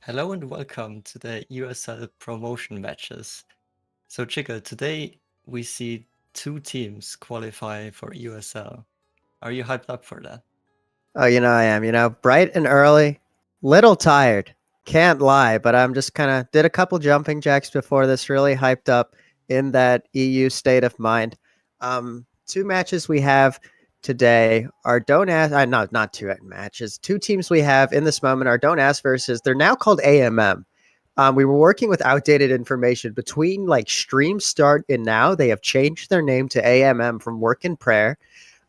Hello and welcome to the EUSL promotion matches. So Chica, today we see two teams qualify for EUSL. Are you hyped up for that? Oh, I am, bright and early, little tired. Can't lie, but I'm just kind of did a couple jumping jacks before this, really hyped up in that EU state of mind. Two matches we have today are Don't Ask, not two matches. Two teams we have in this moment are Don't Ask versus, they're now called AMM. We were working with outdated information between like stream start and now. They have changed their name to AMM from Work in Prayer.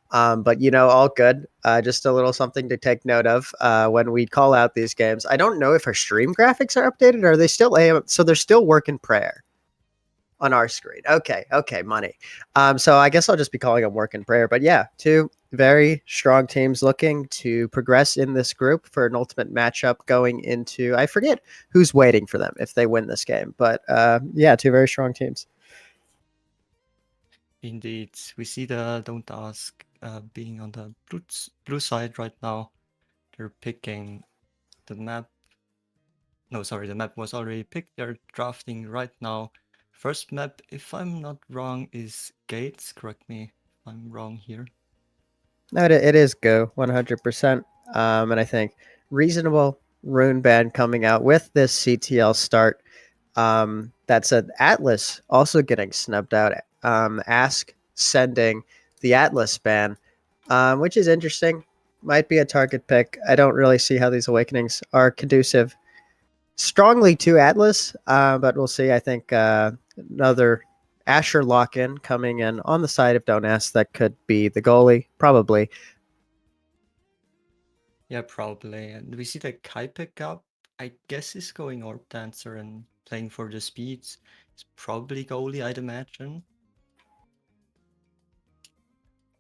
But all good. Just a little something to take note of when we call out these games. I don't know if our stream graphics are updated. Or are they still AM? So they're still Work in Prayer on our screen. Okay, money. So I guess I'll just be calling them Work in Prayer. But yeah, two very strong teams looking to progress in this group for an ultimate matchup going into. I forget who's waiting for them if they win this game. But yeah, two very strong teams. Indeed, we see the Don't Ask being on the blue side right now. They're picking the map. No, sorry, the map was already picked. They're drafting right now. First map, if I'm not wrong, is Gates. Correct me if I'm wrong here. No, it is Go 100%. And I think reasonable rune band coming out with this CTL start. That's an Atlas also getting snubbed out. Ask sending the Atlas ban, which is interesting. Might be a target pick. I don't really see how these awakenings are conducive strongly to Atlas, but we'll see. I think another Asher lock-in coming in on the side of Don't Ask that could be the goalie, probably. Yeah, probably. And we see the Kai pick up. I guess he's going Orb Dancer and playing for the speeds. It's probably goalie, I'd imagine.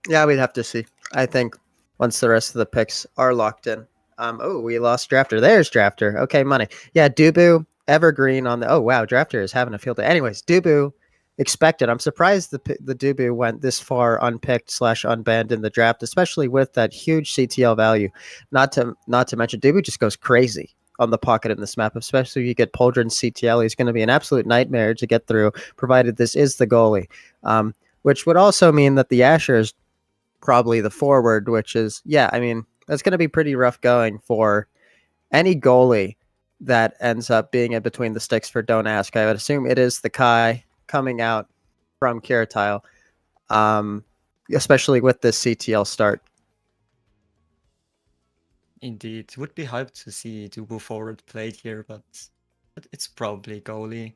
Yeah, we'd have to see. I think once the rest of the picks are locked in. Oh, we lost Drafter. There's Drafter. Okay, money. Yeah, Dubu, Evergreen on the. Oh wow, Drafter is having a field day. Anyways, Dubu expected. I'm surprised the Dubu went this far unpicked / unbanned in the draft, especially with that huge CTL value. Not to mention Dubu just goes crazy on the pocket in this map, especially if you get Poldrin's CTL. He's going to be an absolute nightmare to get through, provided this is the goalie. Which would also mean that the Asher is probably the forward, which is, yeah, I mean, that's going to be pretty rough going for any goalie that ends up being in between the sticks for Don't Ask. I would assume it is the Kai coming out from Kiratile, especially with this CTL start. Indeed, would be hyped to see Dubu forward played here, but it's probably goalie.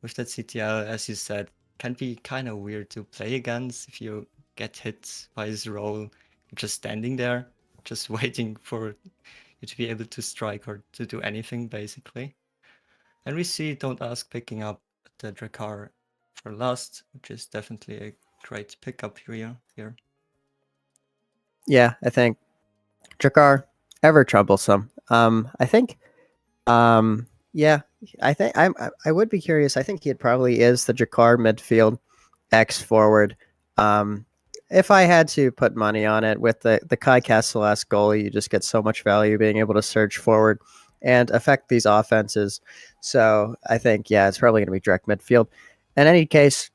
With that CTL, as you said, can be kind of weird to play against if you get hit by his roll. You're just standing there, just waiting for you to be able to strike or to do anything, basically. And we see Don't Ask picking up the Drakkar for last, which is definitely a great pickup here. Yeah, I think Drakkar, ever troublesome. I think, yeah, I would be curious. I think he probably is the Drakkar midfield X forward. If I had to put money on it with the Kai Castellass goalie, you just get so much value being able to surge forward and affect these offenses. So I think, yeah, it's probably going to be direct midfield. In any case,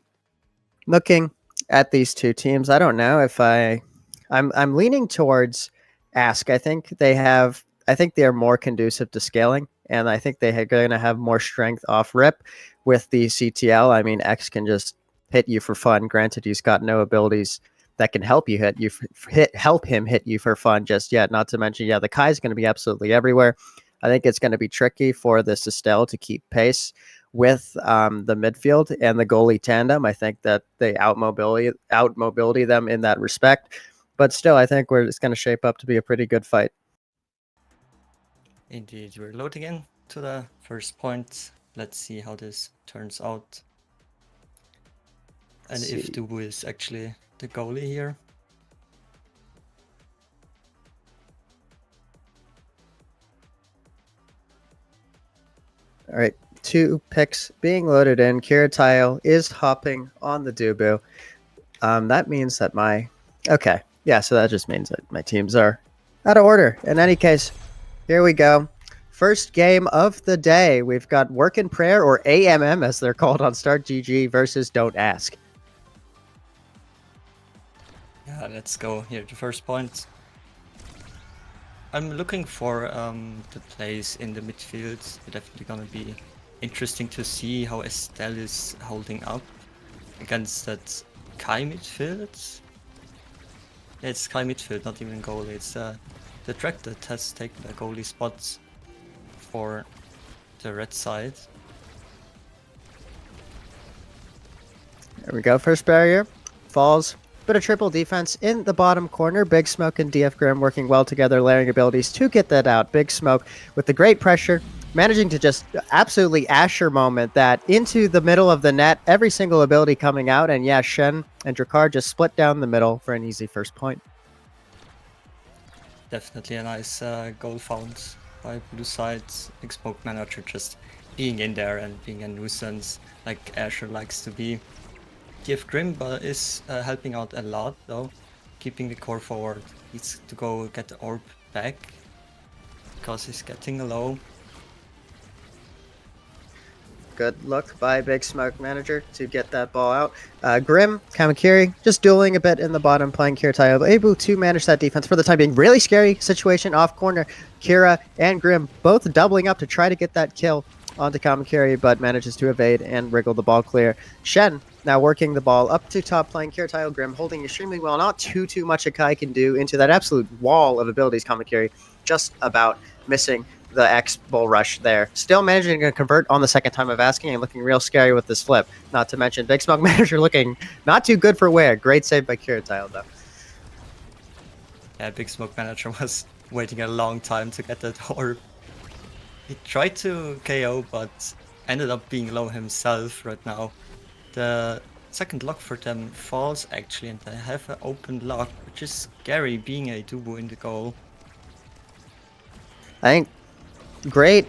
looking at these two teams, I don't know if I'm leaning towards Ask. I think they are more conducive to scaling, and I think they're going to have more strength off rip with the CTL. I mean, X can just hit you for fun. Granted, he's got no abilities that can help you help him hit you for fun just yet. Not to mention, yeah, the Kai is going to be absolutely everywhere. I think it's going to be tricky for this Estelle to keep pace with the midfield and the goalie tandem. I think that they out mobility them in that respect. But still, I think it's going to shape up to be a pretty good fight. Indeed, we're loading in to the first point. Let's see how this turns out. And if Dubu is actually the goalie here. All right, 2 picks being loaded in. Kiratile is hopping on the Dubu. That means that okay, yeah, so that just means that my teams are out of order. In any case, here we go. first game of the day. We've got Work in Prayer, or AMM as they're called on Start GG, versus Don't Ask. Yeah, let's go here. The first point. I'm looking for the plays in the midfield. It's definitely gonna be interesting to see how Estelle is holding up against that Kai midfield. Yeah, it's Kai midfield, not even goalie. It's the track that has taken the goalie spot for the red side. There we go. First barrier falls. Bit of triple defense in the bottom corner. Big Smoke and DF Grim working well together, layering abilities to get that out. Big Smoke with the great pressure, managing to just absolutely Asher moment that into the middle of the net. Every single ability coming out. And yeah, Shen and Drakkar just split down the middle for an easy first point. Definitely a nice goal found by blue side. Big Smoke manager just being in there and being a nuisance like Asher likes to be. DF Grim is helping out a lot though, keeping the core forward. Needs to go get the orb back because he's getting low. Good look by Big Smoke manager to get that ball out. Grim, Kamakiri, just dueling a bit in the bottom, playing Kiritayo, able to manage that defense for the time being. Really scary situation off corner. Kira and Grim both doubling up to try to get that kill onto Kamakiri, but manages to evade and wriggle the ball clear. Shen now working the ball up to top, playing Kiritayo. Grim holding extremely well. Not too much Akai can do into that absolute wall of abilities. Kamakiri just about missing the X bull rush there. Still managing to convert on the second time of asking and looking real scary with this flip. Not to mention Big Smoke manager looking not too good for wear. Great save by Kiritayo though. Yeah, Big Smoke manager was waiting a long time to get that orb. He tried to KO, but ended up being low himself right now. The second lock for them falls actually, and they have an open lock, which is scary being a Dubu in the goal. I think great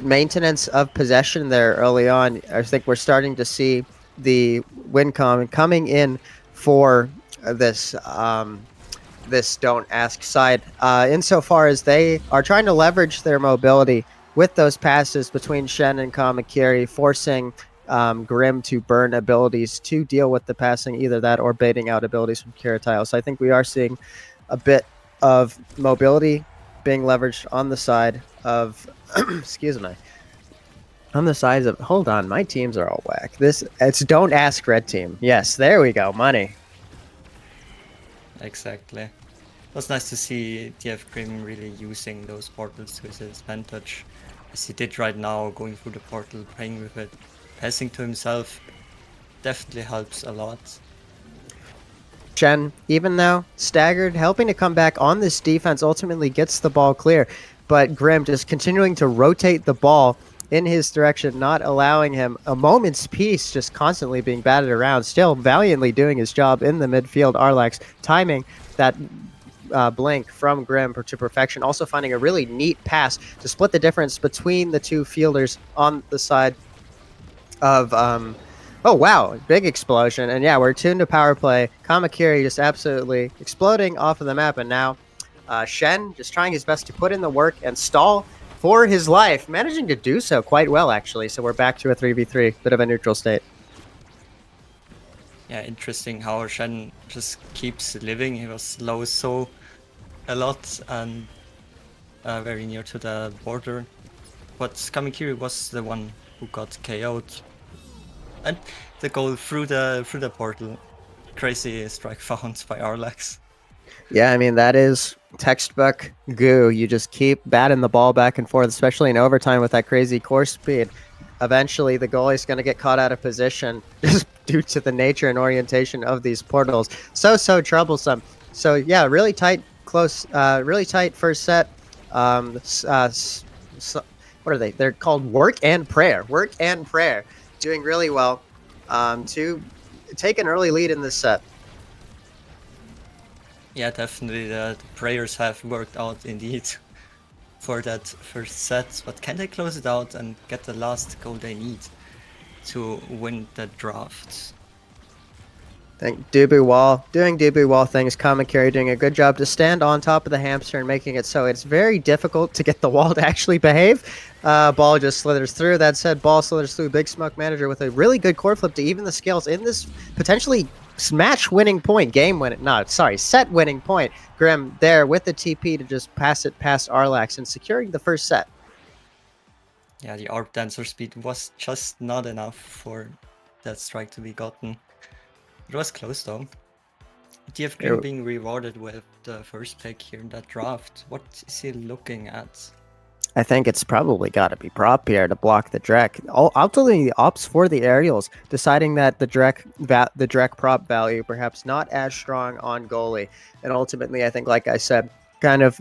maintenance of possession there early on. I think we're starting to see the Wincom coming in for this this Don't Ask side, insofar as they are trying to leverage their mobility with those passes between Shen and Kamakiri, forcing Grim to burn abilities to deal with the passing, either that or baiting out abilities from Kiritayo. So I think we are seeing a bit of mobility being leveraged on the side of excuse me, on the sides of, hold on, my teams are all whack. It's Don't Ask red team. Yes, there we go, money. Exactly. It was nice to see DF Grim really using those portals to his advantage, as he did right now, going through the portal, playing with it, passing to himself. Definitely helps a lot. Shen, even though staggered, helping to come back on this defense, ultimately gets the ball clear. But Grim just continuing to rotate the ball in his direction, not allowing him a moment's peace, just constantly being batted around, still valiantly doing his job in the midfield. Arlax timing that blink from Grim to perfection, also finding a really neat pass to split the difference between the two fielders on the side of oh wow, big explosion. And yeah, we're tuned to power play. Kamakiri just absolutely exploding off of the map. And now Shen just trying his best to put in the work and stall for his life, managing to do so quite well actually. So we're back to a 3v3, bit of a neutral state. Yeah, interesting how Shen just keeps living. He was low so a lot and very near to the border. But Kamikiri was the one who got KO'd. And the goal through the portal. Crazy strike found by Arlax. Yeah, I mean, that is textbook goo. You just keep batting the ball back and forth, especially in overtime with that crazy course speed. Eventually, the goalie's going to get caught out of position just due to the nature and orientation of these portals. So troublesome. So, yeah, really tight, close, really tight first set. What are they? They're called Work and Prayer. Work and Prayer. Doing really well to take an early lead in this set. Yeah, definitely the prayers have worked out indeed for that first set, but can they close it out and get the last goal they need to win the draft? Think Dubu Wall doing Dubu Wall things. Commentary doing a good job to stand on top of the hamster and making it so it's very difficult to get the wall to actually behave. Ball just slithers through. That said, ball slithers through. Big Smoke Manager with a really good core flip to even the scales in this potentially match winning point, set winning point. Grim there with the TP to just pass it past Arlax and securing the first set. Yeah, the Arc Dancer speed was just not enough for that strike to be gotten. It was close though. DF Green being rewarded with the first pick here in that draft. What is he looking at? I think it's probably got to be prop here to block the Drek. Ultimately, the opts for the aerials, deciding that the Drek prop value perhaps not as strong on goalie, and ultimately, I think, like I said, kind of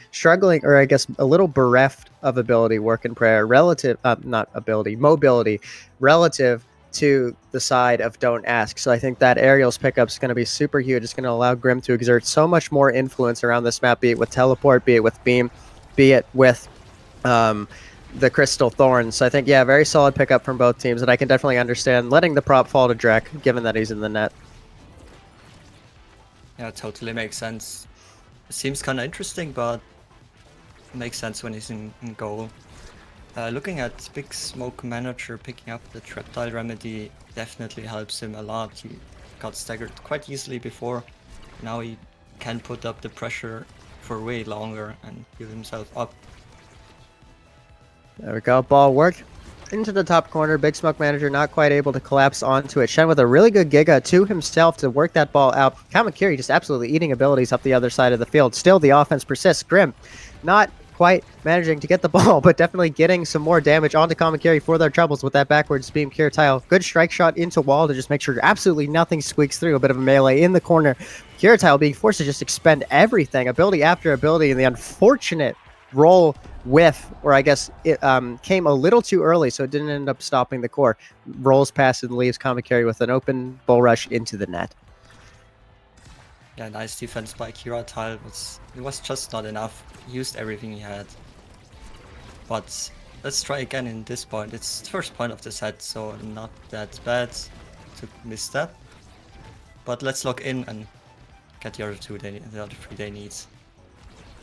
struggling, or I guess a little bereft of ability, work and prayer, relative, not ability, mobility, relative to the side of don't ask. So I think that aerials pickup is going to be super huge. It's going to allow Grim to exert so much more influence around this map, be it with teleport, be it with beam, be it with the Crystal Thorns. So I think, yeah, very solid pickup from both teams, and I can definitely understand letting the prop fall to Drek, given that he's in the net. Yeah, totally makes sense. It seems kind of interesting, but it makes sense when he's in goal. Looking at Big Smoke Manager picking up the Traptile Remedy definitely helps him a lot. He got staggered quite easily before. Now he can put up the pressure for way longer and heal himself up. There we go. Ball worked into the top corner. Big Smoke Manager not quite able to collapse onto it. Shen with a really good Giga to himself to work that ball out. Kamakiri just absolutely eating abilities up the other side of the field. Still, the offense persists. Grim not quite managing to get the ball, but definitely getting some more damage onto Kamakiri for their troubles with that backwards beam Cure Tile. Good strike shot into wall to just make sure absolutely nothing squeaks through. A bit of a melee in the corner. Cure Tile being forced to just expend everything, ability after ability, and the unfortunate roll whiff, or I guess it came a little too early, so it didn't end up stopping the core. Rolls past and leaves Kamakiri with an open bull rush into the net. Yeah, nice defense by Kira Tile. It was just not enough. He used everything he had. But let's try again in this point. It's the first point of the set, so not that bad to miss that. But let's log in and get the other three they need.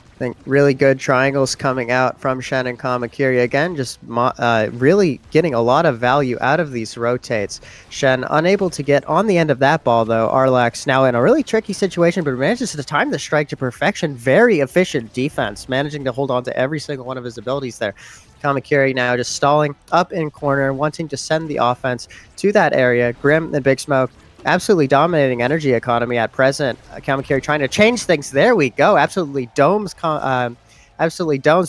I think really good triangles coming out from Shen and Kamakiri. Again, just really getting a lot of value out of these rotates. Shen unable to get on the end of that ball, though. Arlax now in a really tricky situation, but manages to time the strike to perfection. Very efficient defense, managing to hold on to every single one of his abilities there. Kamakiri now just stalling up in corner, wanting to send the offense to that area. Grim and Big Smoke absolutely dominating energy economy at present. Kamakiri trying to change things. There we go. Absolutely domes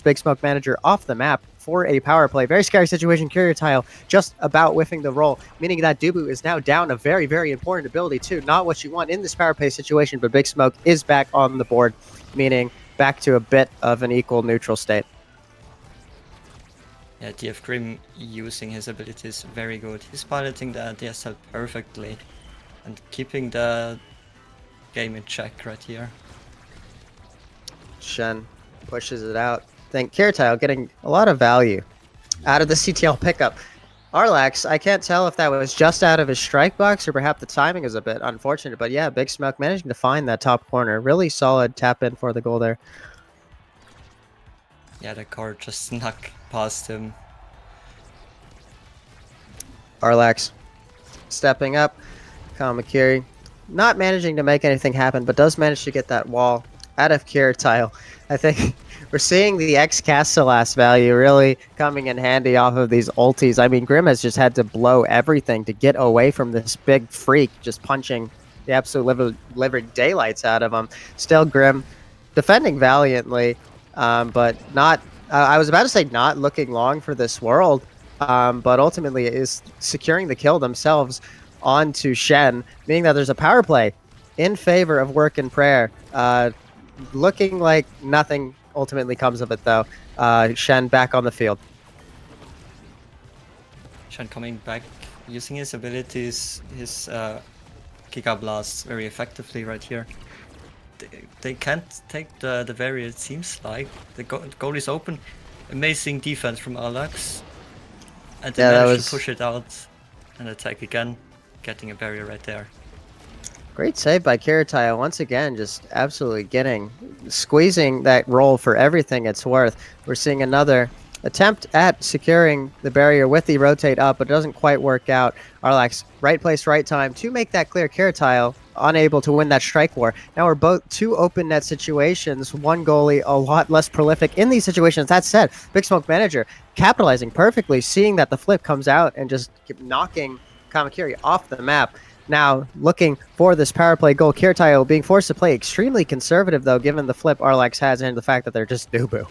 Big Smoke Manager off the map for a power play. Very scary situation. Courier Tile just about whiffing the roll, meaning that Dubu is now down a very, very important ability too. Not what you want in this power play situation, but Big Smoke is back on the board, meaning back to a bit of an equal neutral state. Yeah, DF Grim using his abilities very good. He's piloting the DSL perfectly and keeping the game in check right here. Shen pushes it out. Think Kiritile getting a lot of value out of the CTL pickup. Arlax, I can't tell if that was just out of his strike box or perhaps the timing is a bit unfortunate. But yeah, Big Smoke managing to find that top corner. Really solid tap in for the goal there. Yeah, the car just snuck past him. Arlax stepping up. Kamakiri not managing to make anything happen, but does manage to get that wall out of Kiritile. I think we're seeing the X-Castellass value really coming in handy off of these ultis. I mean, Grim has just had to blow everything to get away from this big freak just punching the absolute living daylights out of him. Still Grim defending valiantly, but not, I was about to say not looking long for this world, but ultimately is securing the kill themselves onto Shen, meaning that there's a power play in favor of work and prayer. Looking like nothing ultimately comes of it, though. Shen back on the field. Shen coming back, using his abilities, his Giga Blasts very effectively right here. They can't take the barrier, it seems like. The goal is open. Amazing defense from Arlax. And they managed to push it out and attack again, getting a barrier right there. Great save by Kiritaya once again, just absolutely squeezing that roll for everything it's worth. We're seeing another attempt at securing the barrier with the rotate up, but it doesn't quite work out. Arlax, right place, right time to make that clear. Kiritaya unable to win that strike war. Now we're both two open net situations, one goalie a lot less prolific in these situations. That said, Big Smoke Manager capitalizing perfectly, seeing that the flip comes out and just keep knocking Kamakiri off the map. Now, looking for this power play goal, Kirtayo being forced to play extremely conservative, though, given the flip Arlax has and the fact that they're just doo-boo.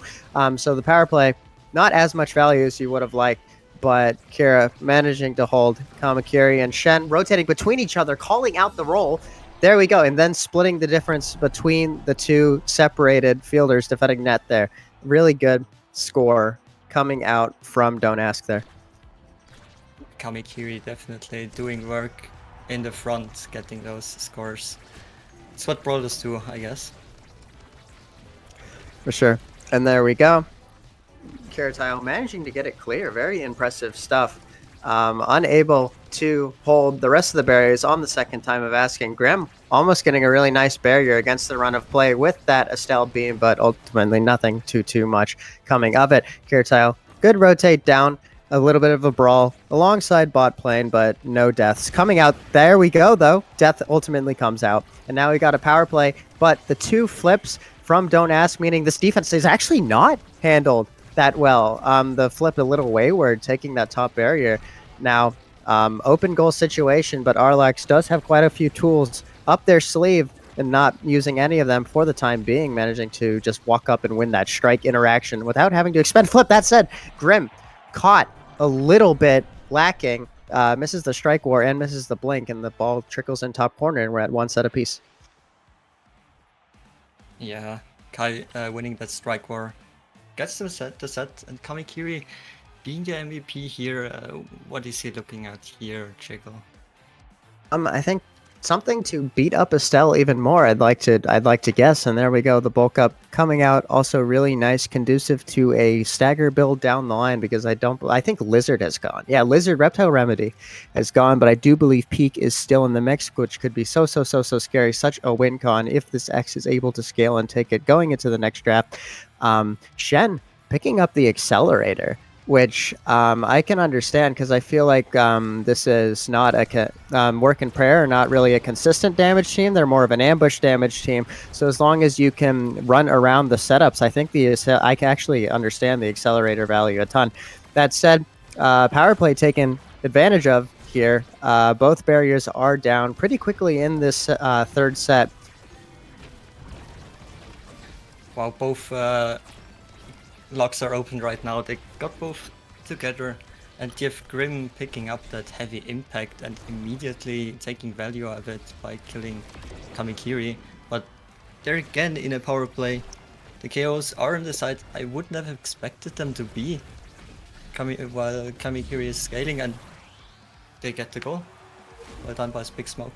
So the power play, not as much value as you would have liked, but Kira managing to hold Kamakiri and Shen rotating between each other, calling out the roll. There we go. And then splitting the difference between the two separated fielders defending net there. Really good score coming out from Don't Ask there. Kamikiri definitely doing work in the front, getting those scores. It's what brought us to, I guess. For sure. And there we go. Kirityle managing to get it clear. Very impressive stuff. Unable to hold the rest of the barriers on the second time of asking. Grim almost getting a really nice barrier against the run of play with that Estelle beam, but ultimately nothing too much coming of it. Kirityle, good rotate down. A little bit of a brawl alongside bot plane, but no deaths. Coming out, there we go, though. Death ultimately comes out. And now we got a power play, but the two flips from Don't Ask, meaning this defense is actually not handled that well. The flip a little wayward, taking that top barrier. Now, open goal situation, but Arlax does have quite a few tools up their sleeve and not using any of them for the time being, managing to just walk up and win that strike interaction without having to expend flip. That said, Grim caught a little bit lacking, misses the strike war and misses the blink, and the ball trickles in top corner, and we're at one set apiece. Yeah, Kai winning that strike war gets the set, and Kamikiri being the MVP here. What is he looking at here, Jiggle? I think something to beat up Estelle even more. I'd like to guess, and there we go. The bulk up coming out, also really nice, conducive to a stagger build down the line, because I think Lizard has gone. Yeah, Lizard Reptile Remedy has gone, but I do believe Peak is still in the mix, which could be so scary. Such a win con if this X is able to scale and take it going into the next draft. Shen picking up the accelerator, which I can understand, because I feel like this is not a work in prayer, not really a consistent damage team. They're more of an ambush damage team. So as long as you can run around the setups, I think I can actually understand the accelerator value a ton. That said, power play taken advantage of here. Both barriers are down pretty quickly in this third set. While both locks are open right now, they got both together, and give Grim picking up that heavy impact and immediately taking value of it by killing Kamikiri. But they're again in a power play. The KOs are on the side I wouldn't have expected them to be while Kamikiri is scaling, and they get the goal. Well done by Big Smoke.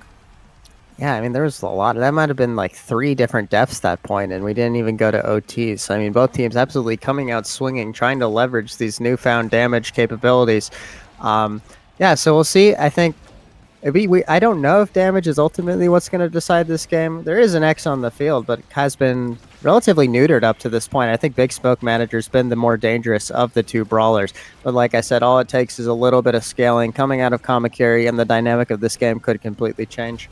Yeah, I mean, there was a lot. That might have been like 3 different deaths that point, and we didn't even go to OTs. I mean, both teams absolutely coming out swinging, trying to leverage these newfound damage capabilities. Yeah, so we'll see. I think I don't know if damage is ultimately what's going to decide this game. There is an X on the field, but it has been relatively neutered up to this point. I think Big Smoke Manager's been the more dangerous of the two brawlers. But like I said, all it takes is a little bit of scaling coming out of Kamakiri, and the dynamic of this game could completely change.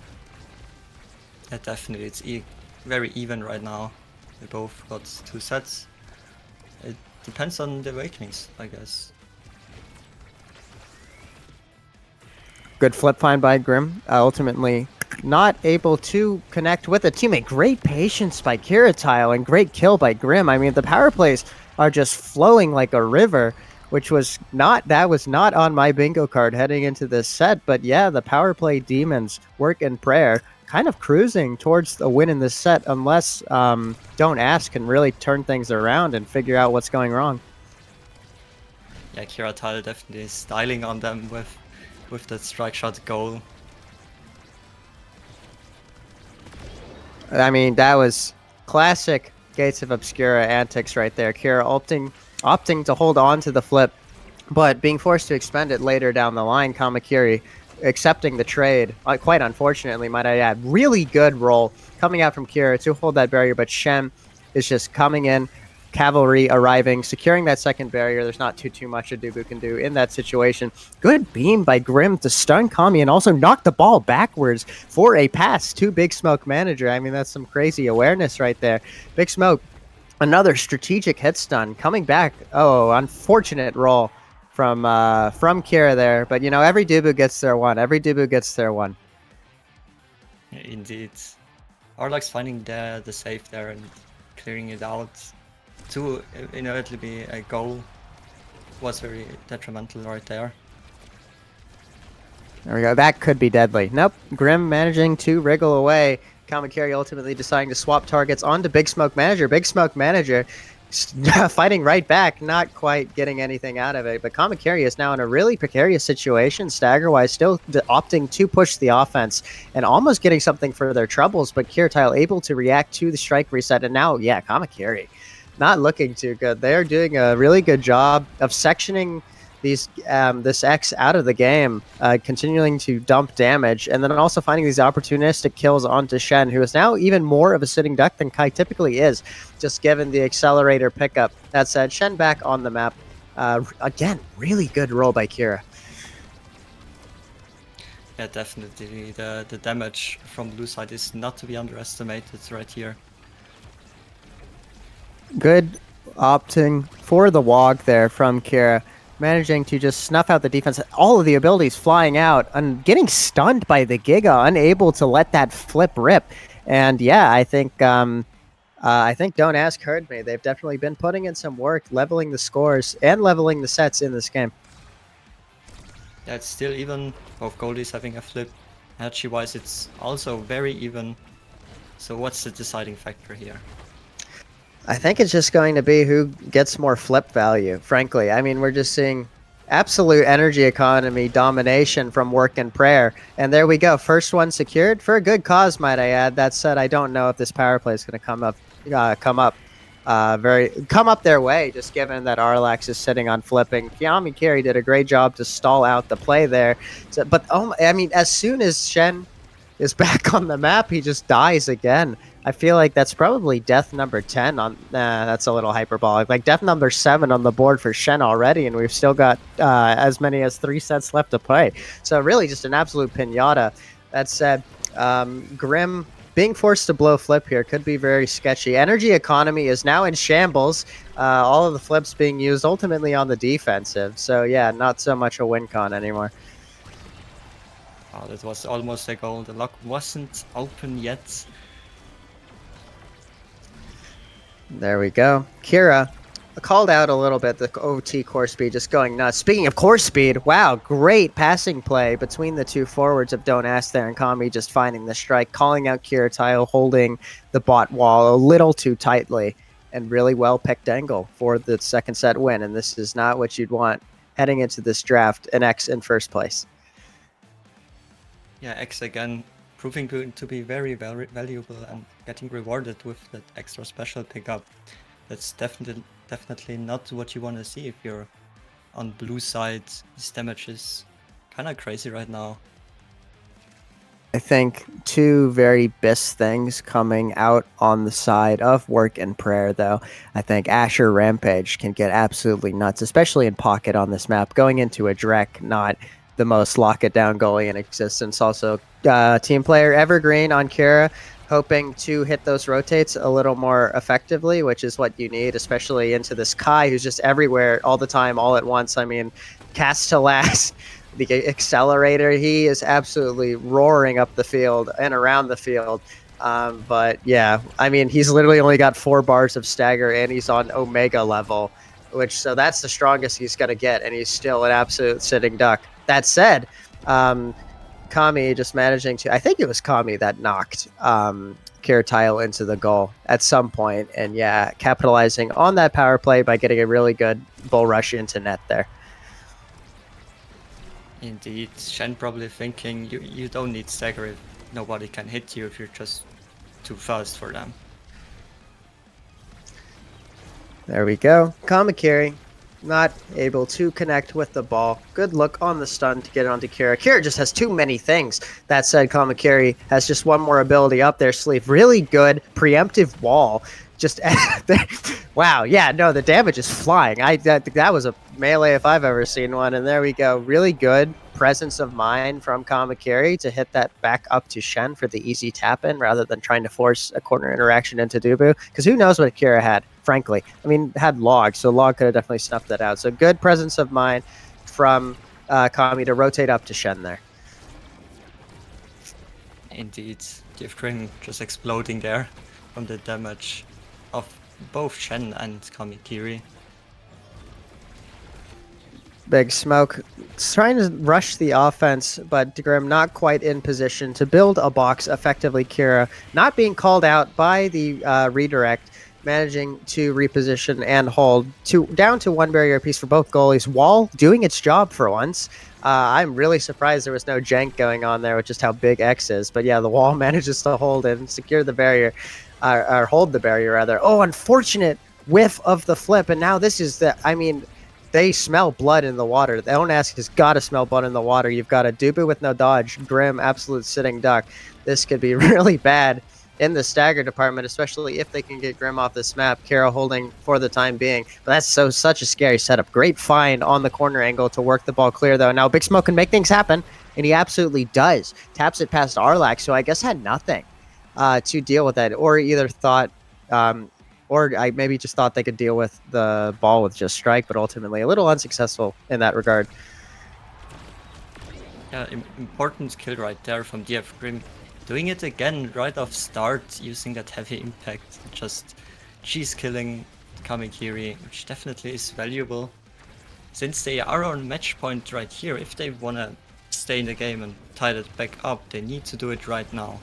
Yeah, definitely. It's very even right now. They both got 2 sets. It depends on the awakenings, I guess. Good flip find by Grim. Ultimately not able to connect with a teammate. Great patience by Kirityle and great kill by Grim. I mean, the power plays are just flowing like a river, which was not on my bingo card heading into this set. But yeah, the power play demons work in prayer, kind of cruising towards a win in this set, unless Don't Ask can really turn things around and figure out what's going wrong. Yeah, Kirityle definitely is styling on them with that strike shot goal. I mean, that was classic Gates of Obscura antics right there. Kira opting to hold on to the flip, but being forced to expend it later down the line. Kamakiri accepting the trade. Quite unfortunately, might I add. Really good roll coming out from Kira to hold that barrier, but Shen is just coming in, cavalry arriving, securing that second barrier. There's not too much a Dubu can do in that situation. Good beam by Grim to stun Kami and also knock the ball backwards for a pass to Big Smoke Manager. I mean, that's some crazy awareness right there. Big Smoke, another strategic hit stun coming back. Oh, unfortunate roll from Kira there. But, you know, every Dubu gets their one. Every Dubu gets their one. Yeah, indeed. Arlax finding the save there and clearing it out to inevitably a goal was very detrimental right there. There we go. That could be deadly. Nope. Grim managing to wriggle away. Kamakiri ultimately deciding to swap targets onto Big Smoke Manager. Big Smoke Manager fighting right back, not quite getting anything out of it. But Kamakiri is now in a really precarious situation, stagger-wise, still opting to push the offense and almost getting something for their troubles. But Kirtile able to react to the strike reset. And now, yeah, Kamakiri not looking too good. They're doing a really good job of sectioning these this X out of the game, continuing to dump damage, and then also finding these opportunistic kills onto Shen, who is now even more of a sitting duck than Kai typically is, just given the accelerator pickup. That said, Shen back on the map. Again, really good roll by Kira. Yeah, definitely. The damage from blue side is not to be underestimated right here. Good opting for the walk there from Kira, managing to just snuff out the defense. All of the abilities flying out and getting stunned by the Giga, unable to let that flip rip. And yeah, I think Don't Ask heard me. They've definitely been putting in some work, leveling the scores and leveling the sets in this game. Yeah, it's still even. Both goalies having a flip. Energy-wise, it's also very even. So what's the deciding factor here? I think it's just going to be who gets more flip value, frankly. I mean, we're just seeing absolute energy economy domination from Work and Prayer. And there we go. First one secured for a good cause, might I add. That said, I don't know if this power play is going to come up their way, just given that Arlax is sitting on flipping. Kamakiri did a great job to stall out the play there. So, but I mean, as soon as Shen is back on the map, he just dies again. I feel like that's probably death number 10 on... that's a little hyperbolic. Like death number 7 on the board for Shen already, and we've still got as many as 3 sets left to play. So really just an absolute pinata. That said, Grim being forced to blow flip here could be very sketchy. Energy economy is now in shambles. All of the flips being used ultimately on the defensive. So yeah, not so much a win con anymore. Oh, that was almost a goal. The lock wasn't open yet. There we go. Kira called out a little bit the OT core speed, just going nuts. Speaking of core speed, wow, great passing play between the two forwards of Don't Ask there and Kami, just finding the strike, calling out Kirtile, holding the bot wall a little too tightly, and really well picked angle for the second set win. And this is not what you'd want heading into this draft, an X in first place. Yeah, X again proving to be very valuable and getting rewarded with that extra special pickup. That's definitely not what you want to see if you're on blue side. This damage is kind of crazy right now. I think two very best things coming out on the side of Work and Prayer, though. I think Asher Rampage can get absolutely nuts, especially in pocket on this map. Going into a Drek, not the most lock-it-down goalie in existence. Also, team player Evergreen on Kira, hoping to hit those rotates a little more effectively, which is what you need, especially into this Kai, who's just everywhere all the time, all at once. I mean, cast to last, the accelerator, he is absolutely roaring up the field and around the field. But yeah, I mean, he's literally only got 4 bars of stagger, and he's on Omega level, so that's the strongest he's going to get, and he's still an absolute sitting duck. That said, Kami just managing to... I think it was Kami that knocked Kirtile into the goal at some point, and yeah, capitalizing on that power play by getting a really good bull rush into net there. Indeed, Shen probably thinking you don't need stagger if nobody can hit you if you're just too fast for them. There we go. Kamakiri not able to connect with the ball. Good look on the stun to get it onto Kira. Kira just has too many things. That said, Kamakiri has just one more ability up their sleeve. Really good preemptive wall. Just wow, yeah, no, the damage is flying. That was a melee if I've ever seen one. And there we go. Really good presence of mind from Kamakiri to hit that back up to Shen for the easy tap in rather than trying to force a corner interaction into Dubu. Because who knows what Kira had, frankly. I mean, had Log, so Log could have definitely snuffed that out. So good presence of mind from Kami to rotate up to Shen there. Indeed, Grim just exploding there from the damage of both Shen and Kamikiri. Big Smoke trying to rush the offense, but Grim not quite in position to build a box effectively. Kira not being called out by the redirect, managing to reposition and hold down to one barrier piece for both goalies. Wall doing its job for once. I'm really surprised there was no jank going on there with just how big X is. But yeah, the wall manages to hold and secure the barrier, or hold the barrier rather. Oh, unfortunate whiff of the flip. And now this is they smell blood in the water. The Onask has got to smell blood in the water. You've got a Dubu with no dodge, Grim, absolute sitting duck. This could be really bad in the stagger department, especially if they can get Grim off this map. Kara holding for the time being. But that's such a scary setup. Great find on the corner angle to work the ball clear, though. Now Big Smoke can make things happen, and he absolutely does. Taps it past Arlax, who I guess had nothing to deal with that, or either thought... or I maybe just thought they could deal with the ball with just strike, but ultimately a little unsuccessful in that regard. Yeah, important kill right there from DF Grim. Doing it again right off start, using that heavy impact, just cheese killing Kamikiri, which definitely is valuable. Since they are on match point right here, if they wanna stay in the game and tie it back up, they need to do it right now.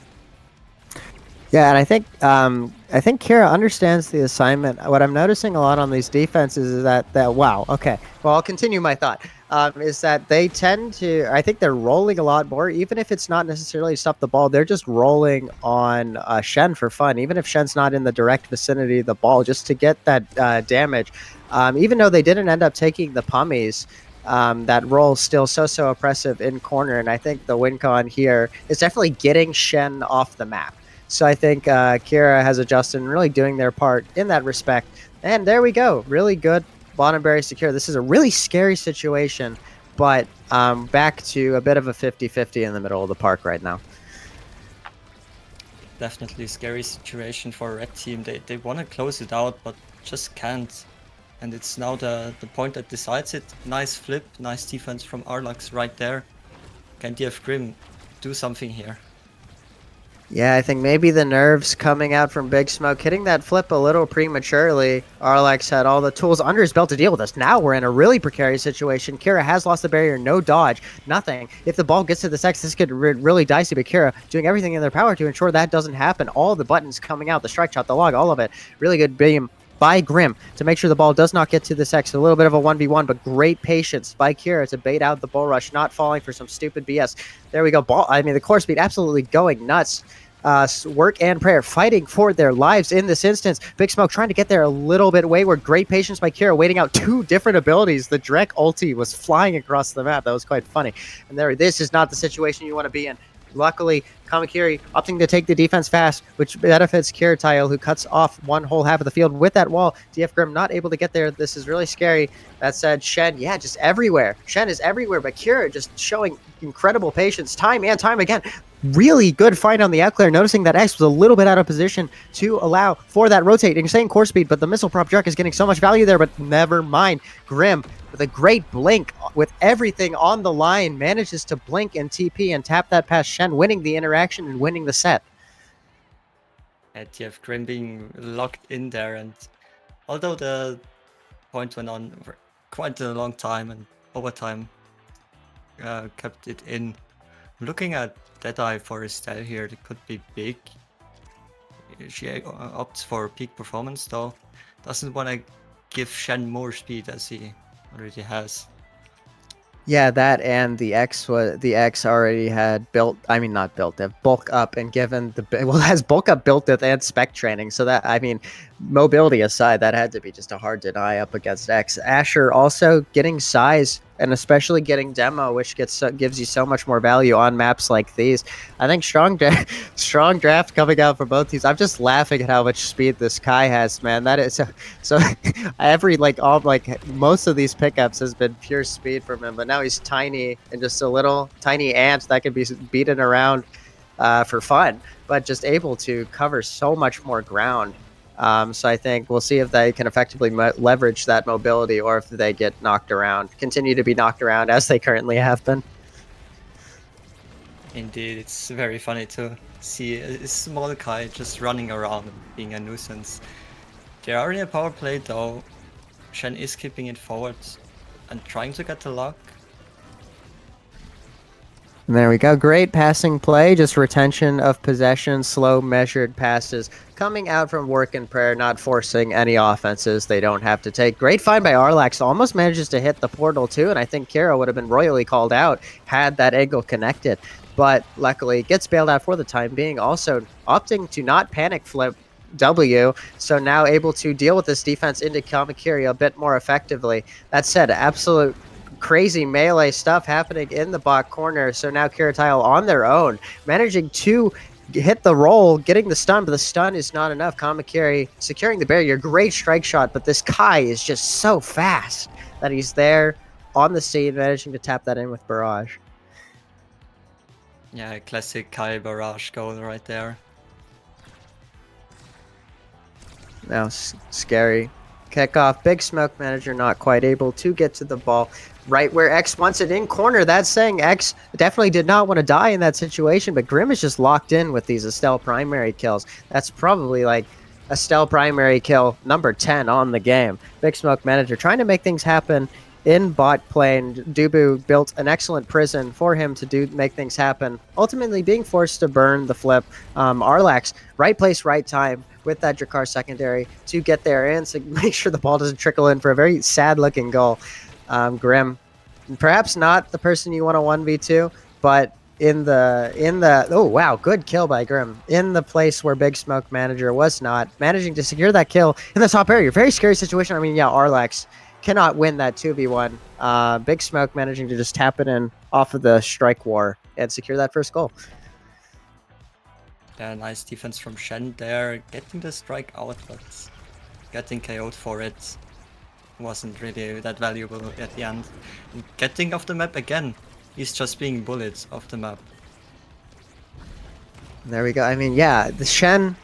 Yeah, and I think Kira understands the assignment. What I'm noticing a lot on these defenses is that wow, okay. Well, I'll continue my thought. Is that they tend to, I think they're rolling a lot more, even if it's not necessarily to stop the ball. They're just rolling on Shen for fun, even if Shen's not in the direct vicinity of the ball, just to get that damage. Even though they didn't end up taking the pummies, that roll still so oppressive in corner. And I think the win con here is definitely getting Shen off the map. So I think Kira has adjusted and really doing their part in that respect. And there we go. Really good bottom barrier secure. This is a really scary situation, but back to a bit of a 50-50 in the middle of the park right now. Definitely a scary situation for a red team. They want to close it out, but just can't. And it's now the point that decides it. Nice flip, nice defense from Arlax right there. Can DF Grim do something here? Yeah, I think maybe the nerves coming out from Big Smoke, hitting that flip a little prematurely. Arlax had all the tools under his belt to deal with this. Now we're in a really precarious situation. Kira has lost the barrier, no dodge, nothing. If the ball gets to the X, this could really dicey, but Kira doing everything in their power to ensure that doesn't happen. All the buttons coming out, the strike shot, the log, all of it. Really good beam by Grim to make sure the ball does not get to this X. A little bit of a 1v1, but great patience by Kira to bait out the bull rush, not falling for some stupid BS. There we go. The core speed absolutely going nuts. Work and prayer fighting for their lives in this instance. Big Smoke trying to get there a little bit wayward. Great patience by Kira, waiting out two different abilities. The Drek ulti was flying across the map. That was quite funny. And this is not the situation you want to be in. Luckily, Kamakiri opting to take the defense fast, which benefits Kiritile, who cuts off one whole half of the field with that wall. DF Grim not able to get there. This is really scary. That said, Shen, yeah, just everywhere. Shen is everywhere, but Kira just showing incredible patience time and time again. Really good fight on the outclear, noticing that X was a little bit out of position to allow for that rotate. Insane core speed, but the missile prop Drek is getting so much value there, but never mind. Grim, with a great blink, with everything on the line, manages to blink and TP and tap that past Shen, winning the interaction and winning the set. And you have Grim being locked in there, and although the point went on for quite a long time and overtime kept it in, looking at Deadeye for a style here, it could be big. She opts for peak performance though. Doesn't want to give Shen more speed as he already has. Yeah, that and the X already had built. I mean, not built. Bulk up and given has bulk up built with and spec training. So that mobility aside, that had to be just a hard deny up against X. Asher also getting size and especially getting demo, which gives you so much more value on maps like these. I think strong draft coming out for both teams. I'm just laughing at how much speed this Kai has, man. That is so. Every most of these pickups has been pure speed from him, but now he's tiny and just a little tiny ant that can be beaten around for fun, but just able to cover so much more ground. So I think we'll see if they can effectively leverage that mobility or if they get knocked around, continue to be knocked around as they currently have been. Indeed, it's very funny to see a small Kai just running around and being a nuisance. They are in a power play though. Shen is keeping it forward and trying to get the lock. And there we go. Great passing play, just retention of possession, slow measured passes coming out from Work and Prayer, not forcing any offenses they don't have to take. Great find by Arlax, almost manages to hit the portal too, and I think Kira would have been royally called out had that angle connected. But luckily gets bailed out for the time being, also opting to not panic flip W, so now able to deal with this defense into Kamakiri a bit more effectively. That said, absolute crazy melee stuff happening in the bot corner. So now Kiratile on their own, managing to hit the roll, getting the stun, but the stun is not enough. Kamakiri securing the barrier, great strike shot, but this Kai is just so fast that he's there on the scene, managing to tap that in with Barrage. Yeah, classic Kai Barrage goal right there. Now scary kickoff. Big Smoke Manager not quite able to get to the ball right where X wants it in corner. That's saying X definitely did not want to die in that situation, but Grim is just locked in with these Estelle primary kills. That's probably like Estelle primary kill number 10 on the game. Big Smoke Manager trying to make things happen in bot plane. Dubu built an excellent prison for him to make things happen, ultimately being forced to burn the flip. Arlax, right place, right time with that Drakkar secondary to get there and to make sure the ball doesn't trickle in for a very sad looking goal. Grim, perhaps not the person you want to 1v2, but in the oh wow, good kill by Grim in the place where Big Smoke Manager was not, managing to secure that kill in the top area. Very scary situation. I mean, yeah, Arlax cannot win that 2v1. Big Smoke managing to just tap it in off of the strike war and secure that first goal. Yeah, nice defense from Shen there, getting the strike out, but getting KO'd for it wasn't really that valuable at the end. And getting off the map again, he's just being bullied off the map. There we go. I mean, yeah, the Shen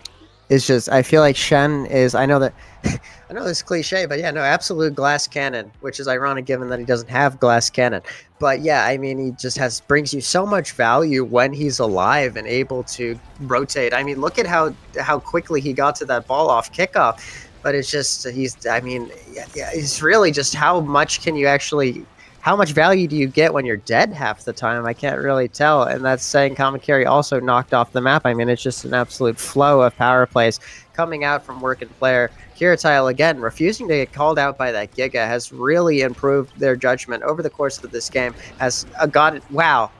is just, I feel like Shen is, I know that, I know it's cliche, but yeah, no, absolute glass cannon, which is ironic given that he doesn't have glass cannon. But yeah, I mean, he just brings you so much value when he's alive and able to rotate. I mean, look at how quickly he got to that ball off kickoff. But it's just, I mean, it's really just how much value do you get when you're dead half the time? I can't really tell. And that's saying Kamakiri also knocked off the map. I mean, it's just an absolute flow of power plays coming out from Work and Player. Kiratile, again, refusing to get called out by that Giga, has really improved their judgment over the course of this game. Has got it. Wow.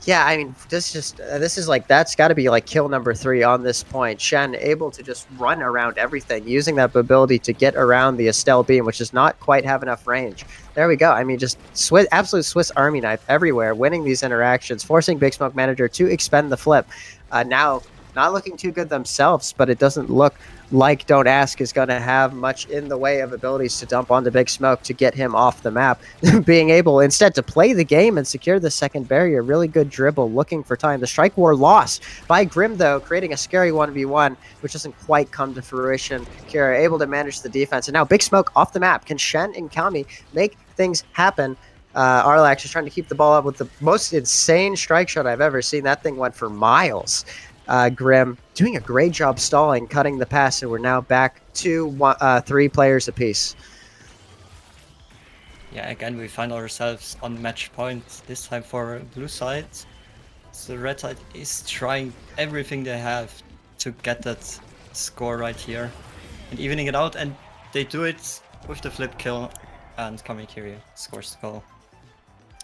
Yeah, I mean, this is like, that's got to be like kill number 3 on this point. Shen able to just run around everything, using that ability to get around the Estelle beam, which does not quite have enough range. There we go. I mean, just absolute Swiss Army knife everywhere, winning these interactions, forcing Big Smoke Manager to expend the flip. Now, not looking too good themselves, but it doesn't look like Don't Ask is going to have much in the way of abilities to dump onto Big Smoke to get him off the map. Being able instead to play the game and secure the second barrier. Really good dribble, looking for time. The strike war lost by Grim, though, creating a scary 1v1, which doesn't quite come to fruition. Kira able to manage the defense. And now Big Smoke off the map. Can Shen and Kami make things happen? Arlax is trying to keep the ball up with the most insane strike shot I've ever seen. That thing went for miles. Grim doing a great job stalling, cutting the pass, and we're now back to 3 players apiece. Yeah, again, we find ourselves on match point, this time for blue side. So red side is trying everything they have to get that score right here and evening it out, and they do it with the flip kill, and Kamikiri scores the goal.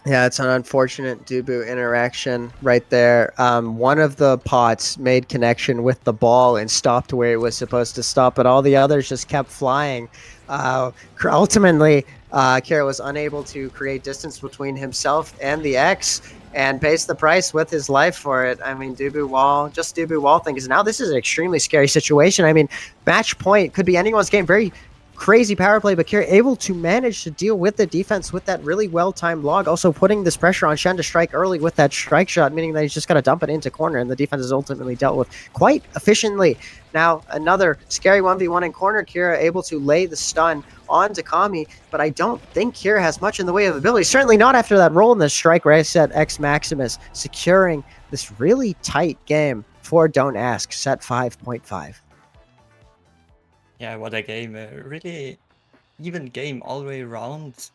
Yeah, it's an unfortunate Dubu interaction right there. One of the pots made connection with the ball and stopped where it was supposed to stop, but all the others just kept flying. Ultimately, Kira was unable to create distance between himself and the X and pays the price with his life for it. I mean, Dubu Wall thing is now this is an extremely scary situation. I mean, match point could be anyone's game. Very crazy power play, but Kira able to manage to deal with the defense with that really well-timed log, also putting this pressure on Shen to strike early with that strike shot, meaning that he's just got to dump it into corner, and the defense is ultimately dealt with quite efficiently. Now, another scary 1v1 in corner, Kira able to lay the stun onto Kami, but I don't think Kira has much in the way of ability, certainly not after that roll in the strike where I said X Maximus, securing this really tight game for Don't Ask, set 5.5. Yeah, what a game. A really even game all the way around.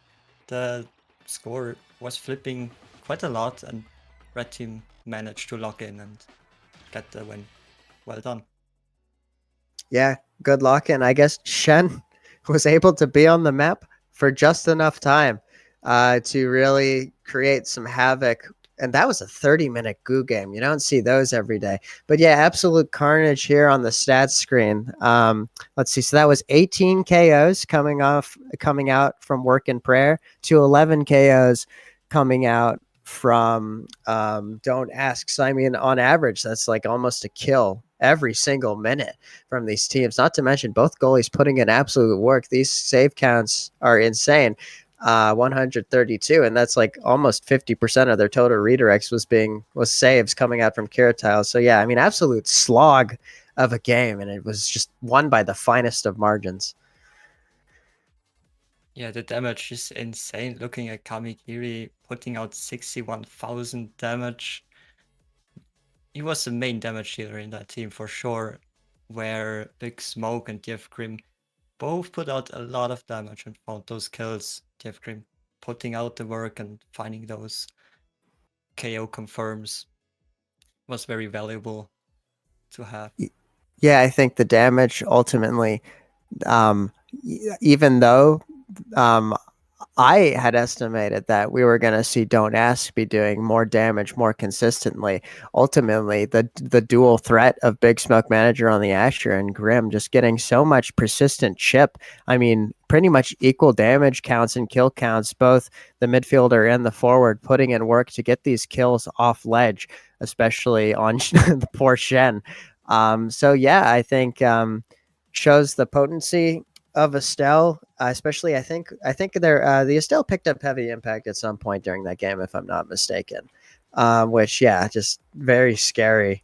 The score was flipping quite a lot, and red team managed to lock in and get the win. Well done. Yeah, good luck. And I guess Shen was able to be on the map for just enough time to really create some havoc. And that was a 30-minute goo game. You don't see those every day. But yeah, absolute carnage here on the stats screen. Let's see. So that was 18 KOs coming out from Work and Prayer to 11 KOs coming out from Don't Ask. So I mean, on average, that's like almost a kill every single minute from these teams. Not to mention both goalies putting in absolute work. These save counts are insane. 132, and that's like almost 50% of their total redirects was saves coming out from Kiratile. So yeah, I mean, absolute slog of a game, and it was just won by the finest of margins. Yeah, the damage is insane. Looking at Kamikiri putting out 61,000 damage. He was the main damage dealer in that team for sure, where Big Smoke and Jeff Grim both put out a lot of damage and found those kills. Jeff Grim putting out the work and finding those KO confirms was very valuable to have. Yeah, I think the damage ultimately, even though I had estimated that we were going to see Don't Ask be doing more damage more consistently. Ultimately, the dual threat of Big Smoke Manager on the Asher and Grim just getting so much persistent chip. I mean, pretty much equal damage counts and kill counts, both the midfielder and the forward putting in work to get these kills off ledge, especially on the poor Shen. So yeah, I think shows the potency of Estelle, especially I think the Estelle picked up heavy impact at some point during that game, if I'm not mistaken. Which yeah, just very scary.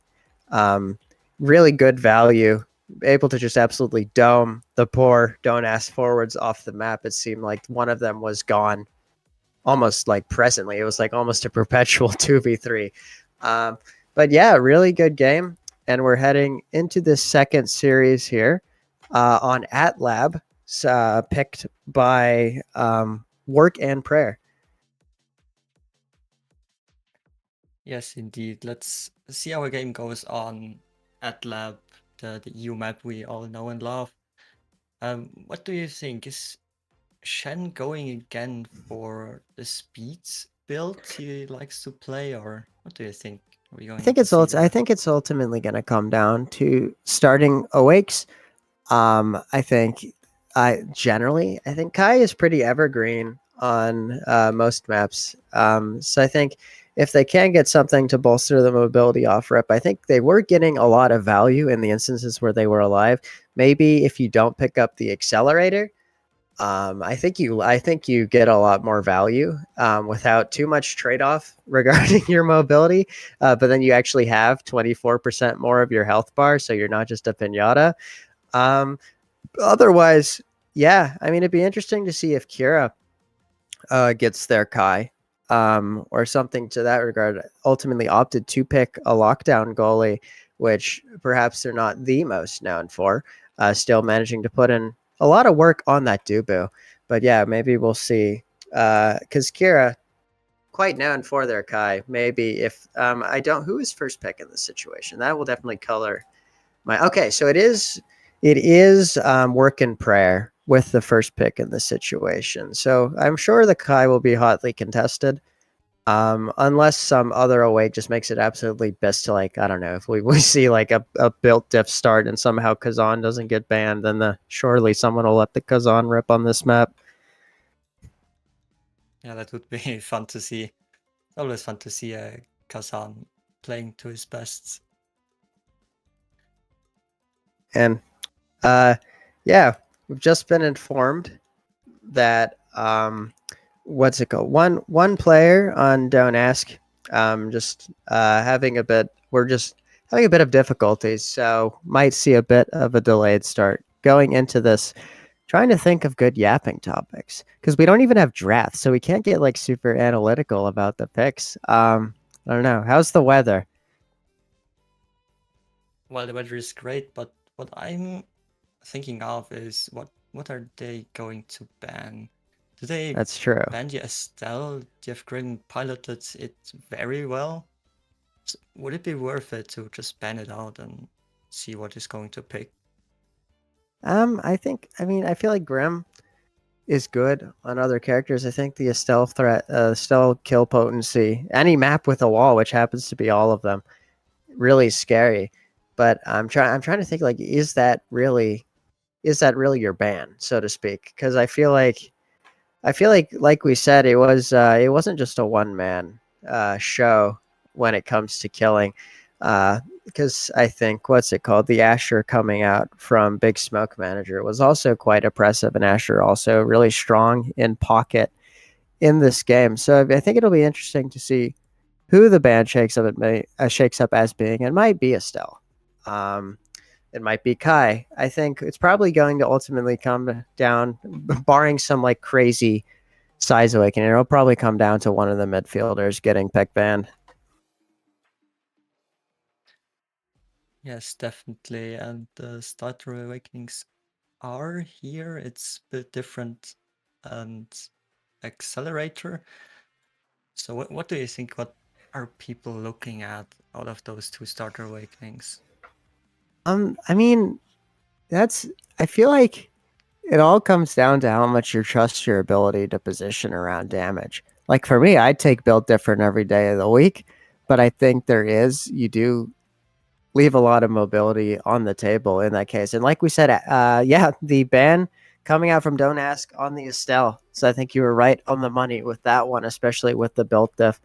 Really good value, able to just absolutely dome the poor Don't Ask forwards off the map. It seemed like one of them was gone almost like presently. It was like almost a perpetual 2v3. But yeah, really good game. And we're heading into the second series here on AtLab, picked by Work and Prayer. Yes, indeed. Let's see how a game goes on AtLab, the EU map we all know and love. What do you think? Is Shen going again for the speeds build he likes to play, or what do you think? Are we going to see there? I think it's ultimately going to come down to starting Awakes. I think I think Kai is pretty evergreen on most maps. So I think if they can get something to bolster the mobility off rip, I think they were getting a lot of value in the instances where they were alive. Maybe if you don't pick up the accelerator, I think you get a lot more value without too much trade off regarding your mobility. But then you actually have 24% more of your health bar, so you're not just a pinata. Otherwise, yeah, I mean, it'd be interesting to see if Kira gets their Kai or something to that regard. Ultimately opted to pick a lockdown goalie, which perhaps they're not the most known for, still managing to put in a lot of work on that Dubu. But yeah, maybe we'll see. Because Kira, quite known for their Kai. Maybe if who is first pick in this situation? That will definitely color my. Okay, so it is Work and Prayer with the first pick in the situation. So I'm sure the Kai will be hotly contested. Unless some other way just makes it absolutely best to, like, I don't know, if we see like a built diff start and somehow Kazan doesn't get banned, then surely someone will let the Kazan rip on this map. Yeah, that would be fun to see. It's always fun to see Kazan playing to his best. And yeah, we've just been informed that what's it called? One player on Don't Ask just having a bit. We're just having a bit of difficulties, so might see a bit of a delayed start going into this. Trying to think of good yapping topics because we don't even have drafts, so we can't get like super analytical about the picks. I don't know. How's the weather? Well, the weather is great, but what I'm thinking of is what are they going to ban? Do they That's true. ban the Estelle? Jeff Green piloted it very well. Would it be worth it to just ban it out and see what is going to pick? I mean, I feel like Grim is good on other characters. I think the Estelle threat, Estelle kill potency, any map with a wall, which happens to be all of them, really scary. But I'm trying to think, like, is that really your ban, so to speak? Because I feel like we said, it wasn't just a one man show when it comes to killing. Because I think what's it called? The Asher coming out from Big Smoke Manager was also quite oppressive, and Asher also really strong in pocket in this game. So I think it'll be interesting to see who the band shakes up as being. It might be Estelle. Um, it might be Kai. I think it's probably going to ultimately come down, barring some like crazy size awakening. It'll probably come down to one of the midfielders getting pick banned. Yes, definitely. And the starter awakenings are here. It's a bit different and accelerator. So what do you think? What are people looking at out of those two starter awakenings? I mean, that's. I feel like it all comes down to how much you trust your ability to position around damage. Like for me, I'd take build different every day of the week, but I think you do leave a lot of mobility on the table in that case. And like we said, yeah, the ban coming out from Don't Ask on the Estelle. So I think you were right on the money with that one, especially with the build diff.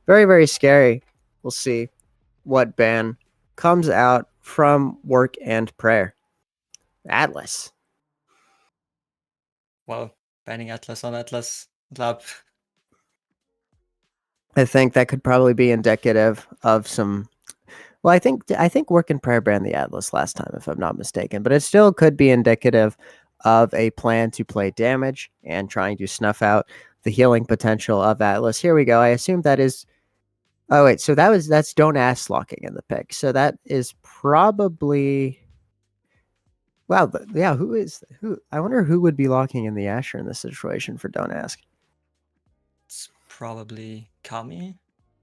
Very, very scary. We'll see what ban comes out from Work and Prayer. Atlas. Well, banning Atlas on Atlas Lab. I think that could probably be indicative of some. Well, I think Work and Prayer banned the Atlas last time, if I'm not mistaken, but it still could be indicative of a plan to play damage and trying to snuff out the healing potential of Atlas. Here we go. I assume that is. Oh wait, so that's Don't Ask locking in the pick. So that is probably. Wow, yeah. Who? I wonder who would be locking in the Asher in this situation for Don't Ask. It's probably Kami,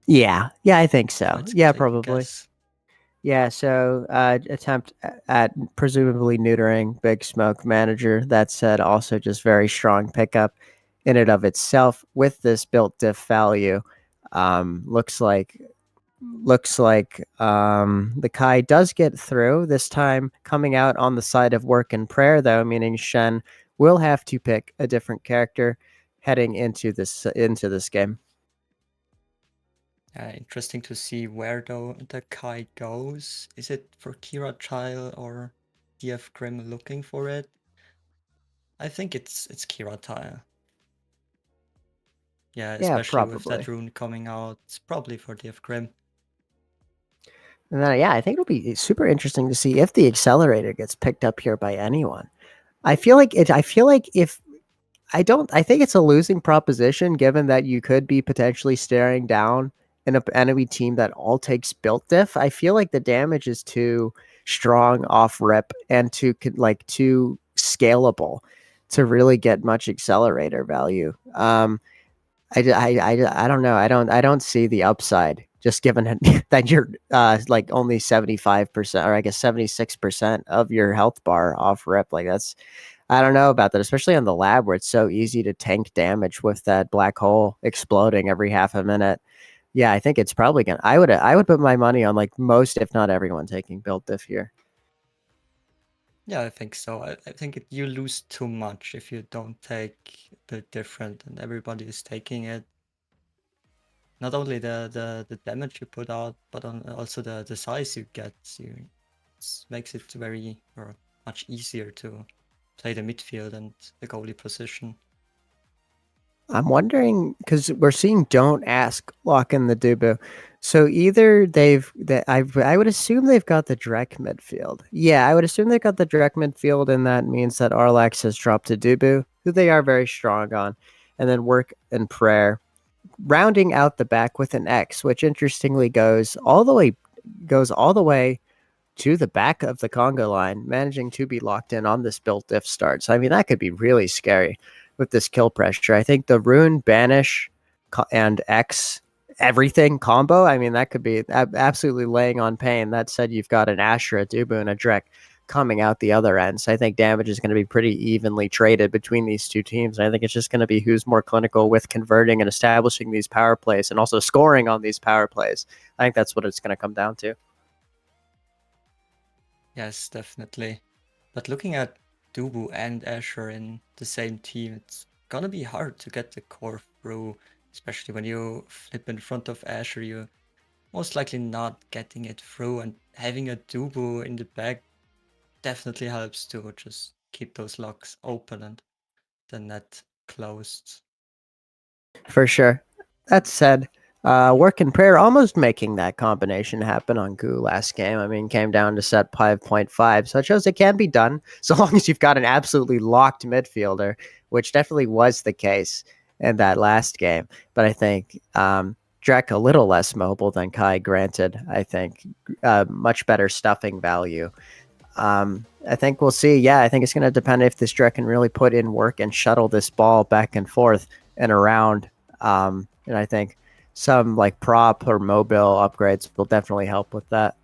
Yeah, I think if I so. had to Yeah, take a probably. guess. Yeah, so attempt at presumably neutering Big Smoke Manager. That said, also just very strong pickup in and of itself with this built diff value. Looks like the Kai does get through this time, coming out on the side of Work and Prayer, though, meaning Shen will have to pick a different character heading into this game. Interesting to see where though the Kai goes. Is it for Kira Tile or DF Grim looking for it? I think it's Kira Tile. Yeah, Yeah, especially with that probably. rune coming out, it's probably for DF Grim. And then, yeah, I think it'll be super interesting to see if the accelerator gets picked up here by anyone. I feel like it. I feel like if I don't, I think it's a losing proposition given that you could be potentially staring down an enemy team that all takes built diff. I feel like the damage is too strong off rip and too scalable to really get much accelerator value. I don't know. I don't see the upside. Just given that you're like only 75% or I guess 76% of your health bar off rip, like that's I don't know about that, especially on the lab where it's so easy to tank damage with that black hole exploding every half a minute. Yeah, I think it's probably gonna. I would put my money on like most, if not everyone, taking build diff here. Yeah, I think so. I think you lose too much if you don't take the different and everybody is taking it. Not only the damage you put out, but also the size you get. It makes it very or much easier to play the midfield and the goalie position. I'm wondering because we're seeing don't ask lock in the Dubu. So either I would assume they've got the direct midfield. Yeah, I would assume they've got the direct midfield, and that means that Arlax has dropped to Dubu, who they are very strong on, and then work and prayer, rounding out the back with an X, which interestingly goes all the way to the back of the Congo line, managing to be locked in on this built diff start. So, I mean, that could be really scary with this kill pressure. I think the Rune, Banish, and X everything combo, I mean, that could be absolutely laying on pain. That said, you've got an Asher, a Dubu, and a Drek coming out the other end. So I think damage is going to be pretty evenly traded between these two teams. I think it's just going to be who's more clinical with converting and establishing these power plays and also scoring on these power plays. I think that's what it's going to come down to. Yes, definitely. But looking at Dubu and Asher in the same team, it's gonna be hard to get the core through, especially when you flip in front of Asher, you're most likely not getting it through, and having a Dubu in the back definitely helps to just keep those locks open and the net closed. For sure. That said, Work and Prayer almost making that combination happen on Goo last game. I mean, came down to set 5.5, so it shows it can be done so long as you've got an absolutely locked midfielder, which definitely was the case in that last game. But I think Drek a little less mobile than Kai, granted. I think much better stuffing value. I think we'll see. Yeah, I think it's going to depend if this Drek can really put in work and shuttle this ball back and forth and around. And I think some like prop or mobile upgrades will definitely help with that.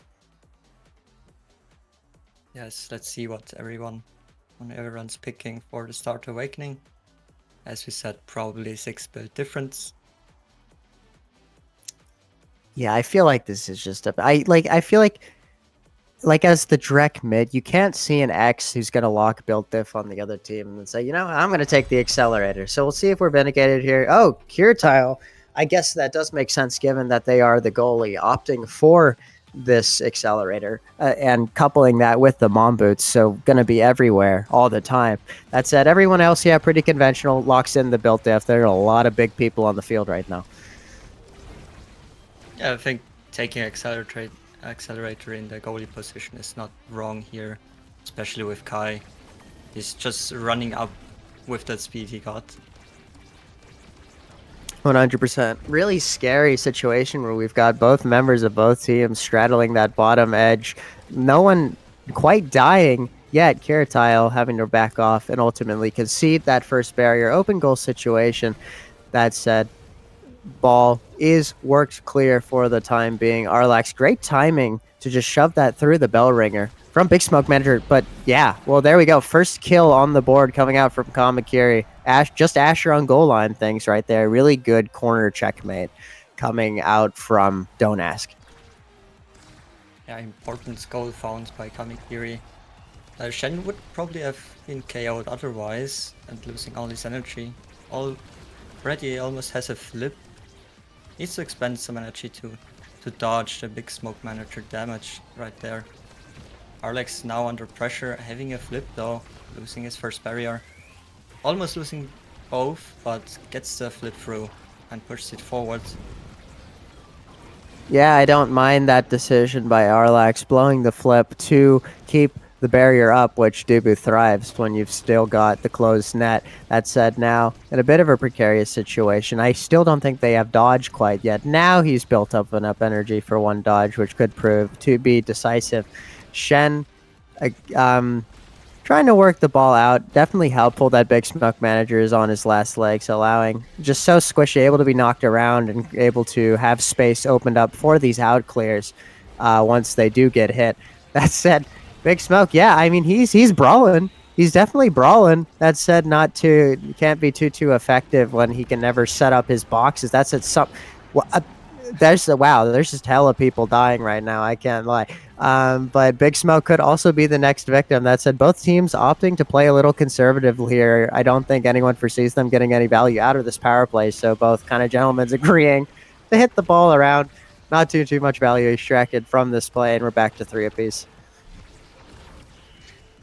Yes, let's see what everyone's picking for the Start Awakening. As we said, probably 6 build difference. Yeah, I feel like this is just I feel like as the Drek mid, you can't see an X who's going to lock build diff on the other team and say, I'm going to take the accelerator. So we'll see if we're vindicated here. Oh, Kirtile. I guess that does make sense given that they are the goalie, opting for this accelerator and coupling that with the mom boots. So going to be everywhere all the time. That said, everyone else, yeah, pretty conventional, locks in the build diff. There are a lot of big people on the field right now. Yeah, I think taking accelerator in the goalie position is not wrong here, especially with Kai. He's just running up with that speed he got. 100%. Really scary situation where we've got both members of both teams straddling that bottom edge. No one quite dying yet. Kiratile having to back off and ultimately concede that first barrier. Open goal situation. That said, ball is worked clear for the time being. Arlax, great timing to just shove that through the bell ringer from Big Smoke Manager. But yeah, well, there we go. First kill on the board coming out from Kamakiri. Just Asher on goal line things right there. Really good corner checkmate coming out from Don't Ask. Yeah, important goal found by Kamakiri. Shen would probably have been KO'd otherwise and losing all his energy. Already almost has a flip. Needs to expend some energy to dodge the Big Smoke Manager damage right there. Arlex now under pressure, having a flip though, losing his first barrier. Almost losing both, but gets the flip through and pushes it forward. Yeah, I don't mind that decision by Arlax, blowing the flip to keep the barrier up, which Dubu thrives when you've still got the closed net. That said, now in a bit of a precarious situation. I still don't think they have dodge quite yet. Now he's built up enough energy for one dodge, which could prove to be decisive. Shen, trying to work the ball out. Definitely helpful that Big Smoke Manager is on his last legs, allowing just so squishy, able to be knocked around and able to have space opened up for these out clears once they do get hit. That said, Big Smoke, yeah, I mean, he's brawling. he's definitely brawling. That said, can't be too effective when he can never set up his boxes. That's at some. Well, there's just hella people dying right now. I can't lie. But Big Smoke could also be the next victim. That said, both teams opting to play a little conservative here. I don't think anyone foresees them getting any value out of this power play. So both kind of gentlemen's agreeing to hit the ball around. Not too much value extracted from this play, and we're back to 3 apiece.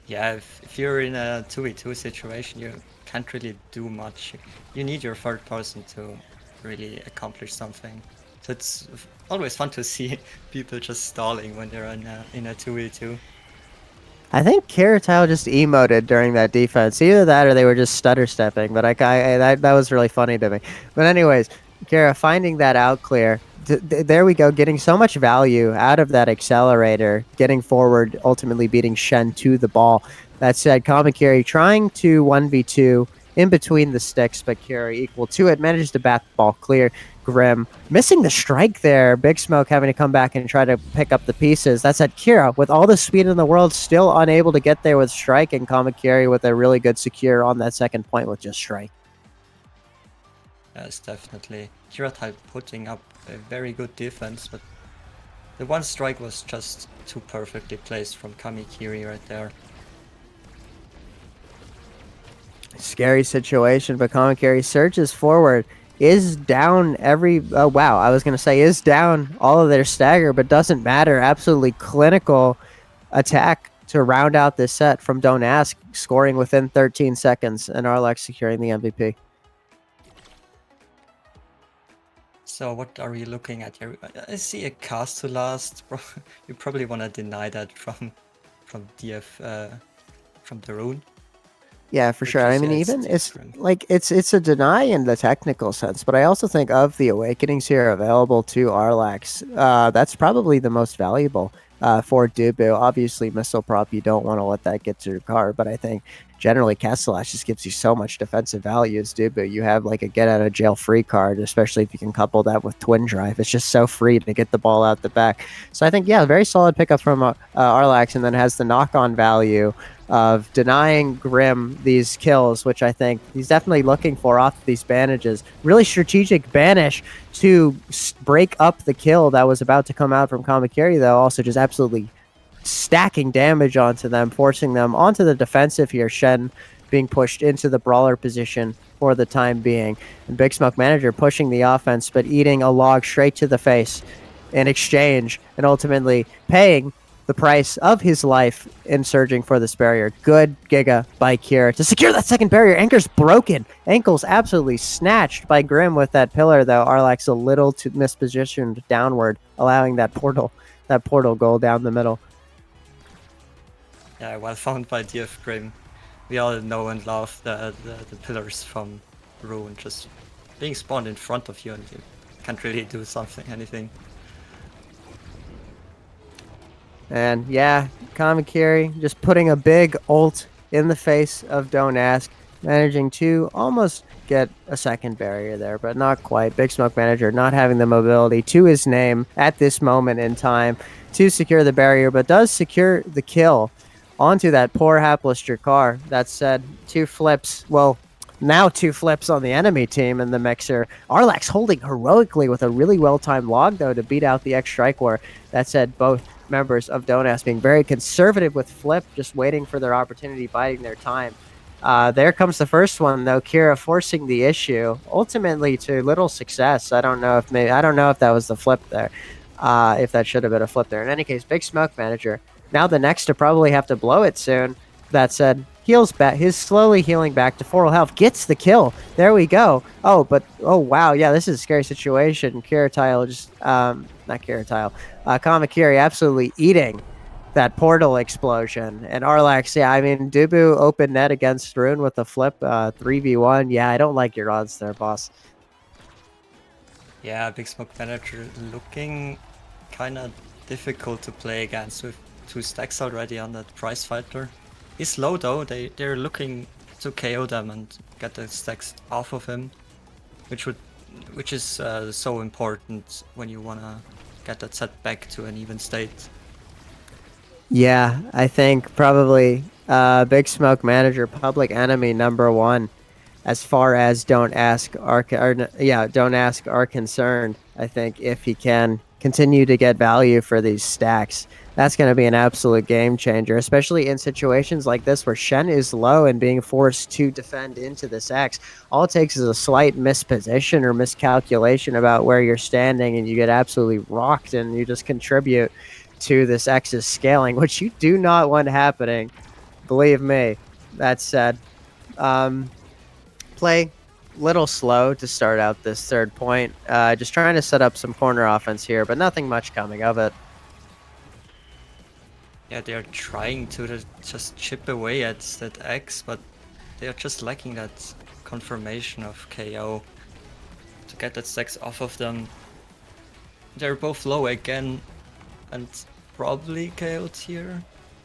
Yeah, if you're in a 2v2 situation, you can't really do much. You need your third person to really accomplish something. So it's always fun to see people just stalling when they're in a 2v2. I think Kiritile just emoted during that defense. Either that or they were just stutter stepping. But that was really funny to me. But anyways, Kira finding that out clear. There we go, getting so much value out of that accelerator, getting forward, ultimately beating Shen to the ball. That said, Kamakiri trying to 1v2 in between the sticks, but Kira equal to it, manages to bat the ball clear. Grim missing the strike there. Big Smoke having to come back and try to pick up the pieces. That's at Kira with all the speed in the world, still unable to get there with strike, and Kamakiri with a really good secure on that second point with just strike. Yes, definitely. Kiritile putting up a very good defense, but the one strike was just too perfectly placed from Kamikiri right there. Scary situation, but Kamakiri surges forward, is down is down all of their stagger, but doesn't matter. Absolutely clinical attack to round out this set from Don't Ask, scoring within 13 seconds, and Arlax securing the MVP. So what are we looking at here? I see a cast to last. You probably want to deny that from DF, from the rune. Yeah, for sure. I mean, even it's a deny in the technical sense, but I also think of the awakenings here available to Arlax, that's probably the most valuable for Dubu. Obviously, missile prop, you don't want to let that get to your card, but I think generally Castellash just gives you so much defensive value as Dubu. You have like a get out of jail free card, especially if you can couple that with Twin Drive. It's just so free to get the ball out the back. So I think, yeah, very solid pickup from Arlax, and then has the knock-on value of denying Grim these kills, which I think he's definitely looking for off these bandages. Really strategic banish to break up the kill that was about to come out from Kamakiri, though. Also just absolutely stacking damage onto them, forcing them onto the defensive here. Shen being pushed into the brawler position for the time being. And Big Smoke Manager pushing the offense, but eating a log straight to the face in exchange, and ultimately paying the price of his life in surging for this barrier. Good Giga by Kira to secure that second barrier. Anchor's broken. Ankle's absolutely snatched by Grim with that pillar, though. Arlax a little too mispositioned downward, allowing that portal goal down the middle. Yeah, well found by DF Grim. We all know and love the pillars from Rune just being spawned in front of you, and you can't really do anything. And yeah, Kamakiri just putting a big ult in the face of Don't Ask, managing to almost get a second barrier there, but not quite. Big Smoke Manager not having the mobility to his name at this moment in time to secure the barrier, but does secure the kill onto that poor hapless Jakar. That said, two flips on the enemy team in the mixer. Arlax holding heroically with a really well-timed log, though, to beat out the X-Strike War. That said, both members of Don't Ask being very conservative with flip, just waiting for their opportunity, biding their time. There comes the first one, though. Kira forcing the issue, ultimately to little success. I don't know if that was the flip there. If that should have been a flip there. In any case, Big Smoke Manager now the next to probably have to blow it soon. That said, heals back. He's slowly healing back to full health. Gets the kill. There we go. Oh wow. Yeah, this is a scary situation. Kiritile just not Kiritile. Kamakiri absolutely eating that portal explosion. And Arlax, yeah, I mean, Dubu open net against Rune with a flip 3v1. Yeah, I don't like your odds there, boss. Yeah, Big Smoke Manager looking kind of difficult to play against with 2 stacks already on that prize fighter. He's low though. They're looking to KO them and get the stacks off of him, which is so important when you wanna get that set back to an even state. Yeah, I think probably Big Smoke Manager, public enemy #1. As far as don't ask are concerned, I think if he can continue to get value for these stacks, that's going to be an absolute game changer, especially in situations like this where Shen is low and being forced to defend into this X. All it takes is a slight misposition or miscalculation about where you're standing, and you get absolutely rocked, and you just contribute to this X's scaling, which you do not want happening. Believe me. That said, play little slow to start out this third point. Just trying to set up some corner offense here, but nothing much coming of it. Yeah, they're trying to just chip away at that X, but they're just lacking that confirmation of KO to get that stacks off of them. They're both low again and probably KO'd here.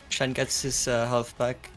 Shen gets his health back.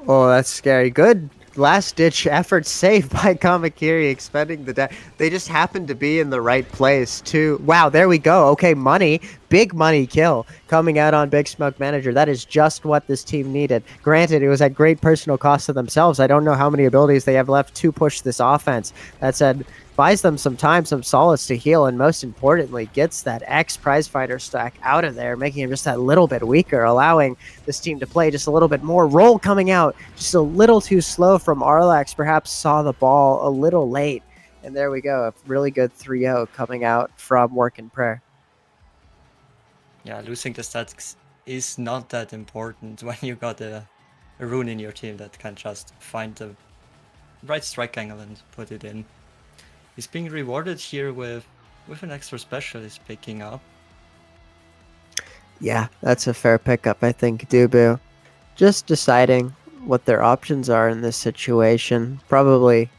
Oh, that's scary. Good last-ditch effort save by Kamakiri, expending the death. They just happened to be in the right place, too. Wow, there we go. Okay, money. Big money kill coming out on Big Smoke Manager. That is just what this team needed. Granted, it was at great personal cost to themselves. I don't know how many abilities they have left to push this offense. That said, buys them some time, some solace to heal, and most importantly, gets that X prizefighter stack out of there, making him just that little bit weaker, allowing this team to play just a little bit more. Roll coming out just a little too slow from Arlax, perhaps saw the ball a little late. And there we go, a really good 3-0 coming out from Work and Prayer. Yeah, losing the stats is not that important when you got a rune in your team that can just find the right strike angle and put it in. He's being rewarded here with an extra specialist picking up. Yeah, that's a fair pickup, I think, Dubu. Just deciding what their options are in this situation. Probably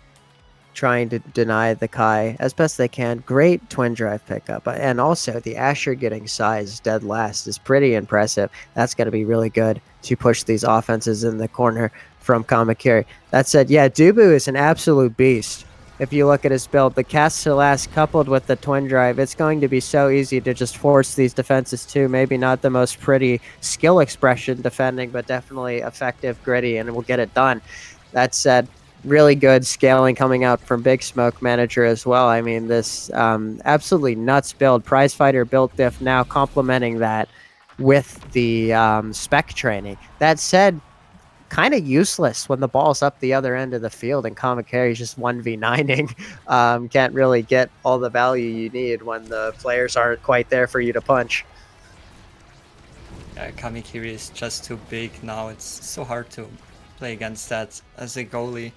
trying to deny the Kai as best they can. Great twin drive pickup. And also, the Asher getting size dead last is pretty impressive. That's going to be really good to push these offenses in the corner from Kamakiri. That said, yeah, Dubu is an absolute beast. If you look at his build, the cast to last coupled with the twin drive, it's going to be so easy to just force these defenses too. Maybe not the most pretty skill expression defending, but definitely effective, gritty, and we'll get it done. That said, really good scaling coming out from Big Smoke Manager as well. I mean, this absolutely nuts build. Prizefighter built diff now complementing that with the spec training. That said, kind of useless when the ball's up the other end of the field and Kamakiri's just 1v9ing. Can't really get all the value you need when the players aren't quite there for you to punch. Kamakiri is just too big now. It's so hard to play against that as a goalie.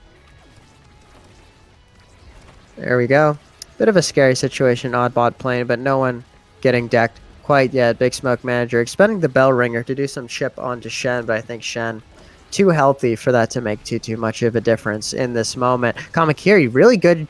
There we go. Bit of a scary situation, Oddbot playing, but no one getting decked quite yet. Big Smoke Manager expending the Bell Ringer to do some chip onto Shen, but I think Shen too healthy for that to make too much of a difference in this moment. Kamakiri, really good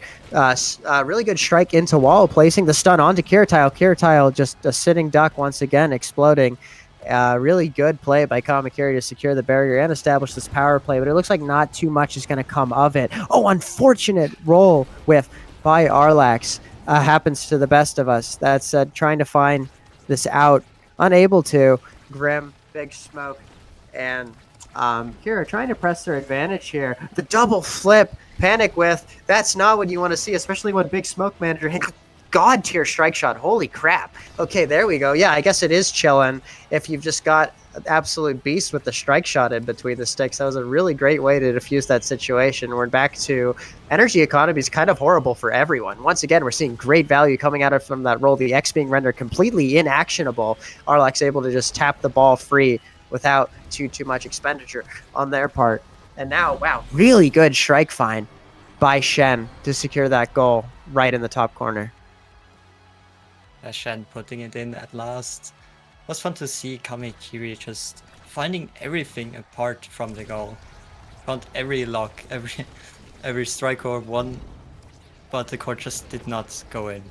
strike into wall, placing the stun onto Kiritile. Kiritile just a sitting duck once again, exploding. Really good play by Kamakiri to secure the barrier and establish this power play, but it looks like not too much is going to come of it. Oh, unfortunate roll whiff by Arlax. Happens to the best of us. That's trying to find this out. Unable to. Grim, Big Smoke, and Kira trying to press their advantage here. The double flip, panic with. That's not what you want to see, especially when Big Smoke Manager hit God tier strike shot. Holy crap. Okay, there we go. Yeah, I guess it is chillin' if you've just got an absolute beast with the strike shot in between the sticks. That was a really great way to diffuse that situation. We're back to energy economy is kind of horrible for everyone. Once again, we're seeing great value coming out of from that roll. The X being rendered completely inactionable. Arlax able to just tap the ball free without too much expenditure on their part. And now, wow, really good strike find by Shen to secure that goal right in the top corner. Shen putting it in at last. It was fun to see Kamakiri just finding everything apart from the goal. Found every lock, every strike orb won, but the court just did not go in.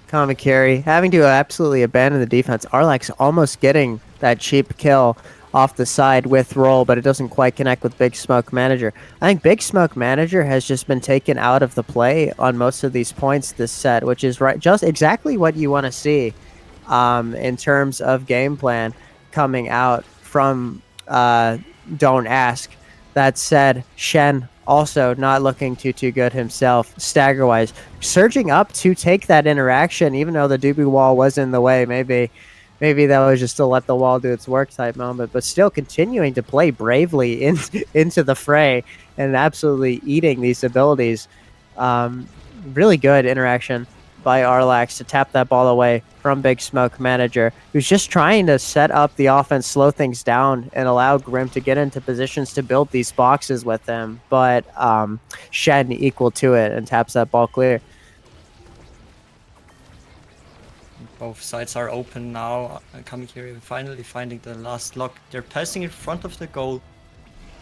Kamakiri having to absolutely abandon the defense. Arlax almost getting that cheap kill off the side with roll, but it doesn't quite connect with Big Smoke Manager. I think Big Smoke Manager has just been taken out of the play on most of these points this set, which is right, just exactly what you want to see in terms of game plan. coming out from Don't Ask. That said, Shen also not looking too good himself, stagger-wise. Surging up to take that interaction, even though the Dubu wall was in the way. Maybe that was just to let the wall do its work type moment, but still continuing to play bravely into the fray and absolutely eating these abilities. Really good interaction by Arlax to tap that ball away from Big Smoke Manager, who's just trying to set up the offense, slow things down, and allow Grim to get into positions to build these boxes with him. But Shen equal to it and taps that ball clear. Both sides are open now. Kamikiri finally finding the last lock. They're passing in front of the goal,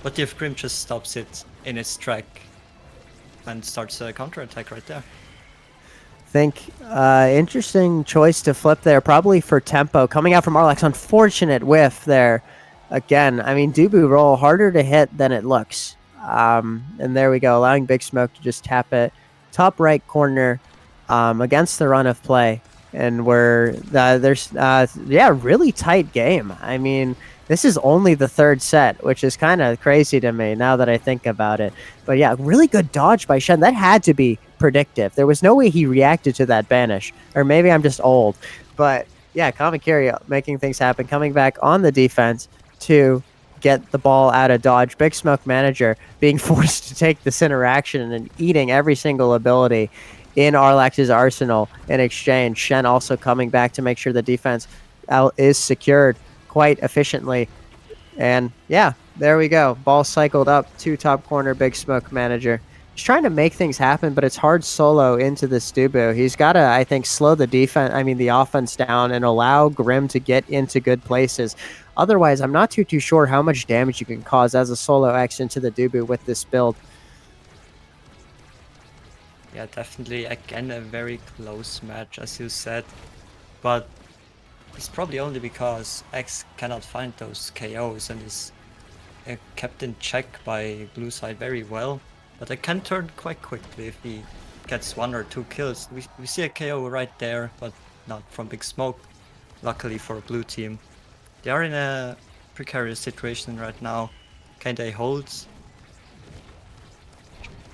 but the Grim just stops it in its track and starts a counter-attack right there. Think interesting choice to flip there, probably for tempo. Coming out from Arlax, unfortunate whiff there. Again, I mean, Dubu roll harder to hit than it looks. And there we go, allowing Big Smoke to just tap it. Top right corner against the run of play. And there's really tight game. I mean, this is only the third set, which is kind of crazy to me now that I think about it. But yeah, really good dodge by Shen. That had to be predictive. There was no way he reacted to that banish. Or maybe I'm just old. But yeah, Kamikiri making things happen, coming back on the defense to get the ball out of dodge. Big Smoke Manager being forced to take this interaction and eating every single ability in Arlax's arsenal in exchange. Shen also coming back to make sure the defense is secured quite efficiently. And yeah, there we go. Ball cycled up to top corner, Big Smoke Manager. He's trying to make things happen, but it's hard solo into this Dubu. He's got to, I think, slow the offense down and allow Grim to get into good places. Otherwise, I'm not too sure how much damage you can cause as a solo X into the Dubu with this build. Yeah, definitely, again, a very close match, as you said. But it's probably only because X cannot find those KOs and is kept in check by blue side very well. But it can turn quite quickly if he gets 1 or 2 kills. We see a KO right there, but not from Big Smoke, luckily for blue team. They are in a precarious situation right now. Can they hold?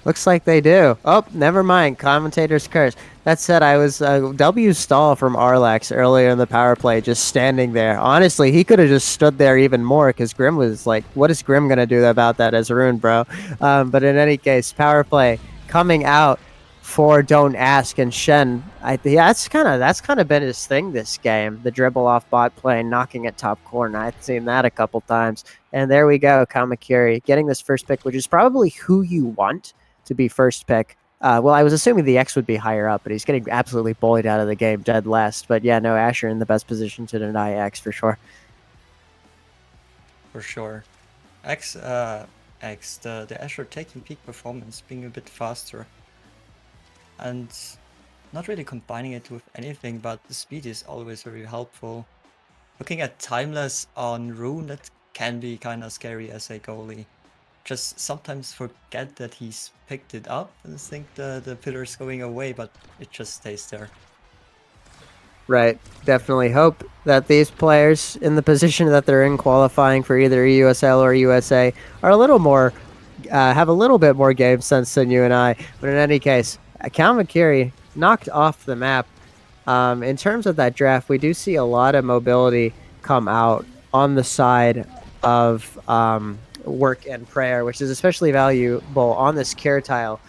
Looks like they do. Oh, never mind. Commentator's curse. That said, I was W stall from Arlax earlier in the power play, just standing there. Honestly, he could have just stood there even more because Grim was like, what is Grim going to do about that as Rune, bro? But in any case, power play coming out for Don't Ask, and Shen, that's kind of been his thing this game. The dribble off bot plane, knocking at top corner. I've seen that a couple times. And there we go, Kamikiri getting this first pick, which is probably who you want to be first pick. Well, I was assuming the X would be higher up, but he's getting absolutely bullied out of the game, dead last. But yeah, no, Asher in the best position to deny X for sure. For sure. The Asher taking peak performance, being a bit faster. And not really combining it with anything, but the speed is always very helpful. Looking at Timeless on Rune, that can be kind of scary as a goalie. Just sometimes forget that he's picked it up and think the pillar's going away, but it just stays there. Right. Definitely hope that these players in the position that they're in qualifying for either EUSL or USA are a little more, have a little bit more game sense than you and I. But in any case, Kamikiri knocked off the map. In terms of that draft, we do see a lot of mobility come out on the side of work and prayer, which is especially valuable on this care tile.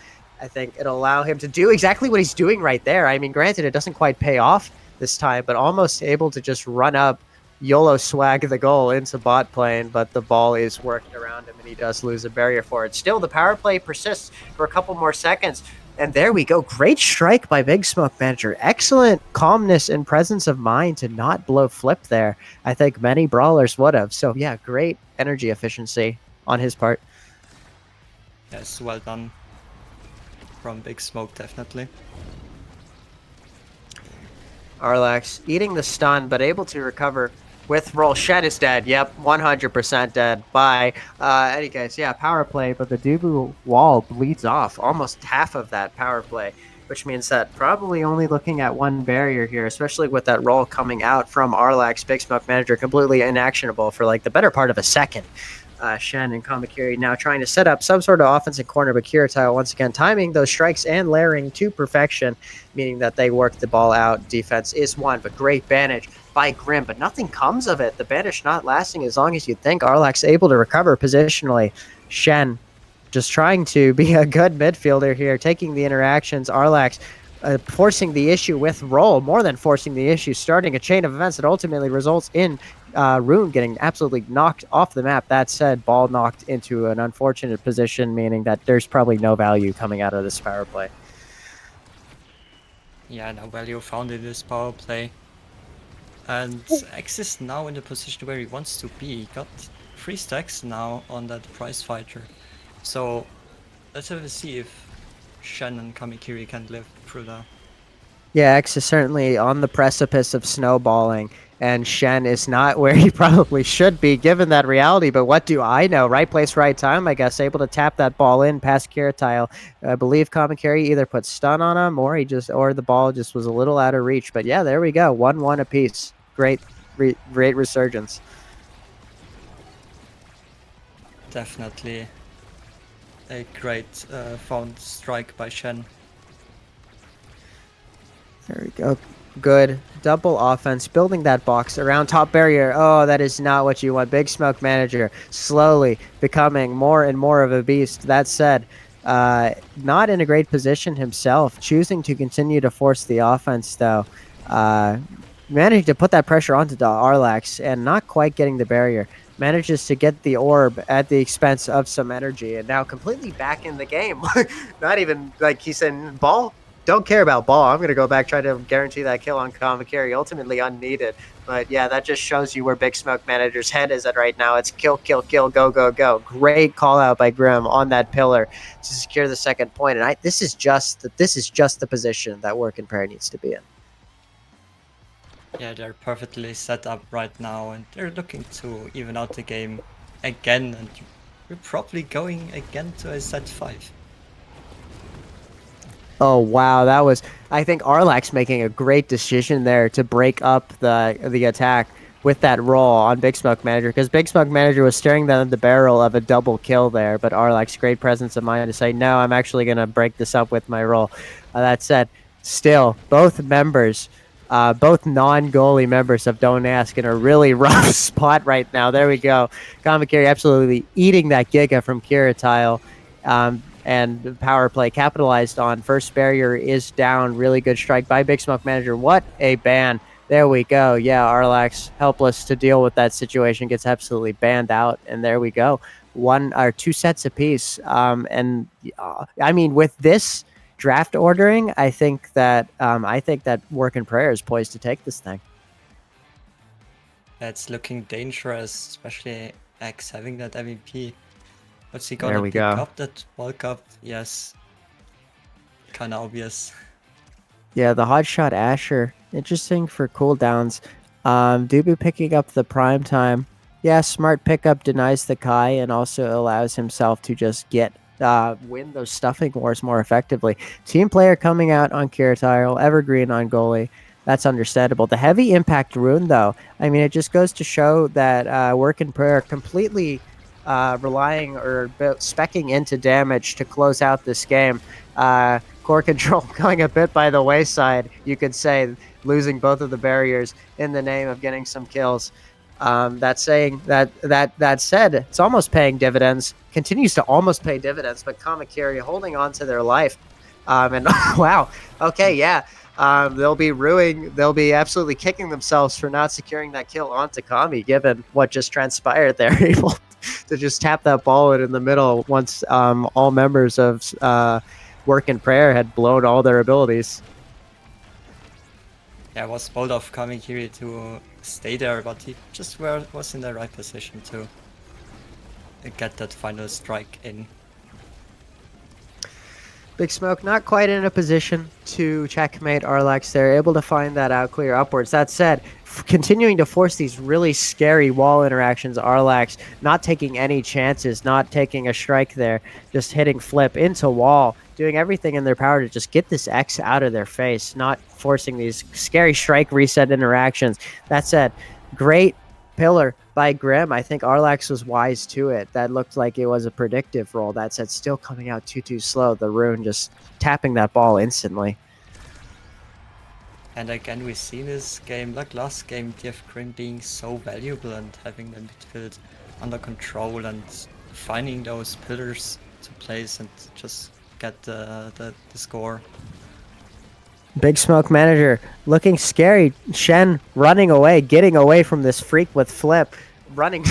I think it'll allow him to do exactly what he's doing right there. I mean, granted, it doesn't quite pay off this time, but almost able to just run up, YOLO swag the goal into bot plane, but the ball is working around him and he does lose a barrier for it. Still, the power play persists for a couple more seconds. And there we go. Great strike by Big Smoke Manager. Excellent calmness and presence of mind to not blow flip there. I think many brawlers would have. So yeah, great energy efficiency on his part. Yes, well done from Big Smoke, definitely. Arlax eating the stun, but able to recover with roll. Shen is dead. Yep, 100% dead. Bye. Any case, yeah, power play, but the Dubu wall bleeds off almost half of that power play. which means that probably only looking at one barrier here, especially with that roll coming out from Arlax, Big Smoke Manager completely inactionable for like the better part of a second. Shen and Kamakiri now trying to set up some sort of offensive corner, but Kirityle once again timing those strikes and layering to perfection, meaning that they work the ball out. Defense is one, but great banish by Grim, but nothing comes of it. The banish not lasting as long as you'd think. Arlax able to recover positionally. Shen just trying to be a good midfielder here, taking the interactions. Arlax forcing the issue with roll, more than forcing the issue, starting a chain of events that ultimately results in Rune getting absolutely knocked off the map. That said, ball knocked into an unfortunate position, meaning that there's probably no value coming out of this power play. Yeah, no value found in this power play. And X is now in the position where he wants to be. He got 3 stacks now on that prize fighter. So let's have a see if Shen and Kamikiri can live through that. Yeah, X is certainly on the precipice of snowballing, and Shen is not where he probably should be given that reality. But what do I know? Right place, right time, I guess. Able to tap that ball in past Kirityle. I believe Kamakiri either put stun on him or the ball just was a little out of reach. But yeah, there we go. 1-1 apiece. Great resurgence. Definitely a great found strike by Shen. There we go. Good. Double offense. Building that box around top barrier. Oh, that is not what you want. Big Smoke Manager slowly becoming more and more of a beast. That said, not in a great position himself. Choosing to continue to force the offense, though. Managing to put that pressure onto Arlax and not quite getting the barrier. Manages to get the orb at the expense of some energy, and now completely back in the game. Not even like he said, ball. Don't care about ball. I'm going to go back, try to guarantee that kill on Kamakiri, ultimately unneeded. But yeah, that just shows you where Big Smoke Manager's head is at right now. It's kill, kill, kill, go, go, go. Great call out by Grim on that pillar to secure the second point. And this is just the position that Work and Prayer needs to be in. Yeah, they're perfectly set up right now, and they're looking to even out the game again, and we're probably going again to a set 5. Oh wow, that was, I think Arlax making a great decision there to break up the attack with that roll on Big Smoke Manager, because Big Smoke Manager was staring down the barrel of a double kill there, but Arlax, great presence of mind to say, no, I'm actually going to break this up with my roll. That said, still, both members, both non-goalie members of Don't Ask in a really rough spot right now. There we go. Kamakiri absolutely eating that Giga from Kirityle. And the power play capitalized on. First barrier is down. Really good strike by Big Smoke Manager. What a ban. There we go. Yeah, Arlax, helpless to deal with that situation, gets absolutely banned out. And there we go. 1 or 2 sets apiece. I mean, with this draft ordering, I think that Work and Prayer is poised to take this thing. That's looking dangerous, especially X having that MVP. What's he gonna pick up? That World Cup? Yes. Kinda obvious. Yeah, the Hotshot Asher. Interesting for cooldowns. Dubu picking up the prime time. Yeah, smart pickup, denies the Kai and also allows himself to just win those stuffing wars more effectively. Team player coming out on Kirityle, Evergreen on goalie. That's understandable. The heavy impact rune, though, I mean, it just goes to show that Work and Prayer completely relying or speccing into damage to close out this game. Core control going a bit by the wayside, you could say, losing both of the barriers in the name of getting some kills. That said, it's almost paying dividends. Continues to almost pay dividends, but Kamakiri holding on to their life. And wow, okay, yeah. They'll be absolutely kicking themselves for not securing that kill onto Kami, given what just transpired there. Able to just tap that ball in the middle once all members of Work and Prayer had blown all their abilities. Yeah, it was bold of Kamikiri to stay there, but he just was in the right position to get that final strike in. Big Smoke not quite in a position to checkmate Arlax. They're able to find that out clear upwards. That said, continuing to force these really scary wall interactions, Arlax not taking any chances, not taking a strike there, just hitting flip into wall, doing everything in their power to just get this X out of their face, not forcing these scary strike reset interactions. That said, great pillar by Grim. I think Arlax was wise to it. That looked like it was a predictive roll. That said, still coming out too slow. The rune just tapping that ball instantly. And again, we see this game, like last game, DF Grim being so valuable and having the midfield under control and finding those pillars to place and just get the score. Big Smoke Manager looking scary. Shen running away, getting away from this freak with flip, running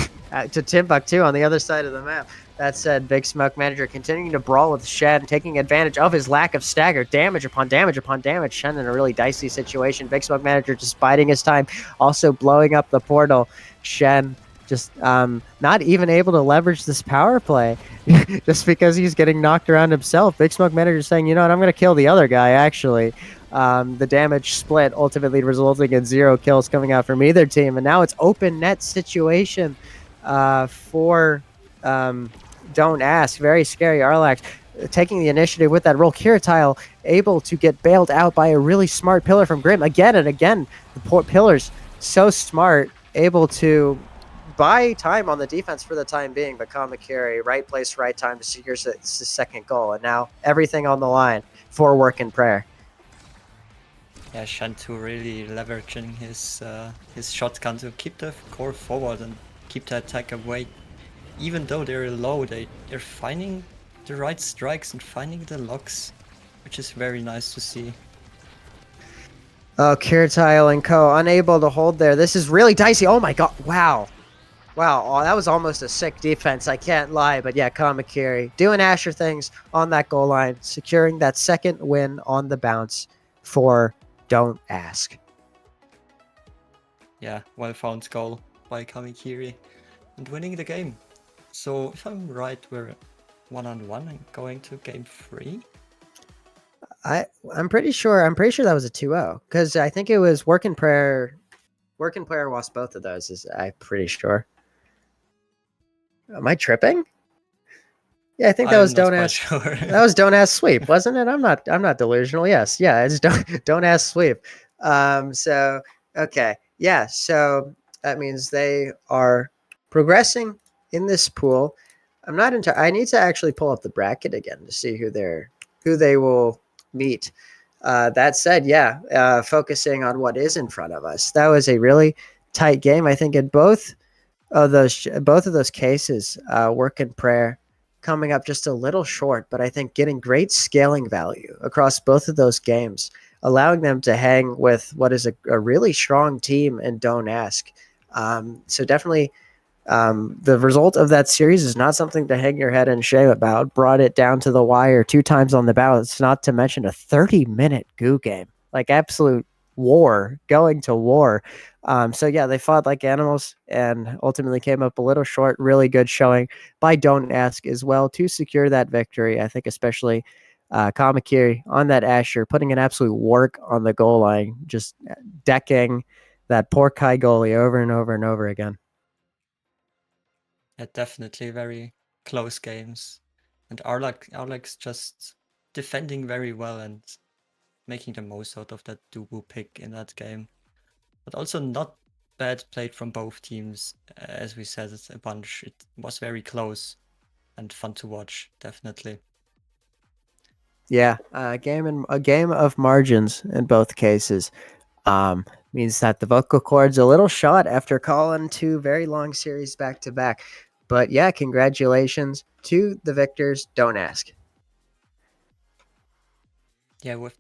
to Timbuktu on the other side of the map. That said, Big Smoke Manager continuing to brawl with Shen, taking advantage of his lack of stagger. Damage upon damage upon damage. Shen in a really dicey situation. Big Smoke Manager just biding his time, also blowing up the portal. Shen just not even able to leverage this power play just because he's getting knocked around himself. Big Smoke Manager saying, you know what, I'm going to kill the other guy, actually. The damage split ultimately resulting in 0 kills coming out from either team. And now it's open net situation for Don't Ask. Very scary. Arlax taking the initiative with that roll. Kiritile able to get bailed out by a really smart pillar from Grim. Again and again, the poor pillars so smart, able to buy time on the defense for the time being, but Kamakiri, right place, right time to secure his second goal. And now everything on the line for work and prayer. Yeah, Shantu really leveraging his shotgun to keep the core forward and keep the attack away. Even though they're low, they're finding the right strikes and finding the locks, which is very nice to see. Oh, Kiritile and Co. unable to hold there. This is really dicey. Oh my god. Wow. Wow. Oh, that was almost a sick defense. I can't lie. But yeah, Kamakiri doing Asher things on that goal line, securing that second win on the bounce for Don't Ask. Yeah, well found goal by Kamikiri and winning the game. So if I'm right, we're 1-on-1 and going to game 3. I'm pretty sure that was a 2-0 because I think it was Work and Prayer lost both of those. I'm pretty sure. Am I tripping? Yeah, I think that was Don't Ask. Sure. That was Don't Ask Sweep, wasn't it? I'm not delusional. Yes, yeah, it's Don't Ask Sweep. So okay, yeah. So that means they are progressing in this pool. I'm not into. I need to actually pull up the bracket again to see who they will meet. That said, yeah, focusing on what is in front of us. That was a really tight game. I think in both of those cases, Work and Prayer coming up just a little short, but I think getting great scaling value across both of those games, allowing them to hang with what is a really strong team and Don't Ask. So definitely the result of that series is not something to hang your head in shame about. Brought it down to the wire 2 times on the balance, not to mention a 30-minute goo game. Like absolute war, going to war. So yeah, they fought like animals and ultimately came up a little short. Really good showing by Don't Ask as well to secure that victory. I think especially Kamakiri on that Asher, putting an absolute work on the goal line, just decking that poor Kai goalie over and over and over again. Yeah, definitely very close games. And Arlax just defending very well and making the most out of that Dubu pick in that game. But also not bad played from both teams. As we said, it's a bunch. It was very close and fun to watch, definitely. Yeah, a game of margins in both cases. Means that the vocal cords a little shot after calling 2 very long series back to back. But yeah, congratulations to the victors. Don't Ask. Yeah, with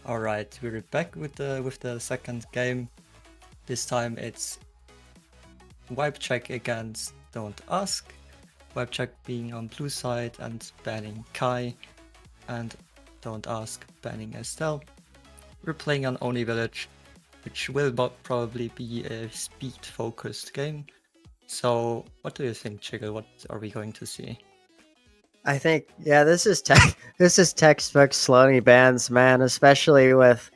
All right, we're back with the second game. This time it's wipe check against Don't Ask. Wipe check being on blue side and banning Kai, and Don't Ask banning Estelle. We're playing on Oni Village, which will probably be a speed-focused game. So, what do you think, Chiggle? What are we going to see? I think, yeah, this is textbook Sloaney bans, man, especially with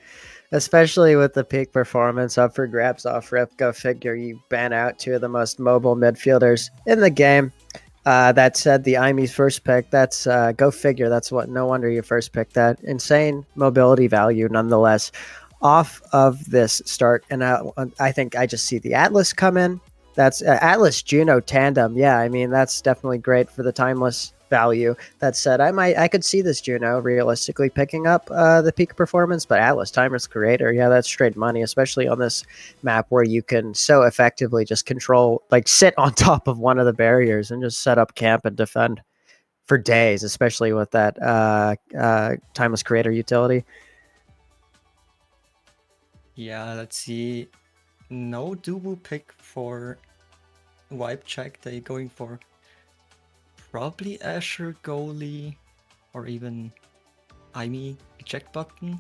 the peak performance up for grabs off rip. Go figure, you ban out two of the most mobile midfielders in the game. That said, the IME's first pick, that's go figure. That's what, no wonder you first picked that. Insane mobility value nonetheless off of this start. And I think I just see the Atlas come in. That's Atlas Juno tandem. Yeah, I mean, that's definitely great for the timeless value. That said, I could see this Juno realistically picking up the peak performance, but Atlas Timeless Creator, yeah, that's straight money, especially on this map where you can so effectively just control, like sit on top of one of the barriers and just set up camp and defend for days, especially with that Timeless Creator utility. Yeah, let's see. No Dubu pick for wipe check. They're going for probably Asher goalie or even IME eject button.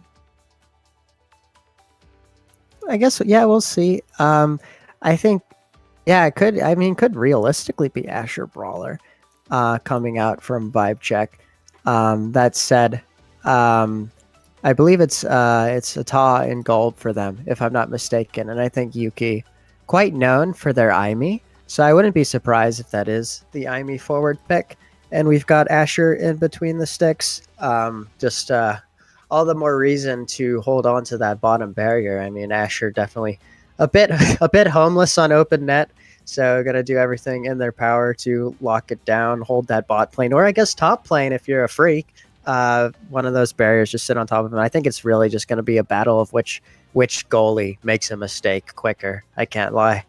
I guess, yeah, we'll see. I think, yeah, it could. I mean, could realistically be Asher Brawler coming out from Vibe Check. That said, I believe it's Ata in gold for them, if I'm not mistaken, and I think Yuki, quite known for their IME, so I wouldn't be surprised if that is the IME forward pick. And we've got Asher in between the sticks. Just all the more reason to hold on to that bottom barrier. I mean, Asher definitely a bit homeless on open net, so gonna do everything in their power to lock it down, hold that bot plane, or I guess top lane if you're a freak. One of those barriers, just sit on top of him. I think it's really just going to be a battle of which goalie makes a mistake quicker. I can't lie.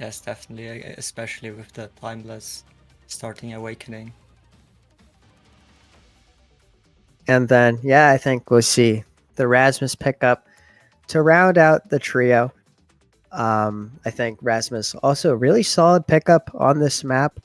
Yes, definitely, especially with the timeless starting awakening. And then, yeah, I think we'll see the Rasmus pickup to round out the trio. I think Rasmus also really solid pickup on this map.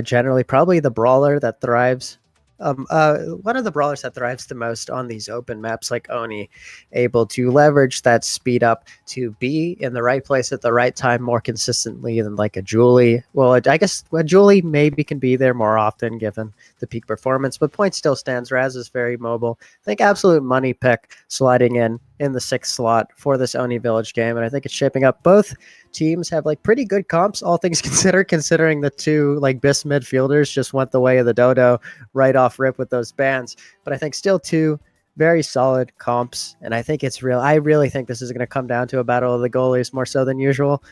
Generally, probably the brawler that thrives. One of the brawlers that thrives the most on these open maps like Oni, able to leverage that speed up to be in the right place at the right time more consistently than like a Julie. Well, I guess a Julie maybe can be there more often given the peak performance, but point still stands. Raz is very mobile. I think absolute money pick sliding in the 6th slot for this Oni Village game, and I think it's shaping up. Both teams have like pretty good comps, all things considered, considering the two like BIS midfielders just went the way of the dodo right off rip with those bans. But I think still two very solid comps, and I think it's real. I really think this is going to come down to a battle of the goalies more so than usual.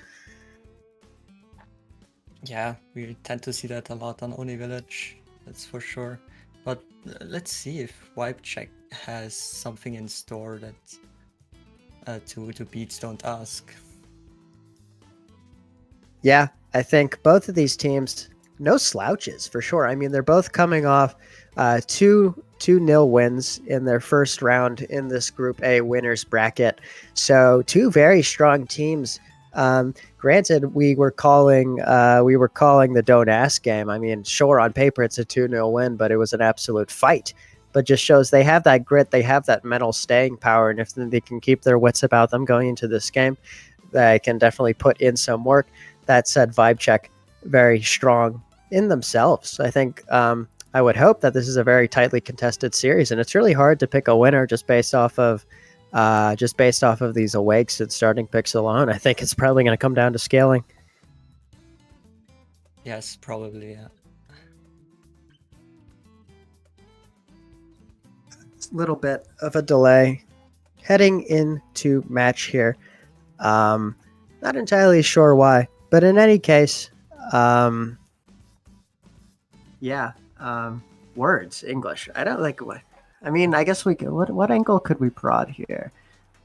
Yeah, we tend to see that a lot on Oni Village, that's for sure. But let's see if Wipe Check has something in store that to beat Don't Ask. Yeah, I think both of these teams, no slouches for sure. I mean, they're both coming off 2-0 wins in their first round in this Group A winners bracket. So two very strong teams. Granted, we were calling the Don't Ask game. I mean, sure, on paper it's a 2-0 win, but it was an absolute fight. But just shows they have that grit, they have that mental staying power, and if they can keep their wits about them going into this game, they can definitely put in some work. That said, Vibe Check very strong in themselves. I think I would hope that this is a very tightly contested series, and it's really hard to pick a winner just based off of these awakes and starting picks alone. I think it's probably going to come down to scaling. Yes, probably. Yeah. Little bit of a delay heading into match here. Not entirely sure why, but in any case, words English. I don't like what. I mean, I guess we could. What angle could we prod here?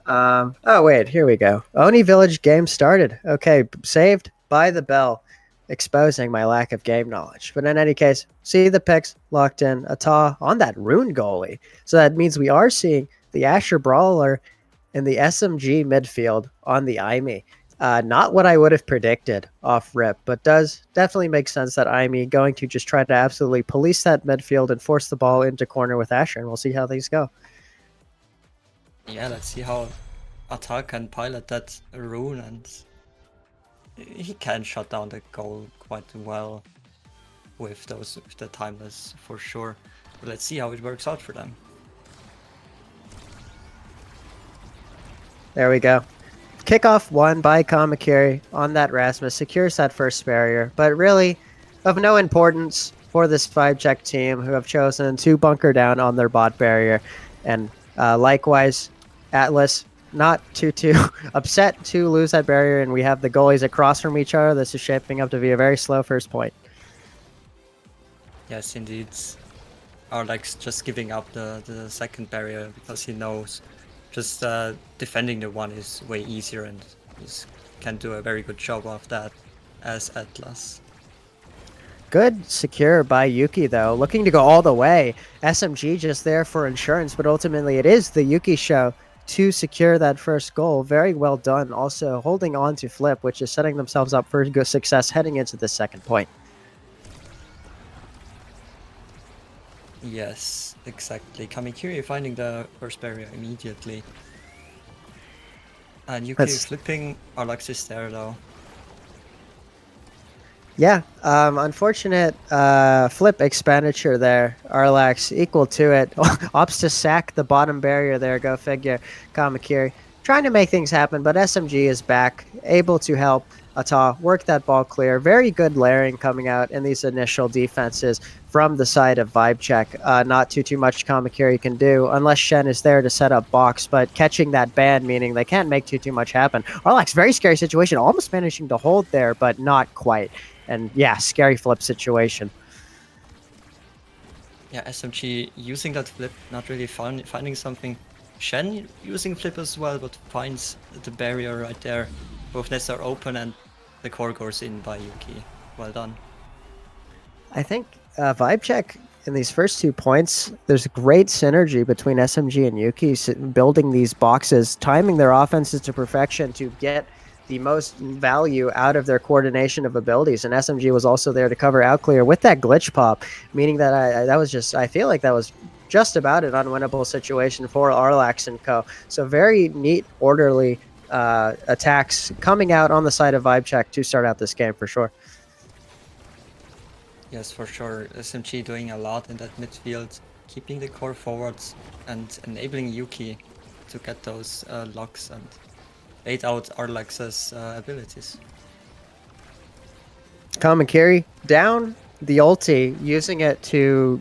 Oh wait, here we go. Oni Village game started. Okay, saved by the bell. exposing my lack of game knowledge. But in any case, see the picks locked in. Ata on that rune goalie. So that means we are seeing the Asher Brawler in the SMG midfield on the IME. Not what I would have predicted off rip, but does definitely make sense that IME going to just try to absolutely police that midfield and force the ball into corner with Asher, and we'll see how things go. Yeah, let's see how Atar can pilot that rune, and he can shut down the goal quite well with the timeless for sure. But let's see how it works out for them. There we go. Kickoff won by Kamakiri on that Rasmus, secures that first barrier, but really of no importance for this 5-check team who have chosen to bunker down on their bot barrier. And likewise, Atlas not too upset to lose that barrier, and we have the goalies across from each other. This is shaping up to be a very slow first point. Yes, indeed. Arlex just giving up the second barrier because he knows just defending the one is way easier, and he can do a very good job of that as Atlas. Good secure by Yuki, though. Looking to go all the way. SMG just there for insurance, but ultimately it is the Yuki show to secure that first goal. Very well done. Also holding on to Flip, which is setting themselves up for good success heading into the second point. Yes, exactly. Kamikiri finding the first barrier immediately. And Yuki flipping. Arlex is there though. Yeah, unfortunate flip expenditure there. Arlax equal to it. Opts to sack the bottom barrier there, go figure. Kamakiri trying to make things happen, but SMG is back, able to help Ata work that ball clear. Very good layering coming out in these initial defenses from the side of Vibe Check. Not too much Kamakiri can do unless Shen is there to set up box, but catching that ban, meaning they can't make too much happen. Arlax, very scary situation, almost managing to hold there, but not quite. And yeah, scary flip situation. Yeah, SMG using that flip, not really finding something. Shen using flip as well, but finds the barrier right there. Both nets are open and the core goes in by Yuki. Well done. I think Vibe Check in these first 2 points, there's a great synergy between SMG and Yuki building these boxes, timing their offenses to perfection to get the most value out of their coordination of abilities. And SMG was also there to cover out clear with that glitch pop, meaning that I feel like that was just about an unwinnable situation for Arlax and co. So very neat, orderly attacks coming out on the side of Vibe Check to start out this game for sure. Yes, for sure. SMG doing a lot in that midfield, keeping the core forwards and enabling Yuki to get those locks and bait out Arlax's abilities. Kamakiri down the ulti, using it to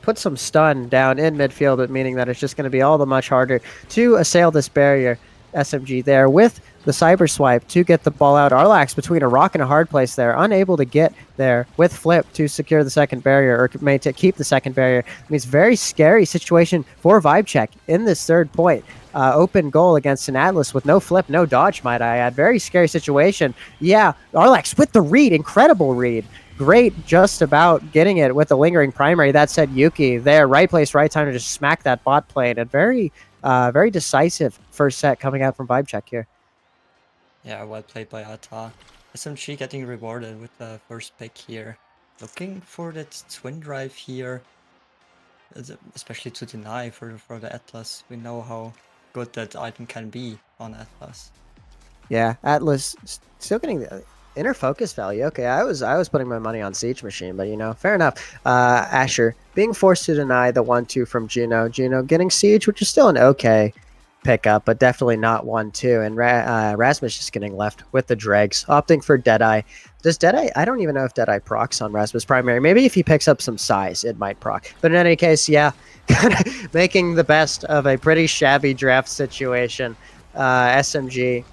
put some stun down in midfield, but meaning that it's just going to be all the much harder to assail this barrier. SMG there with the cyber swipe to get the ball out. Arlax between a rock and a hard place there, unable to get there with Flip to secure the second barrier or to keep the second barrier. I mean, it's a very scary situation for Vibe Check in this third point. Open goal against an Atlas with no flip, no dodge, might I add. Very scary situation. Yeah, Arlax with the read, incredible read. Great, just about getting it with the lingering primary. That said, Yuki there, right place, right time to just smack that bot plane. And very decisive first set coming out from Vibe Check here. Yeah, well played by Ata. SMG getting rewarded with the first pick here. Looking for that twin drive here, especially to deny for the Atlas. We know how good that item can be on Atlas. Yeah, Atlas still getting the inner focus value. Okay, I was putting my money on Siege Machine, but you know, fair enough. Asher being forced to deny the 1-2 from Juno. Juno getting Siege, which is still an okay pickup, but definitely not 1-2. And Rasmus just getting left with the dregs, opting for Deadeye. Does Deadeye? I don't even know if Deadeye procs on Rasmus primary. Maybe if he picks up some size, it might proc. But in any case, yeah, making the best of a pretty shabby draft situation. SMG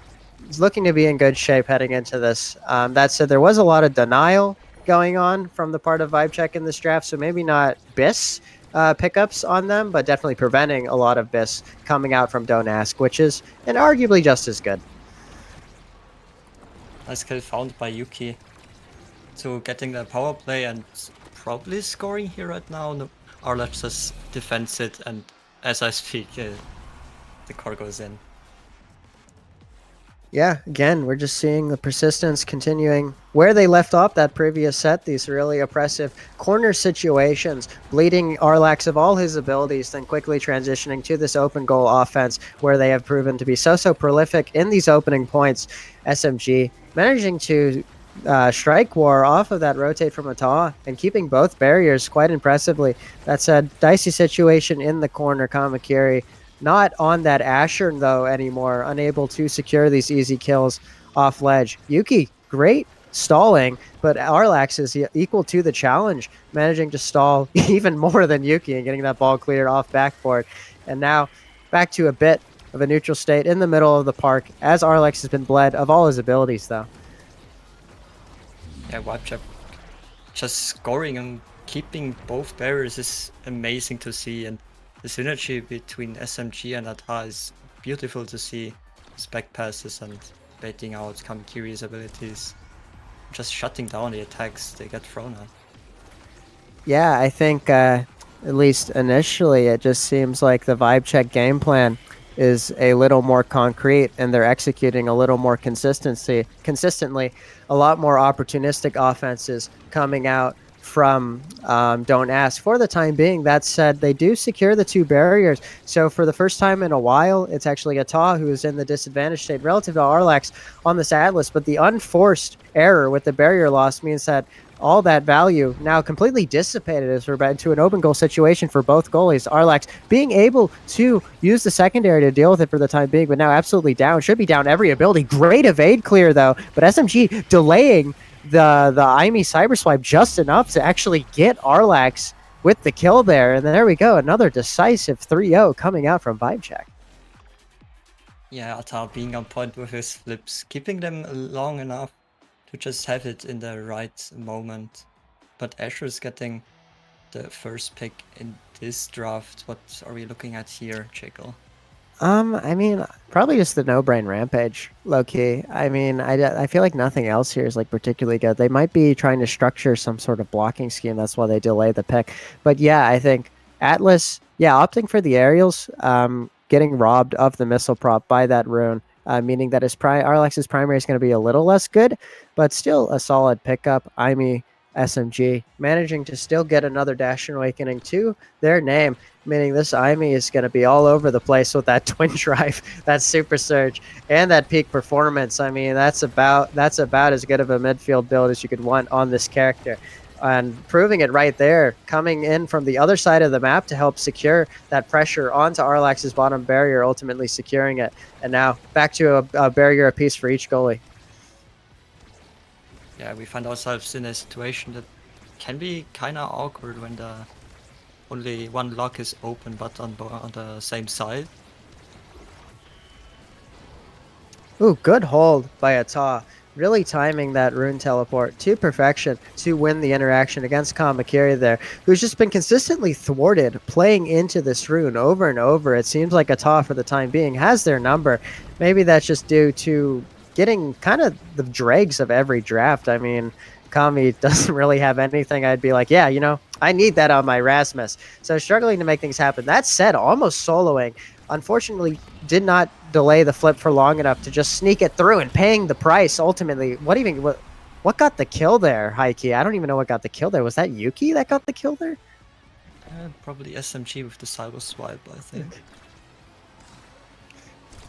is looking to be in good shape heading into this. That said, there was a lot of denial going on from the part of Vibe Check in this draft, so maybe not BIS pickups on them, but definitely preventing a lot of BIS coming out from Don't Ask, which is and arguably just as good. Nice kill found by Yuki. to getting the power play and probably scoring here right now. No, Arlax just defends it, and as I speak, the core goes in. Yeah, again, we're just seeing the persistence continuing where they left off that previous set. These really oppressive corner situations, bleeding Arlax of all his abilities, then quickly transitioning to this open goal offense where they have proven to be so prolific in these opening points. SMG managing to strike war off of that rotate from Ata and keeping both barriers quite impressively. That's a dicey situation in the corner. Kamakiri not on that Asher, though, anymore, unable to secure these easy kills off ledge. Yuki, great stalling, but Arlax is equal to the challenge, managing to stall even more than Yuki and getting that ball cleared off backboard. And now back to a bit of a neutral state in the middle of the park, as Arlax has been bled of all his abilities, though. Yeah, Wipechap just scoring and keeping both barriers is amazing to see, and the synergy between SMG and Ata is beautiful to see. His back passes and baiting out Kamakiri's abilities, just shutting down the attacks they get thrown at. Yeah, I think at least initially it just seems like the vibe check game plan is a little more concrete and they're executing a little more consistently, a lot more opportunistic offenses coming out from Don't Ask for the time being. That said, they do secure the two barriers. So for the first time in a while, it's actually Ata who is in the disadvantage state relative to Arlax on this Atlas, but the unforced error with the barrier loss means that all that value now completely dissipated as we're into an open goal situation for both goalies. Arlax being able to use the secondary to deal with it for the time being, but now absolutely down. Should be down every ability. Great evade clear, though, but SMG delaying the IME cyber swipe just enough to actually get Arlax with the kill there. And there we go. Another decisive 3-0 coming out from Vibecheck. Yeah, Ata being on point with his flips, keeping them long enough to just have it in the right moment. But Asher's getting the first pick in this draft. What are we looking at here, Jekyll? I mean, probably just the no-brain rampage, low-key. I mean, I feel like nothing else here is like particularly good. They might be trying to structure some sort of blocking scheme. That's why they delay the pick. But yeah, I think Atlas, yeah, opting for the aerials, getting robbed of the missile prop by that rune, meaning that Arlax's primary is going to be a little less good, but still a solid pickup. SMG managing to still get another Dash and Awakening to their name, meaning this IME is going to be all over the place with that twin drive, that super surge, and that peak performance. I mean, that's about as good of a midfield build as you could want on this character. And proving it right there, coming in from the other side of the map to help secure that pressure onto Arlax's bottom barrier, ultimately securing it. And now back to a barrier apiece for each goalie. Yeah, we find ourselves in a situation that can be kind of awkward when the only one lock is open but on the same side. Ooh, good hold by Ata. Really timing that rune teleport to perfection to win the interaction against Kamakiri there, who's just been consistently thwarted playing into this rune over and over. It seems like Ata, for the time being, has their number. Maybe that's just due to getting kind of the dregs of every draft. I mean, Kami doesn't really have anything I'd be like, yeah, you know, I need that on my Rasmus. So struggling to make things happen. That said, almost soloing. Unfortunately, did not delay the flip for long enough to just sneak it through and paying the price ultimately. What got the kill there, Heike? I don't even know what got the kill there. Was that Yuki that got the kill there? Probably SMG with the cyber swipe, I think.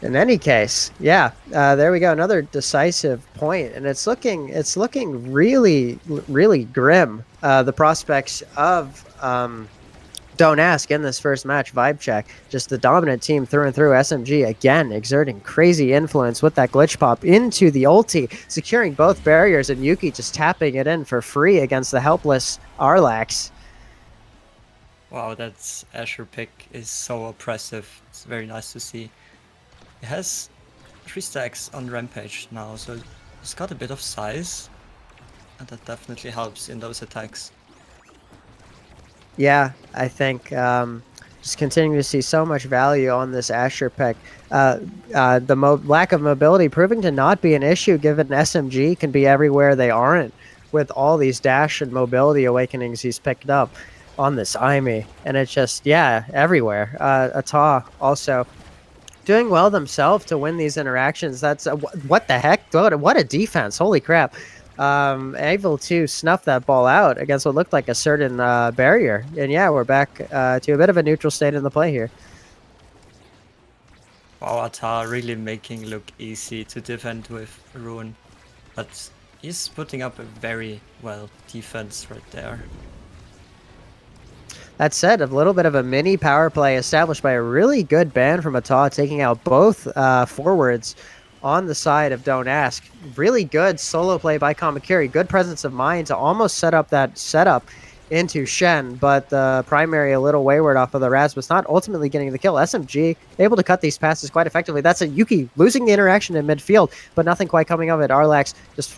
In any case, yeah, there we go. Another decisive point, and it's looking really, really grim. The prospects of Don't Ask in this first match. Vibe check, just the dominant team through and through. SMG again exerting crazy influence with that glitch pop into the ulti, securing both barriers, and Yuki just tapping it in for free against the helpless Arlax. Wow, that Asher pick is so oppressive. It's very nice to see. It has 3 stacks on Rampage now, so it's got a bit of size, and that definitely helps in those attacks. Yeah, I think just continuing to see so much value on this Asher pick. The lack of mobility proving to not be an issue, given SMG can be everywhere they aren't with all these dash and mobility awakenings he's picked up on this Imi. And it's just, yeah, everywhere. Ata also doing well themselves to win these interactions. That's what the heck? What a defense. Holy crap. Able to snuff that ball out against what looked like a certain barrier. And yeah, we're back to a bit of a neutral state in the play here. Wow, Atar really making look easy to defend with Ruin. But he's putting up a very well defense right there. That said, a little bit of a mini power play established by a really good ban from Ata, taking out both forwards on the side of Don't Ask. Really good solo play by Kamakiri. Good presence of mind to almost set up that setup into Shen, but the primary a little wayward off of the Rasmus, not ultimately getting the kill. SMG able to cut these passes quite effectively. That's a Yuki losing the interaction in midfield, but nothing quite coming of it. Arlax just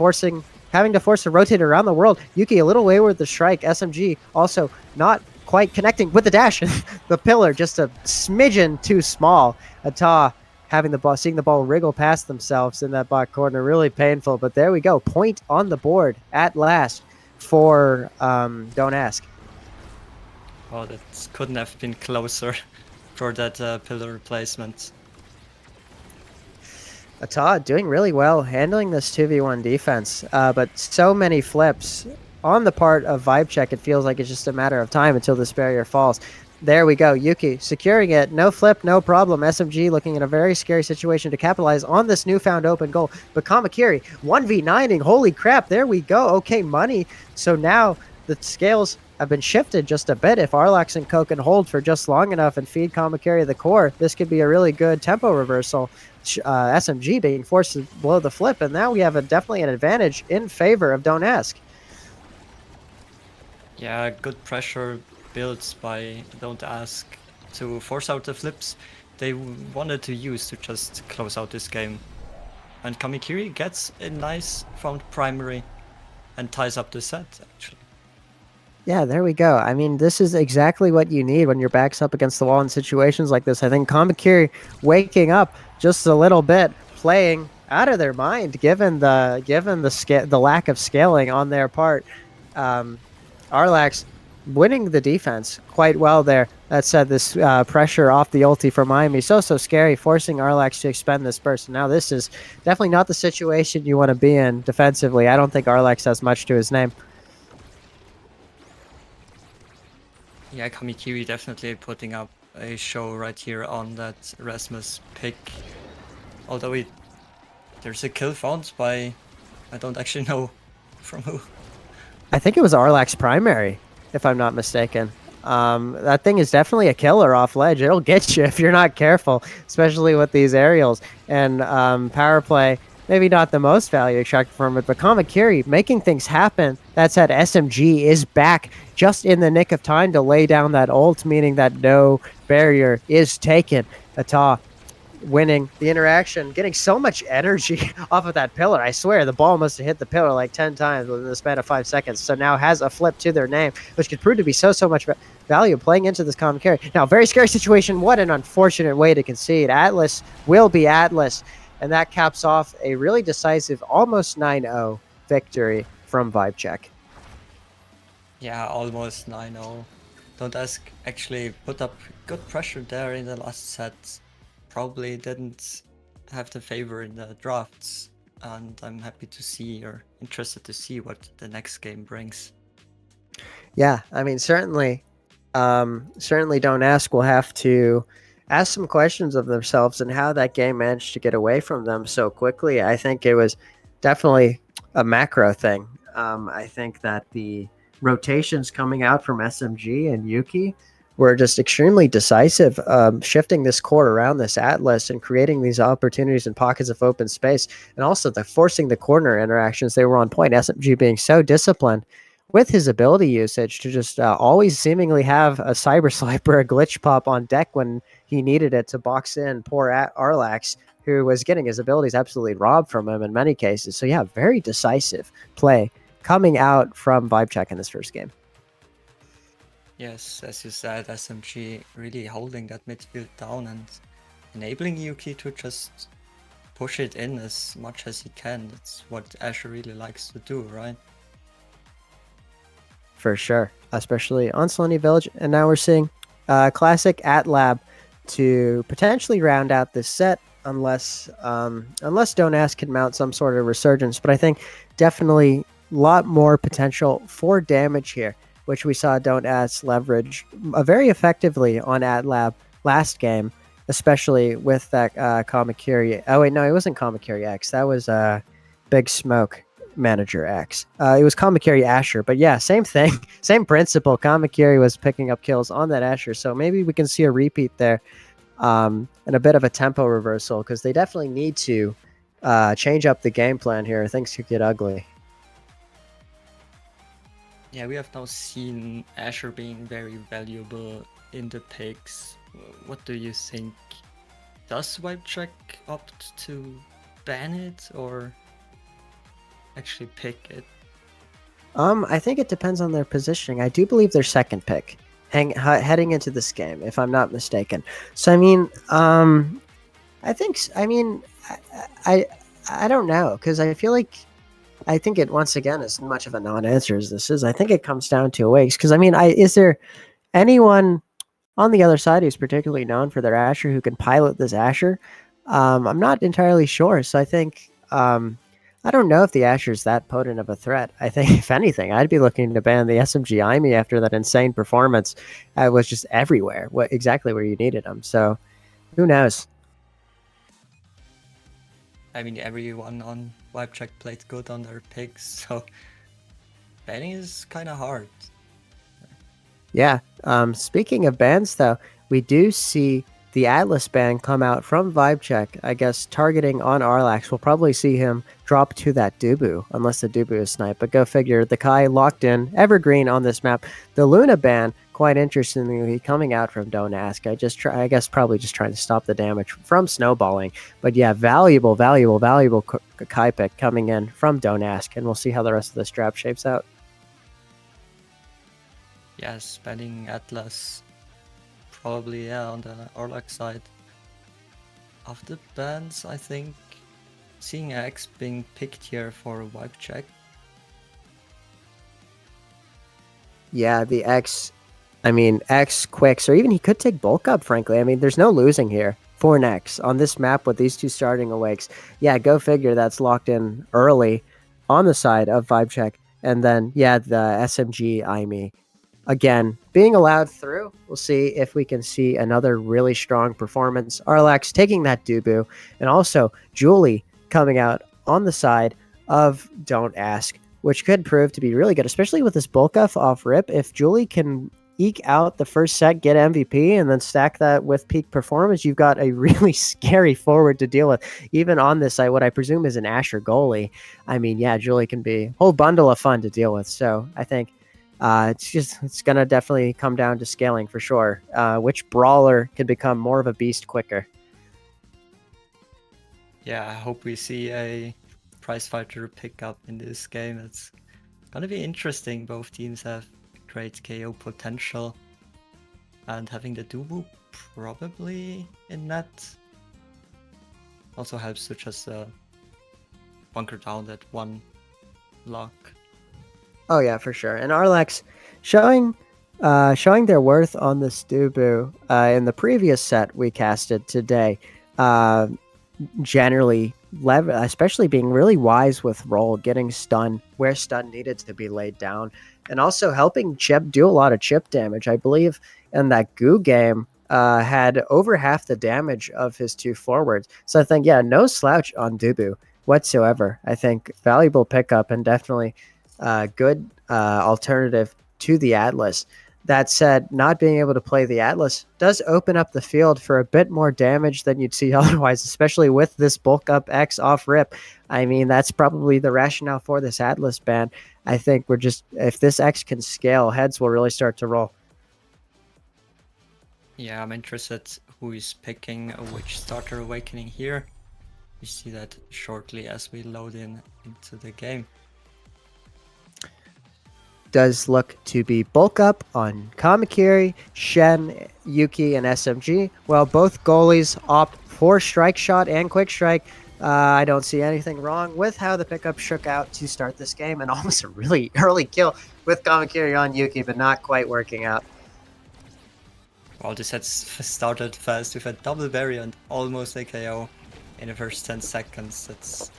having to force a rotate around the world. Yuki a little wayward the strike. SMG also not quite connecting with the dash. The pillar just a smidgen too small. Ata having the ball, seeing the ball wriggle past themselves in that back corner, really painful. But there we go, point on the board at last for Don't Ask. Oh, that couldn't have been closer for that pillar replacement. Ata doing really well, handling this 2v1 defense, but so many flips on the part of Vibe Check. It feels like it's just a matter of time until this barrier falls. There we go. Yuki securing it. No flip, no problem. SMG looking in a very scary situation to capitalize on this newfound open goal. But Kamakiri 1v9ing. Holy crap. There we go. Okay, money. So now the scales have been shifted just a bit. If Arlax and Co can hold for just long enough and feed Kamakiri the core, this could be a really good tempo reversal. SMG being forced to blow the flip, and now we have definitely an advantage in favor of Don't Ask. Yeah, good pressure builds by Don't Ask to force out the flips they wanted to use to just close out this game. And Kamikiri gets a nice found primary and ties up the set, actually. Yeah, there we go. I mean, this is exactly what you need when your back's up against the wall in situations like this. I think Kamakiri waking up just a little bit, playing out of their mind, given the lack of scaling on their part. Arlax winning the defense quite well there. That said, this pressure off the ulti from Miami, so scary, forcing Arlax to expend this burst. Now, this is definitely not the situation you want to be in defensively. I don't think Arlax has much to his name. Yeah, Kamikiri definitely putting up a show right here on that Rasmus pick. Although there's a kill found by, I don't actually know from who. I think it was Arlax primary, if I'm not mistaken. That thing is definitely a killer off ledge. It'll get you if you're not careful, especially with these aerials. And power play, maybe not the most value extracted from it, but Kamakiri making things happen. That said, SMG is back just in the nick of time to lay down that ult, meaning that no barrier is taken. Ata winning the interaction, getting so much energy off of that pillar. I swear the ball must have hit the pillar like 10 times within the span of 5 seconds. So now has a flip to their name, which could prove to be so much value playing into this commentary. Now, very scary situation. What an unfortunate way to concede. Atlas will be Atlas. And that caps off a really decisive, almost 9-0 victory from Vibe Check. Yeah, almost 9-0. Don't Ask actually put up good pressure there in the last set. Probably didn't have the favor in the drafts, and I'm happy to see, or interested to see, what the next game brings. Yeah, I mean, certainly Don't Ask will have to ask some questions of themselves and how that game managed to get away from them so quickly. I think it was definitely a macro thing. I think that the rotations coming out from SMG and Yuki were just extremely decisive, shifting this core around this Atlas and creating these opportunities and pockets of open space. And also the forcing the corner interactions, they were on point. SMG being so disciplined with his ability usage to just always seemingly have a cyber sniper, a glitch pop on deck when he needed it to box in poor Arlax, who was getting his abilities absolutely robbed from him in many cases. So yeah, very decisive play coming out from Vibe Check in this first game. Yes, as you said, SMG really holding that midfield down and enabling Yuki to just push it in as much as he can. That's what Asher really likes to do, right? for sure, especially on Selenia Village. And now we're seeing classic at lab to potentially round out this set, unless Don't Ask can mount some sort of resurgence. But I think definitely a lot more potential for damage here, which we saw Don't Ask leverage very effectively on at lab last game, especially with that Kamakiri. Oh wait, no, it wasn't Kamakiri X. That was Big Smoke Manager X. It was Kamakiri Asher, but yeah, same thing, same principle. Kamakiri was picking up kills on that Asher, so maybe we can see a repeat there, and a bit of a tempo reversal, because they definitely need to change up the game plan here. Things could get ugly. Yeah, we have now seen Asher being very valuable in the picks. What do you think? Does Wipecheck opt to ban it or actually pick it? I think it depends on their positioning. I do believe their second pick heading into this game, if I'm not mistaken. So I mean, I don't know, because I feel like I think it once again as much of a non-answer as this is. I think it comes down to Awakes, because I mean, is there anyone on the other side who's particularly known for their Asher who can pilot this Asher? I'm not entirely sure. So I think I don't know if the Asher's that potent of a threat. I think if anything, I'd be looking to ban the SMG IME after that insane performance. It was just everywhere, exactly where you needed him. So who knows? I mean, everyone on Wipecheck played good on their picks, so banning is kind of hard. Yeah. Speaking of bans, though, we do see the Atlas ban come out from Vibecheck, I guess, targeting on Arlax. We'll probably see him drop to that Dubu, unless the Dubu is sniped. But go figure, the Kai locked in, evergreen on this map. The Luna ban, quite interestingly, coming out from Don't Ask. I guess probably just trying to stop the damage from snowballing. But yeah, valuable Kai pick coming in from Don't Ask. And we'll see how the rest of this draft shapes out. Yes, banning Atlas. Probably, yeah, on the Orlac side. Of the bans, I think seeing X being picked here for a wipe check. Yeah, the X, I mean, X, Quicks, or even he could take Bulk Up, frankly. I mean, there's no losing here for an X on this map with these two starting Awakes. Yeah, go figure, that's locked in early on the side of Vibe Check. And then, yeah, the SMG IME. Again, being allowed through, we'll see if we can see another really strong performance. Arlax taking that Dubu, and also Julie coming out on the side of Don't Ask, which could prove to be really good, especially with this bulk off rip. If Julie can eke out the first set, get MVP, and then stack that with peak performance, you've got a really scary forward to deal with. Even on this side, what I presume is an Asher goalie. I mean, yeah, Julie can be a whole bundle of fun to deal with. So I think it's gonna definitely come down to scaling for sure. Which brawler can become more of a beast quicker? Yeah, I hope we see a prize fighter pickup in this game. It's gonna be interesting. Both teams have great KO potential, and having the Dubu probably in net also helps to just bunker down that one lock. Oh yeah, for sure. And Arlax showing their worth on this Dubu in the previous set we casted today. Generally, especially being really wise with roll, getting stun where stun needed to be laid down, and also helping Chip do a lot of chip damage. I believe in that Goo game had over half the damage of his two forwards. So I think, yeah, no slouch on Dubu whatsoever. I think valuable pickup and definitely good alternative to the Atlas. That said, not being able to play the Atlas does open up the field for a bit more damage than you'd see otherwise, especially with this bulk up X off rip. I mean, that's probably the rationale for this Atlas ban. I think if this X can scale, heads will really start to roll. Yeah, I'm interested who is picking which starter awakening here. We see that shortly as we load into the game. Does look to be bulk up on Kamakiri, Shen, Yuki, and SMG, while both goalies opt for strike shot and quick strike. I don't see anything wrong with how the pickup shook out to start this game, and almost a really early kill with Kamakiri on Yuki, but not quite working out. Well, this had started fast with a double barrier and almost a KO in the first 10 seconds. That's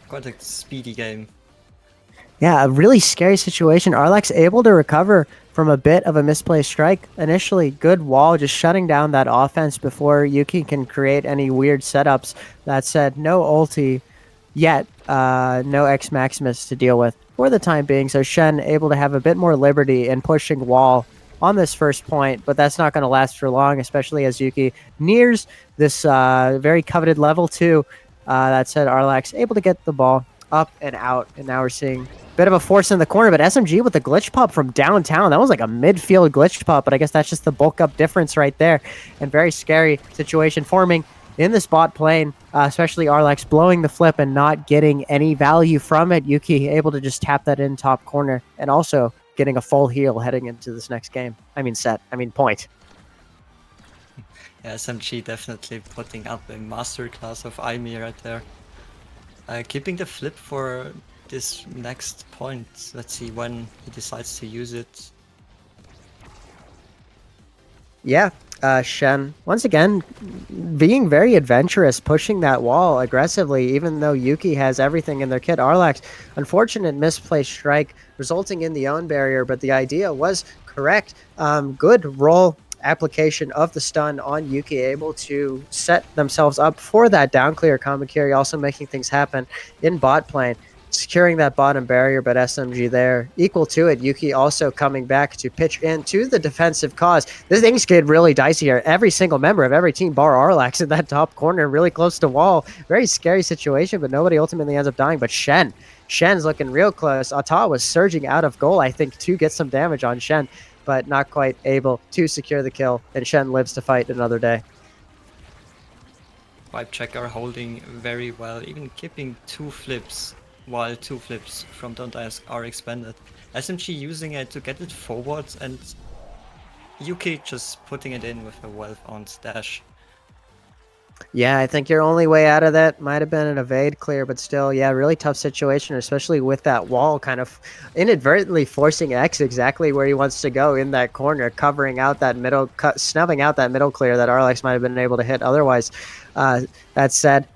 quite a speedy game. Yeah, a really scary situation. Arlax able to recover from a bit of a misplaced strike. Initially, good wall, just shutting down that offense before Yuki can create any weird setups. That said, no ulti yet, no X Maximus to deal with for the time being. So Shen able to have a bit more liberty in pushing wall on this first point, but that's not going to last for long, especially as Yuki nears this very coveted level 2. That said, Arlax able to get the ball up and out, and now we're seeing bit of a force in the corner, but SMG with the glitch pop from downtown. That was like a midfield glitch pop, but I guess that's just the bulk up difference right there. And very scary situation forming in the spot plane, especially Arlax blowing the flip and not getting any value from it. Yuki able to just tap that in top corner and also getting a full heal heading into this next game. Point. Yeah, SMG definitely putting up a masterclass of Aimi right there. Keeping the flip for this next point. Let's see when he decides to use it. Yeah, Shen, once again, being very adventurous, pushing that wall aggressively, even though Yuki has everything in their kit. Arlax, unfortunate misplaced strike, resulting in the own barrier, but the idea was correct. Good roll application of the stun on Yuki, able to set themselves up for that down clear. Kamakiri also making things happen in bot lane, securing that bottom barrier, but SMG there equal to it. Yuki also coming back to pitch into the defensive cause. This thing's get really dicey here. Every single member of every team, bar Arlax, in that top corner, really close to wall. Very scary situation, but nobody ultimately ends up dying. But Shen's looking real close. Ata was surging out of goal, I think, to get some damage on Shen, but not quite able to secure the kill, and Shen lives to fight another day. Vibecheck are holding very well, even keeping 2 flips, while 2 flips from Don't Ask are expanded. SMG using it to get it forward, and Yuki just putting it in with a well-found dash. Yeah, I think your only way out of that might have been an evade clear, but still, yeah, really tough situation, especially with that wall kind of inadvertently forcing X exactly where he wants to go in that corner, covering out that middle, snubbing out that middle clear that Arlax might have been able to hit otherwise. That said,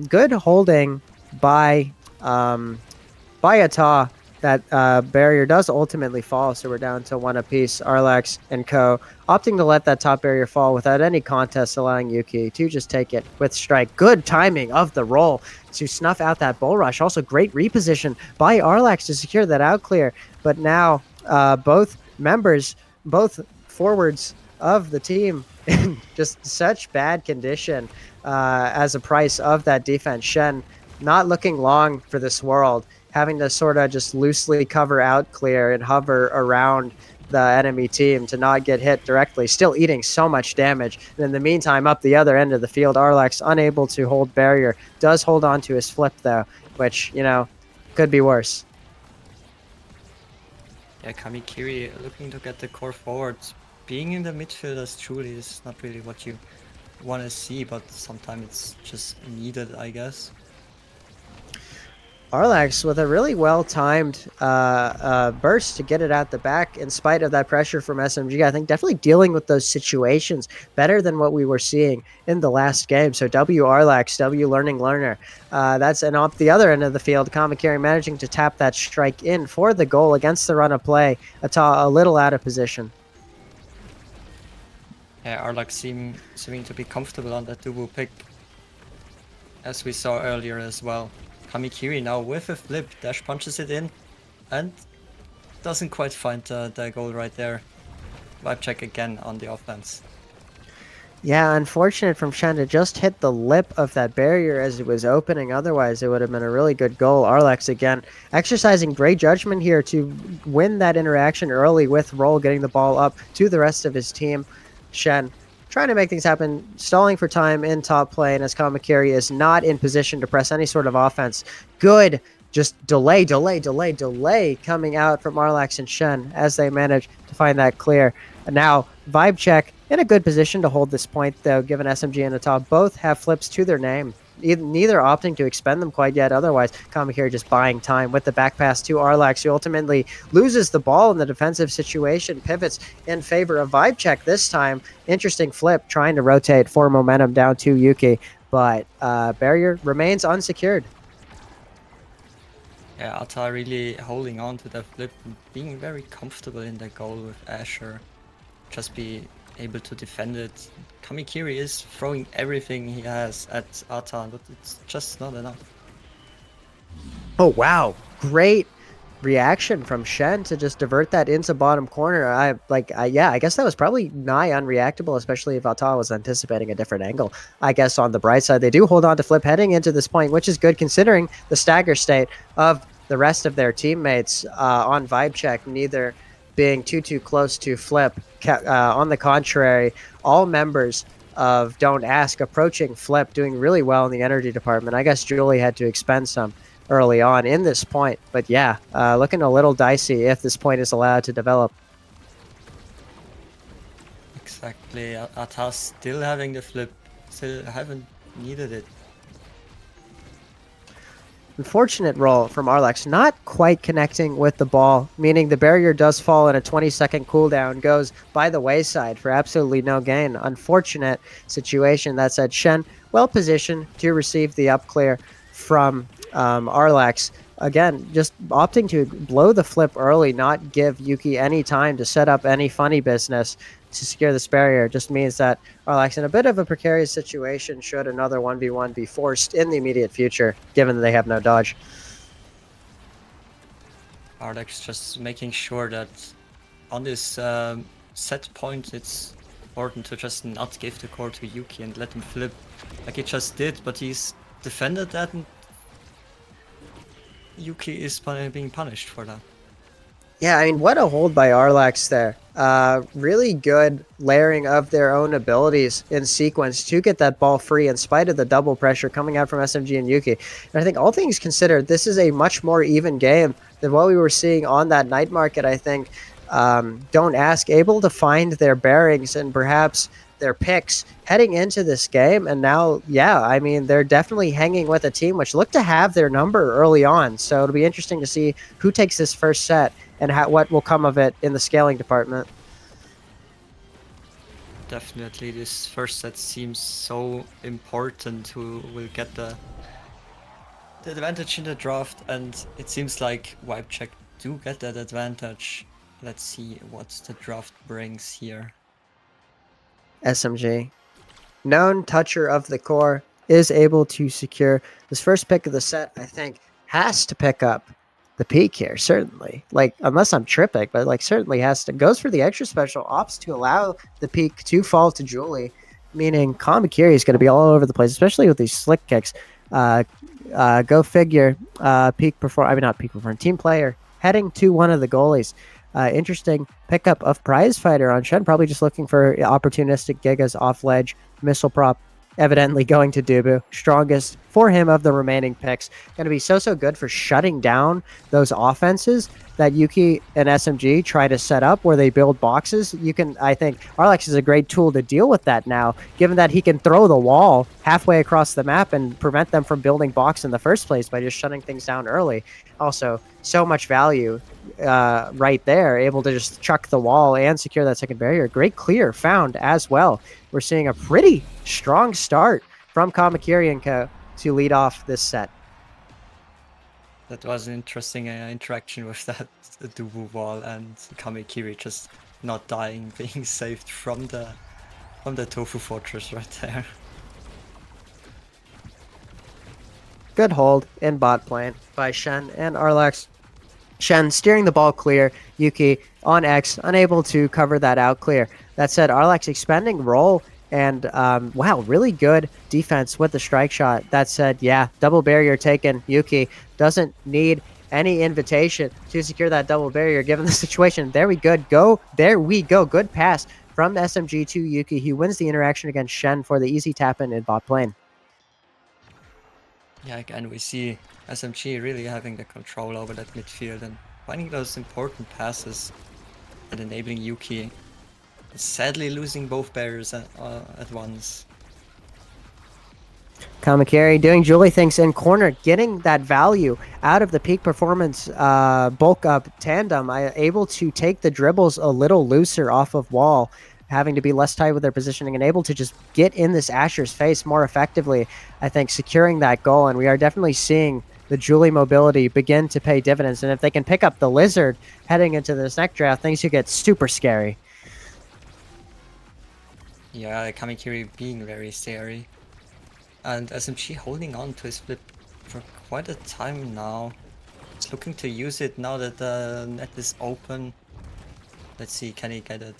good holding by Ata. That barrier does ultimately fall, so we're down to 1 apiece. Arlax and co opting to let that top barrier fall without any contest, allowing Yuki to just take it with strike. Good timing of the roll to snuff out that bull rush. Also great reposition by Arlax to secure that out clear. But now both forwards of the team in just such bad condition as a price of that defense. Shen not looking long for this world, having to sort of just loosely cover out clear and hover around the enemy team to not get hit directly, still eating so much damage. And in the meantime, up the other end of the field, Arlax unable to hold barrier, does hold on to his flip though, which, you know, could be worse. Yeah, Kamikiri looking to get the core forward. Being in the midfield as truly is not really what you want to see, but sometimes it's just needed, I guess. Arlax with a really well-timed burst to get it out the back in spite of that pressure from SMG. I think definitely dealing with those situations better than what we were seeing in the last game. So W Arlax, W learning learner. That's an off the other end of the field. Kamakiri managing to tap that strike in for the goal against the run of play. Ata a little out of position. Yeah, Arlax seeming to be comfortable on that duo pick, as we saw earlier as well. Kamikiri now with a flip, dash punches it in, and doesn't quite find the goal right there. Vibe check again on the offense. Yeah, unfortunate from Shen to just hit the lip of that barrier as it was opening. Otherwise, it would have been a really good goal. Arlax again exercising great judgment here to win that interaction early with Roll, getting the ball up to the rest of his team. Shen trying to make things happen, stalling for time in top lane as Kamakiri is not in position to press any sort of offense. Good just delay coming out from Arlax and Shen as they manage to find that clear. And now Vibe Check in a good position to hold this point, though, given SMG and Ata both have flips to their name. Neither opting to expend them quite yet. Otherwise, Kamakiri just buying time with the back pass to Arlax, who ultimately loses the ball in the defensive situation, pivots in favor of Vibe Check this time. Interesting flip, trying to rotate for momentum down to Yuki, but barrier remains unsecured. Yeah, Ata really holding on to the flip and being very comfortable in the goal with Asher. Just be able to defend it. Kamikiri is throwing everything he has at Ata, but it's just not enough. Oh, wow. Great reaction from Shen to just divert that into bottom corner. Yeah, I guess that was probably nigh unreactable, especially if Ata was anticipating a different angle. I guess on the bright side, they do hold on to flip heading into this point, which is good considering the stagger state of the rest of their teammates on Vibe Check, neither being too close to flip. On the contrary, all members of Don't Ask approaching flip, doing really well in the energy department. I guess Julie had to expend some early on in this point, but yeah, looking a little dicey if this point is allowed to develop. Exactly, Ata still having the flip, still haven't needed it. Unfortunate roll from Arlax, not quite connecting with the ball, meaning the barrier does fall and a 20-second cooldown goes by the wayside for absolutely no gain. Unfortunate situation. That said, Shen well positioned to receive the up clear from Arlax. Again, just opting to blow the flip early, not give Yuki any time to set up any funny business to secure this barrier, just means that Arlax in a bit of a precarious situation should another 1v1 be forced in the immediate future, given that they have no dodge. Arlax just making sure that on this set point, it's important to just not give the core to Yuki and let him flip like he just did, but he's defended that and Yuki is being punished for that. Yeah, I mean, what a hold by Arlax there. Really good layering of their own abilities in sequence to get that ball free in spite of the double pressure coming out from SMG and Yuki. And I think all things considered, this is a much more even game than what we were seeing on that night market, I think. Don't Ask, able to find their bearings and perhaps their picks heading into this game. And now, yeah, I mean, they're definitely hanging with a team which looked to have their number early on. So it'll be interesting to see who takes this first set and what will come of it in the scaling department. Definitely, this first set seems so important. Who will get the advantage in the draft, and it seems like Vibe Check do get that advantage. Let's see what the draft brings here. SMG, known toucher of the core, is able to secure this first pick of the set. I think has to pick up the peak here, certainly. Like, unless I'm tripping, but like certainly has to. Goes for the extra special, opts to allow the peak to fall to Julie, meaning Kamakiri is going to be all over the place, especially with these slick kicks. Go figure. Team player heading to one of the goalies. Interesting pickup of Prize Fighter on Shen, probably just looking for opportunistic gigas off ledge, missile prop, evidently going to Dubu. Strongest for him of the remaining picks. Going to be so good for shutting down those offenses that Yuki and SMG try to set up where they build boxes. I think Arlax is a great tool to deal with that now, given that he can throw the wall halfway across the map and prevent them from building box in the first place by just shutting things down early. Also, so much value right there, able to just chuck the wall and secure that second barrier. Great clear found as well. We're seeing a pretty strong start from Kamakiri and Co. to lead off this set. That was an interesting interaction with that Dubu wall and Kamakiri just not dying, being saved from the Tofu Fortress right there. Good hold in bot lane by Shen and Arlax. Shen steering the ball clear. Yuki on X, unable to cover that out clear. That said, Arlax expending roll and wow, really good defense with the strike shot. That said, yeah, double barrier taken. Yuki doesn't need any invitation to secure that double barrier given the situation. There we go. Good pass from SMG to Yuki. He wins the interaction against Shen for the easy tap in bot lane. Yeah, again, we see SMG really having the control over that midfield and finding those important passes and enabling Yuki. Sadly losing both barriers at once. Kamakiri doing Julie things in corner, getting that value out of the peak performance bulk up tandem. Able to take the dribbles a little looser off of wall, having to be less tight with their positioning and able to just get in this Asher's face more effectively. I think securing that goal, and we are definitely seeing the Julie mobility begin to pay dividends. And if they can pick up the Lizard heading into this next draft, things could get super scary. Yeah, Kamikiri being very scary. And SMG holding on to his flip for quite a time now. He's looking to use it now that the net is open. Let's see, can he get it?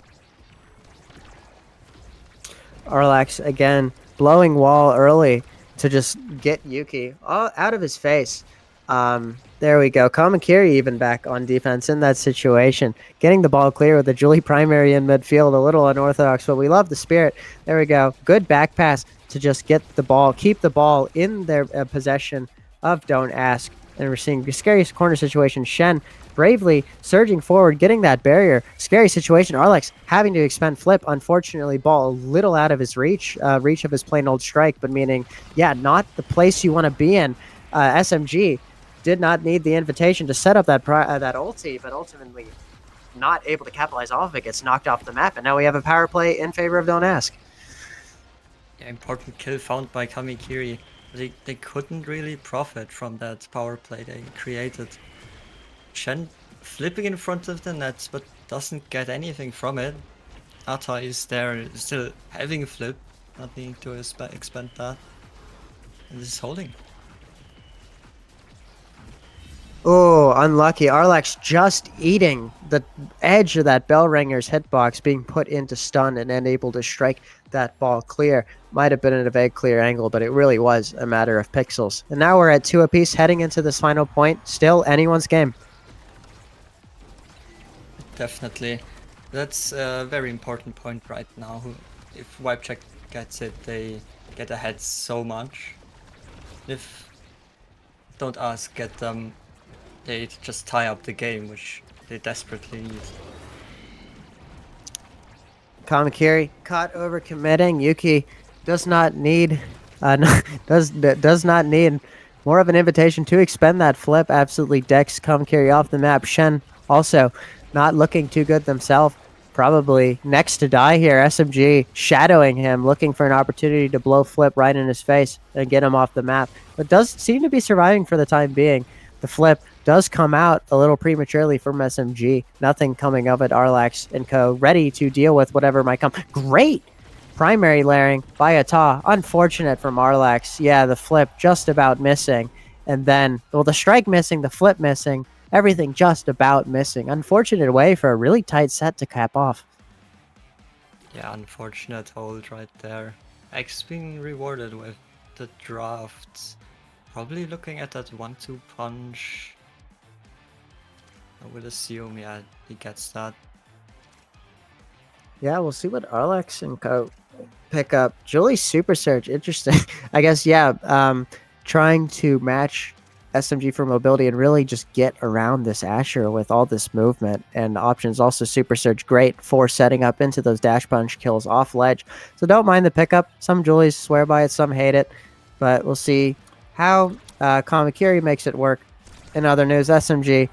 Arlax again blowing wall early to just get Yuki all out of his face. There we go. Kamakiri even back on defense in that situation, getting the ball clear with the Julie primary in midfield, a little unorthodox, but we love the spirit. There we go. Good back pass to just get the ball, keep the ball in their possession of Don't Ask. And we're seeing scary corner situation. Shen bravely surging forward, getting that barrier. Scary situation. Arlex having to expend flip. Unfortunately, ball a little out of his reach of his plain old strike, but meaning, yeah, not the place you want to be in. SMG did not need the invitation to set up that ulti, but ultimately not able to capitalize off of it. Gets knocked off the map, and now we have a power play in favor of Don't Ask. Yeah, important kill found by Kamikiri. They couldn't really profit from that power play they created. Shen flipping in front of the net, but doesn't get anything from it. Ata is there still having a flip, not needing to expand that. And this is holding. Oh, unlucky. Arlax just eating the edge of that Bellringer's hitbox, being put into stun and unable to strike that ball clear. Might have been at a vague clear angle, but it really was a matter of pixels. And now we're at 2 apiece heading into this final point. Still anyone's game. Definitely. That's a very important point right now. If Wipecheck gets it, they get ahead so much. If Don't Ask get them, they just tie up the game, which they desperately need. Kamakiri caught over committing. Yuki does not need does not need more of an invitation to expend that flip. Absolutely decks Kamakiri off the map. Shen also not looking too good themselves. Probably next to die here. SMG shadowing him, looking for an opportunity to blow flip right in his face and get him off the map. But does seem to be surviving for the time being. The flip does come out a little prematurely from SMG. Nothing coming of it. Arlax and co. ready to deal with whatever might come. Great primary layering by Ata. Unfortunate from Arlax. Yeah, the flip just about missing. And then, well, the strike missing, the flip missing. Everything just about missing. Unfortunate way for a really tight set to cap off. Yeah, unfortunate hold right there. X being rewarded with the drafts. Probably looking at that 1-2 punch. I would assume, yeah, he gets that. Yeah, we'll see what Arlex and co pick up. Julie Super Surge, interesting. I guess, yeah, trying to match SMG for mobility and really just get around this Asher with all this movement and options. Also, Super Surge, great for setting up into those dash punch kills off ledge. So don't mind the pickup. Some Julies swear by it, some hate it. But we'll see how Kamakiri makes it work. In other news, SMG,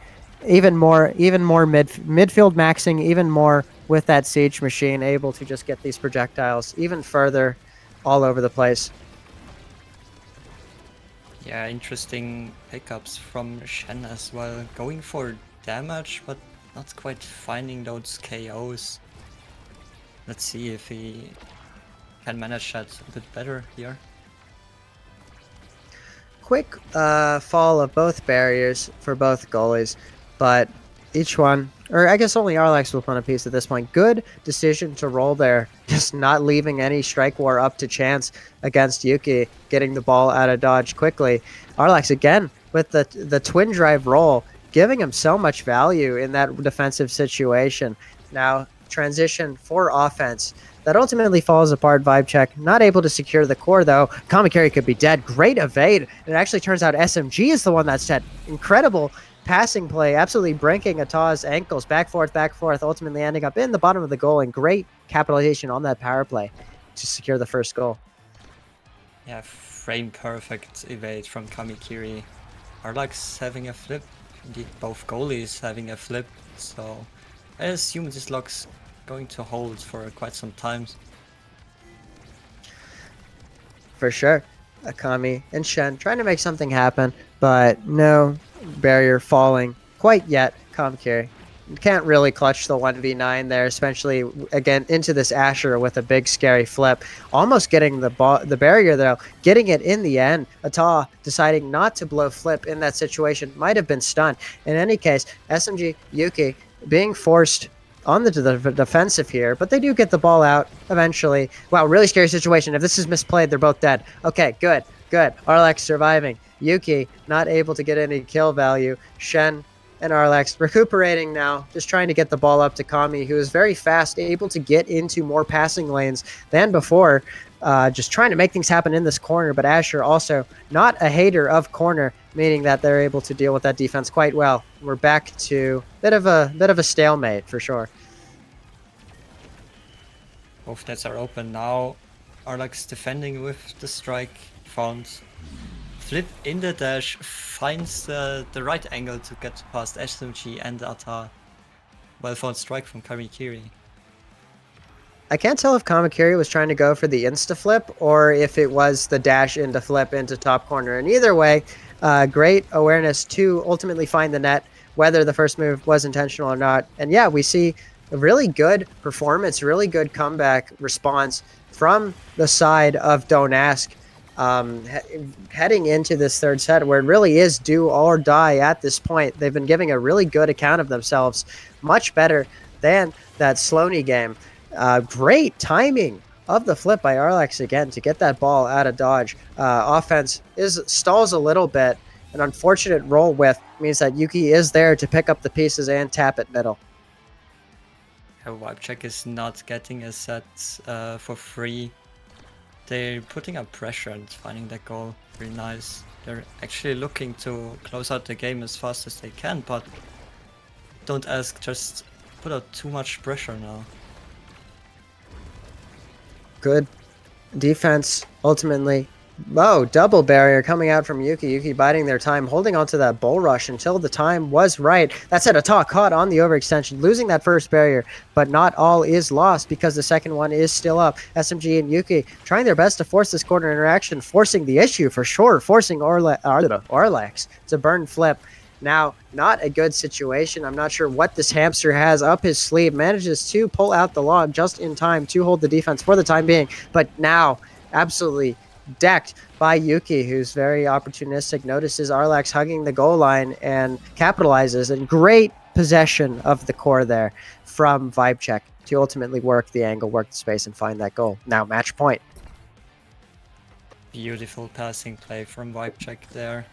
even more midfield maxing, even more with that siege machine, able to just get these projectiles even further all over the place. Yeah, interesting pickups from Shen as well. Going for damage, but not quite finding those KOs. Let's see if he can manage that a bit better here. Quick fall of both barriers for both goalies, but each one, or I guess only Arlax will win a piece at this point. Good decision to roll there, just not leaving any strike war up to chance against Yuki, getting the ball out of dodge quickly. Arlax again with the twin drive roll, giving him so much value in that defensive situation. Now transition for offense. That ultimately falls apart. Vibe check, not able to secure the core though. Kamakiri could be dead. Great evade. And it actually turns out SMG is the one that's dead. Incredible passing play, absolutely breaking ETOS ankles, back forth, ultimately ending up in the bottom of the goal, and great capitalization on that power play to secure the first goal. Yeah, frame perfect evade from Kamikiri. Arlax having a flip, indeed both goalies having a flip, so I assume this lock's going to hold for quite some time. For sure. Akami and Shen trying to make something happen, but no barrier falling quite yet. Kamakiri can't really clutch the 1v9 there, especially again into this Asher with a big scary flip, almost getting the barrier though, getting it in the end. Ata deciding not to blow flip in that situation, might have been stunned. In any case, SMG Yuki being forced on the defensive here, but they do get the ball out eventually. Wow, really scary situation. If this is misplayed, they're both dead. Okay, good. Arlax surviving. Yuki not able to get any kill value. Shen and Arlax recuperating now, just trying to get the ball up to Kami, who is very fast, able to get into more passing lanes than before. Just trying to make things happen in this corner, but Asher also not a hater of corner, meaning that they're able to deal with that defense quite well. We're back to a bit of a stalemate for sure. Both nets are open now. Arlax defending with the strike, found flip in the dash, finds the right angle to get past SMG and Ata. Well found strike from Kamikiri. I can't tell if Kamakiri was trying to go for the insta flip or if it was the dash into flip into top corner. And either way, great awareness to ultimately find the net, whether the first move was intentional or not. And yeah, we see a really good performance, really good comeback response from the side of Don't Ask. Heading into this third set where it really is do or die at this point. They've been giving a really good account of themselves, much better than that Sloaney game. Great timing of the flip by Arlax again to get that ball out of dodge. Offense stalls a little bit. An unfortunate roll with means that Yuki is there to pick up the pieces and tap it middle. Vibe check is not getting a set for free. They're putting up pressure and finding that goal. Really nice. They're actually looking to close out the game as fast as they can, but Don't Ask just put out too much pressure now. Good defense ultimately. Oh, double barrier coming out from Yuki. Yuki biding their time, holding on to that bull rush until the time was right. That said, Ata caught on the overextension, losing that first barrier, but not all is lost because the second one is still up. SMG and Yuki trying their best to force this corner interaction, forcing the issue for sure, forcing Arlax to burn flip. Now, not a good situation. I'm not sure what this hamster has up his sleeve. Manages to pull out the log just in time to hold the defense for the time being, but now absolutely decked by Yuki, who's very opportunistic, notices Arlax hugging the goal line and capitalizes. And great possession of the core there from Vibe Check to ultimately work the angle, work the space, and find that goal. Now match point. Beautiful passing play from Vibe Check there.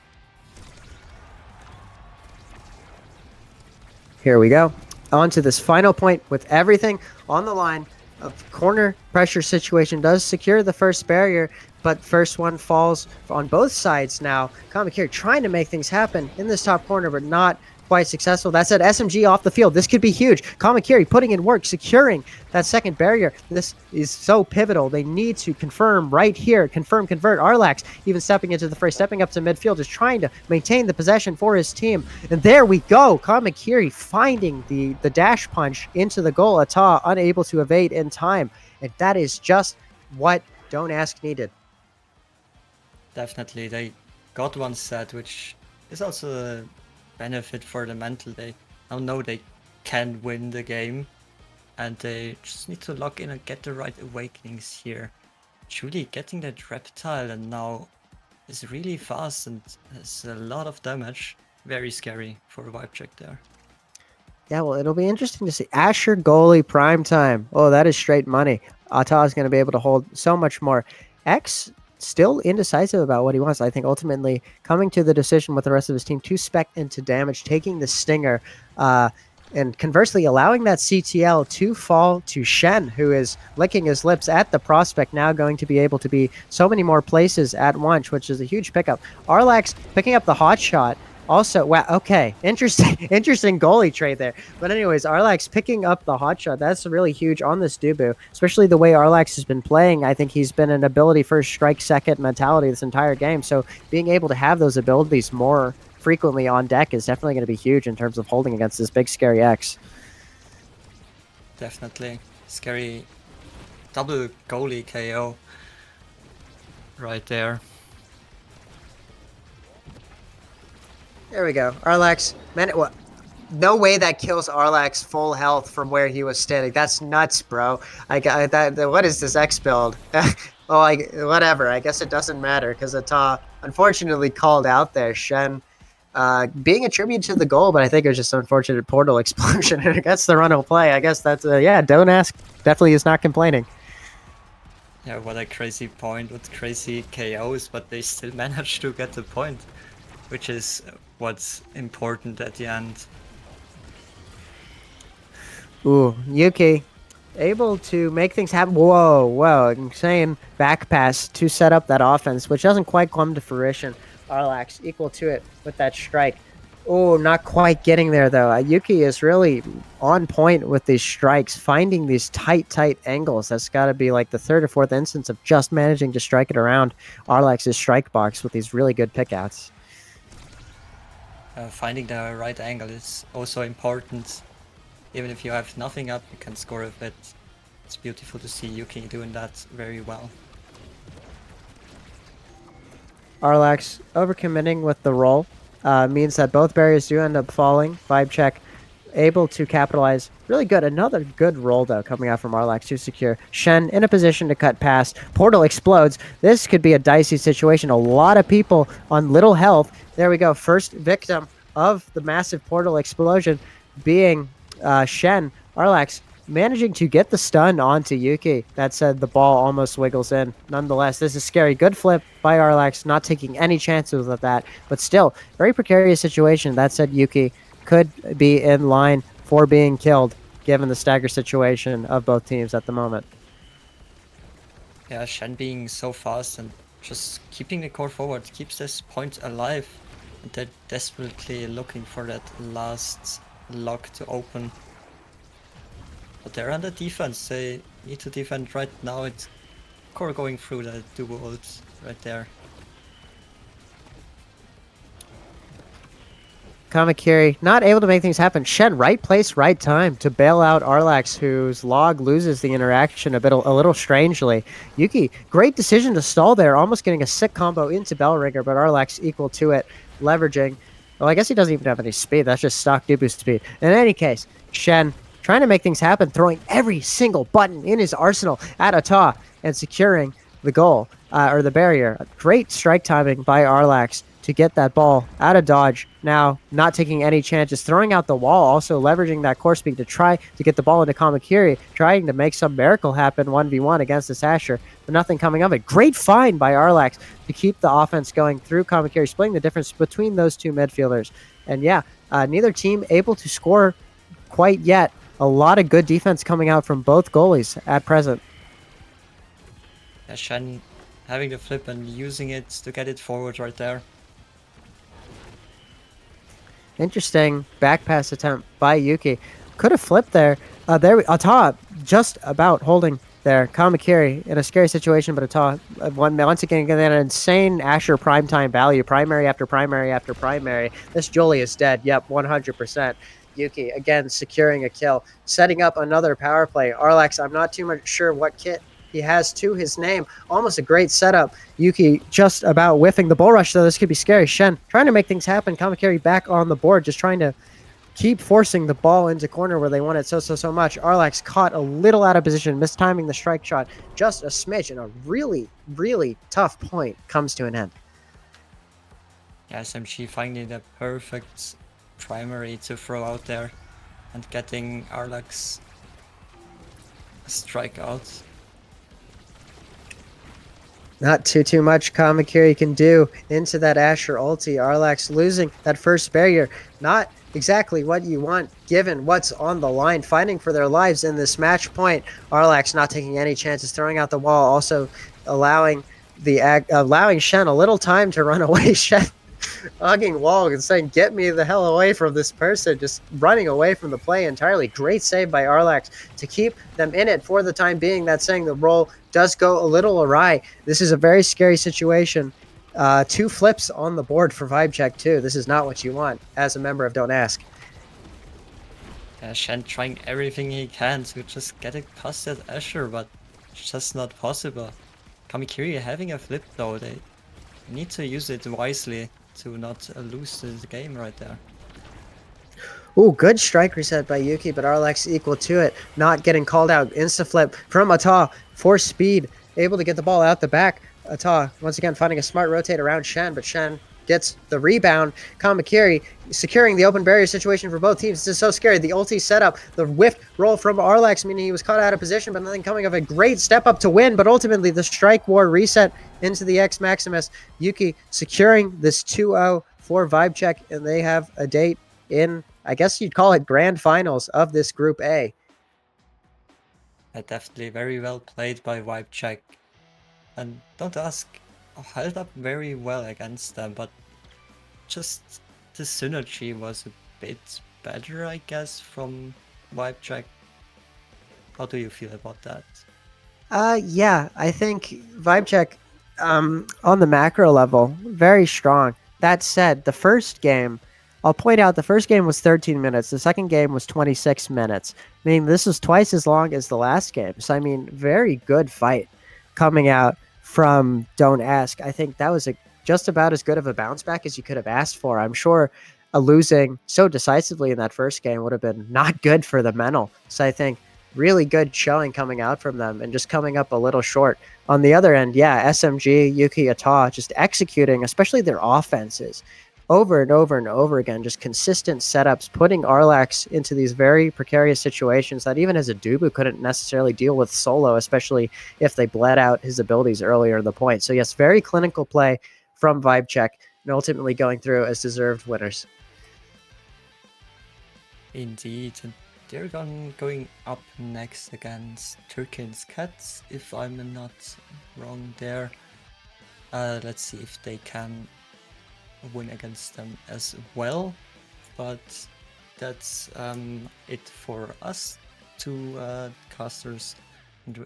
Here we go. On to this final point with everything on the line. A corner pressure situation does secure the first barrier, but first one falls on both sides now. Kamakiri trying to make things happen in this top corner, but not quite successful. That said, SMG off the field. This could be huge. Kamakiri putting in work, securing that second barrier. This is so pivotal. They need to confirm right here. Confirm, convert. Arlax even stepping into the fray, stepping up to midfield, just trying to maintain the possession for his team. And there we go. Kamakiri finding the dash punch into the goal. Ata unable to evade in time. And that is just what Don't Ask needed. Definitely. They got one set, which is also a benefit for the mental. They now know they can win the game, and they just need to lock in and get the right awakenings here. Judy getting that reptile and now is really fast and has a lot of damage. Very scary for Vibe Check there. Yeah, well, it'll be interesting to see. Asher goalie prime time. Oh, that is straight money. Ata is going to be able to hold so much more. X still indecisive about what he wants. I think ultimately coming to the decision with the rest of his team to spec into damage, taking the stinger, And conversely, allowing that CTL to fall to Shen, who is licking his lips at the prospect, now going to be able to be so many more places at once, which is a huge pickup. Arlax picking up the hot shot. Also, wow, okay, interesting goalie trade there. But anyways, Arlax picking up the hot shot. That's really huge on this Dubu, especially the way Arlax has been playing. I think he's been an ability first, strike second mentality this entire game. So being able to have those abilities more frequently on deck is definitely going to be huge in terms of holding against this big scary X. Definitely. Scary double goalie KO right there. There we go. Arlax, man, what? No way that kills Arlax full health from where he was standing. That's nuts, bro. I got that. What is this X build? Oh, whatever. I guess it doesn't matter because Ata unfortunately called out there. Shen being a tribute to the goal, but I think it was just an unfortunate portal explosion. And against the run of play, I guess that's yeah. Don't ask. Definitely is not complaining. Yeah, what a crazy point with crazy KOs, but they still managed to get the point, which is what's important at the end. Ooh, Yuki able to make things happen. Whoa, insane back pass to set up that offense, which doesn't quite come to fruition. Arlax equal to it with that strike. Oh, not quite getting there though. Yuki is really on point with these strikes, finding these tight angles. That's got to be like the third or fourth instance of just managing to strike it around Arlax's strike box with these really good pickouts. Finding the right angle is also important. Even if you have nothing up, you can score a bit. It's beautiful to see Yuki doing that very well. Arlax overcommitting with the roll means that both barriers do end up falling. Vibe check, able to capitalize. Really good. Another good roll, though, coming out from Arlax to secure. Shen in a position to cut past. Portal explodes. This could be a dicey situation. A lot of people on little health. There we go. First victim of the massive portal explosion being Shen. Arlax managing to get the stun onto Yuki. That said, the ball almost wiggles in. Nonetheless, this is scary. Good flip by Arlax, not taking any chances with that. But still, very precarious situation. That said, Yuki could be in line for being killed, given the stagger situation of both teams at the moment. Yeah, Shen being so fast and just keeping the core forward keeps this point alive. And they're desperately looking for that last lock to open. But they're under defense. They need to defend right now. It's core going through the duo ults right there. Kamakiri not able to make things happen. Shen, right place, right time to bail out Arlax, whose log loses the interaction a little strangely. Yuki, great decision to stall there, almost getting a sick combo into Bellringer, but Arlax equal to it, leveraging. Well, I guess he doesn't even have any speed. That's just stock Dubu speed. In any case, Shen trying to make things happen, throwing every single button in his arsenal at Ata and securing the goal, or the barrier. Great strike timing by Arlax to get that ball out of dodge. Now, not taking any chances, throwing out the wall, also leveraging that core speed to try to get the ball into Kamakiri, trying to make some miracle happen 1v1 against this Asher, but nothing coming of it. Great find by Arlax to keep the offense going through Kamakiri, splitting the difference between those two midfielders. And yeah, neither team able to score quite yet. A lot of good defense coming out from both goalies at present. Yeah, Shen having the flip and using it to get it forward right there. Interesting back pass attempt by Yuki. Could have flipped there. Ata just about holding there. Kamakiri in a scary situation, but Ata once again getting an insane Asher primetime value. Primary after primary after primary. This Jolie is dead. Yep, 100%. Yuki again securing a kill, setting up another power play. Arlax, I'm not too much sure what kit he has to his name. Almost a great setup. Yuki just about whiffing the bull rush, though. This could be scary. Shen trying to make things happen. Kamakiri back on the board, just trying to keep forcing the ball into corner where they want it so much. Arlax caught a little out of position, mistiming the strike shot just a smidge, and a really tough point comes to an end. Yeah, SMG finding the perfect primary to throw out there and getting Arlax a strike out. Not too much Kamakiri can do into that Asher ulti. Arlax losing that first barrier. Not exactly what you want given what's on the line, fighting for their lives in this match point. Arlax not taking any chances, throwing out the wall, also allowing Shen a little time to run away. Shen hugging Wall and saying, "Get me the hell away from this person," just running away from the play entirely. Great save by Arlax to keep them in it for the time being. That's saying the roll does go a little awry. This is a very scary situation. 2 flips on the board for Vibe Check too. This is not what you want as a member of Don't Ask. Shen trying everything he can to just get it past that Asher, but it's just not possible. Kamikiri having a flip though, they need to use it wisely to not lose the game right there. Ooh, good strike reset by Yuki, but Arlax equal to it. Not getting called out. Insta flip from Ata for speed. Able to get the ball out the back. Ata, once again, finding a smart rotate around Shen, but Shen gets the rebound. Kamakiri securing the open barrier situation for both teams. This is so scary. The ulti setup, the whiff roll from Arlax, meaning he was caught out of position, but nothing coming of a great step up to win. But ultimately, the strike war reset into the X Maximus. Yuki securing this 2-0 for Vibe Check, and they have a date in, I guess you'd call it, grand finals of this Group A. Definitely very well played by Vibe Check. And Don't Ask held up very well against them, but just the synergy was a bit better, I guess, from Vibe Check. How do you feel about that? Yeah, I think Vibe Check on the macro level, very strong. That said, the first game, I'll point out the first game was 13 minutes. The second game was 26 minutes, meaning this was twice as long as the last game. So, I mean, very good fight coming out from Don't Ask. I think that was just about as good of a bounce back as you could have asked for. I'm sure a losing so decisively in that first game would have been not good for the mental. So I think really good showing coming out from them and just coming up a little short. On the other end, yeah, SMG, Yuki Ata just executing, especially their offenses over and over and over again, just consistent setups, putting Arlax into these very precarious situations that even as a Dubu couldn't necessarily deal with solo, especially if they bled out his abilities earlier in the point. So yes, very clinical play from Vibe Check and ultimately going through as deserved winners. Indeed, and they're going up next against Turkin's Cats, if I'm not wrong there. Let's see if they can win against them as well. But that's it for us two casters,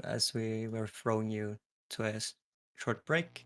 as we were throwing you to a short break.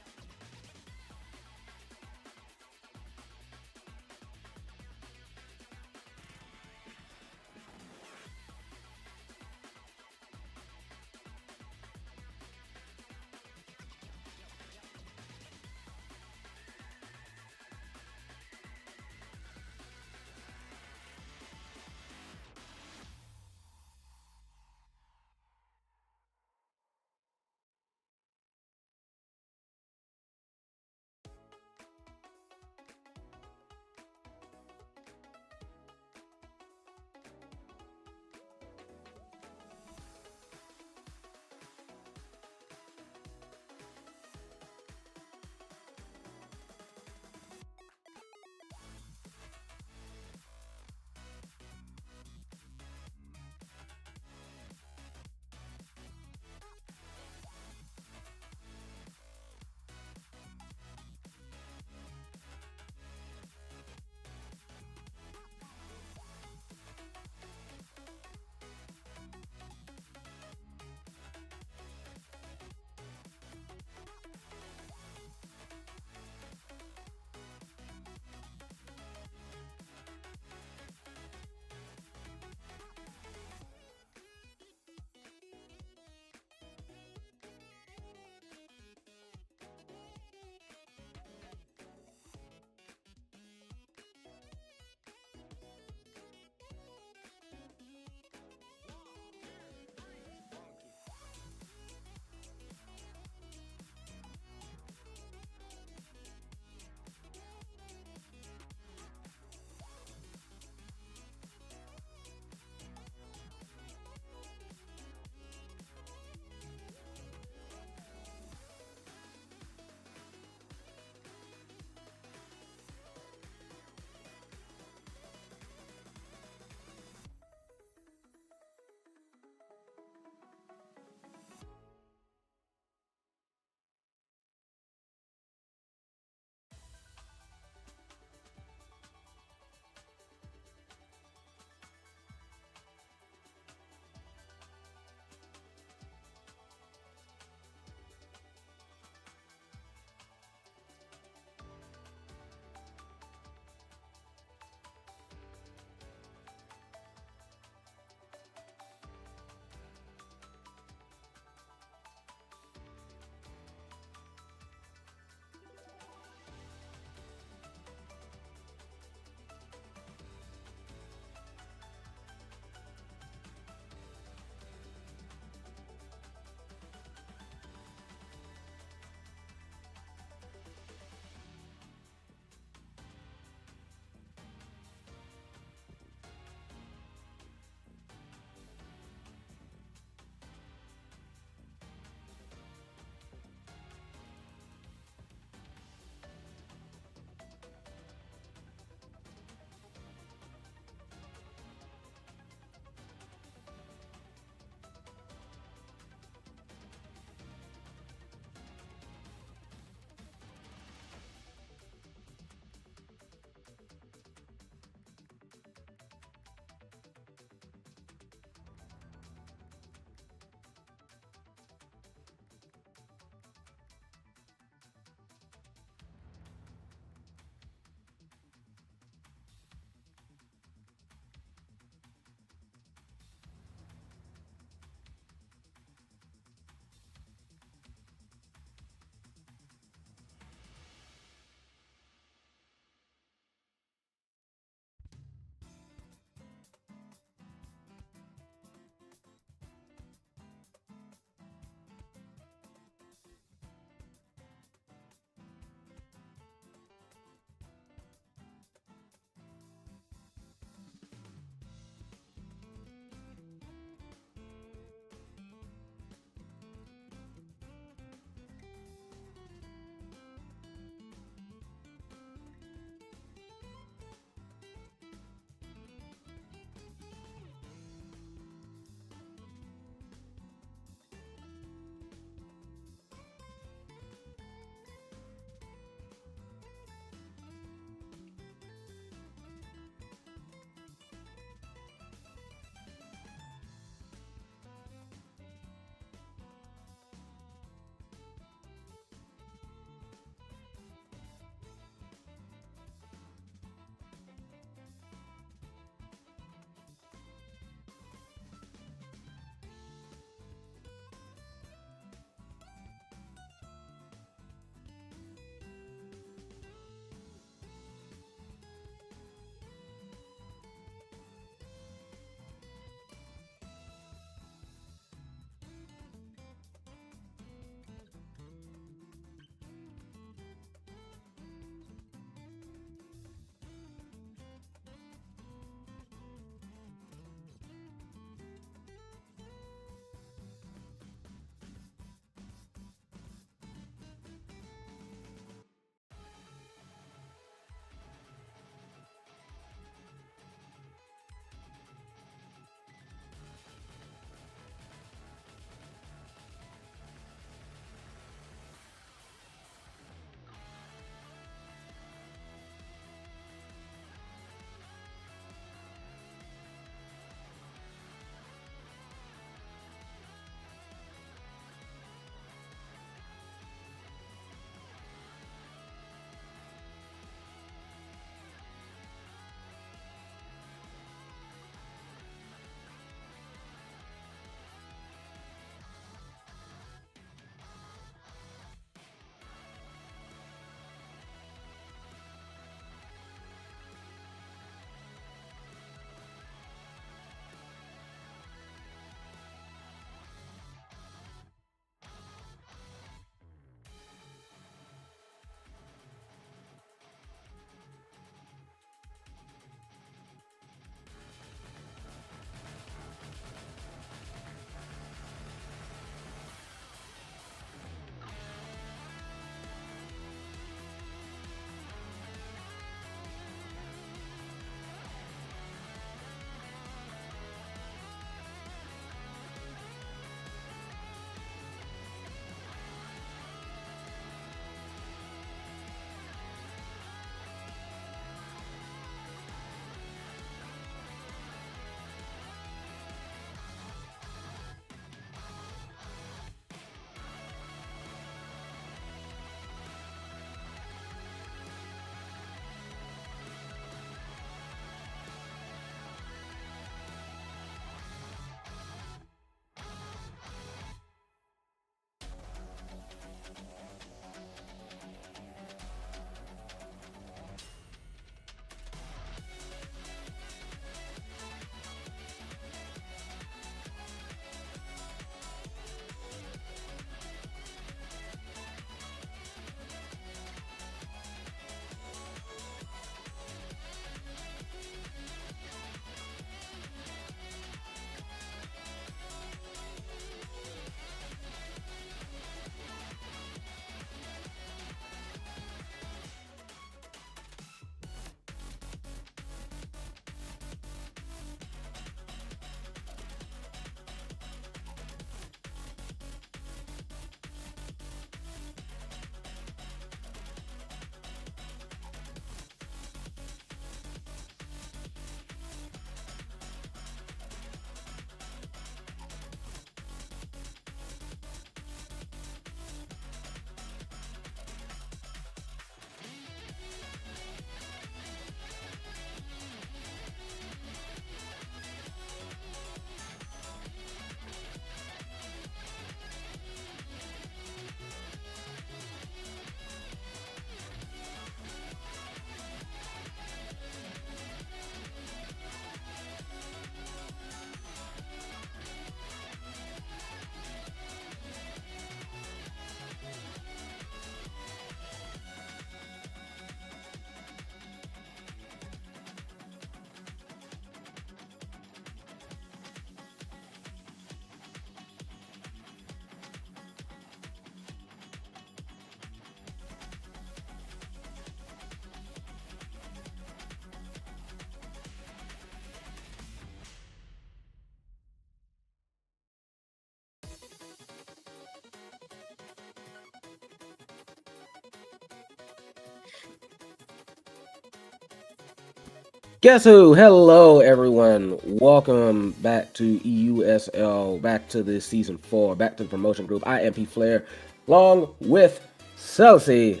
Guess who? Hello, everyone. Welcome back to EUSL, back to the season 4, back to the promotion group. I am P Flair, along with Celsi.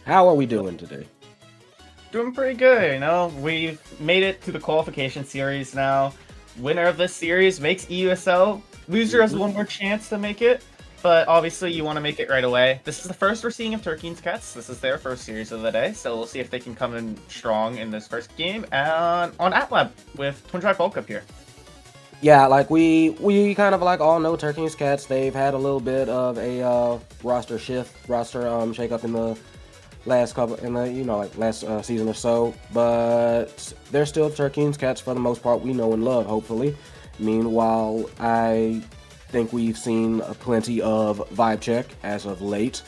How are we doing today? Doing pretty good, you know. We've made it to the qualification series now. Winner of this series makes EUSL. Loser has one more chance to make it, but obviously you want to make it right away. This is the first we're seeing of Turkey's Cats. This is their first series of the day, so we'll see if they can come in strong in this first game on AtLab with Twin Drive World Cup here. Yeah, like we kind of like all know Turkey's Cats. They've had a little bit of a roster shake up in the last couple last season or so, but they're still Turkey's Cats for the most part. We know and love, hopefully. Meanwhile, I think we've seen plenty of vibe check as of late,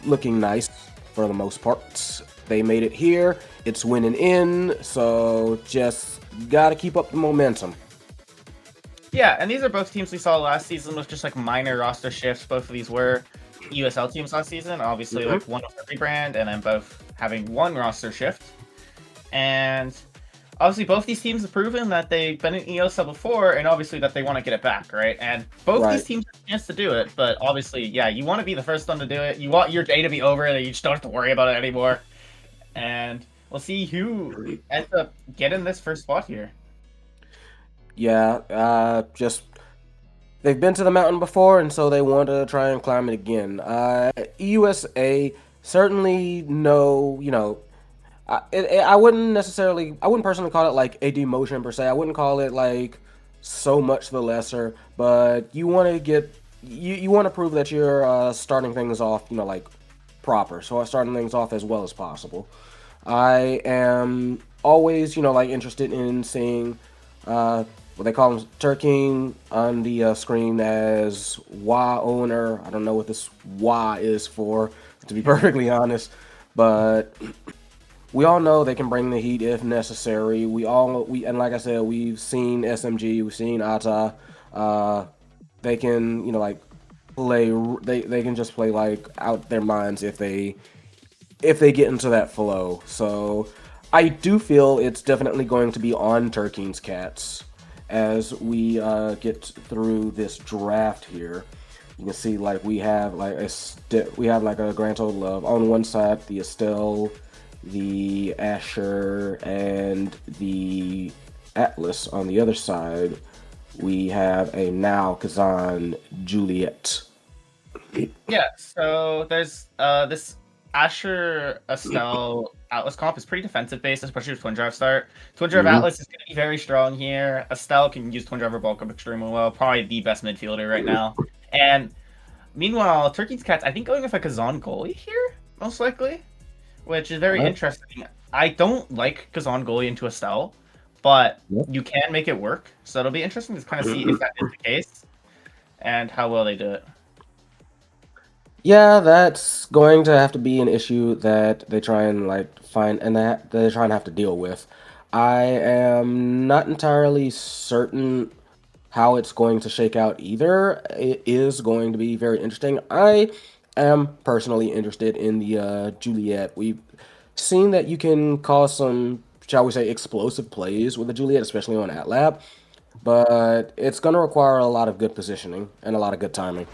looking nice for the most part. They made it here. It's winning in, so just gotta keep up the momentum. Yeah, and these are both teams we saw last season with just like minor roster shifts. Both of these were EUSL teams last season. Obviously, like one of every brand, and then both having one roster shift. And obviously, both these teams have proven that they've been in EUSL before, and obviously that they want to get it back, right? And both these teams have a chance to do it, but obviously, yeah, you want to be the first one to do it. You want your day to be over, that you just don't have to worry about it anymore. And we'll see who ends up getting this first spot here. Yeah, just they've been to the mountain before, and so they want to try and climb it again. EUSA certainly I wouldn't personally call it like a demotion per se. I wouldn't call it like so much the lesser, but you want to you want to prove that you're starting things off, like proper. So starting things off as well as possible. I am always, interested in seeing what they call him, Turking on the screen as Y owner. I don't know what this Y is for, to be perfectly honest, but we all know they can bring the heat if necessary. And like I said, we've seen SMG, we've seen Ata. They can, play. They can just play like out their minds if they get into that flow. So I do feel it's definitely going to be on Turkey's Cats as we get through this draft here. You can see we have like a grand total of, on one side, the Estelle, the Asher, and the Atlas. On the other side, we have a now Kazan Juliet. Yeah, so there's this Asher Estelle Atlas comp is pretty defensive based, especially with Twin Drive start. Twin Drive Atlas is going to be very strong here. Estelle can use Twin Drive bulk up extremely well, probably the best midfielder right now. And meanwhile, Turkey's Cats, I think going with a Kazan goalie here, most likely, which is very interesting. I don't like Kazan goalie into Estelle, but you can make it work. So it'll be interesting to kind of see if that is the case and how well they do it. Yeah, that's going to have to be an issue that they try and find, and that they try and have to deal with. I am not entirely certain how it's going to shake out either. It is going to be very interesting. I am personally interested in the Juliet. We've seen that you can cause some, shall we say, explosive plays with the Juliet, especially on AtLab, but it's going to require a lot of good positioning and a lot of good timing.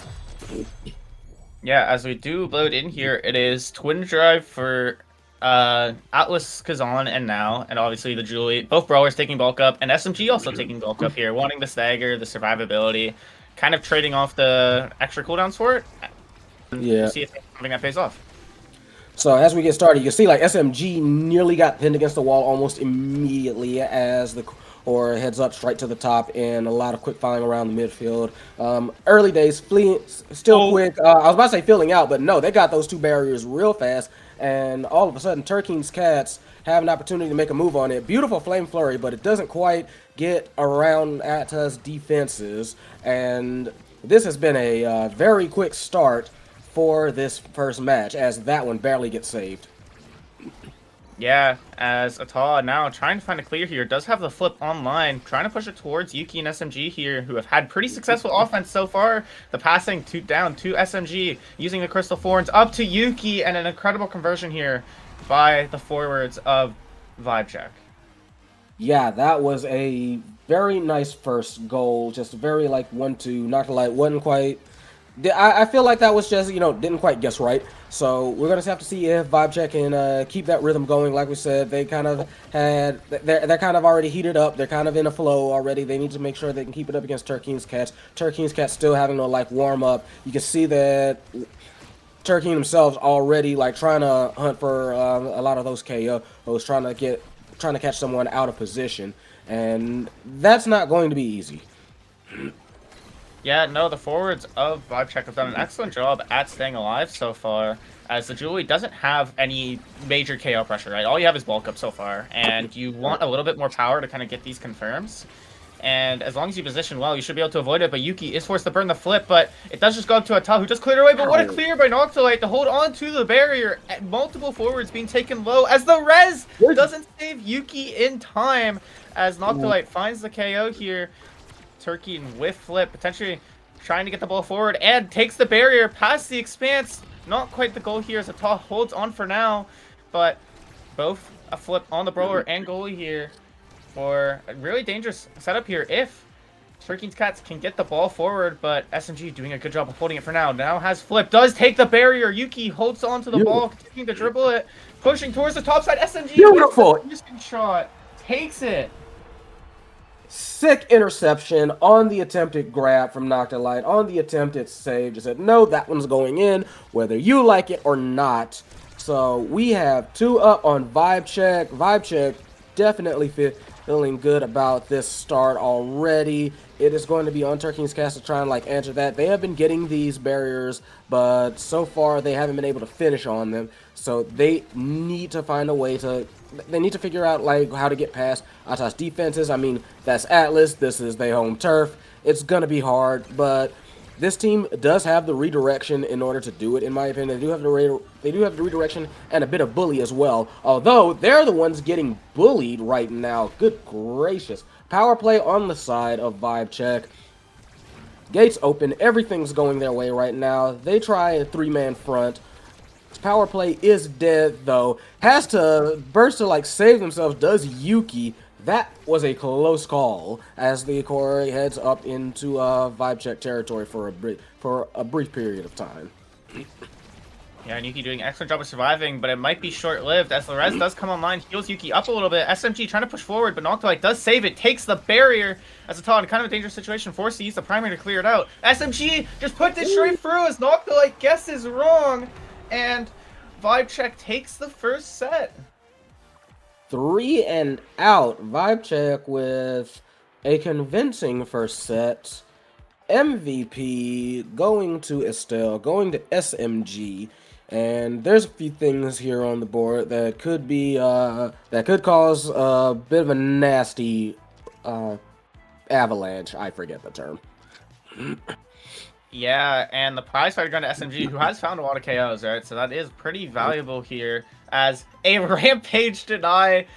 Yeah, as we do load in here, it is Twin Drive for Atlas, Kazan, and now, and obviously the Juliet. Both brawlers taking bulk up, and SMG also taking bulk up here, wanting the stagger, the survivability, kind of trading off the extra cooldowns for it. Yeah. We'll see if something that pays off. So as we get started, you can see SMG nearly got pinned against the wall almost immediately as the core heads up straight to the top, and a lot of quick firing around the midfield. Early days, still quick. I was about to say filling out, but no, they got those two barriers real fast, and all of a sudden, Turkey's Cats have an opportunity to make a move on it. Beautiful flame flurry, but it doesn't quite get around Ata's defenses, and this has been a very quick start for this first match, as that one barely gets saved. Yeah, as Ata now trying to find a clear here, does have the flip online, trying to push it towards Yuki and SMG here, who have had pretty successful offense so far. The passing down to SMG, using the Crystal Thorns up to Yuki, and an incredible conversion here by the forwards of Vibe check. Yeah, that was a very nice first goal. Just very like 1-2. Not to lie, wasn't quite. I feel like that was just, didn't quite guess right. So we're gonna have to see if VibeCheck can keep that rhythm going. Like we said, they kind of had they're kind of already heated up. They're kind of in a flow already. They need to make sure they can keep it up against Turkeen's Cats. Turkeen's Cats still having to like warm up. You can see that Turkeen themselves already like trying to hunt for a lot of those KOs, trying to catch someone out of position, and that's not going to be easy. Yeah, no, the forwards of VibeCheck have done an excellent job at staying alive so far, as the Julie doesn't have any major KO pressure, right? All you have is bulk up so far, and you want a little bit more power to kind of get these confirms. And as long as you position well, you should be able to avoid it, but Yuki is forced to burn the flip, but it does just go up to Atal, who just cleared away, but what a clear by Noctilite to hold on to the barrier, multiple forwards being taken low, as the res doesn't save Yuki in time, as Noctilite finds the KO here. Turkey with flip, potentially trying to get the ball forward, and takes the barrier past the expanse. Not quite the goal here, as Atal holds on for now, but both a flip on the brawler and goalie here for a really dangerous setup here if Turkey's Cats can get the ball forward, but SMG doing a good job of holding it for now. Now has flip, does take the barrier. Yuki holds on to the ball, continuing to dribble it, pushing towards the top side. SMG Beautiful missing shot, takes it. Sick interception on the attempted grab from Noctilite, on the attempted save. Just said, no, that one's going in, whether you like it or not. So we have 2 up on VibeCheck. VibeCheck definitely feeling good about this start already. It is going to be on Turkey's Cast to try and like answer that. They have been getting these barriers, but so far they haven't been able to finish on them. So they need to find a way to. They need to figure out like how to get past Atas defenses. I mean, that's Atlas. This is their home turf. It's gonna be hard, but this team does have the redirection in order to do it. In my opinion, they do have the redirection and a bit of bully as well. Although they're the ones getting bullied right now. Good gracious! Power play on the side of VibeCheck. Gates open. Everything's going their way right now. They try a 3-man front. Power play is dead though. Has to burst to like save themselves. Does Yuki? That was a close call as the Corey heads up into VibeCheck territory for a brief period of time. Yeah, and Yuki doing an excellent job of surviving, but it might be short-lived as the res does come online, heals Yuki up a little bit. SMG trying to push forward, but Noctilite does save it, takes the barrier as Atal in kind of a dangerous situation, forced to use the primary to clear it out. SMG just puts it straight through as Noctilite guesses wrong, and VibeCheck takes the first set. 3 and out. VibeCheck with a convincing first set. MVP going to Estelle, going to SMG. And there's a few things here on the board that could be that could cause a bit of a nasty avalanche. I forget the term. Yeah, and the prize fighter going to SMG, who has found a lot of KOs, right? So that is pretty valuable here as a rampage deny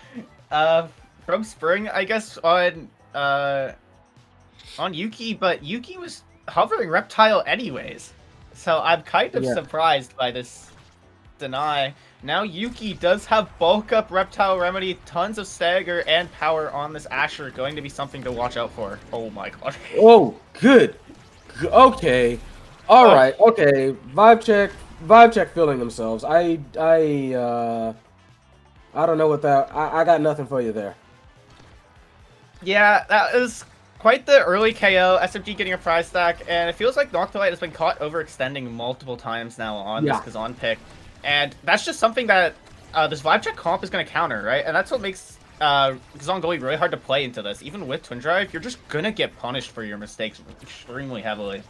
from Spring, I guess, on Yuki, but Yuki was hovering Reptile anyways. So I'm kind of surprised by this deny. Now Yuki does have bulk up Reptile Remedy, tons of stagger and power on this Asher, going to be something to watch out for. Oh my god. Oh, good. Okay. All right. Okay. VibeCheck feeling themselves. I don't know what that. I got nothing for you there. Yeah, that is quite the early KO. SMG getting a prize stack, and it feels like Noctilite has been caught overextending multiple times now on this Kazan pick, and that's just something that this VibeCheck comp is going to counter, right? And that's what makes Kazan goalie really hard to play into this. Even with Twin Drive, you're just gonna get punished for your mistakes extremely heavily.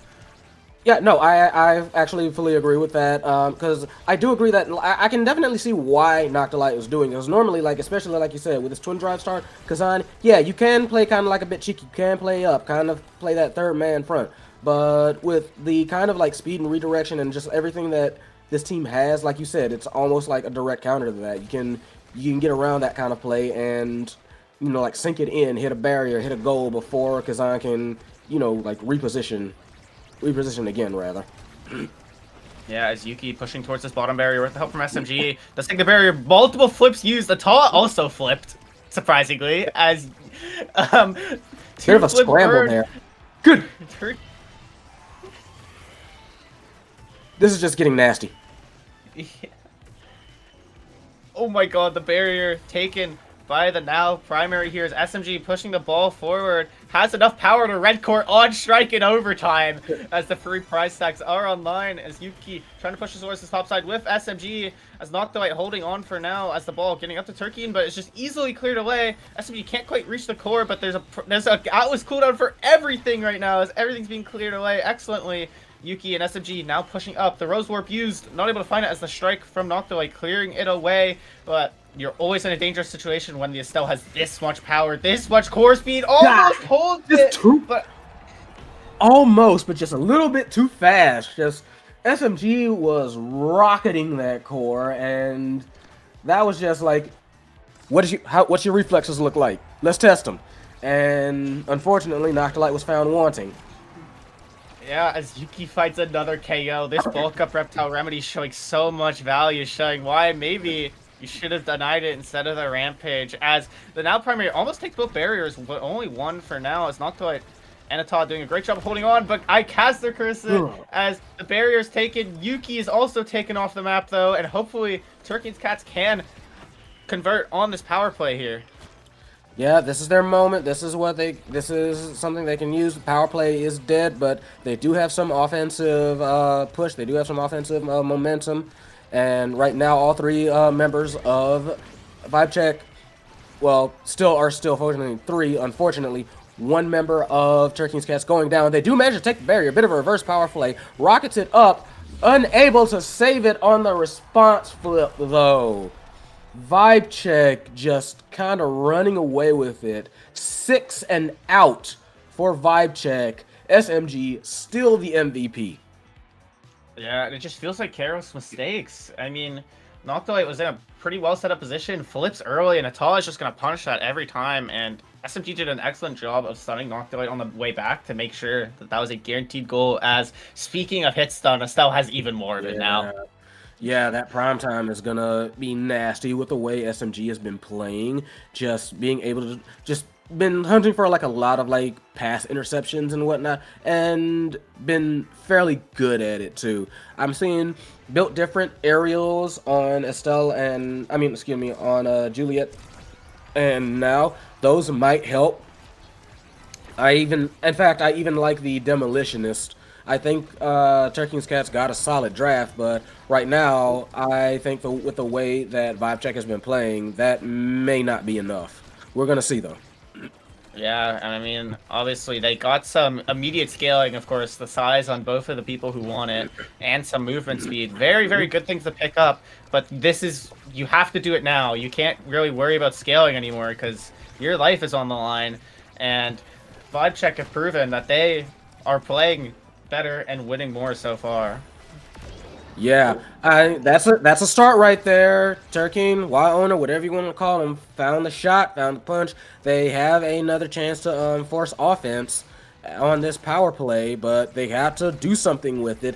Yeah, no, I actually fully agree with that, because I do agree that I can definitely see why Noctilite was doing it. Because normally, like, especially like you said, with this Twin Drive start, Kazan, yeah, you can play kind of like a bit cheeky, you can play up, kind of play that 3rd man front. But with the kind of like speed and redirection and just everything that this team has, like you said, it's almost like a direct counter to that. You can get around that kind of play and, you know, like sink it in, hit a barrier, hit a goal before Kazan can, you know, like reposition again, rather. Yeah, as Yuki pushing towards this bottom barrier with the help from SMG. Does take the barrier, multiple flips used. Atala also flipped, surprisingly, as Bit two of a flips scramble burned. there. Good. Tur- This is just getting nasty. Yeah. Oh my god, the barrier taken by the now primary here is SMG pushing the ball forward. Has enough power to red court on strike in overtime as the free prize stacks are online. As Yuki trying to push his horses topside with SMG as Noctolite holding on for now as the ball getting up to Turkey, but it's just easily cleared away. SMG can't quite reach the core, but there's a Atlas cooldown for everything right now as everything's being cleared away excellently. Yuki and SMG now pushing up. The Rose Warp used, not able to find it as the strike from Noctolite clearing it away, but you're always in a dangerous situation when the Estelle has this much power, this much core speed, almost holds it, but almost, but just a little bit too fast. Just SMG was rocketing that core, and that was just like, what's your reflexes look like? Let's test them. And unfortunately, Noctolite was found wanting. yeah, as Yuki fights another KO, this bulk up reptile remedy showing so much value, showing why maybe you should have denied it instead of the rampage. As the now primary almost takes both barriers, but only one for now. As Noctolite and Atala doing a great job of holding on, but I cast their cursor as the barrier is taken. Yuki is also taken off the map though, and hopefully Turkey's Cats can convert on this power play here. Yeah, this is their moment. This is something they can use. Power play is dead, but they do have some offensive push. They do have some offensive momentum. And right now, all three members of Vibe Check, well, are still fortunately three. Unfortunately, one member of Turkey's Cats going down. They do manage to take the barrier. A bit of a reverse power play. Rockets it up. Unable to save it on the response flip, though. Vibe Check just kind of running away with it. 6 and out for Vibe Check. SMG still the MVP. Yeah, and it just feels like Karos mistakes. I mean, Noctolite was in a pretty well set up position, flips early, and Atala is just going to punish that every time. And SMG did an excellent job of stunning Noctolite on the way back to make sure that that was a guaranteed goal. As speaking of hit stun, Estelle has even more of it now. Yeah, that prime time is gonna be nasty with the way SMG has been playing. Just being able to just been hunting for like a lot of like pass interceptions and whatnot, and been fairly good at it too. I'm seeing built different aerials on Estelle and on Juliet, and now those might help. In fact, I even like the Demolitionist. I think Turkey's Cats got a solid draft, but right now, I think with the way that Vibe Check has been playing, that may not be enough. We're going to see, though. Yeah, and I mean, obviously, they got some immediate scaling, of course, the size on both of the people who want it, and some movement speed. Very, very good things to pick up, but you have to do it now. You can't really worry about scaling anymore, because your life is on the line, and Vibe Check have proven that they are playing better and winning more so far. Yeah, that's a start right there. Turkey, Y owner, whatever you want to call him, found the shot, found the punch. They have another chance to force offense on this power play, but they have to do something with it.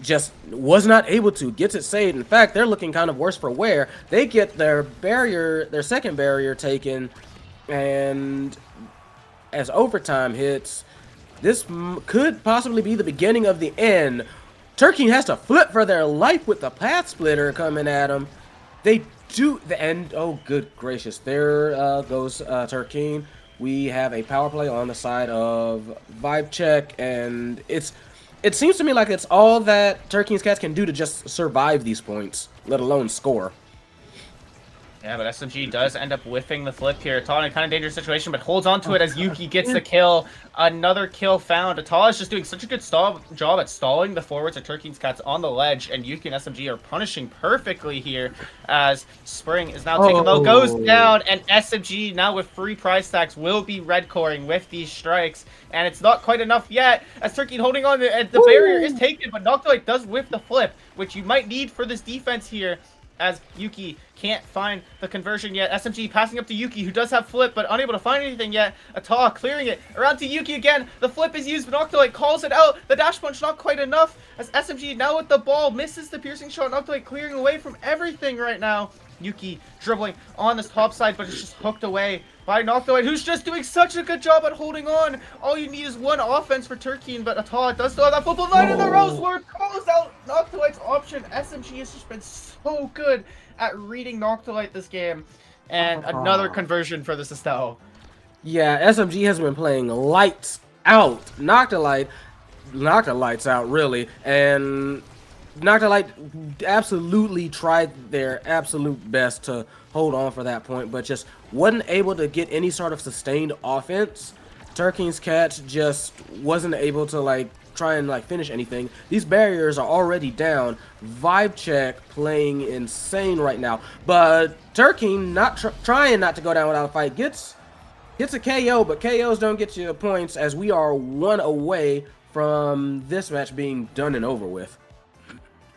Just was not able to. Gets it saved. In fact, they're looking kind of worse for wear. They get their second barrier taken, and as overtime hits, this could possibly be the beginning of the end. Turkey has to flip for their life with the path splitter coming at them. They do, and oh good gracious, there goes Turkey. We have a power play on the side of Vibe Check, and it seems to me like it's all that Turkey's Cats can do to just survive these points, let alone score. Yeah, but SMG does end up whiffing the flip here. Atala in a kind of dangerous situation, but holds on to it as Yuki gets the kill. Another kill found. Atala is just doing such a good job at stalling the forwards of Turkey's Cats on the ledge, and Yuki and SMG are punishing perfectly here as Spring is now taken low, goes down, and SMG now with free prize stacks will be red coring with these strikes, and it's not quite enough yet as Turkey holding on, and the barrier is taken, but Noctolite does whiff the flip, which you might need for this defense here. as Yuki can't find the conversion yet. SMG passing up to Yuki, who does have flip, but unable to find anything yet. Ata clearing it around to Yuki again. The flip is used, but Noctilite calls it out. The dash punch not quite enough, as SMG now with the ball misses the piercing shot. Noctilite clearing away from everything right now. Yuki dribbling on this top side, but it's just hooked away by Noctilite, who's just doing such a good job at holding on. All you need is one offense for Turkey, but Ata does still have that football line in the Rose Lord calls out Noctilite's option. SMG has just been so good at reading Noctilite this game. And another conversion for the Estelle. Yeah, SMG has been playing lights out. Noctilite's out, really. And Noctilite absolutely tried their absolute best to hold on for that point, but just wasn't able to get any sort of sustained offense. Turkey's Cats just wasn't able to try and finish anything. These barriers are already down. Vibe Check playing insane right now, but Turkey trying not to go down without a fight gets a KO, but KOs don't get you points, as we are one away from this match being done and over with.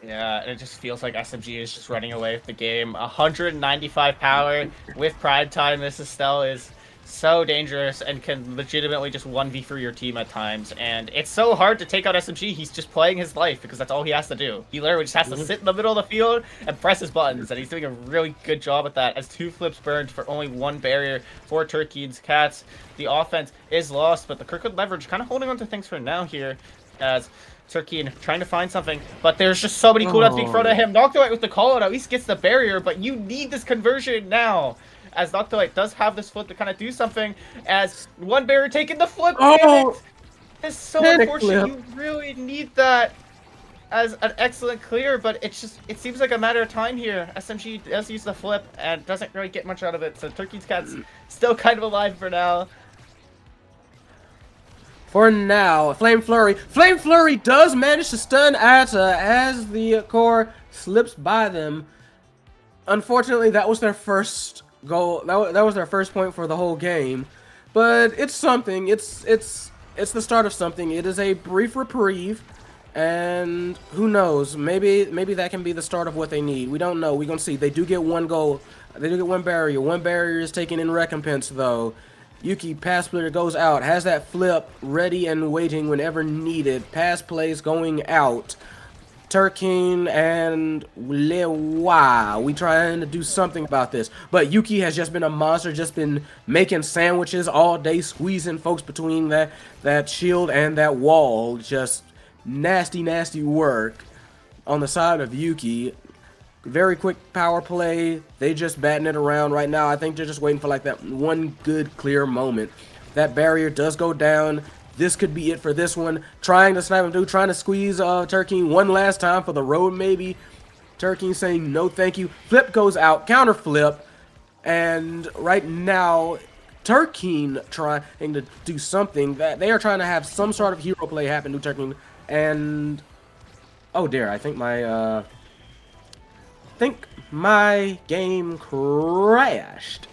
Yeah, it just feels like SMG is just running away with the game. 195 power with Prime Time. This Estelle is so dangerous and can legitimately just 1v for your team at times. And it's so hard to take out SMG. He's just playing his life because that's all he has to do. He literally just has to sit in the middle of the field and press his buttons. And he's doing a really good job at that, as 2 flips burned for only 1 barrier for Turkey's Cats. The offense is lost, but the Kirkwood leverage kind of holding on to things for now here, as Turkey trying to find something, but there's just so many cooldowns being thrown at him. Noctilite with the call out at least gets the barrier, but you need this conversion now, as Noctilite does have this flip to kind of do something, as 1 barrier taken, the flip, damn it! It's so unfortunate. You really need that as an excellent clear, but it seems like a matter of time here. SMG does use the flip and doesn't really get much out of it, so Turkey's Cat's still kind of alive for now. For now, Flame Flurry does manage to stun Atta as the core slips by them. Unfortunately, that was their first goal. That was their first point for the whole game. But it's something. It's the start of something. It is a brief reprieve, and who knows? Maybe that can be the start of what they need. We don't know. We're gonna see. They do get 1 goal. They do get 1 barrier. 1 barrier is taken in recompense, though. Yuki, pass splitter goes out, has that flip ready and waiting whenever needed. Pass plays going out. Turkeen and Lewa, we trying to do something about this. But Yuki has just been a monster, just been making sandwiches all day, squeezing folks between that shield and that wall. Just nasty, nasty work on the side of Yuki. Very quick power play. They just batting it around right now. I think they're just waiting for that 1 good clear moment. That barrier does go down. This could be it for this one. Trying to snipe him through, trying to squeeze Turkey 1 last time for the road maybe. Turkey saying no thank you. Flip goes out, counter flip. And right now, Turkey trying to do something. That they are trying to have some sort of hero play happen to Turkey. And oh dear, I think my game crashed.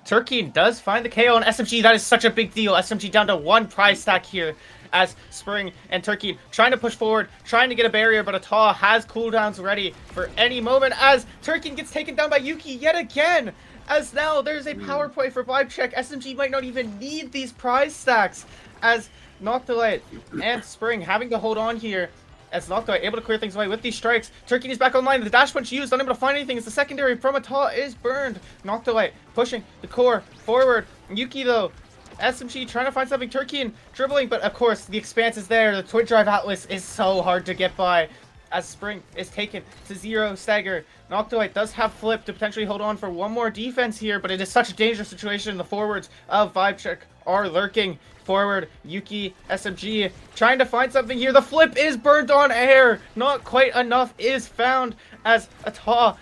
Turkey does find the KO on SMG. That is such a big deal. SMG down to 1 prize stack here, as Spring and Turkey trying to push forward, trying to get a barrier, but Ata has cooldowns ready for any moment, as Turkey gets taken down by Yuki yet again. As now there's a power play for Vibe Check. SMG might not even need these prize stacks, as Noctilite and Spring having to hold on here. As Noctilite able to clear things away with these strikes. Turkey is back online. The dash punch used, unable to find anything. As the secondary from Ata is burned. Noctilite pushing the core forward. Yuki though, SMG trying to find something. Turkey and dribbling, but of course the expanse is there. The Twin Drive Atlas is so hard to get by, as Spring is taken to 0 stagger. Noctilite does have flip to potentially hold on for 1 more defense here, but it is such a dangerous situation. The forwards of Vibe Check are lurking. Forward, Yuki, SMG, trying to find something here. The flip is burnt on air. Not quite enough is found, as Ata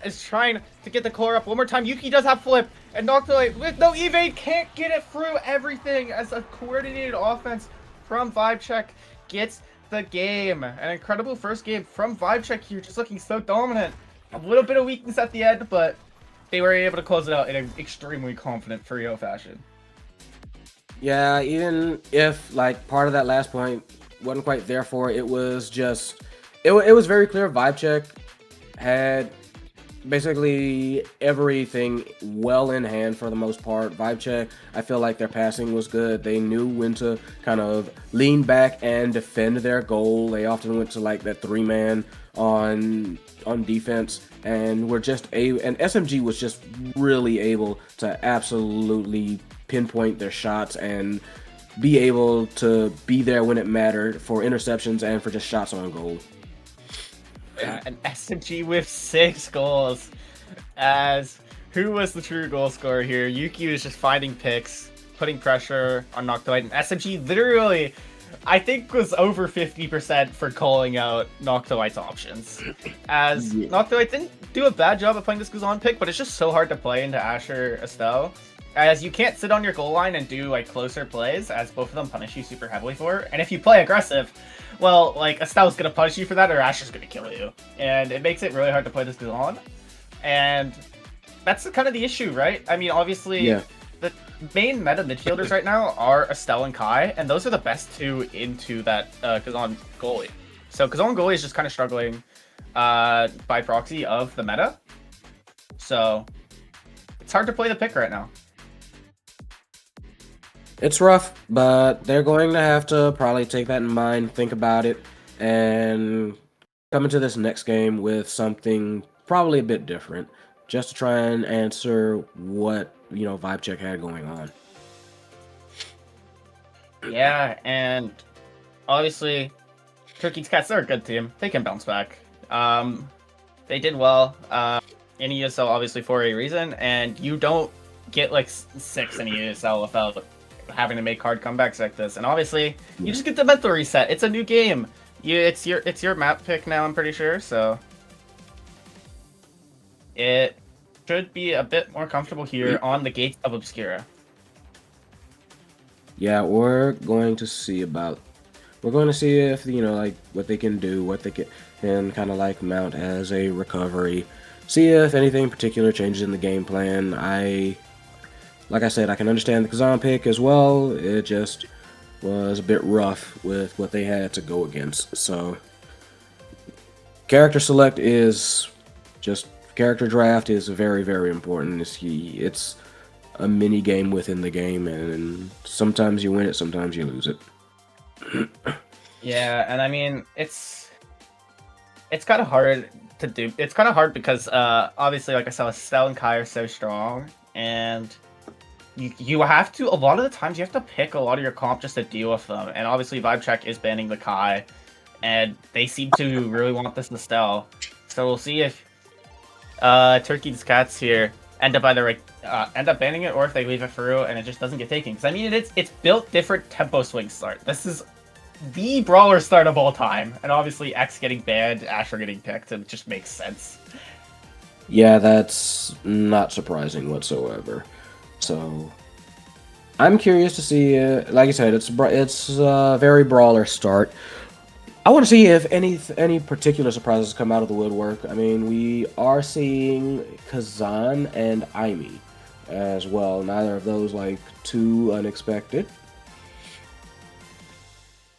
is trying to get the core up 1 more time. Yuki does have flip, and Noctilite with no evade can't get it through everything, as a coordinated offense from Vibe Check gets the game. An incredible first game from Vibe Check here, just looking so dominant. A little bit of weakness at the end, but they were able to close it out in an extremely confident Furio fashion. Yeah, even if part of that last point wasn't quite there for it, was just it was very clear Vibe Check had basically everything well in hand for the most part. Vibe check, I feel like their passing was good. They knew when to kind of lean back and defend their goal. They often went to like that 3-man on defense, and were just and SMG was just really able to absolutely pinpoint their shots and be able to be there when it mattered for interceptions and for just shots on goal. Yeah, an SMG with 6 goals. As who was the true goal scorer here? Yuki was just finding picks, putting pressure on Noctoite, and SMG literally, I think, was over 50% for calling out Noctoite's options. As Noctoite didn't do a bad job of playing this Guzan pick, but it's just so hard to play into Asher Estelle. As you can't sit on your goal line and do like closer plays, as both of them punish you super heavily for it. And if you play aggressive, well, like Estelle's gonna punish you for that, or Asher's gonna kill you, and it makes it really hard to play this Guzan. And that's kind of the issue, right? I mean, obviously, the main meta midfielders right now are Estelle and Kai, and those are the best two into that Guzan goalie. So Guzan goalie is just kind of struggling by proxy of the meta. So it's hard to play the pick right now. It's rough, but they're going to have to probably take that in mind, think about it, and come into this next game with something probably a bit different, just to try and answer what, Vibe Check had going on. Yeah, and obviously, Turkey's Cats are a good team. They can bounce back. They did well in EUSL, obviously, for a reason, and you don't get like 6 in EUSL without having to make hard comebacks like this. And obviously, you just get the mental reset. It's a new game. It's your map pick now, I'm pretty sure, so it should be a bit more comfortable here on the gates of Obscura. Yeah, we're going to see if, like, what they can do, what they can kind of like mount as a recovery. See if anything particular changes in the game plan. Like I said, I can understand the Kazan pick as well. It just was a bit rough with what they had to go against. So, character select is just... Character draft is very, very important. It's a mini game within the game, and sometimes you win it, sometimes you lose it. Yeah, and I mean, it's kind of hard to do. It's kind of hard because obviously, like I said, Estelle and Kai are so strong, and you have to, a lot of the times, you have to pick a lot of your comp just to deal with them. And obviously, Vibe Check is banning the Kai, and they seem to really want this Estelle. So we'll see if Turkey's Cats here end up either end up banning it, or if they leave it through and it just doesn't get taken. Because I mean, it's built different tempo swing start. This is the brawler start of all time, and obviously X getting banned, Asher getting picked, it just makes sense. Yeah, that's not surprising whatsoever. So I'm curious to see. Like I said, it's a very brawler start. I want to see if any particular surprises come out of the woodwork. I mean, we are seeing Kazan and Aimi as well. Neither of those like too unexpected.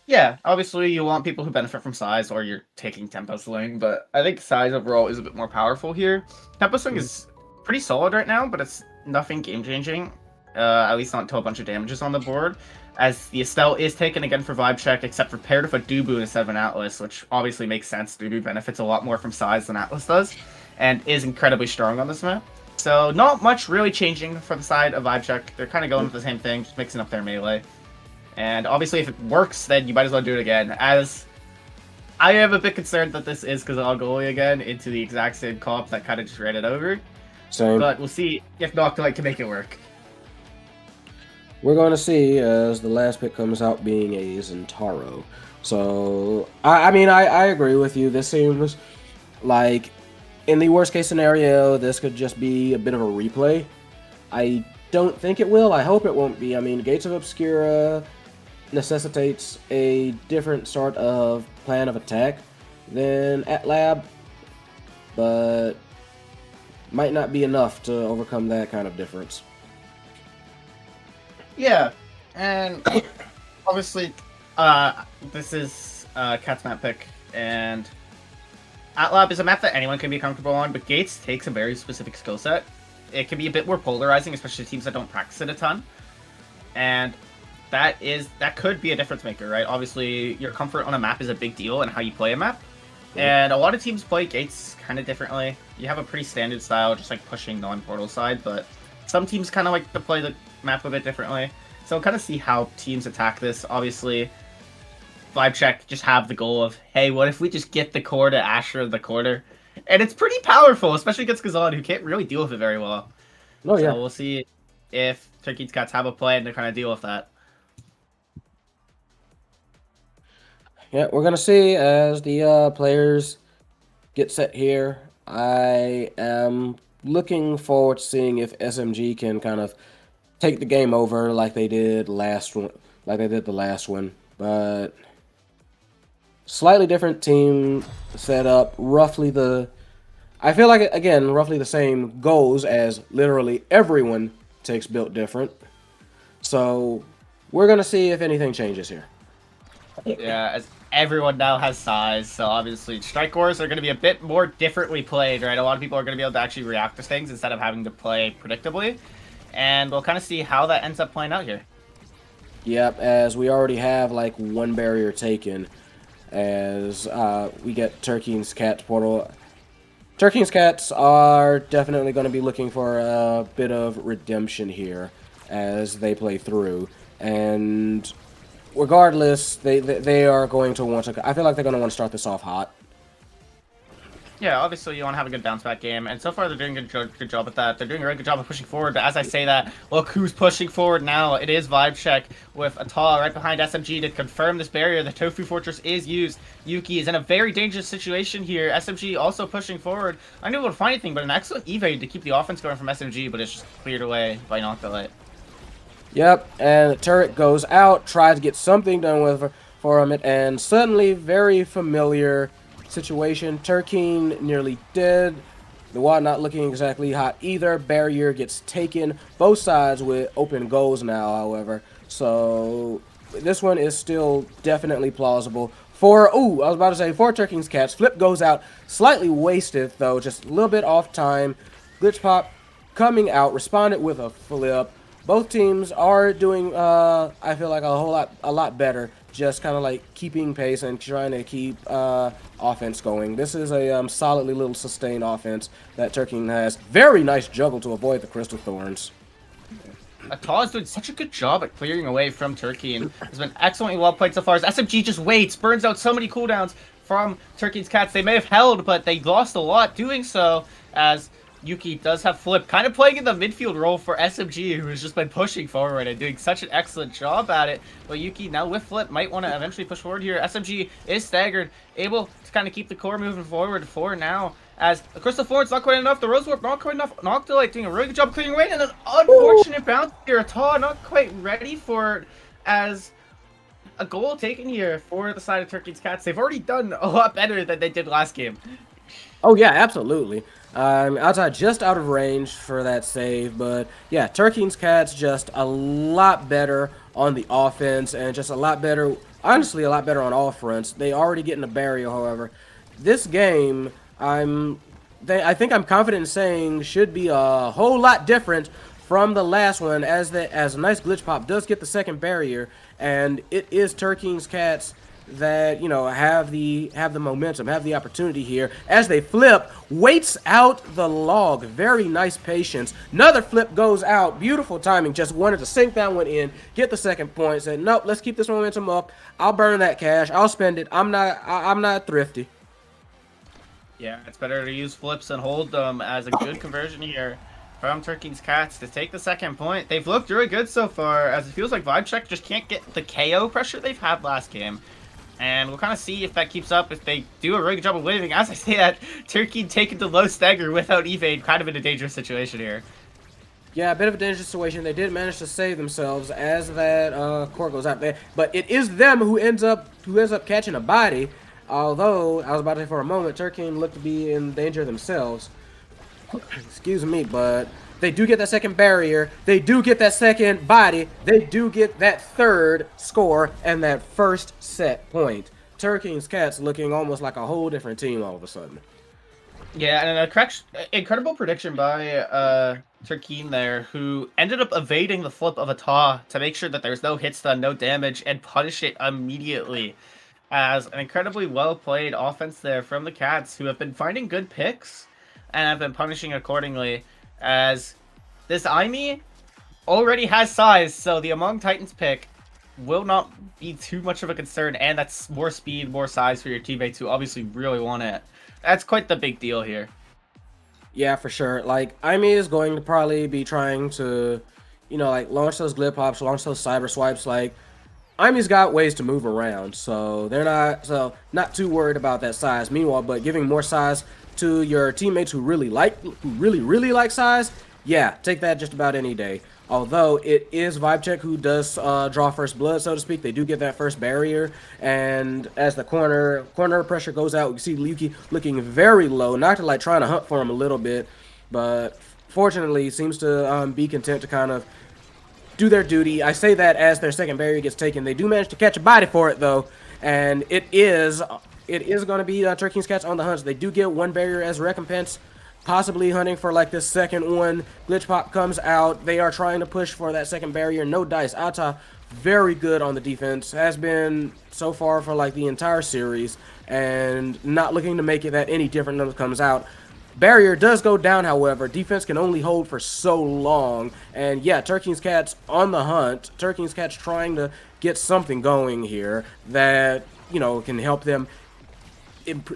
Yeah, obviously you want people who benefit from size, or you're taking tempo swing, but I think size overall is a bit more powerful here. Tempo swing is pretty solid right now, but it's nothing game changing. At least not until a bunch of damage is on the board. As the Estelle is taken again for Vibe Check, except for paired with a Dubu instead of an Atlas, which obviously makes sense. Dubu benefits a lot more from size than Atlas does, and is incredibly strong on this map. So not much really changing for the side of Vibe Check. They're kind of going with the same thing, just mixing up their melee. And obviously if it works, then you might as well do it again. As I am a bit concerned that this is Kazan goalie again into the exact same comp that kind of just ran it over. Same. But we'll see if Noctoite can make it work. We're going to see as the last pick comes out being a Zentaro. So, I mean, I agree with you. This seems like, in the worst case scenario, this could just be a bit of a replay. I don't think it will. I hope it won't be. I mean, Gates of Obscura necessitates a different sort of plan of attack than at Lab, but might not be enough to overcome that kind of difference. Yeah, and obviously, this is Cat's map pick, and Atlab is a map that anyone can be comfortable on, but Gates takes a very specific skill set. It can be a bit more polarizing, especially teams that don't practice it a ton. And that could be a difference maker, right? Obviously, your comfort on a map is a big deal and how you play a map. And a lot of teams play Gates kind of differently. You have a pretty standard style, just like pushing non-portal side, but some teams kind of like to play the map a bit differently. So kind of see how teams attack this. Obviously, Vibe Check just have the goal of, hey, what if we just get the core to Asher the quarter? And it's pretty powerful, especially against Gazan, who can't really deal with it very well. Oh, yeah. So we'll see if Turkey's Cats have a plan to kind of deal with that. Yeah, we're going to see as the players get set here. I am looking forward to seeing if SMG can kind of take the game over like they did the last one. But slightly different team setup, I feel like, again, roughly the same goals as literally everyone takes built different. So we're going to see if anything changes here. Yeah, as everyone now has size, so obviously Strike Wars are going to be a bit more differently played, right? A lot of people are going to be able to actually react to things instead of having to play predictably. And we'll kind of see how that ends up playing out here. Yep, as we already have like one barrier taken, as we get Turkey's Cats portal. Turkey's Cats are definitely going to be looking for a bit of redemption here as they play through. And regardless, they are going to want to... I feel like they're going to want to start this off hot. Yeah, obviously you want to have a good bounce back game, and so far they're doing a good job at that. They're doing a really good job of pushing forward, but as I say that, look who's pushing forward now. It is Vibe Check with Ata right behind SMG to confirm this barrier. The Tofu Fortress is used. Yuki is in a very dangerous situation here. SMG also pushing forward. I knew able to find anything, but an excellent evade to keep the offense going from SMG, but it's just cleared away by Noctilite. Yep, and the turret goes out, tries to get something done with for it, and suddenly, very familiar situation. Turkeen nearly dead. The wad not looking exactly hot either. Barrier gets taken. Both sides with open goals now, however. So this one is still definitely plausible. For Turkeen's Cats. Flip goes out. Slightly wasted, though. Just a little bit off time. Glitch Pop coming out. Responded with a flip. Both teams are doing, I feel like, a lot better. Just kind of like keeping pace and trying to keep offense going. This is a solidly little sustained offense that Turkey has. Very nice juggle to avoid the Crystal Thorns. Ata is doing such a good job at clearing away from Turkey, and has been excellently well played so far. As SMG just waits, burns out so many cooldowns from Turkey's Cats. They may have held, but they lost a lot doing so, as Yuki does have Flip kind of playing in the midfield role for SMG, who has just been pushing forward and doing such an excellent job at it. But Yuki now with Flip might want to eventually push forward here. SMG is staggered, able to kind of keep the core moving forward for now. As the Crystal Thorns not quite enough, the Rose Warp not quite enough. Noctilite doing a really good job clearing away, and an unfortunate bounce here. Ata not quite ready for it, as a goal taken here for the side of Turkey's Cats. They've already done a lot better than they did last game. Oh yeah, absolutely. Outside just out of range for that save, but yeah, Turkey's Cats just a lot better on the offense and just a lot better, honestly, a lot better on all fronts. They already getting a barrier, however. This game, I think I'm confident in saying should be a whole lot different from the last one, as a nice Glitch Pop does get the second barrier, and it is Turkey's Cats that, you know, have the momentum, have the opportunity here as they flip, waits out the log. Very nice patience. Another flip goes out. Beautiful timing. Just wanted to sink that one in, get the second point. Said, nope, let's keep this momentum up. I'll burn that cash. I'll spend it. I'm not thrifty. Yeah, it's better to use flips and hold them, as a good conversion here from Turkey's Cats to take the second point. They've looked really good so far, as it feels like Vibe Check just can't get the KO pressure they've had last game. And we'll kind of see if that keeps up, if they do a really good job of winning. As I say that, Turkey taking the low stagger without evade, kind of in a dangerous situation here. Yeah, a bit of a dangerous situation. They did manage to save themselves as that core goes out there. But it is them who ends up catching a body. Although, I was about to say for a moment, Turkey looked to be in danger themselves. Excuse me, but they do get that second barrier. They do get that second body. They do get that third score and that first set point. Turkey's Cats looking almost like a whole different team all of a sudden. Yeah, and a incredible prediction by Turkeen there, who ended up evading the flip of a Taw to make sure that there's no hit stun, no damage, and punish it immediately. As an incredibly well played offense there from the Cats, who have been finding good picks and have been punishing accordingly. As this Aimi already has size, so the Among Titans pick will not be too much of a concern, and that's more speed, more size for your teammates who obviously really want it. That's quite the big deal here. Yeah, for sure. Like, Aimee is going to probably be trying to, you know, like, launch those glip hops, launch those cyber swipes. Like, Aimee's got ways to move around, so they're not too worried about that size. Meanwhile, but giving more size to your teammates who really like size, yeah, take that just about any day. Although it is Vibe Check who does draw first blood, so to speak. They do get that first barrier, and as the corner pressure goes out, we see Liuki looking very low, not to like trying to hunt for him a little bit, but fortunately seems to be content to kind of do their duty. I say that as their second barrier gets taken. They do manage to catch a body for it though, and it is going to be Turkey's Cats on the hunt. They do get one barrier as recompense, possibly hunting for like this second one. Glitch Pop comes out. They are trying to push for that second barrier. No dice. Ata, very good on the defense. Has been so far for like the entire series, and not looking to make it that any different when it comes out. Barrier does go down, however. Defense can only hold for so long. And yeah, Turkey's Cats on the hunt. Turkey's Cats trying to get something going here that, you know, can help them,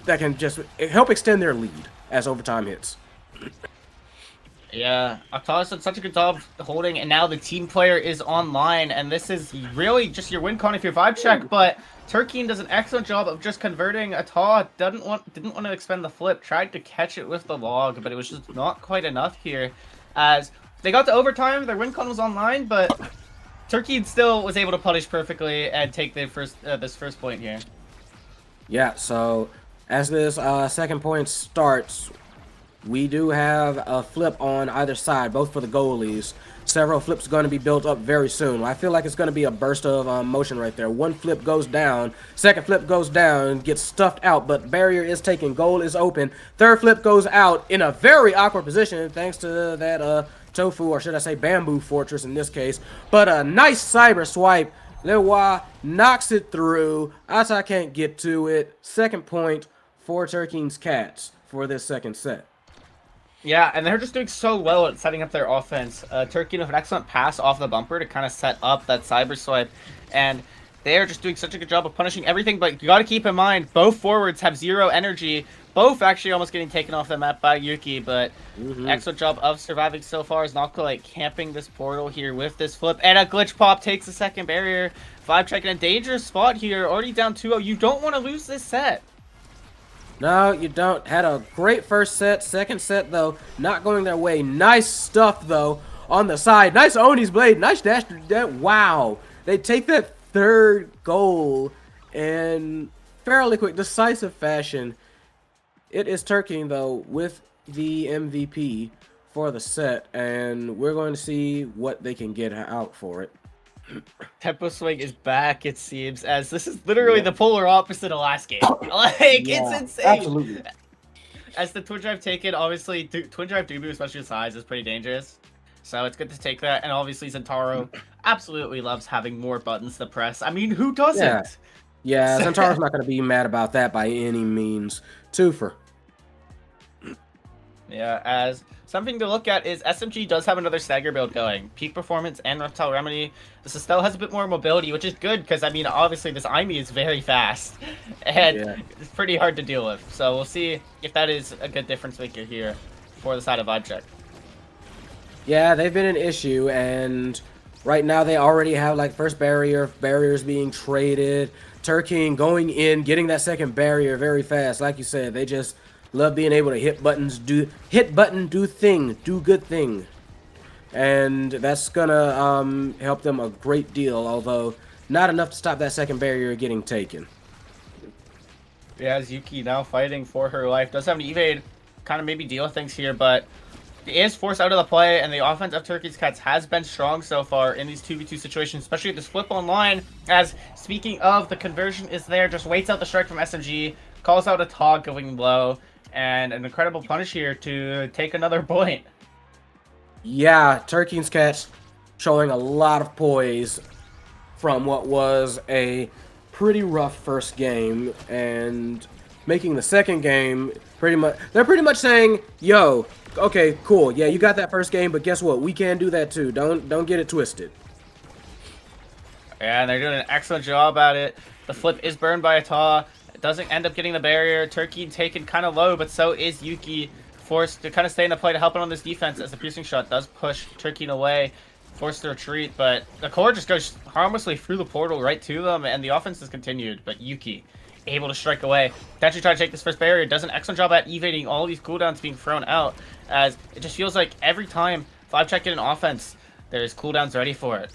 that can just help extend their lead as overtime hits. Yeah, Octalis did such a good job holding, and now the team player is online, and this is really just your win con if your Vibe Check, but Turkeen does an excellent job of just converting a Taw. Didn't want to expend the flip, tried to catch it with the log, but it was just not quite enough here. As they got to overtime, their win con was online, but Turkeen still was able to punish perfectly and take their this first point here. Yeah, so as this second point starts, we do have a flip on either side, both for the goalies. Several flips going to be built up very soon. I feel like it's going to be a burst of motion right there. One flip goes down, second flip goes down, gets stuffed out, but barrier is taken, goal is open. Third flip goes out in a very awkward position thanks to that tofu, or should I say bamboo fortress in this case. But a nice cyber swipe. Leroy knocks it through. Ata can't get to it. Second point for Turkeen's Cats for this second set. Yeah, and they're just doing so well at setting up their offense. Turkey with an excellent pass off the bumper to kind of set up that cyber swipe, and they are just doing such a good job of punishing everything. But you got to keep in mind, both forwards have 0 energy. Both actually almost getting taken off the map by Yuki, but excellent job of surviving so far. Is Nocco like camping this portal here with this flip, and a glitch pop takes the second barrier. Vibe Check in a dangerous spot here, already down 2-0. You don't want to lose this set. No, you don't. Had a great first set. Second set, though, not going their way. Nice stuff, though, on the side. Nice Oni's blade. Nice dash. Wow. They take that third goal in fairly quick, decisive fashion. It is Turkey, though, with the MVP for the set, and we're going to see what they can get out for it. Tempo swing is back, it seems, as this is literally the polar opposite of last game. Like, it's insane. Absolutely. As the Twin Drive taken, obviously, Twin Drive Dubu, especially with size, is pretty dangerous. So it's good to take that. And obviously, Zentaro absolutely loves having more buttons to press. I mean, who doesn't? Yeah, Zentaro's not going to be mad about that by any means. Twofer. Yeah, as something to look at is SMG does have another stagger build going. Peak Performance and Reptile Remedy. This Estelle has a bit more mobility, which is good because, I mean, obviously this Aimee is very fast. And it's pretty hard to deal with. So we'll see if that is a good difference maker here for the side of Vibe Check. Yeah, they've been an issue, and right now they already have, like, first barriers being traded. Turkey going in, getting that second barrier very fast. Like you said, they just love being able to hit button, do thing, do good thing. And that's gonna help them a great deal, although not enough to stop that second barrier getting taken. Yeah, as Yuki now fighting for her life. Does have an evade, kind of maybe deal with things here, but is forced out of the play, and the offense of Turkey's Cats has been strong so far in these 2v2 situations, especially this flip online, as speaking of, the conversion is there, just waits out the strike from SMG, calls out a Tog going low, and an incredible punish here to take another point. Yeah, Turkey's Cats showing a lot of poise from what was a pretty rough first game, and making the second game they're pretty much saying, yo, okay, cool, yeah, you got that first game, but guess what, we can do that too. Don't get it twisted. Yeah, and they're doing an excellent job at it. The flip is burned by a Taw. It doesn't end up getting the barrier. Turkey taken kind of low, but so is Yuki, forced to kind of stay in the play to help out on this defense, as the piercing shot does push Turkey away, forced to retreat, but the core just goes harmlessly through the portal right to them, and the offense has continued, but Yuki able to strike away. Actually try to take this first barrier, does an excellent job at evading all these cooldowns being thrown out, as it just feels like every time 5-check get an offense, there's cooldowns ready for it.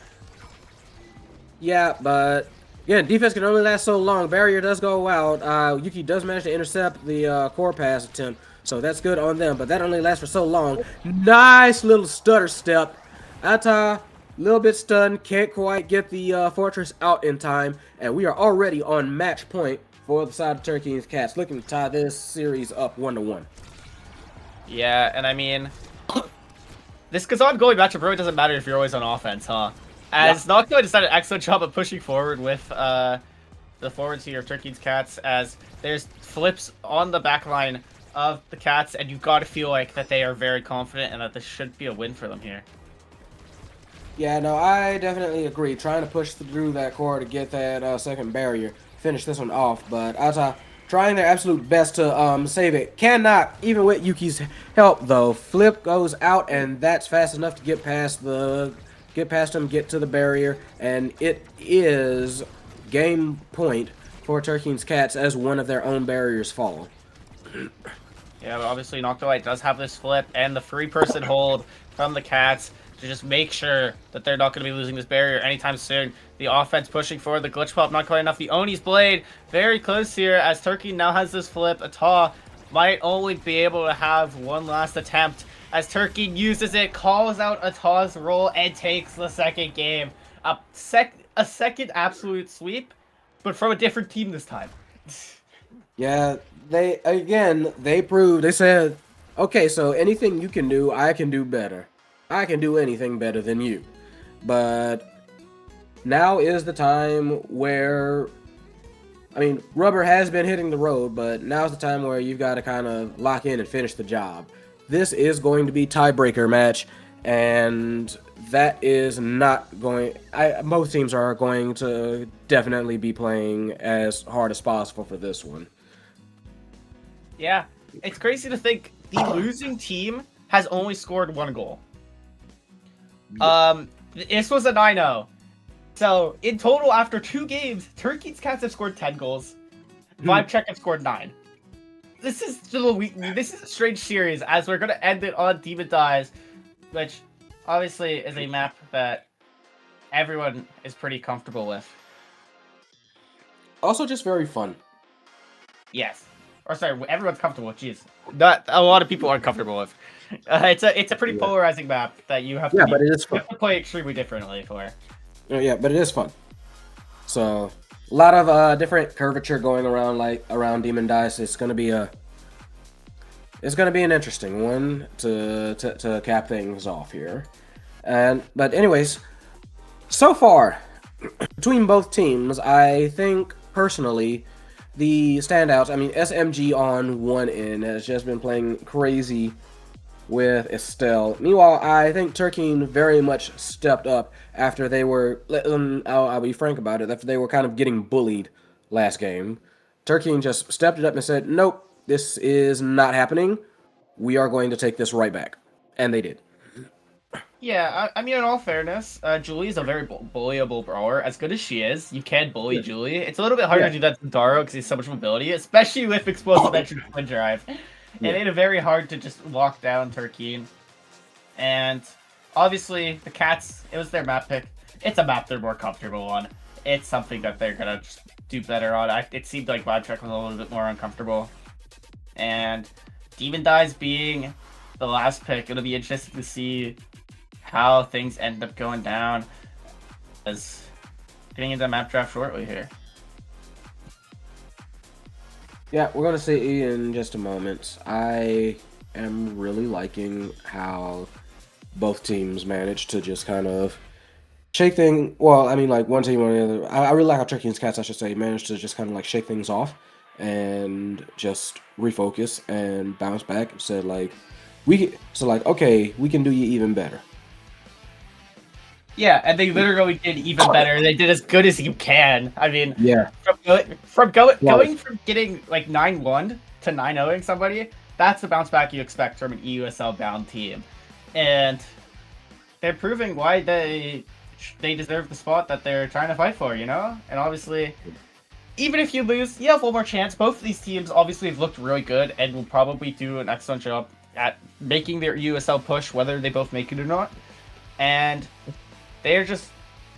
Yeah, but again, defense can only last so long. Barrier does go out. Yuki does manage to intercept the core pass attempt, so that's good on them, but that only lasts for so long. Nice little stutter step. Ata, a little bit stunned, can't quite get the fortress out in time, and we are already on match point for the side of Turkey's Cats, looking to tie this series up 1-1. Yeah, and I mean, this Kazan going matchup really doesn't matter if you're always on offense, huh? As Noctua just did an excellent job of pushing forward with the forwards here of Turkey's Cats, as there's flips on the back line of the Cats, and you've got to feel like that they are very confident and that this should be a win for them here. Yeah, no, I definitely agree. Trying to push through that core to get that second barrier, finish this one off, but Ata trying their absolute best to save it. Cannot, even with Yuki's help though. Flip goes out, and that's fast enough to get past him, get to the barrier, and it is game point for Turkey's Cats as one of their own barriers fall. Yeah, but obviously Noctua does have this flip and the free-person hold from the Cats to just make sure that they're not going to be losing this barrier anytime soon. The offense pushing forward, the glitch pop not quite enough. The Oni's blade very close here, as Turkey now has this flip. Ata might only be able to have one last attempt, as Turkey uses it, calls out Ata's roll, and takes the second game. A second absolute sweep, but from a different team this time. Yeah, they proved, they said, okay, so anything you can do, I can do better. I can do anything better than you. But now is the time where, I mean, rubber has been hitting the road, but now's the time where you've got to kind of lock in and finish the job. This is going to be tiebreaker match, and that is not going, most teams are going to definitely be playing as hard as possible for this one. Yeah, it's crazy to think the losing team has only scored 1 goal. This was a 9-0. So, in total, after 2 games, Turkey's Cats have scored 10 goals. 5-check have scored 9. This is still this is a strange series, as we're going to end it on Demon Dies, which obviously is a map that everyone is pretty comfortable with. Also just very fun. Yes. Or sorry, everyone's comfortable with. Jeez. Not a lot of people aren't comfortable with. It's a pretty polarizing map that you have to, but it is fun. You have to play extremely differently for. Yeah, but it is fun. So a lot of different curvature going around, like around Demon Dice. It's gonna be an interesting one to cap things off here. But anyways, so far between both teams, I think personally the standouts, I mean, SMG on one end has just been playing crazy with Estelle. Meanwhile, I think Turkey very much stepped up after they were, I'll be frank about it, after they were kind of getting bullied last game. Turkey just stepped it up and said, nope, this is not happening. We are going to take this right back. And they did. Yeah, I mean, in all fairness, Julie is a very bullyable brawler. As good as she is, you can bully Julie. It's a little bit harder to do that to Daro because he's so much mobility, especially with explosive entry twin drive. It made it very hard to just lock down Turkey. And obviously, the Cats, it was their map pick. It's a map they're more comfortable on. It's something that they're going to do better on. It seemed like Vibe Trek was a little bit more uncomfortable. And Demon Dies being the last pick. It'll be interesting to see how things end up going down as getting into map draft shortly here. Yeah, we're gonna see in just a moment. I am really liking how both teams managed to just kind of shake things. Well, I mean, like one team or the other. I really like how Turkey and Cats, I should say, managed to just kind of like shake things off and just refocus and bounce back and said like okay, we can do you even better. Yeah, and they literally did even better. They did as good as you can. I mean, Yeah, going from getting like 9-1 to 9-0ing somebody, that's the bounce back you expect from an EUSL bound team. And they're proving why they deserve the spot that they're trying to fight for, you know? And obviously, even if you lose, you have one more chance. Both of these teams obviously have looked really good and will probably do an excellent job at making their EUSL push, whether they both make it or not. And they're just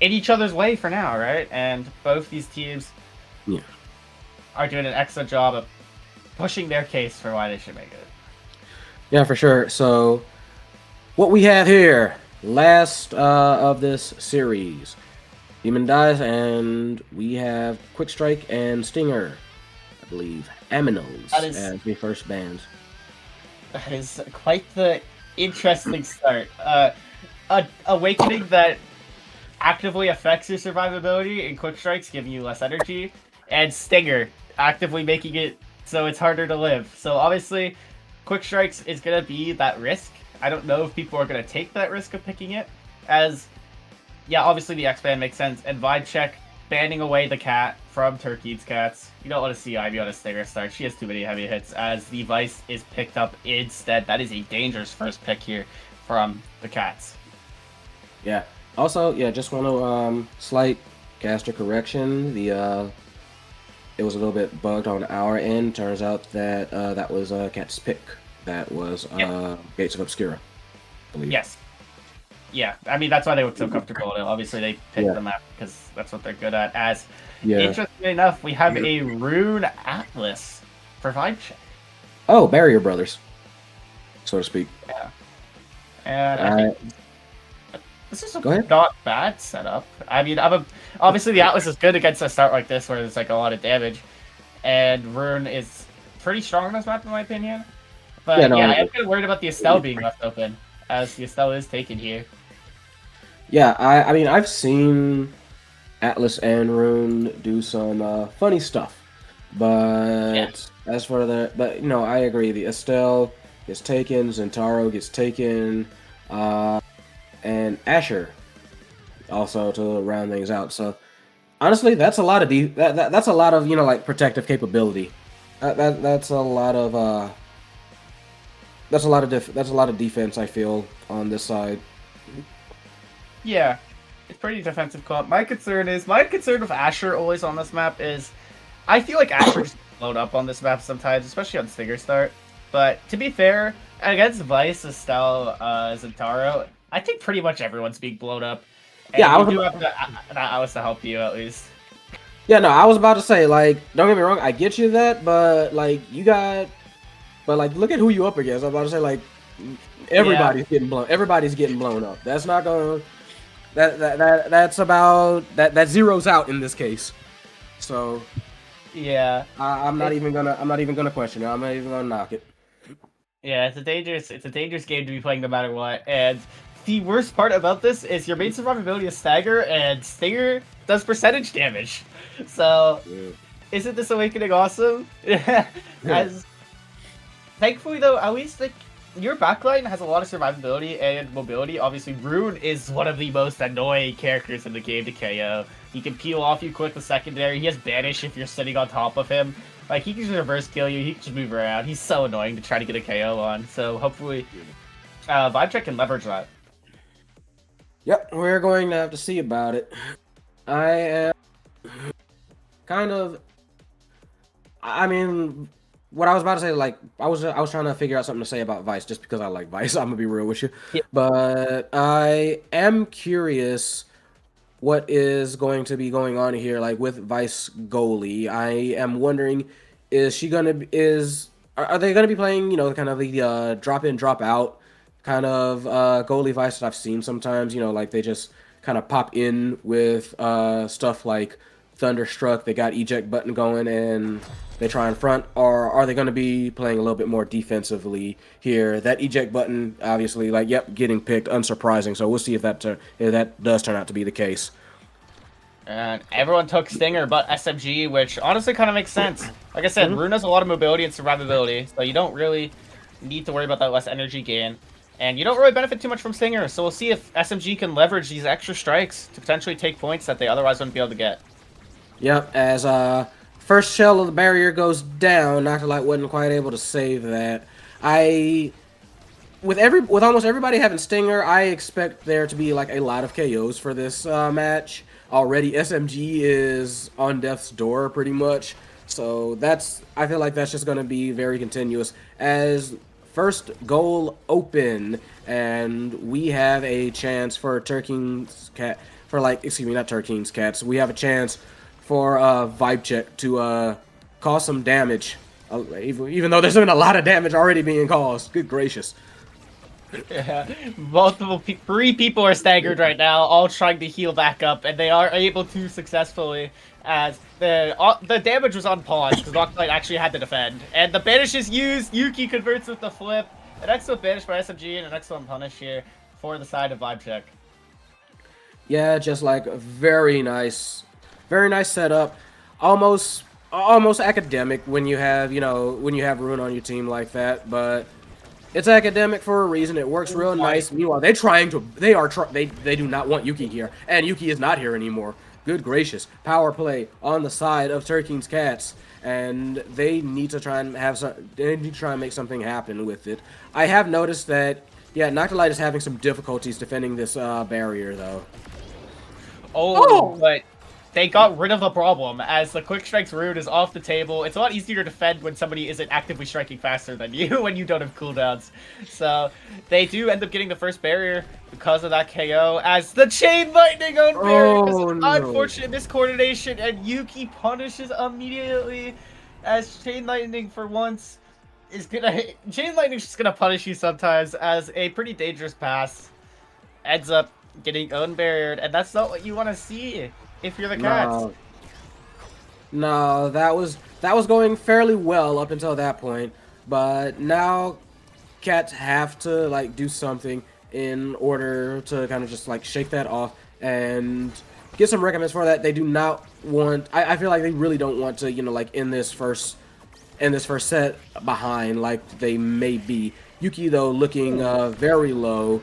in each other's way for now, right? And both these teams are doing an excellent job of pushing their case for why they should make it. Yeah, for sure. So, what we have here, last of this series, Demon Dies, and we have Quick Strike and Stinger, I believe, Aminos as the first bands. That is quite the interesting start. Awakening that actively affects your survivability, and Quick Strike's giving you less energy, and Stinger actively making it so it's harder to live. So obviously, Quick Strikes is going to be that risk. I don't know if people are going to take that risk of picking it, as, yeah, obviously the X-Ban makes sense, and Vibecheck banning away the cat from Turkey's Cats. You don't want to see Ivy on a Stinger start. She has too many heavy hits, as the Vice is picked up instead. That is a dangerous first pick here from the Cats. Yeah. Also, yeah, just want to slight caster correction. It was a little bit bugged on our end. Turns out that that was Cat's pick. That was Gates of Obscura, I believe. Yes. Yeah, I mean, that's why they were so comfortable. Obviously, they picked the map because that's what they're good at. As interestingly enough, we have a Rune Atlas for Vibecheck. Oh, Barrier Brothers, so to speak. Yeah. And I think this is a not bad setup. I mean, obviously the Atlas is good against a start like this where there's like a lot of damage, and Rune is pretty strong on this map in my opinion. But I am kind of worried about the Estelle being left open, as the Estelle is taken here. Yeah, I mean, I've seen Atlas and Rune do some funny stuff, but as for I agree. The Estelle gets taken, Zentaro gets taken, and Asher also to round things out. So honestly, that's a lot of that's a lot of like protective capability. That's a lot of that's a lot of defense, I feel, on this side. Yeah, it's pretty defensive comp. My concern with Asher always on this map is I feel like Asher just blown up on this map sometimes, especially on Stinger start. But to be fair, against Vice, Estelle, Zentaro, I think pretty much everyone's being blown up. And yeah, you do have Atlas to help you at least. Yeah, no, I was about to say, like, don't get me wrong, I get you that, but like look at who you up against. I'm about to say, like, everybody's getting blown up. That's not gonna that zeroes out in this case. So yeah, I'm not even gonna question it. I'm not even gonna knock it. Yeah, it's a dangerous game to be playing no matter what. And the worst part about this is your main survivability is Stagger, and Stinger does percentage damage. So isn't this Awakening awesome? As thankfully though, at least like your backline has a lot of survivability and mobility. Obviously, Rune is one of the most annoying characters in the game to KO. He can peel off you quick with secondary. He has Banish if you're sitting on top of him. Like, he can just reverse kill you. He can just move around. He's so annoying to try to get a KO on. So, hopefully, Vibecheck can leverage that. Yep, we're going to have to see about it. I am kind of... I mean... What I was about to say, like, I was trying to figure out something to say about Vice, just because I like Vice. I'm gonna be real with you, but I am curious what is going to be going on here, like with Vice goalie. I am wondering, is are they going to be playing, kind of the drop in, drop out kind of goalie vice that I've seen sometimes? Like they just kind of pop in with stuff like Thunderstruck. They got eject button going and they try in front. Or are they going to be playing a little bit more defensively here? That eject button, obviously, like, yep, getting picked, unsurprising. So we'll see if that does turn out to be the case. And everyone took Stinger but SMG, which honestly kind of makes sense. Like I said, Rune has a lot of mobility and survivability, so you don't really need to worry about that less energy gain. And you don't really benefit too much from Stinger, so we'll see if SMG can leverage these extra strikes to potentially take points that they otherwise wouldn't be able to get. Yep, as first shell of the barrier goes down, Noctilite wasn't quite able to save that. With almost everybody having Stinger, I expect there to be like a lot of KOs for this match. Already, SMG is on death's door pretty much, so I feel like that's just going to be very continuous. As first goal open, and we have a chance for Turking's Cat, not Turking's Cats. We have a chance for Vibe Check to cause some damage, even though there's been a lot of damage already being caused. Good gracious. Yeah, three people are staggered right now, all trying to heal back up, and they are able to successfully, as the damage was on pause because Noctilite actually had to defend. And the banish is used, Yuki converts with the flip, an excellent banish by SMG and an excellent punish here for the side of Vibe Check. Yeah, just like a very nice setup, almost academic when you have Rune on your team like that, but it's academic for a reason. It works real nice. Meanwhile, they do not want Yuki here, and Yuki is not here anymore. Good gracious, power play on the side of Turking's Cats, and they need to try and make something happen with it. I have noticed that Noctilite is having some difficulties defending this barrier though. Oh, but they got rid of the problem, as the quick strikes Rune is off the table. It's a lot easier to defend when somebody isn't actively striking faster than you when you don't have cooldowns. So they do end up getting the first barrier because of that KO, as the chain lightning on barrier is unfortunate miscoordination, and Yuki punishes immediately, as chain lightning for once chain lightning's just gonna punish you sometimes, as a pretty dangerous pass ends up getting unbarriered, and that's not what you want to see if you're the Cats. No, that was going fairly well up until that point, but now Cats have to like do something in order to kind of just like shake that off and get some recompense for that. They do not want. I feel like they really don't want to like in this first set behind like they may be. Yuki though looking very low.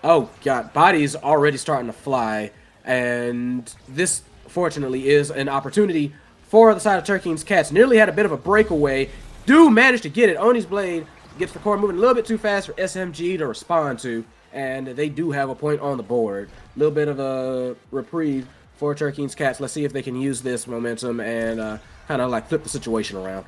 Oh god, body's already starting to fly. And this, fortunately, is an opportunity for the side of Turking's Cats. Nearly had a bit of a breakaway. Do manage to get it. Oni's blade gets the core moving a little bit too fast for SMG to respond to. And they do have a point on the board. A little bit of a reprieve for Turking's Cats. Let's see if they can use this momentum and kind of like flip the situation around.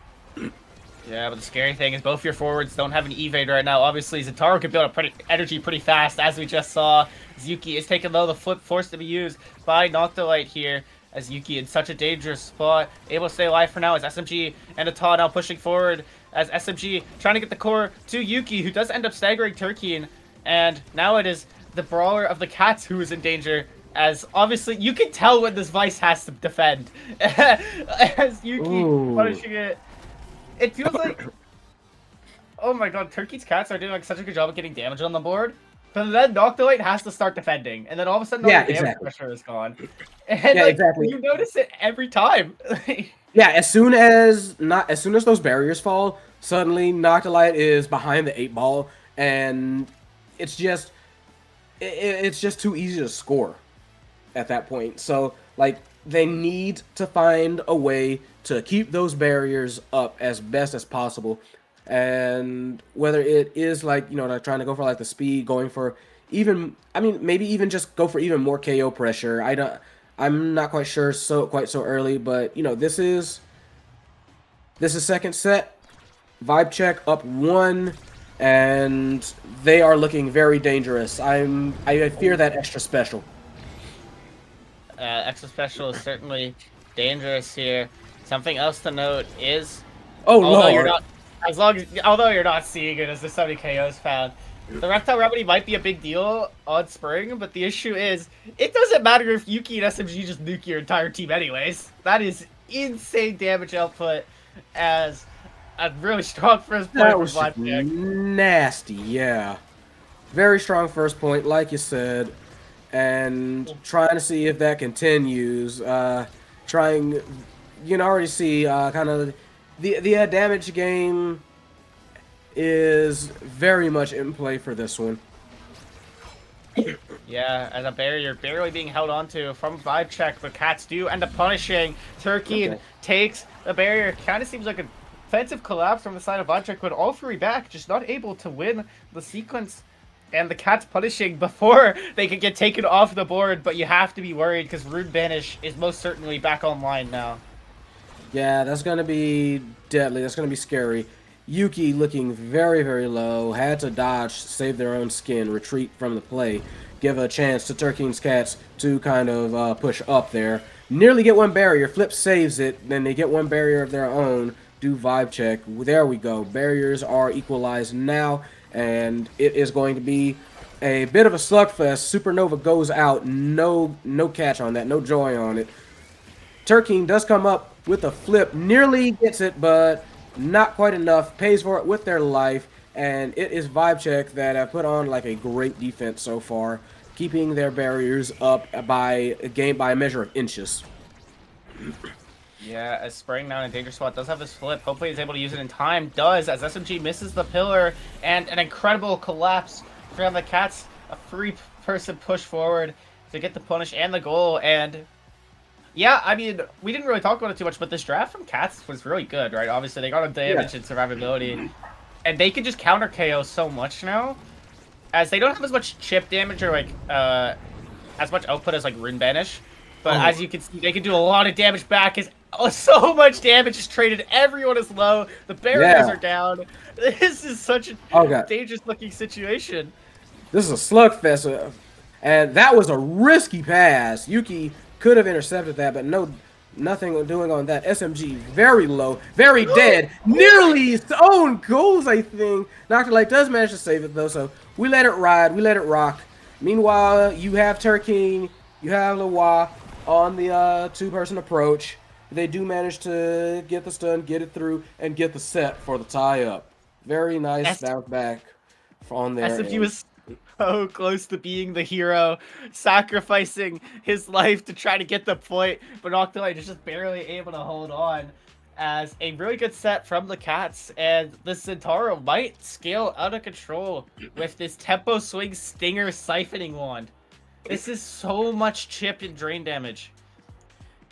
Yeah, but the scary thing is both your forwards don't have an evade right now. Obviously, Zentaro can build up energy pretty fast, as we just saw. Yuki is taking low, the flip forced to be used by Noctilite here, as Yuki in such a dangerous spot. Able to stay alive for now as SMG and ETOS now pushing forward, as SMG trying to get the core to Yuki, who does end up staggering Turkey. And now it is the brawler of the Cats who is in danger, as obviously you can tell when this Vice has to defend. As Yuki punishing it. It feels like, oh my god, Turkey's Cats are doing like such a good job of getting damage on the board, but then Noctilite has to start defending, and then all of a sudden all the damage pressure is gone. And exactly. You notice it every time. Yeah, as soon as those barriers fall, suddenly Noctilite is behind the 8-ball, and it's just too easy to score at that point. So like they need to find a way to keep those barriers up as best as possible. And whether it is like, like trying to go for like the speed, going for maybe even just go for even more KO pressure. I'm not quite sure quite so early, but this is second set. Vibe Check up 1, and they are looking very dangerous. I fear that extra special. Extra special is certainly dangerous here. Something else to note is, Lord. as long as, although you're not seeing it as the 70 KOs found, the Reptile Remedy might be a big deal on Spring, but the issue is, it doesn't matter if Yuki and SMG just nuke your entire team anyways. That is insane damage output as a really strong first point That for was just Blackjack. nasty, yeah. Very strong first point, like you said, and trying to see if that continues. You can already see kind of the damage game is very much in play for this one. Yeah, and a barrier barely being held onto from Vibe Check, but Cats do end up punishing. Turkey Okay. takes the barrier. Kind of seems like a defensive collapse from the side of Vibe Check, but all three back, just not able to win the sequence. And the Cats punishing before they could get taken off the board, but you have to be worried because Rune Banish is most certainly back online now. Yeah, that's going to be deadly. That's going to be scary. Yuki looking very, very low. Had to dodge, save their own skin, retreat from the play. Give a chance to Turkeen's Cats to kind of push up there. Nearly get one barrier. Flip saves it. Then they get one barrier of their own. Do vibe check. There we go. Barriers are equalized now. And it is going to be a bit of a slugfest. Supernova goes out. No catch on that. No joy on it. Turkeen does come up with a flip. Nearly gets it, but not quite enough. Pays for it with their life. And it is Vibe Check that have put on like a great defense so far, keeping their barriers up by a measure of inches. Yeah, as Spring now in a danger spot does have his flip. Hopefully he's able to use it in time. Does, as SMG misses the pillar, and an incredible collapse from the Cats. A three-person push forward to get the punish and the goal. And yeah, I mean, we didn't really talk about it too much, but this draft from Cats was really good, right? Obviously, they got a damage and survivability. And they can just counter KO so much now, as they don't have as much chip damage or like as much output as like Rune Banish. But as you can see, they can do a lot of damage back. As so much damage is traded. Everyone is low. The barriers are down. This is such a dangerous looking situation. This is a slugfest, and that was a risky pass. Yuki could have intercepted that, but nothing doing on that. SMG very low, very dead. Nearly his own goals, I think. Dr. Light does manage to save it though, so we let it ride, we let it rock. Meanwhile, you have Turkeen, you have Lewa on the two-person approach. They do manage to get the stun, get it through, and get the set for the tie-up. Very nice bounce back on there. SMG was so close to being the hero, sacrificing his life to try to get the point, but Noctilite is just barely able to hold on. As a really good set from the Cats, and the Centauro might scale out of control with this tempo swing stinger siphoning wand. This is so much chip and drain damage.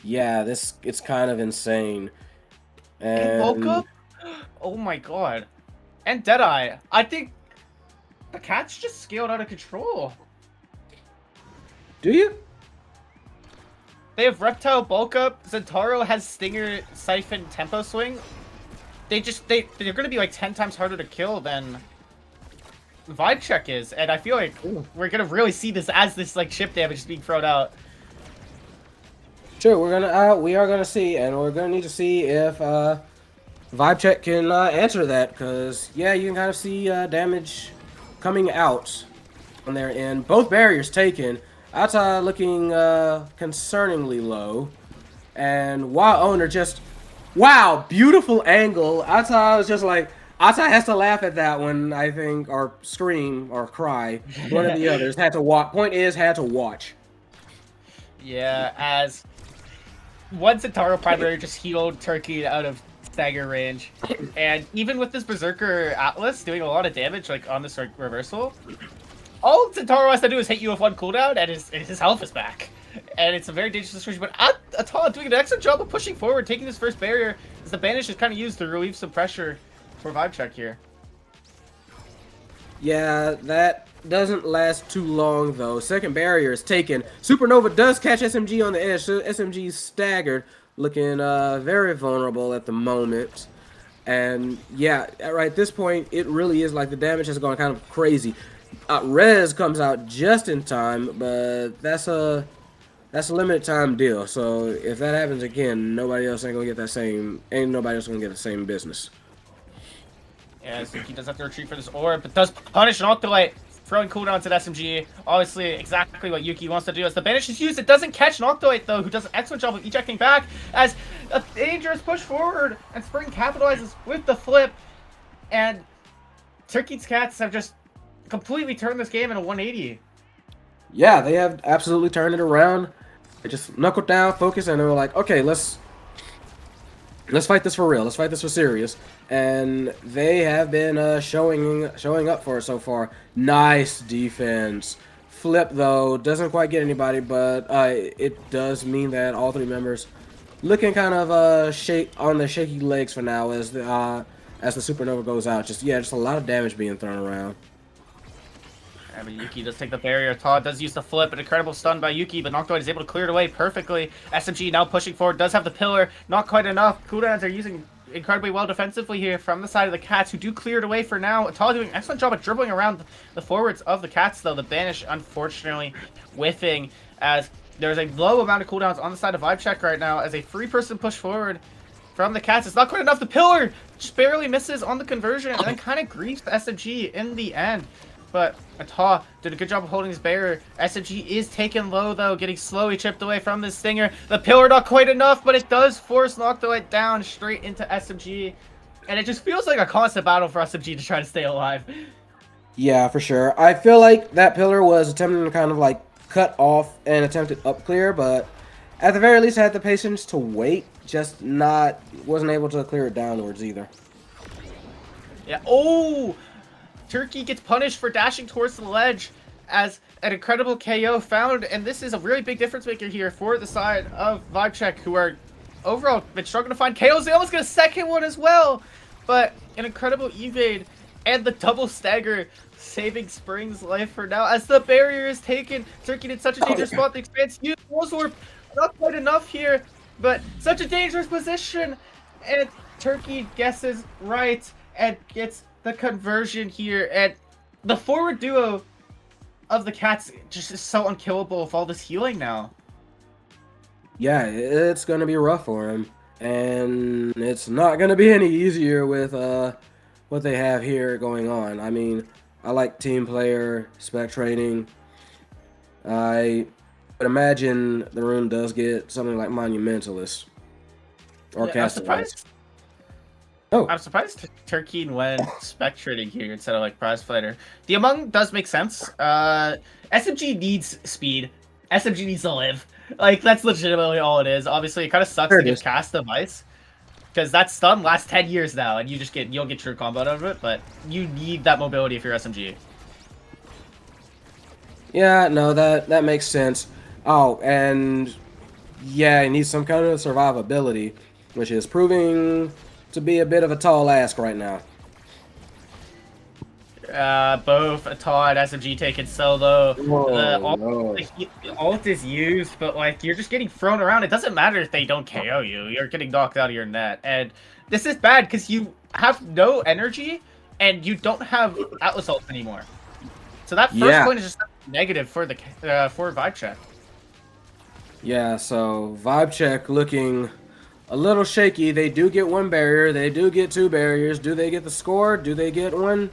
Yeah, it's kind of insane. And woke up? Oh my god. And Deadeye. I think the Cats just scaled out of control. Do you? They have Reptile bulk up. Zentaro has Stinger, Siphon, Tempo Swing. They're gonna be like 10 times harder to kill than Vibe Check is, and I feel like we're gonna really see this as this like chip damage is being thrown out. Sure, we are gonna see, and we're gonna need to see if Vibe Check can answer that, because yeah, you can kind of see damage coming out on their end. Both barriers taken. Ata looking concerningly low, and Owner just, wow, beautiful angle. Ata was just like, Ata has to laugh at that one, I think, or scream or cry. One of the others had to watch. Point is, had to watch. Yeah, as one Centauro primary just healed Turkey out of stagger range, and even with this Berserker Atlas doing a lot of damage, like on this reversal, all Centauro has to do is hit you with one cooldown, and his health is back. And it's a very dangerous situation, but Ata doing an excellent job of pushing forward, taking this first barrier, as the Banish is kind of used to relieve some pressure for Vibe Check here. Yeah, that doesn't last too long, though. Second barrier is taken. Supernova does catch SMG on the edge, so SMG's staggered, looking very vulnerable at the moment. And yeah, right at this point, it really is like the damage has gone kind of crazy. Rez comes out just in time, but that's a limited time deal. So if that happens again, nobody else ain't gonna get the same business. As Yuki does have to retreat for this orb, but does punish an Octolite, throwing cooldowns at SMG. Obviously, exactly what Yuki wants to do. As the banish is used, it doesn't catch an Octolite, though, who does an excellent job of ejecting back. As a dangerous push forward, and Spring capitalizes with the flip. And Turkey's Cats have just completely turned this game into 180. Yeah, they have absolutely turned it around. They just knuckled down, focused, and they were like, okay, let's fight this for real. Let's fight this for serious. And they have been showing up for it so far. Nice defense. Flip, though, doesn't quite get anybody, but it does mean that all three members looking kind of on their shaky legs for now as the supernova goes out. Just a lot of damage being thrown around. I mean, Yuki does take the barrier. Todd does use the flip. An incredible stun by Yuki, but Noctoid is able to clear it away perfectly. SMG now pushing forward. Does have the pillar. Not quite enough. Cooldowns are using incredibly well defensively here from the side of the Cats, who do clear it away for now. Todd doing an excellent job of dribbling around the forwards of the Cats, though. The banish, unfortunately, whiffing as there's a low amount of cooldowns on the side of Vibe Check right now as a free-person push forward from the Cats. It's not quite enough. The pillar just barely misses on the conversion and then kind of griefs the SMG in the end. But Ata did a good job of holding his barrier. SMG is taken low, though, getting slowly chipped away from this Stinger. The pillar not quite enough, but it does force Noctoid down straight into SMG. And it just feels like a constant battle for SMG to try to stay alive. Yeah, for sure. I feel like that pillar was attempting to kind of like cut off an attempted up clear, but at the very least I had the patience to wait, just wasn't able to clear it downwards either. Yeah, oh! Turkey gets punished for dashing towards the ledge as an incredible KO found, and this is a really big difference maker here for the side of Vibe Check, who are overall been struggling to find KOs. They almost get a second one as well, but an incredible evade and the double stagger saving Spring's life for now as the barrier is taken. Turkey did such a dangerous spot. The expanse used Warp, not quite enough here, but such a dangerous position, and Turkey guesses right and gets the conversion here, and the forward duo of the Cats just is so unkillable with all this healing now. Yeah, it's going to be rough for him, and it's not going to be any easier with what they have here going on. I mean, I like team player, spec trading. I would imagine the room does get something like Monumentalist or Castellite. Oh, I'm surprised Turkey went spec trading here instead of like prize fighter. The Among does make sense. SMG needs speed. SMG needs to live. Like, that's legitimately all it is. Obviously, it kind of sucks to get cast device because that stun lasts 10 years now, and you don't get true combo out of it. But you need that mobility if you're SMG. Yeah, no, that makes sense. Oh, and yeah, it needs some kind of survivability, which is proving to be a bit of a tall ask right now. Both Ata and SMG taken solo. No. The ult is used, but like you're just getting thrown around. It doesn't matter if they don't KO you. You're getting knocked out of your net, and this is bad because you have no energy and you don't have Atlas ult anymore. So that first point is just negative for the for Vibe Check. Yeah, so Vibe Check looking a little shaky. They do get one barrier. They do get two barriers. Do they get the score? Do they get one?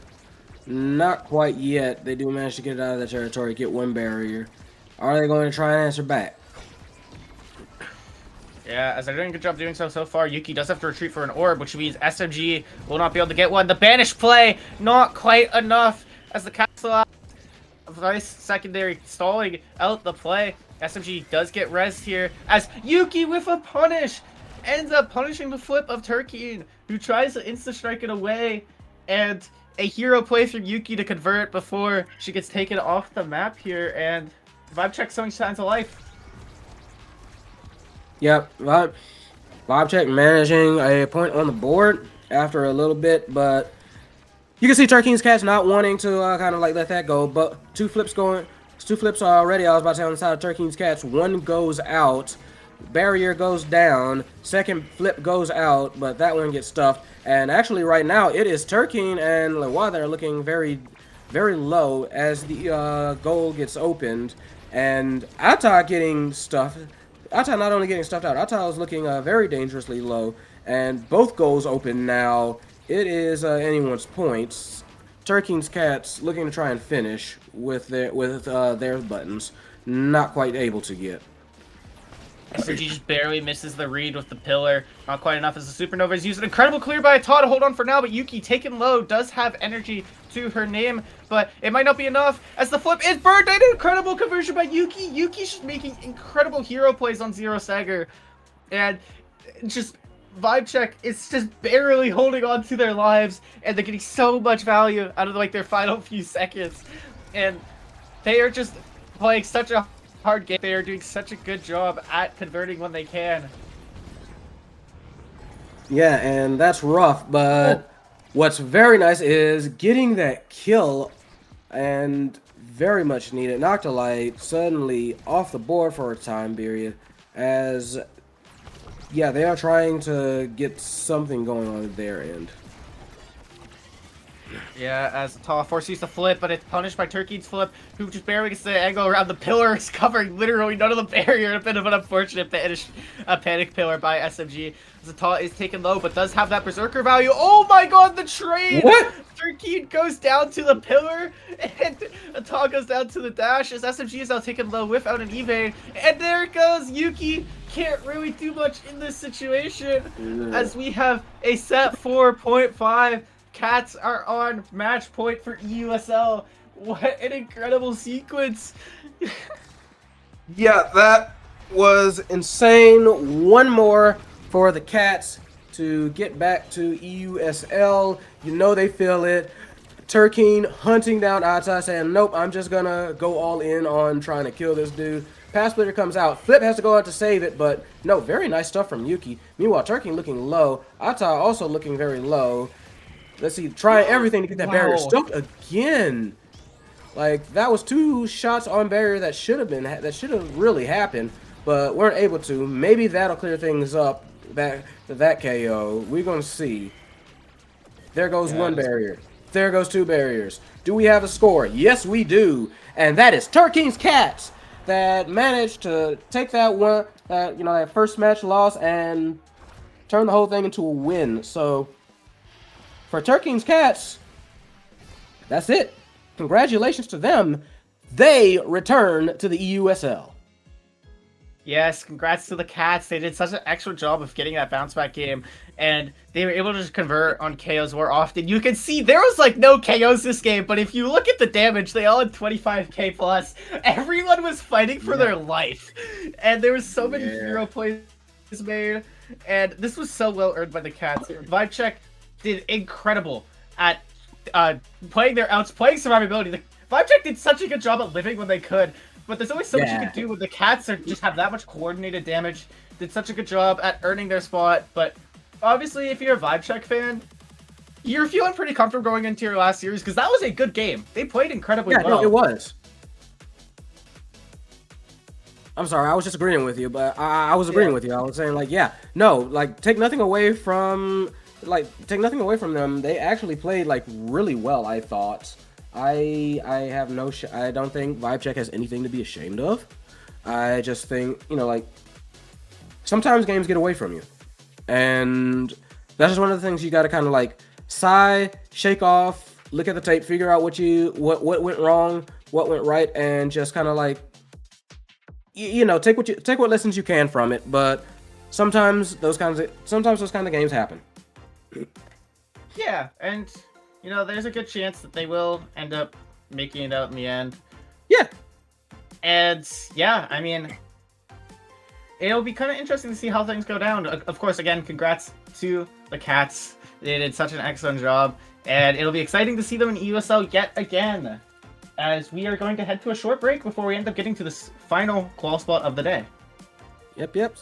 Not quite yet. They do manage to get it out of the territory, get one barrier. Are they going to try and answer back? Yeah, as they're doing a good job doing so far, Yuki does have to retreat for an orb, which means SMG will not be able to get one. The banish play, not quite enough, as the castle Vice secondary stalling out the play. SMG does get res here, as Yuki with a punish ends up punishing the flip of Turkey, who tries to insta-strike it away, and a hero play for Yuki to convert before she gets taken off the map here, and Vibe Check showing signs of life. Yep, Vibe Check managing a point on the board after a little bit, but you can see Turkey's Cats not wanting to kind of like let that go, but two flips already. I was about to say on the side of Turkey's Cats, one goes out, barrier goes down, second flip goes out, but that one gets stuffed. And actually right now it is Turkey and Lewa that are looking very, very low as the goal gets opened, and Ata getting stuffed. Ata not only getting stuffed out, Ata is looking very dangerously low, and both goals open now. it is anyone's points. Turkey's Cats looking to try and finish with their buttons, not quite able to get. SMG just barely misses the read with the pillar. Not quite enough as the Supernova is used. An incredible clear by Ata to hold on for now, but Yuki taken low does have energy to her name, but it might not be enough as the flip is burned. An incredible conversion by Yuki. Yuki's just making incredible hero plays on Zero Sagger. And just Vibe Check is just barely holding on to their lives, and they're getting so much value out of like their final few seconds. And they are just playing such a hard game. They are doing such a good job at converting when they can. Yeah, and that's rough, but what's very nice is getting that kill and very much needed. Noctilite suddenly off the board for a time period as, yeah, they are trying to get something going on at their end. Yeah, as Tall forces the flip, but it's punished by Turkey's flip, who just barely gets the angle around the pillar. Is covering literally none of the barrier. A bit of an unfortunate panic pillar by SMG. As Tall is taken low, but does have that berserker value. Oh my god, the trade! What? Turkey goes down to the pillar, and Ata goes down to the dash, as SMG is now taken low without an evade. And there it goes, Yuki can't really do much in this situation, as we have a set 4.5. Cats are on match point for EUSL. What an incredible sequence. Yeah, that was insane. One more for the Cats to get back to EUSL. You know they feel it. Turkeen hunting down Ata, saying, nope, I'm just gonna go all in on trying to kill this dude. Pass splitter comes out. Flip has to go out to save it, but no, very nice stuff from Yuki. Meanwhile, Turkeen looking low. Ata also looking very low. Let's see, trying everything to get that barrier stuck again. Like, that was 2 shots on barrier that should have really happened, but weren't able to. Maybe that'll clear things up. That KO. We're gonna see. There goes one barrier. There goes 2 barriers. Do we have a score? Yes, we do. And that is Turkeen's Cats that managed to take that one, that first match loss and turn the whole thing into a win. So for Turkeen's Cats, that's it. Congratulations to them. They return to the EUSL. Yes, congrats to the Cats. They did such an excellent job of getting that bounce back game, and they were able to just convert on KOs more often. You can see there was like no KOs this game, but if you look at the damage, they all had 25k plus. Everyone was fighting for their life, and there was so many hero plays made, and this was so well earned by the Cats. Vibe Check did incredible at playing survivability. The Vibe Check did such a good job at living when they could. But there's only so much you can do when the Cats just have that much coordinated damage. Did such a good job at earning their spot. But obviously, if you're a Vibe Check fan, you're feeling pretty comfortable going into your last series because that was a good game. They played incredibly well. Yeah, no, it was. I'm sorry, I was just agreeing with you, but I was agreeing with you. I was saying, like, yeah, no, like, take nothing away from them. They actually played, like, really well, I thought. I don't think Vibe Check has anything to be ashamed of. I just think, like, sometimes games get away from you. And that's just one of the things you got to kind of, like, sigh, shake off, look at the tape, figure out what went wrong, what went right, and just kind of, like, take what lessons you can from it. But sometimes those kinds of games happen. Yeah, and there's a good chance that they will end up making it out in the end. Yeah. And yeah, I mean, it'll be kind of interesting to see how things go down. Of course, again, congrats to the Cats. They did such an excellent job, and it'll be exciting to see them in EUSL yet again, as we are going to head to a short break before we end up getting to this final qual spot of the day. Yep.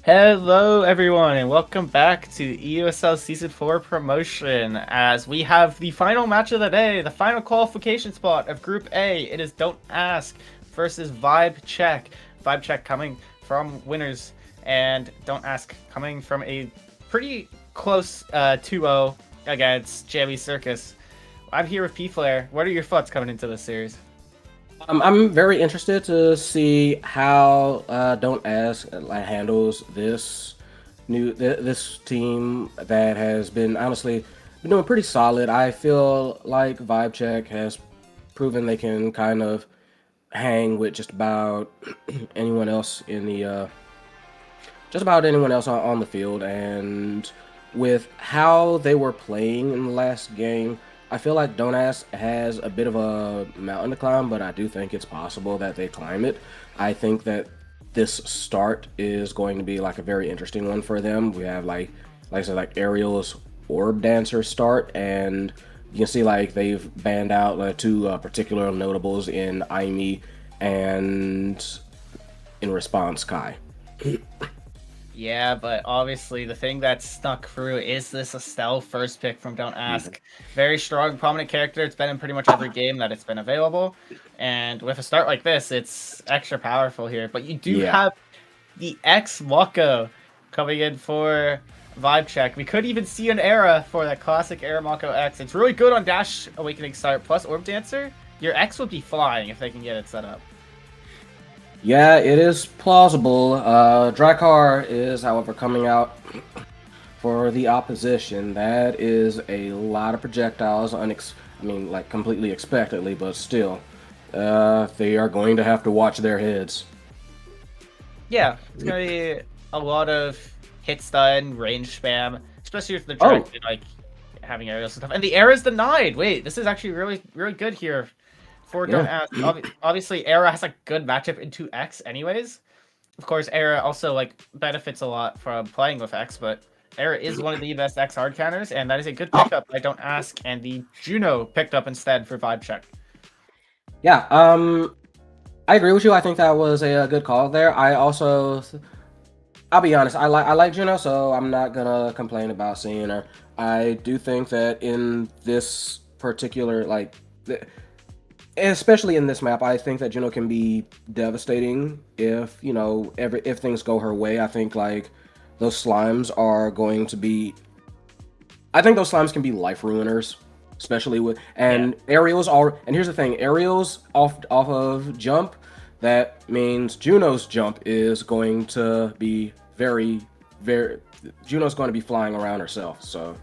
Hello, everyone, and welcome back to EUSL Season 4 promotion. As we have the final match of the day, the final qualification spot of Group A. It is Don't Ask versus Vibe Check. Vibe Check coming from winners, and Don't Ask coming from a pretty close 2-0 against Jammy Circus. I'm here with P-Flare. What are your thoughts coming into this series? I'm very interested to see how Don't Ask handles this this team that has been honestly been doing pretty solid. I feel like Vibe Check has proven they can kind of hang with just about anyone else in the on the field, and with how they were playing in the last game, I feel like Don't Ask has a bit of a mountain to climb, but I do think it's possible that they climb it. I think that this start is going to be like a very interesting one for them. We have like I said, like Ariel's Orb Dancer start, and you can see like they've banned out two particular notables in Aimi and in response Kai. Yeah, but obviously the thing that snuck through is this Estelle first pick from Don't Ask. Very strong, prominent character. It's been in pretty much every game that it's been available. And with a start like this, it's extra powerful here. But you do have the X Mako coming in for Vibe Check. We could even see an Era for that classic Era Mako X. It's really good on Dash Awakening start plus Orb Dancer. Your X would be flying if they can get it set up. Yeah, it is plausible. Drakkar is, however, coming out for the opposition. That is a lot of projectiles, like completely expectedly, but still, they are going to have to watch their heads. Yeah, it's going to be a lot of hit stun, range spam, especially if they're directed, like having aerials and stuff. And the Era's denied! Wait, this is actually really, really good here. Don't Ask. Obviously, Era has a good matchup into X anyways. Of course, Era also like benefits a lot from playing with X, but Era is one of the best X hard counters, and that is a good pickup. I Don't Ask, and the Juno picked up instead for Vibe Check. Yeah, I agree with you. I think that was a good call there. I'll be honest, I like Juno, so I'm not gonna complain about seeing her. I do think that in this particular especially in this map, I think that Juno can be devastating if, if things go her way. I think like those slimes are going to be, I think those slimes can be life ruiners, especially with, and Ariel's and here's the thing, Ariel's off of jump, that means Juno's jump is going to be Juno's going to be flying around herself, so.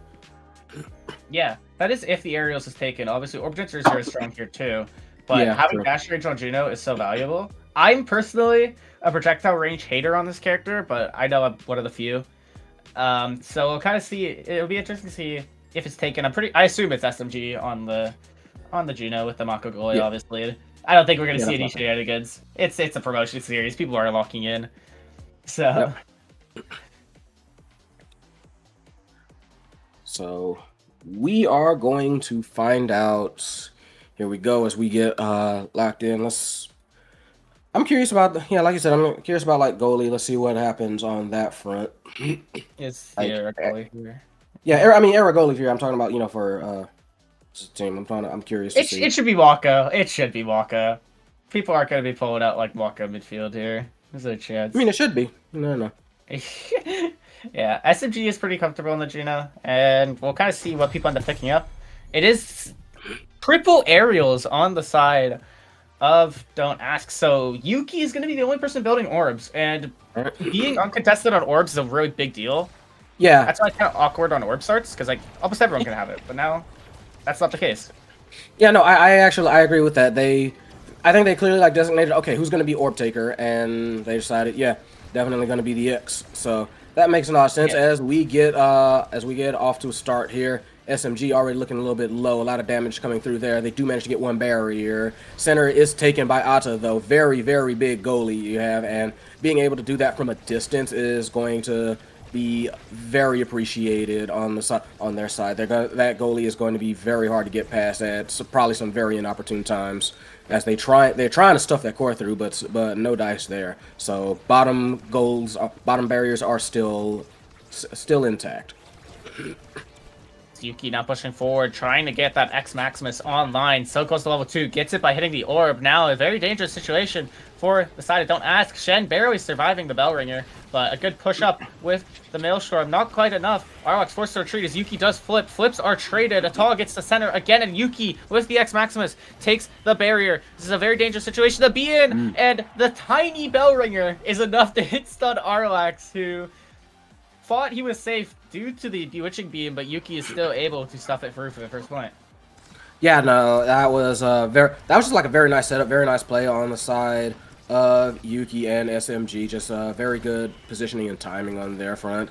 Yeah, that is if the Aerials is taken. Obviously, Orb Dancer is very strong here too, but having dash range on Juno is so valuable. I'm personally a projectile range hater on this character, but I know I'm one of the few. So we'll kind of see. It'll be interesting to see if it's taken. I assume it's SMG on the Juno with the Mako Goalie, obviously. I don't think we're gonna see any shenanigans. It's a promotion series. People are locking in. So. So we are going to find out. Here we go as we get locked in. I'm curious about like I said, I'm curious about like goalie. Let's see what happens on that front. It's Era goalie here. Yeah, Era goalie here. I'm talking about for team. I'm curious. It should be Waka. It should be Waka. People aren't going to be pulling out like Waka midfield here. There's no chance. I mean, it should be. No. Yeah, SMG is pretty comfortable in the Juno, and we'll kind of see what people end up picking up. It is triple aerials on the side of Don't Ask, so Yuki is going to be the only person building orbs, and being uncontested on orbs is a really big deal. Yeah. That's why it's kind of awkward on orb starts, because like almost everyone can have it, but now that's not the case. Yeah, no, I agree with that. I think they clearly like designated, okay, who's going to be orb taker, and they decided, yeah, definitely going to be the X. So that makes a lot of sense. As we get off to a start here. SMG already looking a little bit low. A lot of damage coming through there. They do manage to get one barrier. Center is taken by Ata, though. Very, very big goalie you have, and being able to do that from a distance is going to be very appreciated on their side. That goalie is going to be very hard to get past at probably some very inopportune times as they're trying to stuff that core through, but no dice there. So bottom barriers are still intact. Yuki now pushing forward, trying to get that X Maximus online. So close to level 2. Gets it by hitting the orb. Now a very dangerous situation for the side of Don't Ask. Shen barely surviving the Bell Ringer, but a good push up with the Maelstrom. Not quite enough. Arwax forced to retreat as Yuki does flip. Flips are traded. Atala gets the center again, and Yuki with the X Maximus takes the barrier. This is a very dangerous situation to be in, and the tiny Bell Ringer is enough to hit stun Arlax, who thought he was safe due to the Bewitching Beam, but Yuki is still able to stuff it through for the first point. Yeah, no, that was just like a very nice setup, very nice play on the side of Yuki and SMG. Just very good positioning and timing on their front.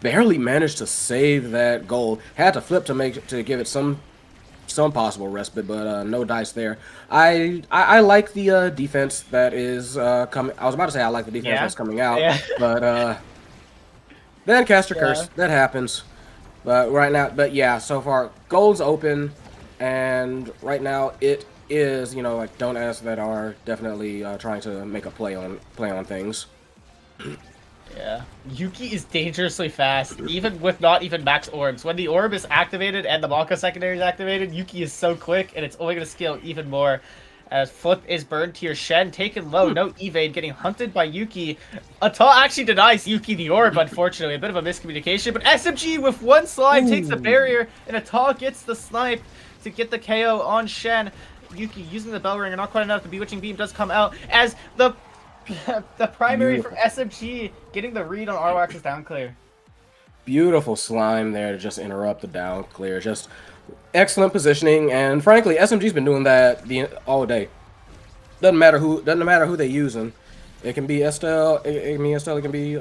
Barely managed to save that goal. Had to flip to give it some possible respite, but no dice there. I like the defense that is coming. I was about to say I like the defense that's coming out, but then caster curse, that happens. But right now, so far gold's open, and right now it is, like Don't Ask that are definitely trying to make a play on things. Yeah, Yuki is dangerously fast, even with not even max orbs. When the orb is activated and the Mako secondary is activated, Yuki is so quick, and it's only going to scale even more. As Flip is burned to your Shen, taken low, no evade, getting hunted by Yuki. Atala actually denies Yuki the orb, unfortunately. A bit of a miscommunication, but SMG with one slide takes the barrier, and Atala gets the snipe to get the KO on Shen. Yuki using the Bell Ringer, not quite enough. The Bewitching Beam does come out as the primary from SMG getting the read on Arwax's down clear. Beautiful slime there to just interrupt the down clear. Just excellent positioning, and frankly, SMG's been doing that all day. Doesn't matter who they're using. It can be Estelle, it can be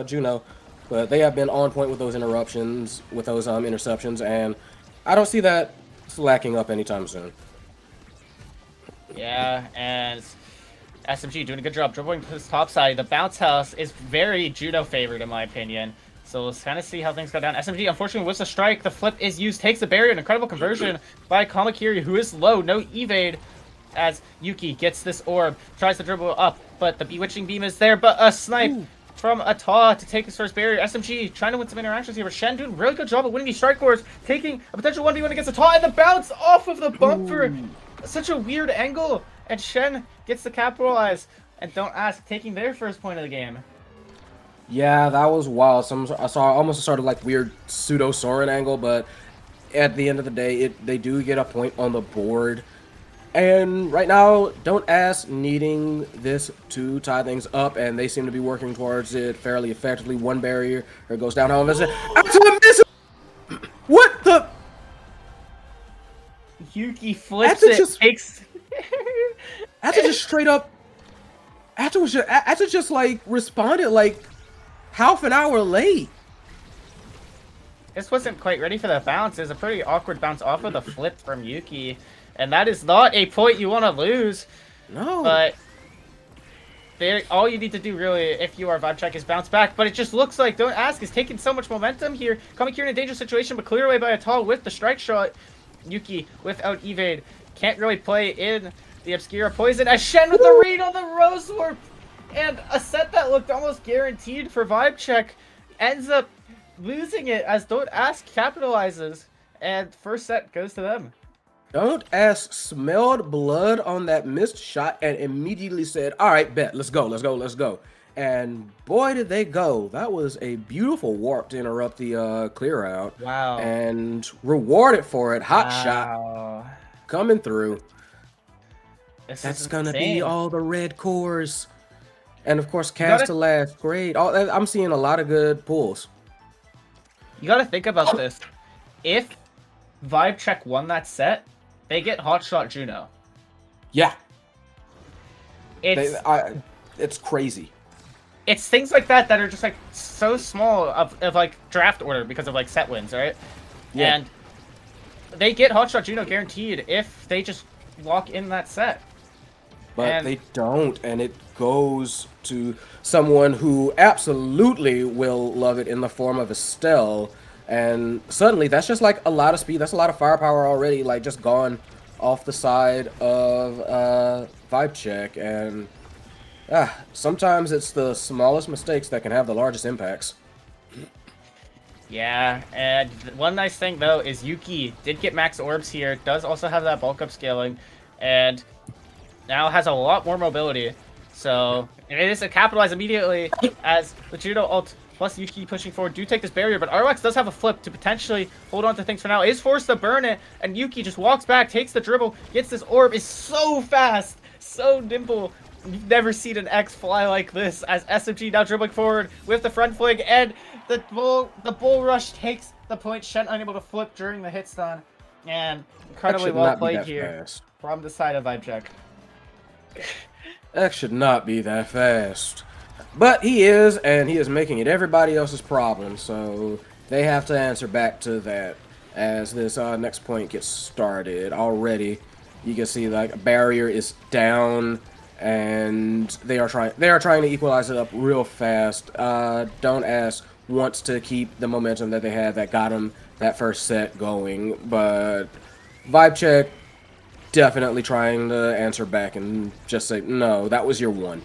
Juno, but they have been on point with those interruptions, with those interceptions, and I don't see that slacking up anytime soon. Yeah, and SMG doing a good job dribbling to this top side. The bounce house is very Juno favored in my opinion. So let's kind of see how things go down. SMG, unfortunately, with the strike. The flip is used, takes the barrier. An incredible conversion by Kamakiri, who is low. No evade as Yuki gets this orb. Tries to dribble up, but the Bewitching Beam is there. But a snipe from Atala to take his first barrier. SMG trying to win some interactions here. But Shen doing a really good job of winning these strike cores. Taking a potential 1v1 against Atala. And the bounce off of the bumper. Such a weird angle. And Shen gets to capitalize. And Don't Ask taking their first point of the game. Yeah, that was wild. I saw almost a sort of like weird pseudo Soren angle, but at the end of the day, they do get a point on the board. And right now, Don't Ask needing this to tie things up, and they seem to be working towards it fairly effectively. One barrier goes down. What the? Yuki flips it. Takes. After just straight up. After just like responded like half an hour late. This wasn't quite ready for the bounce. It was a pretty awkward bounce off of the flip from Yuki. And that is not a point you want to lose. No. But all you need to do really, if you are Vibe Check, is bounce back. But it just looks like Don't Ask is taking so much momentum here. Coming here in a dangerous situation, but clear away by Atala with the strike shot. Yuki without evade. Can't really play in the Obscura Poison. As Shen with the read on the Rose Warp. And a set that looked almost guaranteed for Vibe Check ends up losing it as Don't Ask capitalizes. And first set goes to them. Don't Ask smelled blood on that missed shot and immediately said, all right, bet, let's go, let's go, let's go. And boy, did they go. That was a beautiful warp to interrupt the clear out. Wow. And rewarded for it. Hot shot coming through. That's going to be all the red cores. And of course, cast to last. Great. I'm seeing a lot of good pulls. You got to think about this. If Vibe Check won that set, they get Hotshot Juno. Yeah. It's crazy. It's things like that are just like so small of like draft order because of like set wins, right? Yeah. And they get Hotshot Juno guaranteed if they just lock in that set. But they don't, and it goes to someone who absolutely will love it in the form of Estelle. And suddenly, that's just like a lot of speed. That's a lot of firepower already, like just gone off the side of Vibe Check. And sometimes it's the smallest mistakes that can have the largest impacts. Yeah, and one nice thing though is Yuki did get max orbs here, does also have that bulk up scaling, and now has a lot more mobility. So it is to capitalize immediately as the Judo ult plus Yuki pushing forward do take this barrier, but Arwax does have a flip to potentially hold on to things for now. Is forced to burn it, and Yuki just walks back, takes the dribble, gets this orb, is so fast, so nimble. You've never seen an X fly like this as SMG now dribbling forward with the front fling, and the bull rush takes the point. Shen unable to flip during the hit stun, and incredibly well played here from the side of Vibe Check. X should not be that fast. But he is, and he is making it everybody else's problem, so they have to answer back to that as this next point gets started. Already, you can see like a barrier is down, and they are trying to equalize it up real fast. Don't Ask wants to keep the momentum that they had that got him that first set going, but Vibe Check definitely trying to answer back and just say, no, that was your one.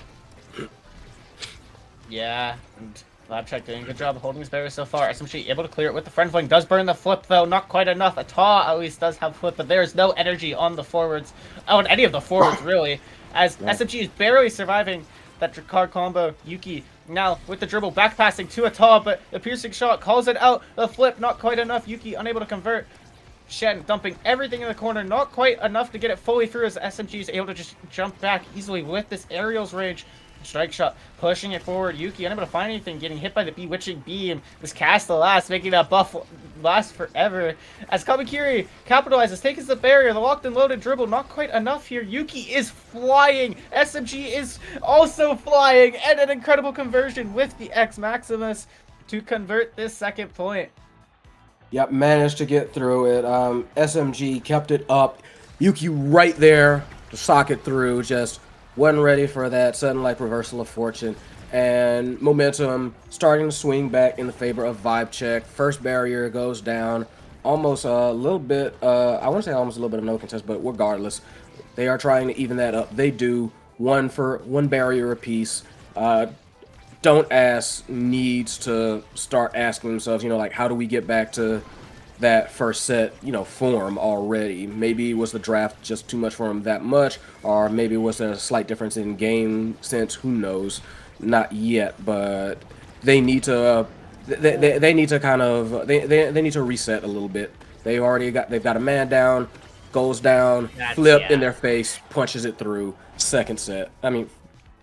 Yeah, and Labcheck doing a good job of holding his barrier so far. SMG able to clear it with the front fling. Does burn the flip, though. Not quite enough. Ata at least does have flip, but there's no energy on the forwards. Oh, on any of the forwards, really. As SMG is barely surviving that Drakkar combo. Yuki now with the dribble, back passing to Ata, but the piercing shot calls it out. The flip, not quite enough. Yuki unable to convert. Shen dumping everything in the corner, not quite enough to get it fully through as SMG is able to just jump back easily with this aerials rage. Strike shot, pushing it forward. Yuki unable to find anything, getting hit by the bewitching beam. This cast the last, making that buff last forever. As Kamakiri capitalizes, takes the barrier, the locked and loaded dribble, not quite enough here. Yuki is flying. SMG is also flying, and an incredible conversion with the X Maximus to convert this second point. Yep, managed to get through it. SMG kept it up. Yuki right there to sock it through, just wasn't ready for that sudden like reversal of fortune, and momentum starting to swing back in the favor of Vibe Check. First barrier goes down, almost a little bit, I want to say almost a little bit of no contest, but regardless, they are trying to even that up. They do one barrier apiece. Don't Ask needs to start asking themselves, like, how do we get back to that first set, form already? Maybe was the draft just too much for him that much, or maybe was there a slight difference in game sense? Who knows? Not yet, but they need to they need to kind of they need to reset a little bit. They've got a man down, goes down, flip in their face, punches it through. Second set. I mean,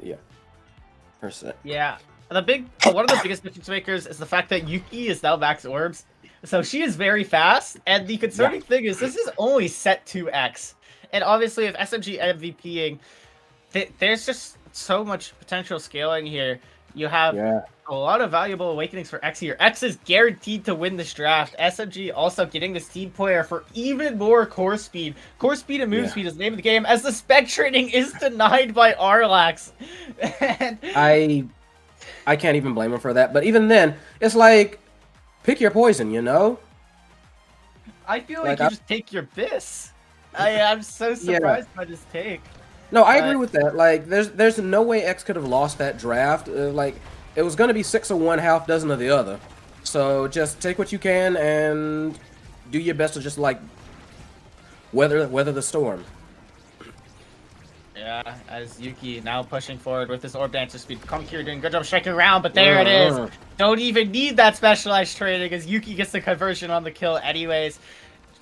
yeah. First set. Yeah. One of the biggest difference makers is the fact that Yuki is now max orbs. So she is very fast, and the concerning thing is this is only set 2x. And obviously, if SMG MVPing, there's just so much potential scaling here. You have a lot of valuable awakenings for X here. X is guaranteed to win this draft. SMG also getting this team player for even more core speed. Core speed and move speed is the name of the game, as the spec training is denied by Arlax. And I can't even blame him for that. But even then, it's like, pick your poison, I feel like you just take your Biss. I'm so surprised by this take. No, I agree with that. Like, there's no way X could have lost that draft. Like, it was going to be 6 of one, half dozen of the other. So just take what you can and do your best to just, like, weather the storm. Yeah, as Yuki now pushing forward with his Orb Dancer speed. Kamakiri doing a good job striking around, but there it is. Don't even need that specialized training as Yuki gets the conversion on the kill anyways.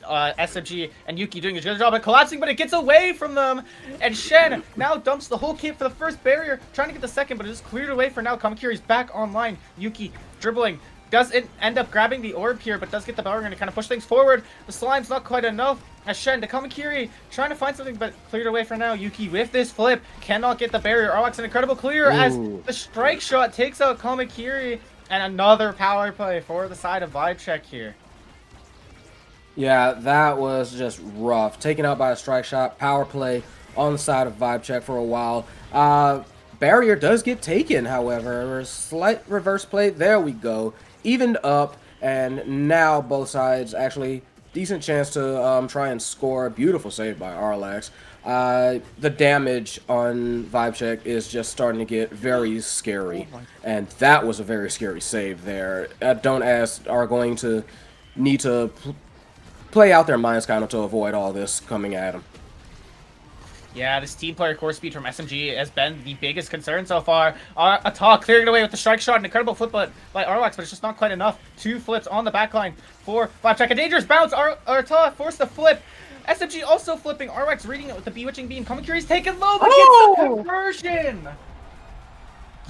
SMG and Yuki doing a good job at collapsing, but it gets away from them. And Shen now dumps the whole kit for the first barrier, trying to get the second, but it is cleared away for now. Kamakiri's back online. Yuki dribbling. Doesn't end up grabbing the orb here, but does get the barrier to kind of push things forward. The slime's not quite enough. As Shen to Kamakiri trying to find something, but cleared away for now. Yuki with this flip cannot get the barrier. Arlax an incredible clear as the strike shot takes out Kamakiri, and another power play for the side of Vibe Check here. Yeah, that was just rough. Taken out by a strike shot, power play on the side of Vibe Check for a while. Barrier does get taken, however. Slight reverse play. There we go. Evened up, and now both sides actually decent chance to try and score. A beautiful save by Arlax. The damage on Vibe Check is just starting to get very scary, and that was a very scary save there. Don't Ask are going to need to play out their minds kind of to avoid all this coming at them. Yeah, this team player core speed from SMG has been the biggest concern so far. Attack clearing it away with the strike shot. An incredible flip by Arlax, but it's just not quite enough. 2 flips on the backline for Vibe Check. A dangerous bounce. Attack forced the flip. SMG also flipping. Arlax reading it with the Bewitching Beam. Kamakiri's taken low, but gets the conversion.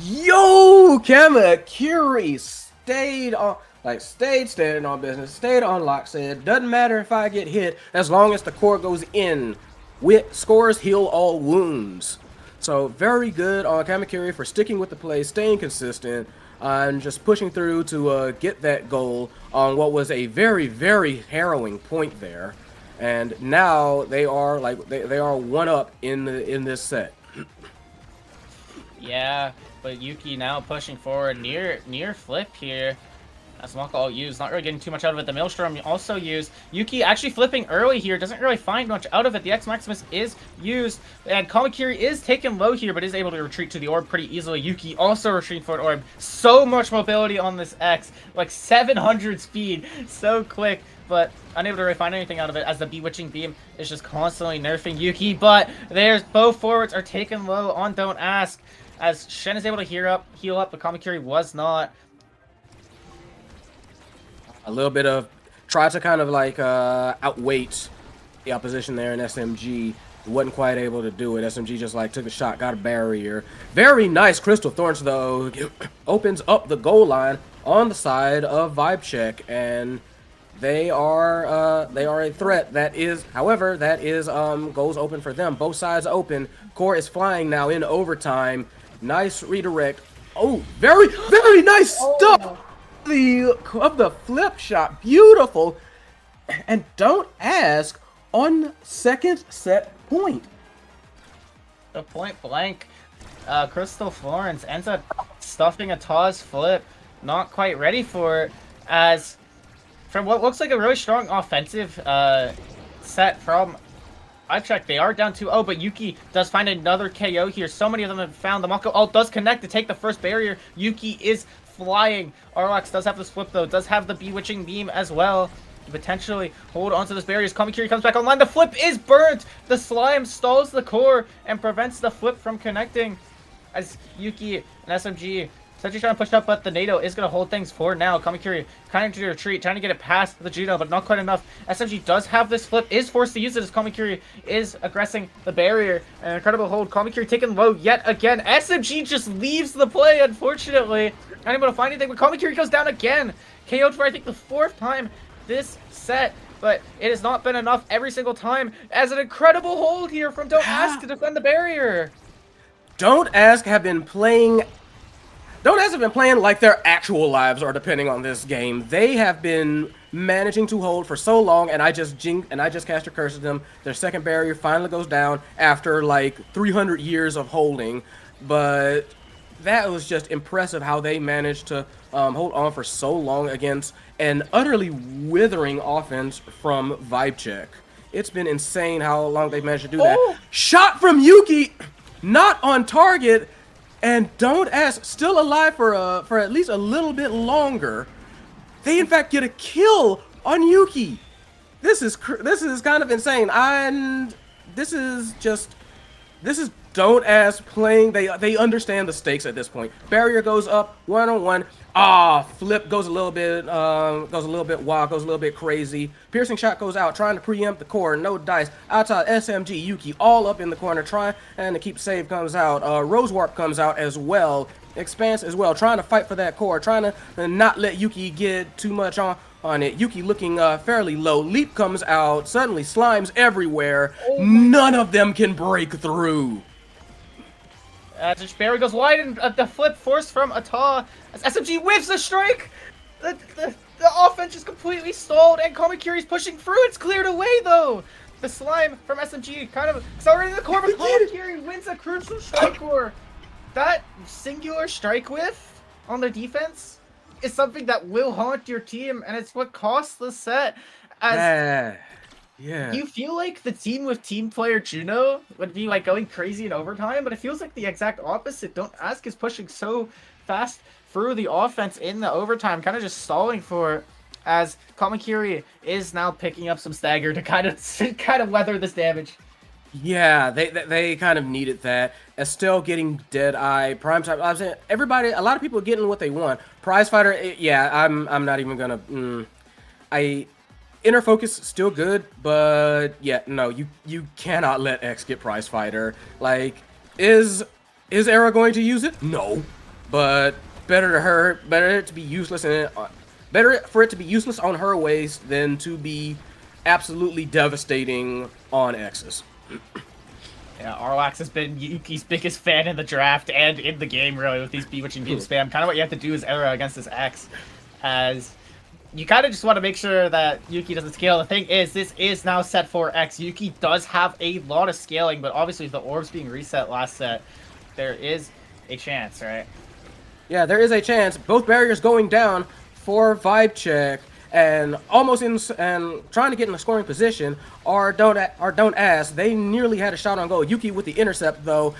Yo, Kamakiri stayed on. Stayed on business, stayed on lock, said, doesn't matter if I get hit, as long as the core goes in. Scores heal all wounds. So very good on Kamakiri for sticking with the play, staying consistent, and just pushing through to get that goal on what was a very, very harrowing point there. And now they are they are 1-up in this set. Yeah, but Yuki now pushing forward near flip here. As Maka all used, not really getting too much out of it. The Maelstrom also used. Yuki actually flipping early here, doesn't really find much out of it. The X Maximus is used, and Kamakiri is taken low here, but is able to retreat to the orb pretty easily. Yuki also retreating for an orb. So much mobility on this X, like 700 speed, so quick, but unable to really find anything out of it as the Bewitching Beam is just constantly nerfing Yuki. But there's both forwards are taken low on Don't Ask, as Shen is able to heal up, but Kamakiri was not. A little bit of try to kind of outweight the opposition there in SMG. Wasn't quite able to do it. SMG just took a shot, got a barrier. Very nice Crystal Thorns though. Opens up the goal line on the side of Vibe Check, and they are a threat. That is, however, goals open for them. Both sides open. Core is flying now in overtime. Nice redirect. Oh, very, very nice stuff. Of the flip shot, beautiful. And Don't Ask on second set point. The point blank, Crystal Florence ends up stuffing a Taw's flip. Not quite ready for it, as from what looks like a really strong offensive set from Vibe Check, they are down 2-0, but Yuki does find another KO here. So many of them have found the Mako ult does connect to take the first barrier. Yuki is flying. Arlax does have this flip though, does have the Bewitching Beam as well to potentially hold onto this barrier. Kamakiri comes back online. The flip is burnt. The slime stalls the core and prevents the flip from connecting, as Yuki and SMG essentially trying to push up, but the NATO is going to hold things for now. Kamakiri kind of to retreat, trying to get it past the Juno, but not quite enough. SMG does have this flip, is forced to use it as Kamakiri is aggressing the barrier. An incredible hold. Kamakiri taken low yet again. SMG just leaves the play, unfortunately. Unable to find anything, but Kamakiri goes down again. KO'd for, I think, the 4th time this set, but it has not been enough every single time, as an incredible hold here from Don't Ask to defend the barrier. Don't Ask have been playing like their actual lives are depending on this game. They have been managing to hold for so long, and I just cast a curse at them. Their second barrier finally goes down after 300 years of holding, but that was just impressive how they managed to hold on for so long against an utterly withering offense from Vibe Check. It's been insane how long they've managed to do that. Shot from Yuki, not on target, and Don't Ask still alive for at least a little bit longer. They in fact get a kill on Yuki. This is kind of insane, and this is Don't Ask playing. They understand the stakes at this point. Barrier goes up 1-on-1. Flip goes a little bit wild, goes a little bit crazy. Piercing shot goes out, trying to preempt the core. No dice. Outside SMG, Yuki all up in the corner, trying to keep save comes out. Rose Warp comes out as well. Expanse as well, trying to fight for that core, trying to not let Yuki get too much on it. Yuki looking fairly low. Leap comes out. Suddenly slimes everywhere. None of them can break through. Just barrier goes wide, and the flip forced from Ata as SMG whiffs the strike. The offense is completely stalled, and Kamakiri's pushing through. It's cleared away though. The slime from SMG kind of accelerating the core, but Kamakiri wins a crucial strike core. that singular strike whiff on their defense is something that will haunt your team, and it's what costs the set. As yeah. you feel like the team with team player Juno would be like going crazy in overtime, but it feels like the exact opposite. Don't Ask is pushing so fast through the offense in the overtime, kind of just stalling for it, as Kamakiri is now picking up some stagger to kind of weather this damage. Yeah, they kind of needed that. Estelle getting Deadeye, Primetime. I was saying everybody, a lot of people are getting what they want. Prizefighter, yeah, I'm not even gonna. Inner Focus still good, but yeah, no, you cannot let X get Prizefighter. Like, is Era going to use it? No, but better to be useless and better for it to be useless on her waist than to be absolutely devastating on X's. Yeah, Arlax has been Yuki's biggest fan in the draft and in the game, really, with these Bewitching Beam spam. Kind of what you have to do is Era against this X, as you kind of just want to make sure that Yuki doesn't scale. The thing is, this is now set for X. Yuki does have a lot of scaling, but obviously with the orbs being reset last set, there is a chance, right? Yeah, there is a chance. Both barriers going down for Vibe Check, and almost and trying to get in a scoring position are Don't Ask. They nearly had a shot on goal. Yuki with the intercept though.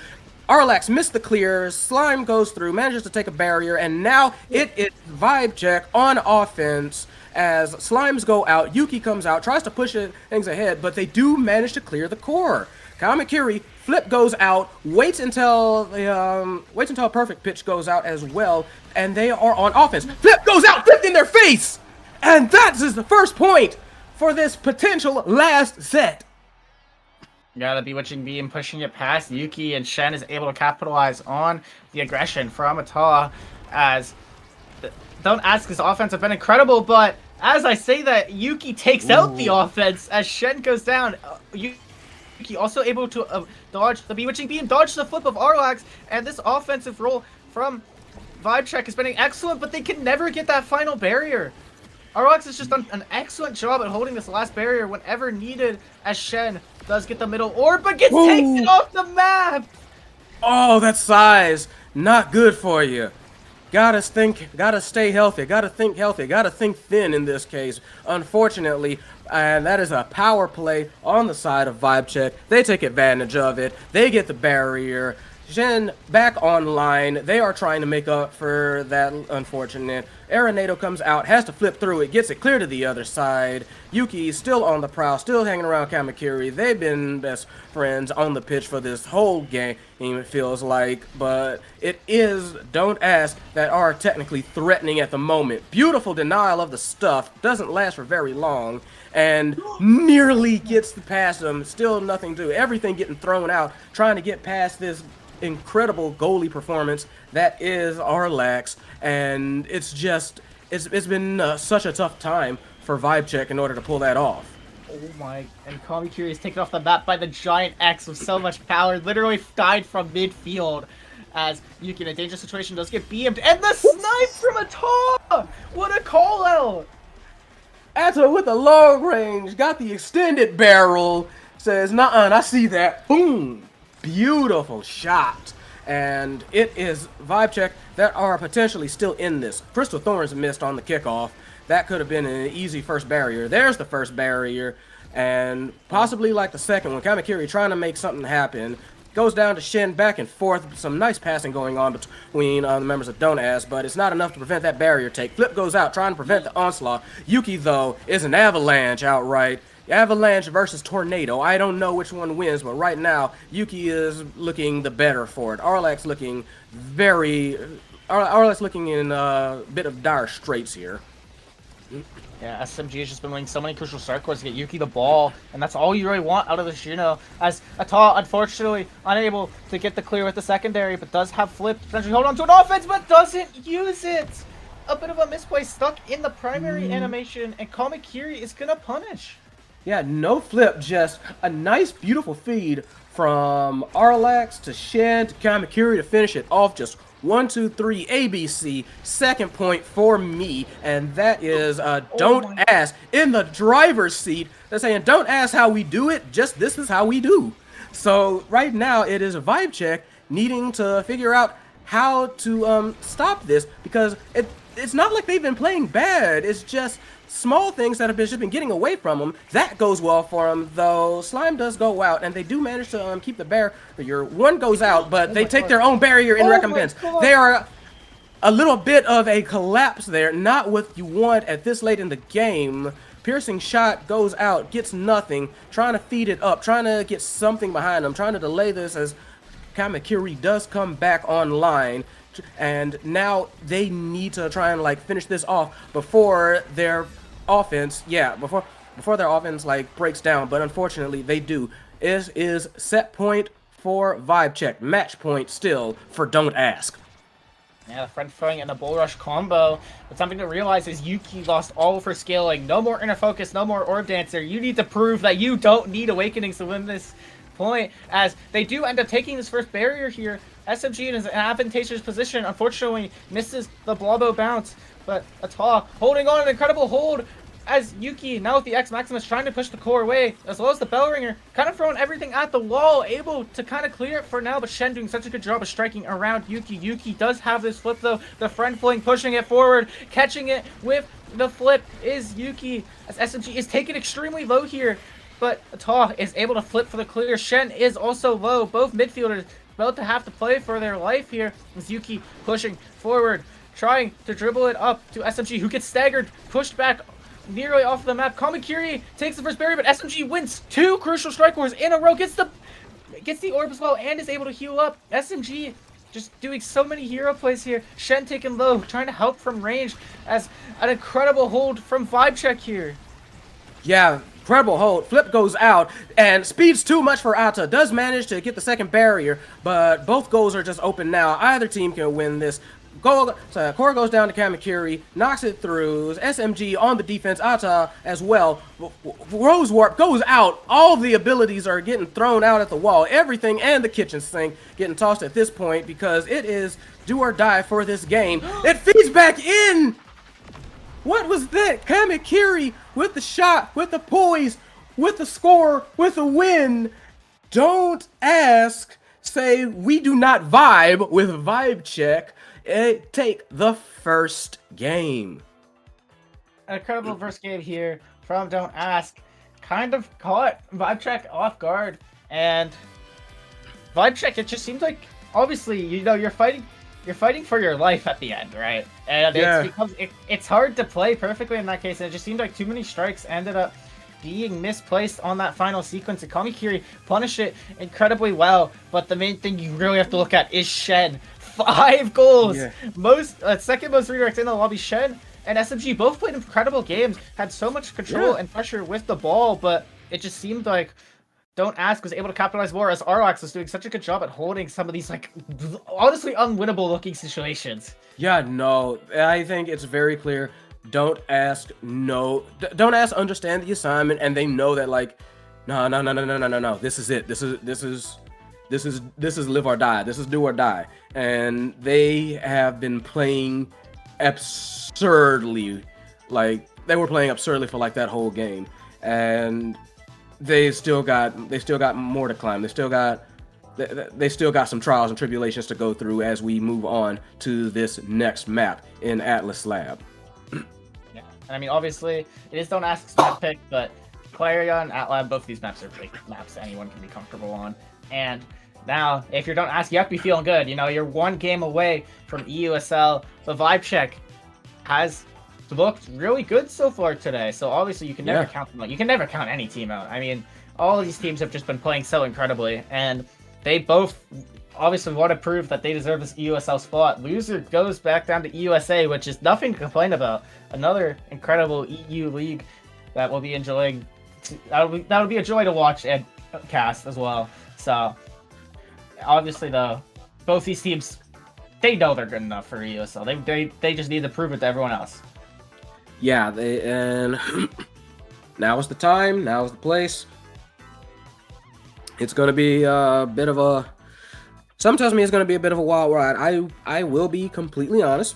Arlax missed the clear. Slime goes through, manages to take a barrier, and now it is Vibe Check on offense as Slimes go out. Yuki comes out, tries to push things ahead, but they do manage to clear the core. Kamakiri, Flip goes out, waits until a perfect pitch goes out as well, and they are on offense. Flip goes out, flipped in their face! And that is the first point for this potential last set. Yeah, the Bewitching Beam pushing it past Yuki, and Shen is able to capitalize on the aggression from Ata, as Don't Ask, his offense have been incredible, but as I say that, Yuki takes out the offense as Shen goes down. Yuki also able to dodge the Bewitching Beam, dodge the flip of Arlax, and this offensive role from Vibe Check has been excellent, but they can never get that final barrier. Arlax has just done an excellent job at holding this last barrier whenever needed, as Shen does get the middle orb, but gets taken off the map! Oh, that size. Not good for you. Gotta stay healthy, gotta think healthy, gotta think thin in this case, unfortunately. And that is a power play on the side of Vibe Check. They take advantage of it. They get the barrier. Shen back online. They are trying to make up for that unfortunate. Arenado comes out, has to flip through it, gets it clear to the other side. Yuki still on the prowl, still hanging around Kamakiri. They've been best friends on the pitch for this whole game, it feels like. But it is Don't Ask that are technically threatening at the moment. Beautiful denial of the stuff. Doesn't last for very long. And nearly gets past them. Still nothing to do. Everything getting thrown out, trying to get past this incredible goalie performance that is Arlax, and it's been such a tough time for Vibe Check in order to pull that off. Oh my, and Kamakiri is taken off the map by the giant X with so much power, literally died from midfield, as Yuki in a dangerous situation does get beamed, and the snipe from Ata! What a call out! Ata with the long range, got the extended barrel, says, "Nuh-uh, I see that." Boom! Beautiful shot. And it is Vibe Check that are potentially still in this. Crystal Thorns missed on the kickoff. That could have been an easy first barrier. There's the first barrier, and possibly like the second one. Kamakiri trying to make something happen. Goes down to Shen, back and forth. Some nice passing going on between the members of Don't Ask, but it's not enough to prevent that barrier take. Flip goes out, trying to prevent the onslaught. Yuki, though, is an avalanche outright. Avalanche versus Tornado. I don't know which one wins, but right now, Yuki is looking the better for it. Arlax looking Arlax looking in a bit of dire straits here. Yeah, SMG has just been winning so many crucial start cores to get Yuki the ball, and that's all you really want out of the Juno, as Ata, unfortunately, unable to get the clear with the secondary, but does have Flip, potentially hold on to an offense, but doesn't use it! A bit of a misplay stuck in the primary animation, and Kamakiri is gonna punish. Yeah, no Flip, just a nice, beautiful feed from Arlax to Shen to Kamakiri to finish it off. Just 1, 2, 3, ABC. Second point for me, and that is Don't Ask in the driver's seat. They're saying, don't ask how we do it, just this is how we do. So right now it is a Vibe Check needing to figure out how to stop this, because it's not like they've been playing bad. It's just small things that have just been getting away from them. That goes well for them, though. Slime does go out, and they do manage to keep the barrier. One goes out, but they take their own barrier in recompense. They are a little bit of a collapse there. Not what you want at this late in the game. Piercing shot goes out, gets nothing. Trying to feed it up, trying to get something behind them, trying to delay this as Kamakiri does come back online. And now they need to try and like finish this off before their offense, before their offense like breaks down. But unfortunately, they do. It is set point for Vibe Check, match point still for Don't Ask. Yeah, the front throwing and the bull rush combo. But something to realize is Yuki lost all of her scaling. No more inner focus, no more orb dancer. You need to prove that you don't need awakenings to win this point, as they do end up taking this first barrier here. SMG is in an advantageous position. Unfortunately, misses the Blobo bounce, but Ata holding on, an incredible hold as Yuki, now with the X Maximus, trying to push the core away, as well as the Bell Ringer, kind of throwing everything at the wall, able to kind of clear it for now, but Shen doing such a good job of striking around Yuki. Yuki does have this flip though, the friend fling, pushing it forward, catching it with the flip is Yuki, as SMG is taken extremely low here, but Ata is able to flip for the clear. Shen is also low, both midfielders about to have to play for their life here, as Yuki pushing forward, trying to dribble it up to SMG, who gets staggered, pushed back nearly off the map. Kamakiri takes the first barrier, but SMG wins 2 crucial strike wars in a row, gets the orb as well, and is able to heal up. SMG just doing so many hero plays here. Shen taken low, trying to help from range, as an incredible hold from Vibe Check here. Yeah, incredible hold. Flip goes out, and speed's too much for Ata. Does manage to get the second barrier, but both goals are just open now. Either team can win this. Core goes down to Kamakiri, knocks it through. SMG on the defense, Ata as well. Rose Warp goes out. All the abilities are getting thrown out at the wall. Everything and the kitchen sink getting tossed at this point, because it is do or die for this game. It feeds back in! What was that? Kamakiri with the shot, with the poise, with the score, with the win. Don't ask. Say we do not vibe with Vibe Check. Take the first game. An incredible first game here from Don't Ask. Kind of caught Vibe Check off guard, and Vibe Check, it just seems like, obviously, you know, you're fighting for your life at the end, right? And it's hard to play perfectly in that case, and it just seemed like too many strikes ended up being misplaced on that final sequence, and Kamakiri punished it incredibly well, but the main thing you really have to look at is Shen. 5 goals! Yeah. Second most redirects in the lobby. Shen and SMG both played incredible games, had so much control and pressure with the ball, but it just seemed like Don't Ask was able to capitalize more, as Arwax was doing such a good job at holding some of these, like, honestly unwinnable looking situations. Yeah, no, I think it's very clear. Don't Ask understand the assignment, and they know that, like, no. This is it. This is live or die. This is do or die. And they have been playing absurdly, like they were playing absurdly for like that whole game. And they still got more to climb. They still got some trials and tribulations to go through as we move on to this next map in Atlas Lab. Yeah, and I mean, obviously, it is Don't Ask's map pick, but Clarion, Atlab, both of these maps are big maps anyone can be comfortable on. And now, if you Don't Ask, you have to be feeling good. You know, you're 1 game away from EUSL. The Vibe Check has looked really good so far today. So obviously, you can never count them out. You can never count any team out. I mean, all of these teams have just been playing so incredibly, and they both obviously want to prove that they deserve this EUSL spot. Loser goes back down to EUSA, which is nothing to complain about. Another incredible EU league that we'll be enjoying. That'll be a joy to watch and cast as well. So obviously, both these teams, they know they're good enough for EUSL. They just need to prove it to everyone else. Yeah, and now is the time. Now is the place. It's gonna be a bit of a. Some tells me it's gonna be a bit of a wild ride. I will be completely honest.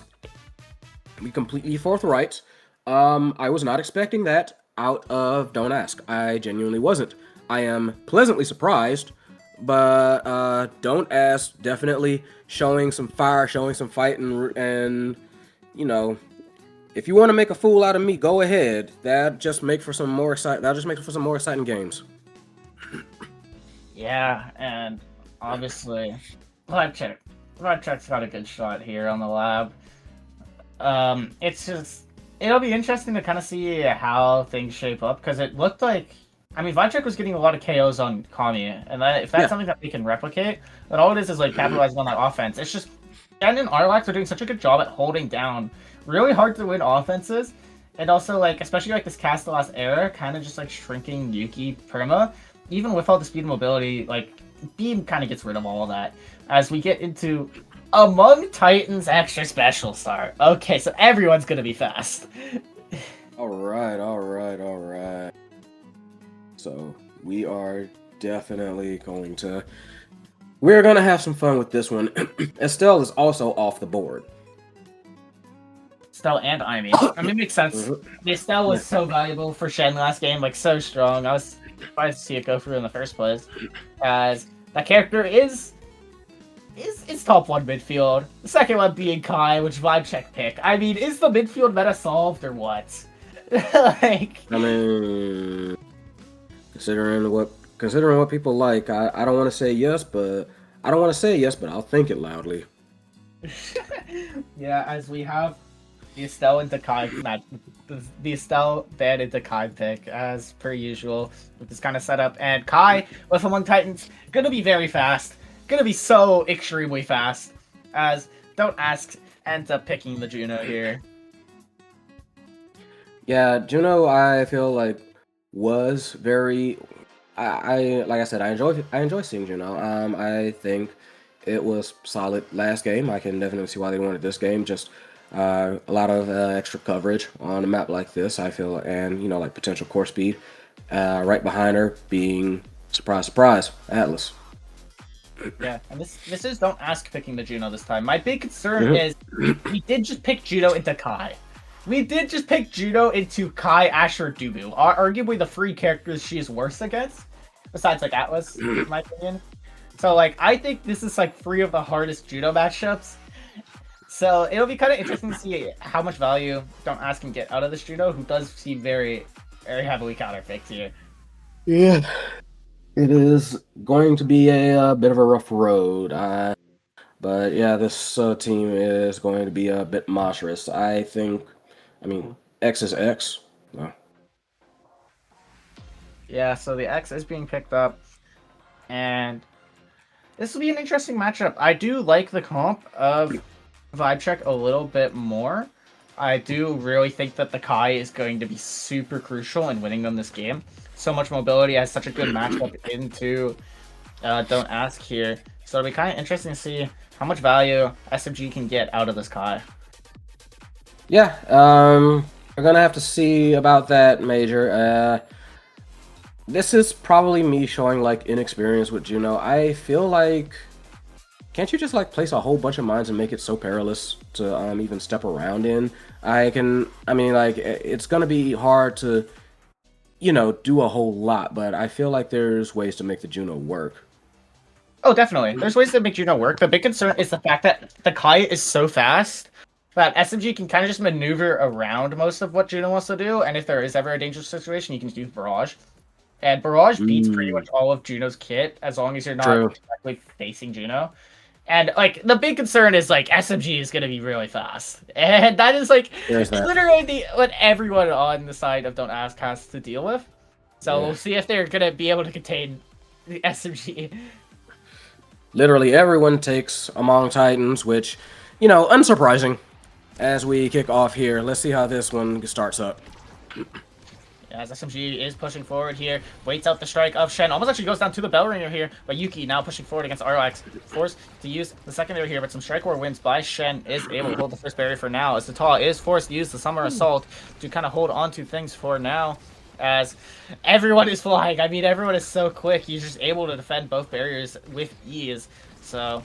Be completely forthright. I was not expecting that out of Don't Ask. I genuinely wasn't. I am pleasantly surprised, but don't ask. Definitely showing some fire, showing some fight, and you know, if you want to make a fool out of me, go ahead. That just make for some more exciting. That'll just make for some more exciting games. Yeah, and obviously, LiveCheck's got a good shot here on the lab. It's just, it'll be interesting to kind of see how things shape up, because it looked like, I mean, LiveCheck was getting a lot of KOs on Kami, and if that's something that we can replicate, then all it is like capitalizing on that offense. It's just, Shen and Arlax are doing such a good job at holding down really hard to win offenses, and also like, especially like this cast the last era, kind of just like shrinking Yuki perma. Even with all the speed and mobility, like, Beam kind of gets rid of all of that. As we get into Among Titans extra special start. Okay, so everyone's gonna be fast. Alright. So, we are definitely going to... We're gonna have some fun with this one. Estelle is also off the board. Estelle and Amy. I mean, it makes sense. The Estelle was so valuable for Shen last game, like, so strong. I was surprised to see it go through in the first place, as that character is top 1 midfield. The second one being Kai, which LiveCheck pick. I mean, is the midfield meta solved or what? Like, I mean, considering what people like, I don't want to say yes, but I'll think it loudly. yeah, as we have the Estelle into Kai match, the Estelle ban into Kai pick, as per usual, with this kind of setup. And Kai, with Among Titans, gonna be very fast. Gonna be so extremely fast. As Don't Ask ends up picking the Juno here. Yeah, Juno, I feel like was very. I like I said, I enjoy seeing Juno. I think it was solid last game. I can definitely see why they wanted this game. Just a lot of extra coverage on a map like this, I feel, and like potential core speed. Right behind her being surprise, Atlas. Yeah, and this is Don't Ask picking the Juno this time. My big concern is we did just pick Juno into Kai. We did just pick Juno into Kai, Asher, Dubu. Arguably the 3 characters she is worse against, besides like Atlas, in my opinion. So like, I think this is like 3 of the hardest Juno matchups. So it'll be kind of interesting to see how much value Don't Ask can get out of this Juno, who does seem very, very heavily counterpicked here. Yeah, it is going to be a bit of a rough road. But yeah, this team is going to be a bit monstrous. I mean, X is X. No. Yeah, so the X is being picked up, and this will be an interesting matchup. I do like the comp of LiveCheck a little bit more. I do really think that the Kai is going to be super crucial in winning them this game. So much mobility, has such a good matchup into Don't Ask here. So it'll be kind of interesting to see how much value SMG can get out of this Kai. Yeah, we're gonna have to see about that, Major. This is probably me showing like inexperience with Juno. I feel like, can't you just like place a whole bunch of mines and make it so perilous to even step around in? I mean, like, it's gonna be hard to, do a whole lot, but I feel like there's ways to make the Juno work. Oh, definitely. There's ways to make Juno work. The big concern is the fact that the Kai is so fast that SMG can kind of just maneuver around most of what Juno wants to do, and if there is ever a dangerous situation, you can just use Barrage. And Barrage beats pretty much all of Juno's kit, as long as you're not directly facing Juno. And, like, the big concern is, like, SMG is going to be really fast. And that is, like, literally what everyone on the side of Don't Ask has to deal with. So we'll see if they're going to be able to contain the SMG. Literally everyone takes Among Titans, which, unsurprising. As we kick off here, let's see how this one starts up. As SMG is pushing forward here, waits out the strike of Shen. Almost actually goes down to the bell ringer here, but Yuki now pushing forward against Arlax. Forced to use the secondary here, but some strike war wins by Shen is able to hold the first barrier for now, as Tata is forced to use the Summer Assault to kind of hold on to things for now, as everyone is flying. I mean, everyone is so quick. You're just able to defend both barriers with ease. So,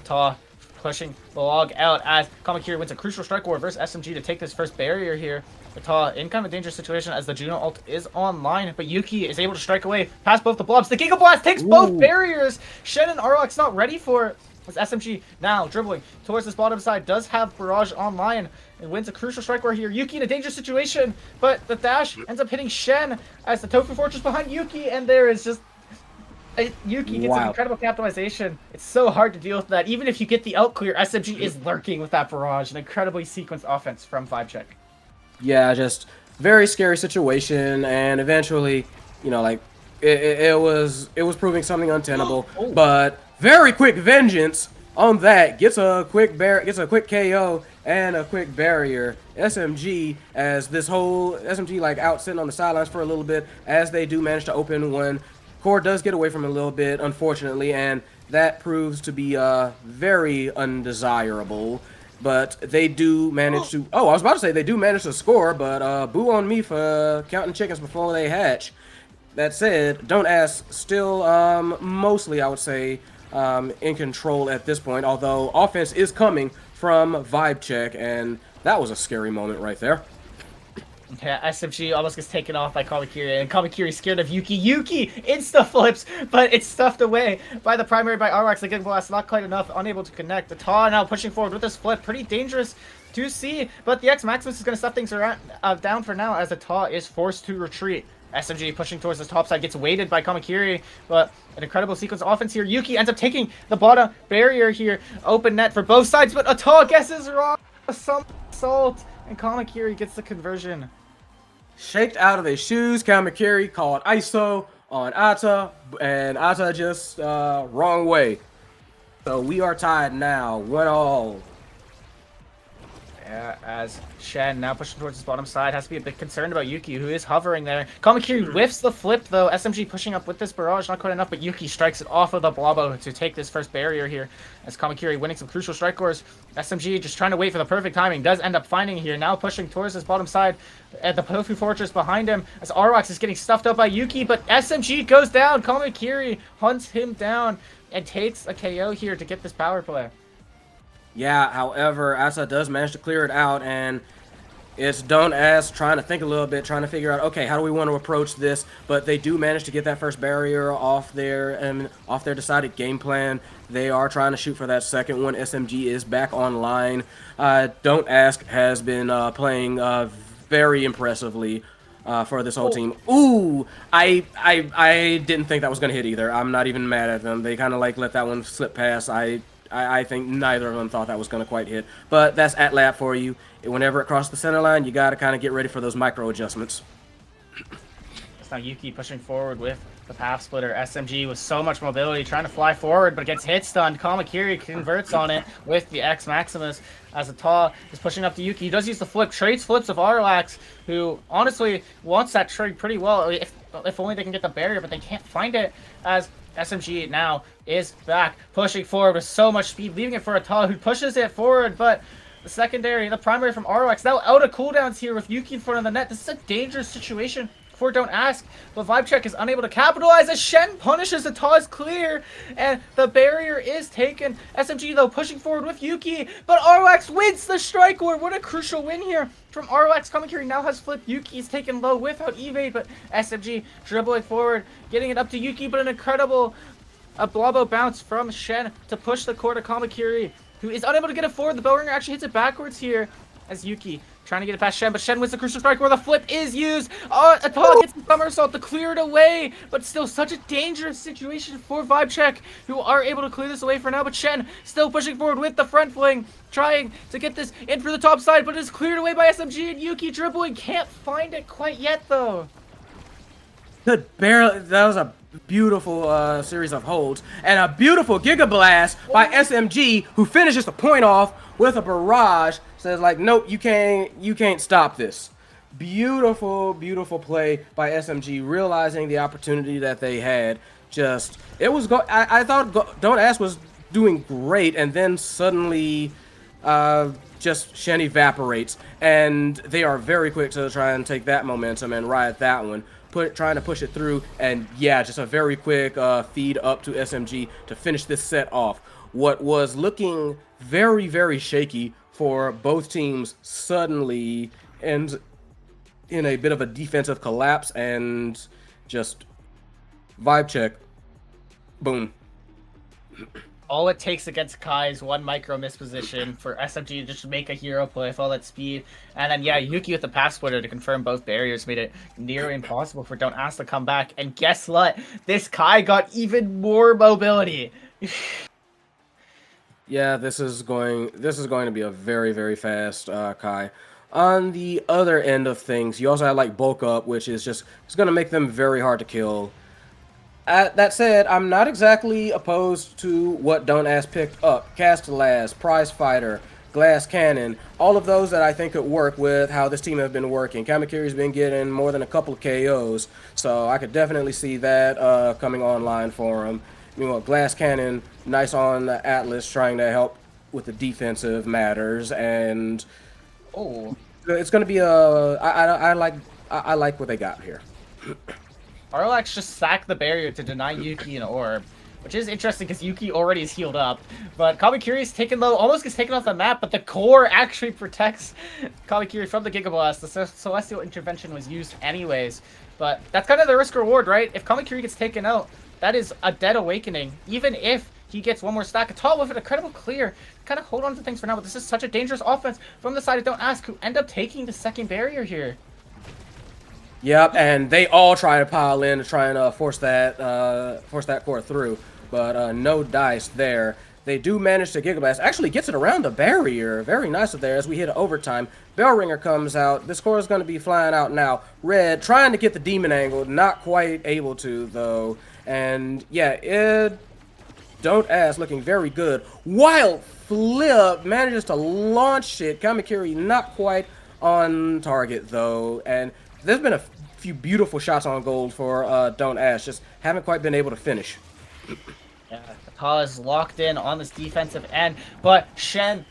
Tata pushing the log out as Kamakiri wins a crucial strike war versus SMG to take this first barrier here. ETOS in kind of a dangerous situation as the Juno ult is online, but Yuki is able to strike away past both the blobs. The Giga Blast takes both barriers. Shen and Arlox not ready for it. As SMG now dribbling towards this bottom side, does have Barrage online and wins a crucial strike war here. Yuki in a dangerous situation, but the dash ends up hitting Shen as the Tofu Fortress behind Yuki, and there is just Yuki gets an incredible capitalization. It's so hard to deal with that. Even if you get the out clear, SMG is lurking with that Barrage. An incredibly sequenced offense from VibeCheck. Yeah, just very scary situation, and eventually, you know, like it was proving something untenable. But very quick vengeance on that, gets a quick KO and a quick barrier. SMG, as this whole SMG like out sitting on the sidelines for a little bit, as they do manage to open one. Core does get away from it a little bit, unfortunately, and that proves to be very undesirable. But they do manage to... Oh, I was about to say they do manage to score, but boo on me for counting chickens before they hatch. That said, Don't Ask still mostly, I would say, in control at this point, although offense is coming from VibeCheck, and that was a scary moment right there. Yeah, SMG almost gets taken off by Kamakiri, and Kamakiri scared of Yuki. Yuki insta-flips, but it's stuffed away by the primary by Arwax. The Giga Blast not quite enough, unable to connect. The ETOS now pushing forward with this flip. Pretty dangerous to see, but the X-Maximus is going to stuff things around, down for now as the ETOS is forced to retreat. SMG pushing towards the top side, gets weighted by Kamakiri, but an incredible sequence of offense here. Yuki ends up taking the bottom barrier here. Open net for both sides, but ETOS guesses wrong. Some assault, and Kamakiri gets the conversion. Shaked out of his shoes, Kamakiri called ISO on Ata, and Ata just wrong way. So we are tied now, 1-1. Yeah, as Shen now pushing towards his bottom side, has to be a bit concerned about Yuki, who is hovering there. Kamakiri whiffs the flip, though. SMG pushing up with this barrage, not quite enough, but Yuki strikes it off of the Blobo to take this first barrier here, as Kamakiri winning some crucial strike cores. SMG just trying to wait for the perfect timing, does end up finding it here, now pushing towards his bottom side, at the Tofu Fortress behind him, as Arwax is getting stuffed up by Yuki, but SMG goes down. Kamakiri hunts him down and takes a KO here to get this power play. Yeah, however, Asa does manage to clear it out, and it's Don't Ask trying to think a little bit, trying to figure out, okay, how do we want to approach this? But they do manage to get that first barrier off their decided game plan. They are trying to shoot for that second one. SMG is back online. Don't Ask has been playing very impressively for this whole team. Ooh, I didn't think that was going to hit either. I'm not even mad at them. They kind of like let that one slip past. I think neither of them thought that was going to quite hit. But that's at lab for you. Whenever it crosses the center line, you got to kind of get ready for those micro adjustments. It's now Yuki pushing forward with the path splitter. SMG with so much mobility trying to fly forward, but gets hit stunned. Kamakiri converts on it with the X Maximus as ETOS is pushing up to Yuki. He does use the flip, trades flips of Arlax, who honestly wants that trade pretty well. If only they can get the barrier, but they can't find it, as SMG now is back, pushing forward with so much speed, leaving it for ETOS, who pushes it forward, but the secondary, the primary from Arwax, now out of cooldowns here with Yuki in front of the net. This is a dangerous situation for Don't Ask, but VibeCheck is unable to capitalize as Shen punishes ETOS clear, and the barrier is taken. SMG, though, pushing forward with Yuki, but Arwax wins the strike war. What a crucial win here from Arwax. Kamakiri now has flipped. Yuki is taken low without evade, but SMG dribbling forward, getting it up to Yuki, but an incredible Blobo bounce from Shen to push the core to Kamakiri, who is unable to get it forward. The Bowringer actually hits it backwards here as Yuki trying to get it past Shen, but Shen wins the crucial strike where the flip is used. ETOS gets the somersault to clear it away, but still such a dangerous situation for VibeCheck, who are able to clear this away for now, but Shen still pushing forward with the front fling, trying to get this in for the top side, but it's cleared away by SMG, and Yuki dribbling can't find it quite yet, though. Good barrel. That was a beautiful series of holds, and a beautiful Giga Blast by SMG, who finishes the point off with a barrage. Says like, nope, you can't stop this. Beautiful, beautiful play by SMG, realizing the opportunity that they had. Just, it was I thought Don't Ask was doing great, and then suddenly just Shen evaporates, and they are very quick to try and take that momentum and ride that one. Trying to push it through, and yeah, just a very quick feed up to SMG to finish this set off. What was looking very, very shaky for both teams suddenly ends in a bit of a defensive collapse and just vibe check. Boom. All it takes against Kai is one micro misposition for SMG to just make a hero play with all that speed. And then, yeah, Yuki with the pass splitter to confirm both barriers made it near impossible for Don't Ask to come back. And guess what? This Kai got even more mobility. Yeah, this is going to be a very, very fast Kai. On the other end of things, you also have like bulk up, which is just it's going to make them very hard to kill. That said, I'm not exactly opposed to what Don't Ask picked up. Castellaz, Prize Fighter, Glass Cannon, all of those that I think could work with how this team has been working. Kamakiri's been getting more than a couple of KOs, so I could definitely see that coming online for him. You know, Glass Cannon, nice on the Atlas, trying to help with the defensive matters, and it's going to be a. I like what they got here. Arlax just sacked the barrier to deny Yuki an orb, which is interesting because Yuki already is healed up. But Kamakiri is taken low, almost gets taken off the map, but the core actually protects Kamakiri from the Giga Blast. The Celestial Intervention was used anyways. But that's kind of the risk reward, right? If Kamakiri gets taken out, that is a dead awakening. Even if he gets one more stack, Atala with an incredible clear. Kind of hold on to things for now, but this is such a dangerous offense from the side of Don't Ask, who end up taking the second barrier here. Yep, and they all try to pile in to try and force that core through, but no dice there. They do manage to Giga Blast. Actually gets it around the barrier. Very nice of there as we hit overtime. Bellringer comes out. This core is going to be flying out now. Red trying to get the demon angle. Not quite able to, though. And, yeah, Don't Ask looking very good. Wild Flip manages to launch it. Kamakiri not quite on target, though. And there's been a few beautiful shots on gold for Don't Ask, just haven't quite been able to finish. Yeah, Atala is locked in on this defensive end, but SMG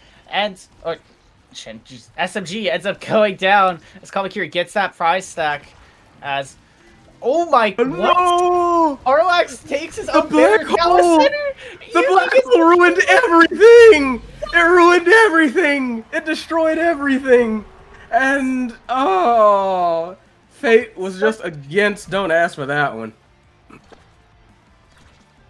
ends up going down as Kamakiri gets that prize stack. As oh my god, no! Arlax takes his own black hole! The black Yuki hole ruined everything! It ruined everything! It destroyed everything! And oh, fate was just against Don't Ask for that one.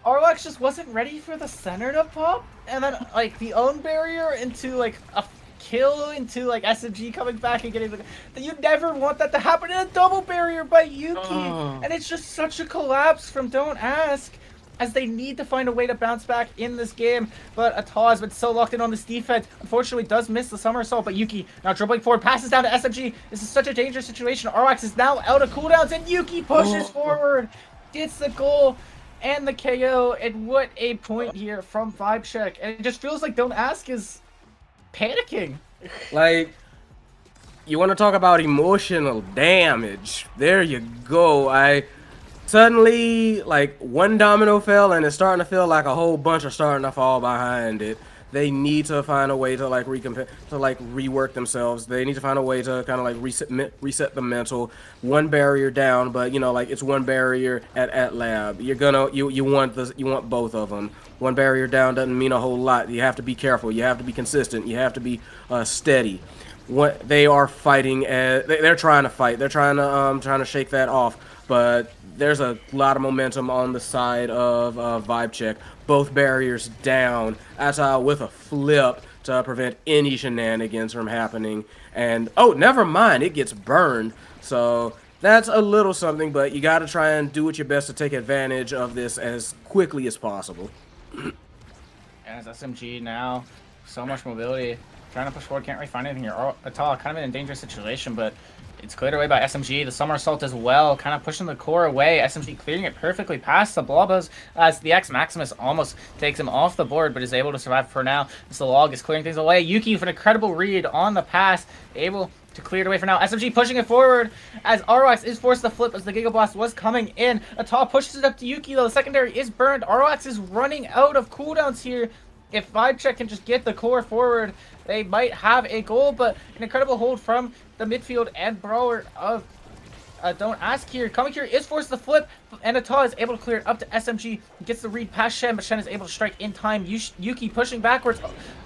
Arlax just wasn't ready for the center to pop, and then like the own barrier into like a kill into like SMG coming back and getting the. You never want that to happen in a double barrier by Yuki, and it's just such a collapse from Don't Ask. As they need to find a way to bounce back in this game. But Atala has been so locked in on this defense. Unfortunately, does miss the somersault. But Yuki now dribbling forward, passes down to SMG. This is such a dangerous situation. Arlax is now out of cooldowns, and Yuki pushes forward. Gets the goal and the KO. And what a point here from Vibe Check. And it just feels like Don't Ask is panicking. Like, you want to talk about emotional damage. There you go. Suddenly, like, one domino fell, and it's starting to feel like a whole bunch are starting to fall behind it. They need to find a way to like rework themselves. They need to find a way to kind of like reset the mental. One barrier down, but you know, like it's one barrier at lab. You want both of them. One barrier down doesn't mean a whole lot. You have to be careful. You have to be consistent. You have to be steady. What they are fighting, they're trying to fight. They're trying to shake that off, but there's a lot of momentum on the side of Vibe Check. Both barriers down. Atala with a flip to prevent any shenanigans from happening. And, oh, never mind. It gets burned. So that's a little something, but you got to try and do what your best to take advantage of this as quickly as possible. As SMG now, so much mobility. Trying to push forward, can't really find anything here. Atala kind of in a dangerous situation, but it's cleared away by SMG. The somersault as well, kind of pushing the core away. SMG clearing it perfectly past the Blobos as the X Maximus almost takes him off the board, but is able to survive for now. As the log is clearing things away. Yuki with an incredible read on the pass, able to clear it away for now. SMG pushing it forward as Arlax is forced to flip as the Giga Blast was coming in. Atala pushes it up to Yuki though. The secondary is burned. Arlax is running out of cooldowns here. If Vibe Check can just get the core forward, they might have a goal, but an incredible hold from the midfield and brawler of don't ask here. Kamakiri is forced to flip, and ETOS is able to clear it up to SMG. Gets the read past Shen, but Shen is able to strike in time. Yuki pushing backwards.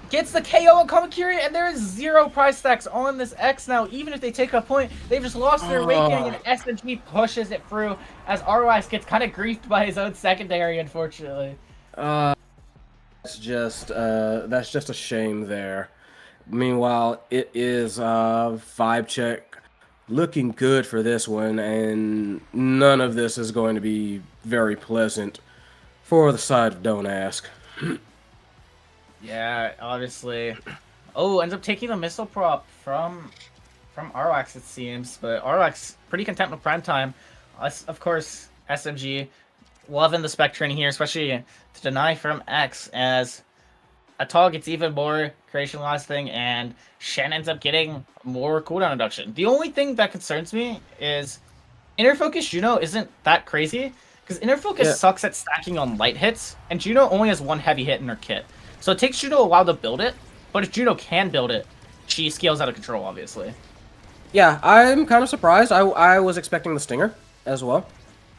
Gets the KO on Kamakiri, and there is 0 prize stacks on this X now. Even if they take a point, they've just lost their awakening, and SMG pushes it through as ROX gets kind of griefed by his own secondary, unfortunately. That's just a shame there. Meanwhile, it is vibe check looking good for this one, and none of this is going to be very pleasant for the side of Don't Ask. Yeah, obviously. Oh, ends up taking the missile prop from ROX, it seems, but ROX pretty content with prime time. Us, of course, SMG loving the spec training here, especially to deny from X as Atal gets even more creation last thing, and Shen ends up getting more cooldown reduction. The only thing that concerns me is Inner Focus Juno isn't that crazy, because Inner Focus sucks at stacking on light hits, and Juno only has 1 heavy hit in her kit. So it takes Juno a while to build it, but if Juno can build it, she scales out of control, obviously. Yeah, I'm kind of surprised. I was expecting the Stinger as well.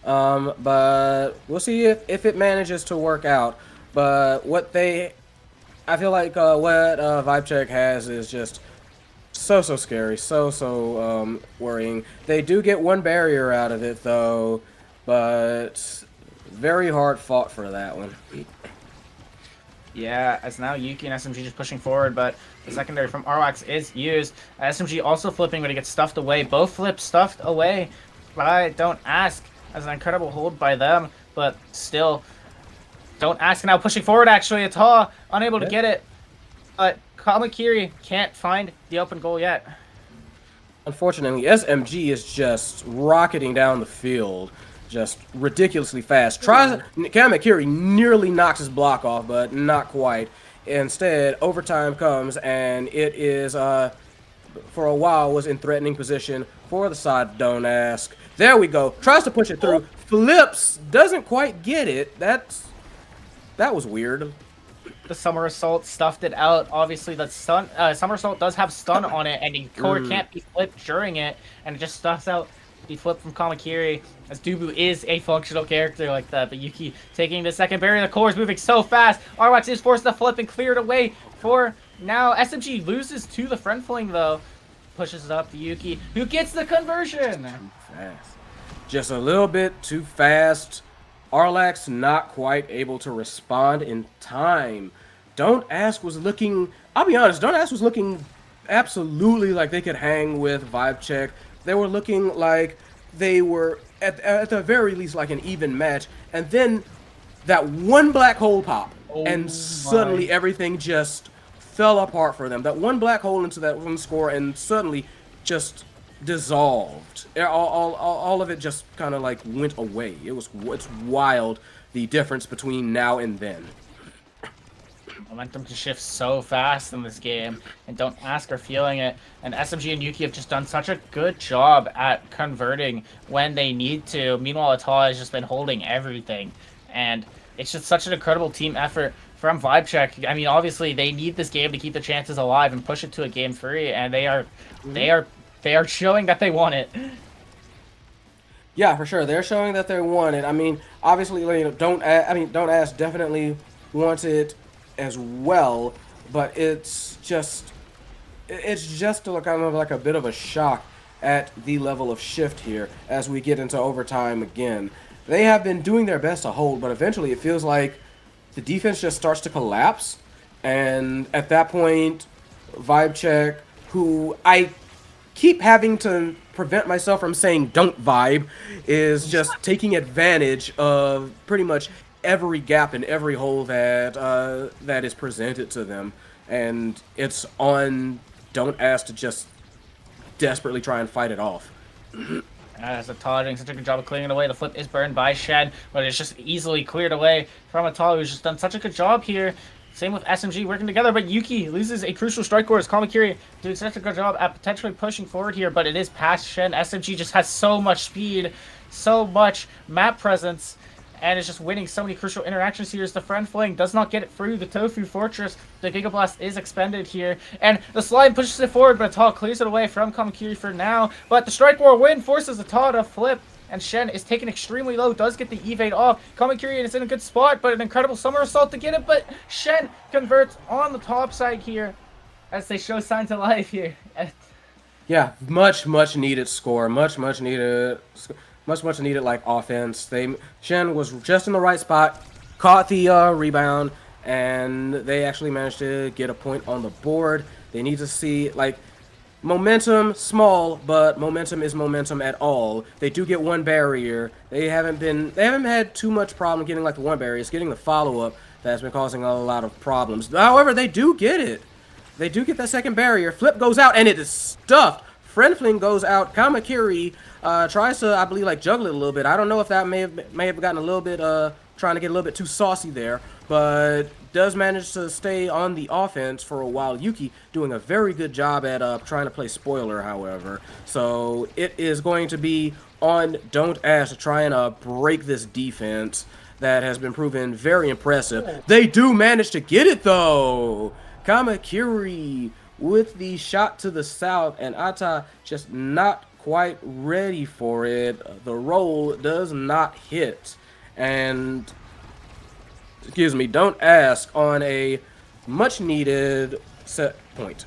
But we'll see if it manages to work out. But I feel like what Vibe Check has is just so scary, so worrying. They do get 1 barrier out of it though, but very hard fought for that one. Yeah, as now Yuki and SMG just pushing forward, but the secondary from ROX is used. SMG also flipping, but he gets stuffed away. Both flips stuffed away by Don't Ask, as an incredible hold by them, but still, Don't Ask now pushing forward, actually. Ata unable to get it, but Kamakiri can't find the open goal yet. Unfortunately, SMG is just rocketing down the field, just ridiculously fast. Kamakiri nearly knocks his block off, but not quite. Instead, overtime comes, and it is, for a while, was in threatening position for the side of Don't Ask. There we go. Tries to push it through. Flips. Doesn't quite get it. That was weird. The Summer Assault stuffed it out. Obviously, the Summer Assault does have stun on it, and the core can't be flipped during it, and it just stuffs out the flip from Kamakiri, as Dubu is a functional character like that. But Yuki taking the second barrier. The core is moving so fast. ROX is forced to flip and clear it away for now. SMG loses to the friend fling, though. Pushes it up to Yuki, who gets the conversion. Fast. Just a little bit too fast. Arlax not quite able to respond in time. Don't Ask was looking, I'll be honest, Don't Ask was looking absolutely like they could hang with Vibe Check. They were looking like they were, at the very least, like an even match. And then that 1 black hole pop, and suddenly everything just fell apart for them. That 1 black hole into that 1 score, and suddenly just dissolved. All of it just kind of like went away. It's wild, the difference between now and then. Momentum can shift so fast in this game, and Don't Ask are feeling it. And SMG and Yuki have just done such a good job at converting when they need to. Meanwhile, Ata has just been holding everything, and it's just such an incredible team effort from Vibe Check. I mean, obviously they need this game to keep the chances alive and push it to a game 3, and they are showing that they want it. Yeah, for sure, they're showing that they want it. I mean, obviously, you know, Don't Ask definitely wants it as well, but it's just kind of like a bit of a shock at the level of shift here as we get into overtime again. They have been doing their best to hold, but eventually it feels like the defense just starts to collapse, and at that point, Vibe Check, who I keep having to prevent myself from saying don't vibe, is just taking advantage of pretty much every gap and every hole that that is presented to them, and it's on Don't Ask to just desperately try and fight it off. As Ata doing such a good job of clearing it away. The flip is burned by Shen, but it's just easily cleared away from Ata, who's just done such a good job here. Same with SMG working together, but Yuki loses a crucial strike core as Kamakiri doing such a good job at potentially pushing forward here, but it is past Shen. SMG just has so much speed, so much map presence, and is just winning so many crucial interactions here as the friend fling does not get it through the Tofu Fortress. The Giga Blast is expended here, and the slime pushes it forward, but Ata clears it away from Kamakiri for now. But the Strike War win forces Ata to flip, and Shen is taken extremely low, does get the evade off. Kamakiri is in a good spot, but an incredible Summer Assault to get it, but Shen converts on the top side here as they show signs of life here. Yeah, much needed score, much needed like offense. Shen was just in the right spot, caught the rebound, and they actually managed to get a point on the board. They need to see like momentum, small, but momentum is momentum at all. They do get one barrier. They haven't had too much problem getting like the one barrier. It's getting the follow up that's been causing a lot of problems. However, they do get it. They do get that second barrier. Flip goes out, and it is stuffed. Friend Fling goes out. Kamakiri tries to, I believe, like juggle it a little bit. I don't know if that may have gotten a little bit, trying to get a little bit too saucy there, but does manage to stay on the offense for a while. Yuki doing a very good job at trying to play spoiler, however. So it is going to be on Don't Ask to try and break this defense that has been proven very impressive. They do manage to get it, though. Kamakiri with the shot to the south, and Ata just not quite ready for it. The roll does not hit, and excuse me, Don't Ask on a much needed set point.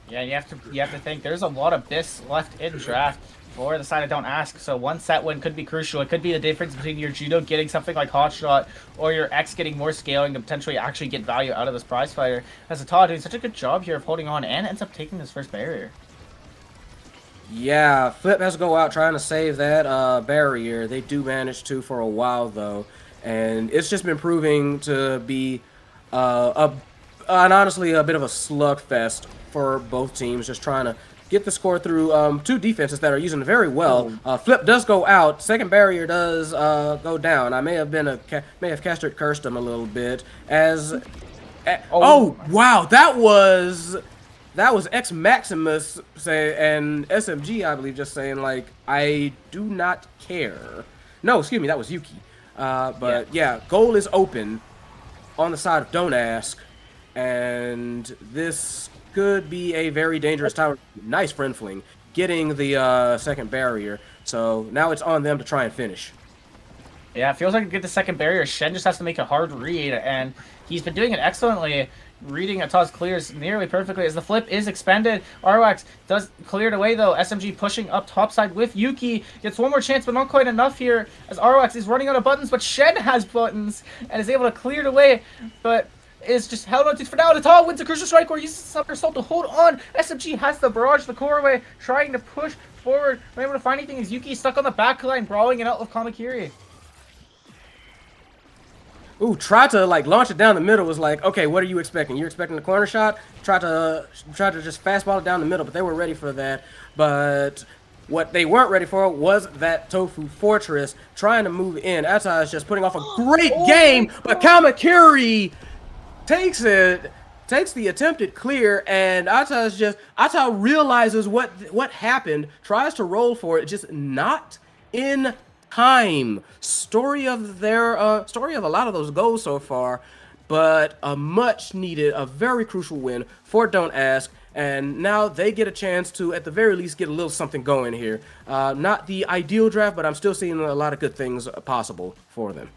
Yeah, you have to think there's a lot of this left in draft for the side of Don't Ask. So one set win could be crucial. It could be the difference between your Judo getting something like Hotshot or your X getting more scaling to potentially actually get value out of this prize fighter. As Ata doing such a good job here of holding on and ends up taking this first barrier. Yeah, Flip has to go out trying to save that barrier. They do manage to for a while, though. And it's just been proving to be honestly a bit of a slugfest for both teams, just trying to get the score through two defenses that are using it very well. Flip does go out. Second barrier does go down. I may have caster cursed him a little bit. Oh wow, that was X Maximus and SMG, I believe, just saying like, I do not care. No, excuse me, that was Yuki. But yeah, goal is open on the side of Don't Ask, and this could be a very dangerous tower. Nice friend fling, getting the second barrier. So now it's on them to try and finish. Yeah, it feels like to get the second barrier, Shen just has to make a hard read, and he's been doing it excellently. Reading Ata's clears nearly perfectly as the flip is expended. Arwax does clear it away, though. SMG pushing up topside with Yuki. Gets one more chance, but not quite enough here as Arwax is running out of buttons, but Shen has buttons and is able to clear it away, but is just held on to for now. Ata wins a crucial strike or uses the Summer Assault to hold on. SMG has the barrage the core away, trying to push forward. Not able to find anything as Yuki stuck on the back line, brawling it out with Kamakiri. Ooh, try to like launch it down the middle was like, okay, what are you expecting? You're expecting the corner shot? Try to just fastball it down the middle, but they were ready for that. But what they weren't ready for was that Tofu Fortress trying to move in. Ata is just putting off a great game, but Kamakiri takes the attempted clear, and Ata realizes what happened, tries to roll for it, just not in time. Story of a lot of those goals so far, but a much needed, a very crucial win for Don't Ask, and now they get a chance to at the very least get a little something going here. Not the ideal draft, but I'm still seeing a lot of good things possible for them.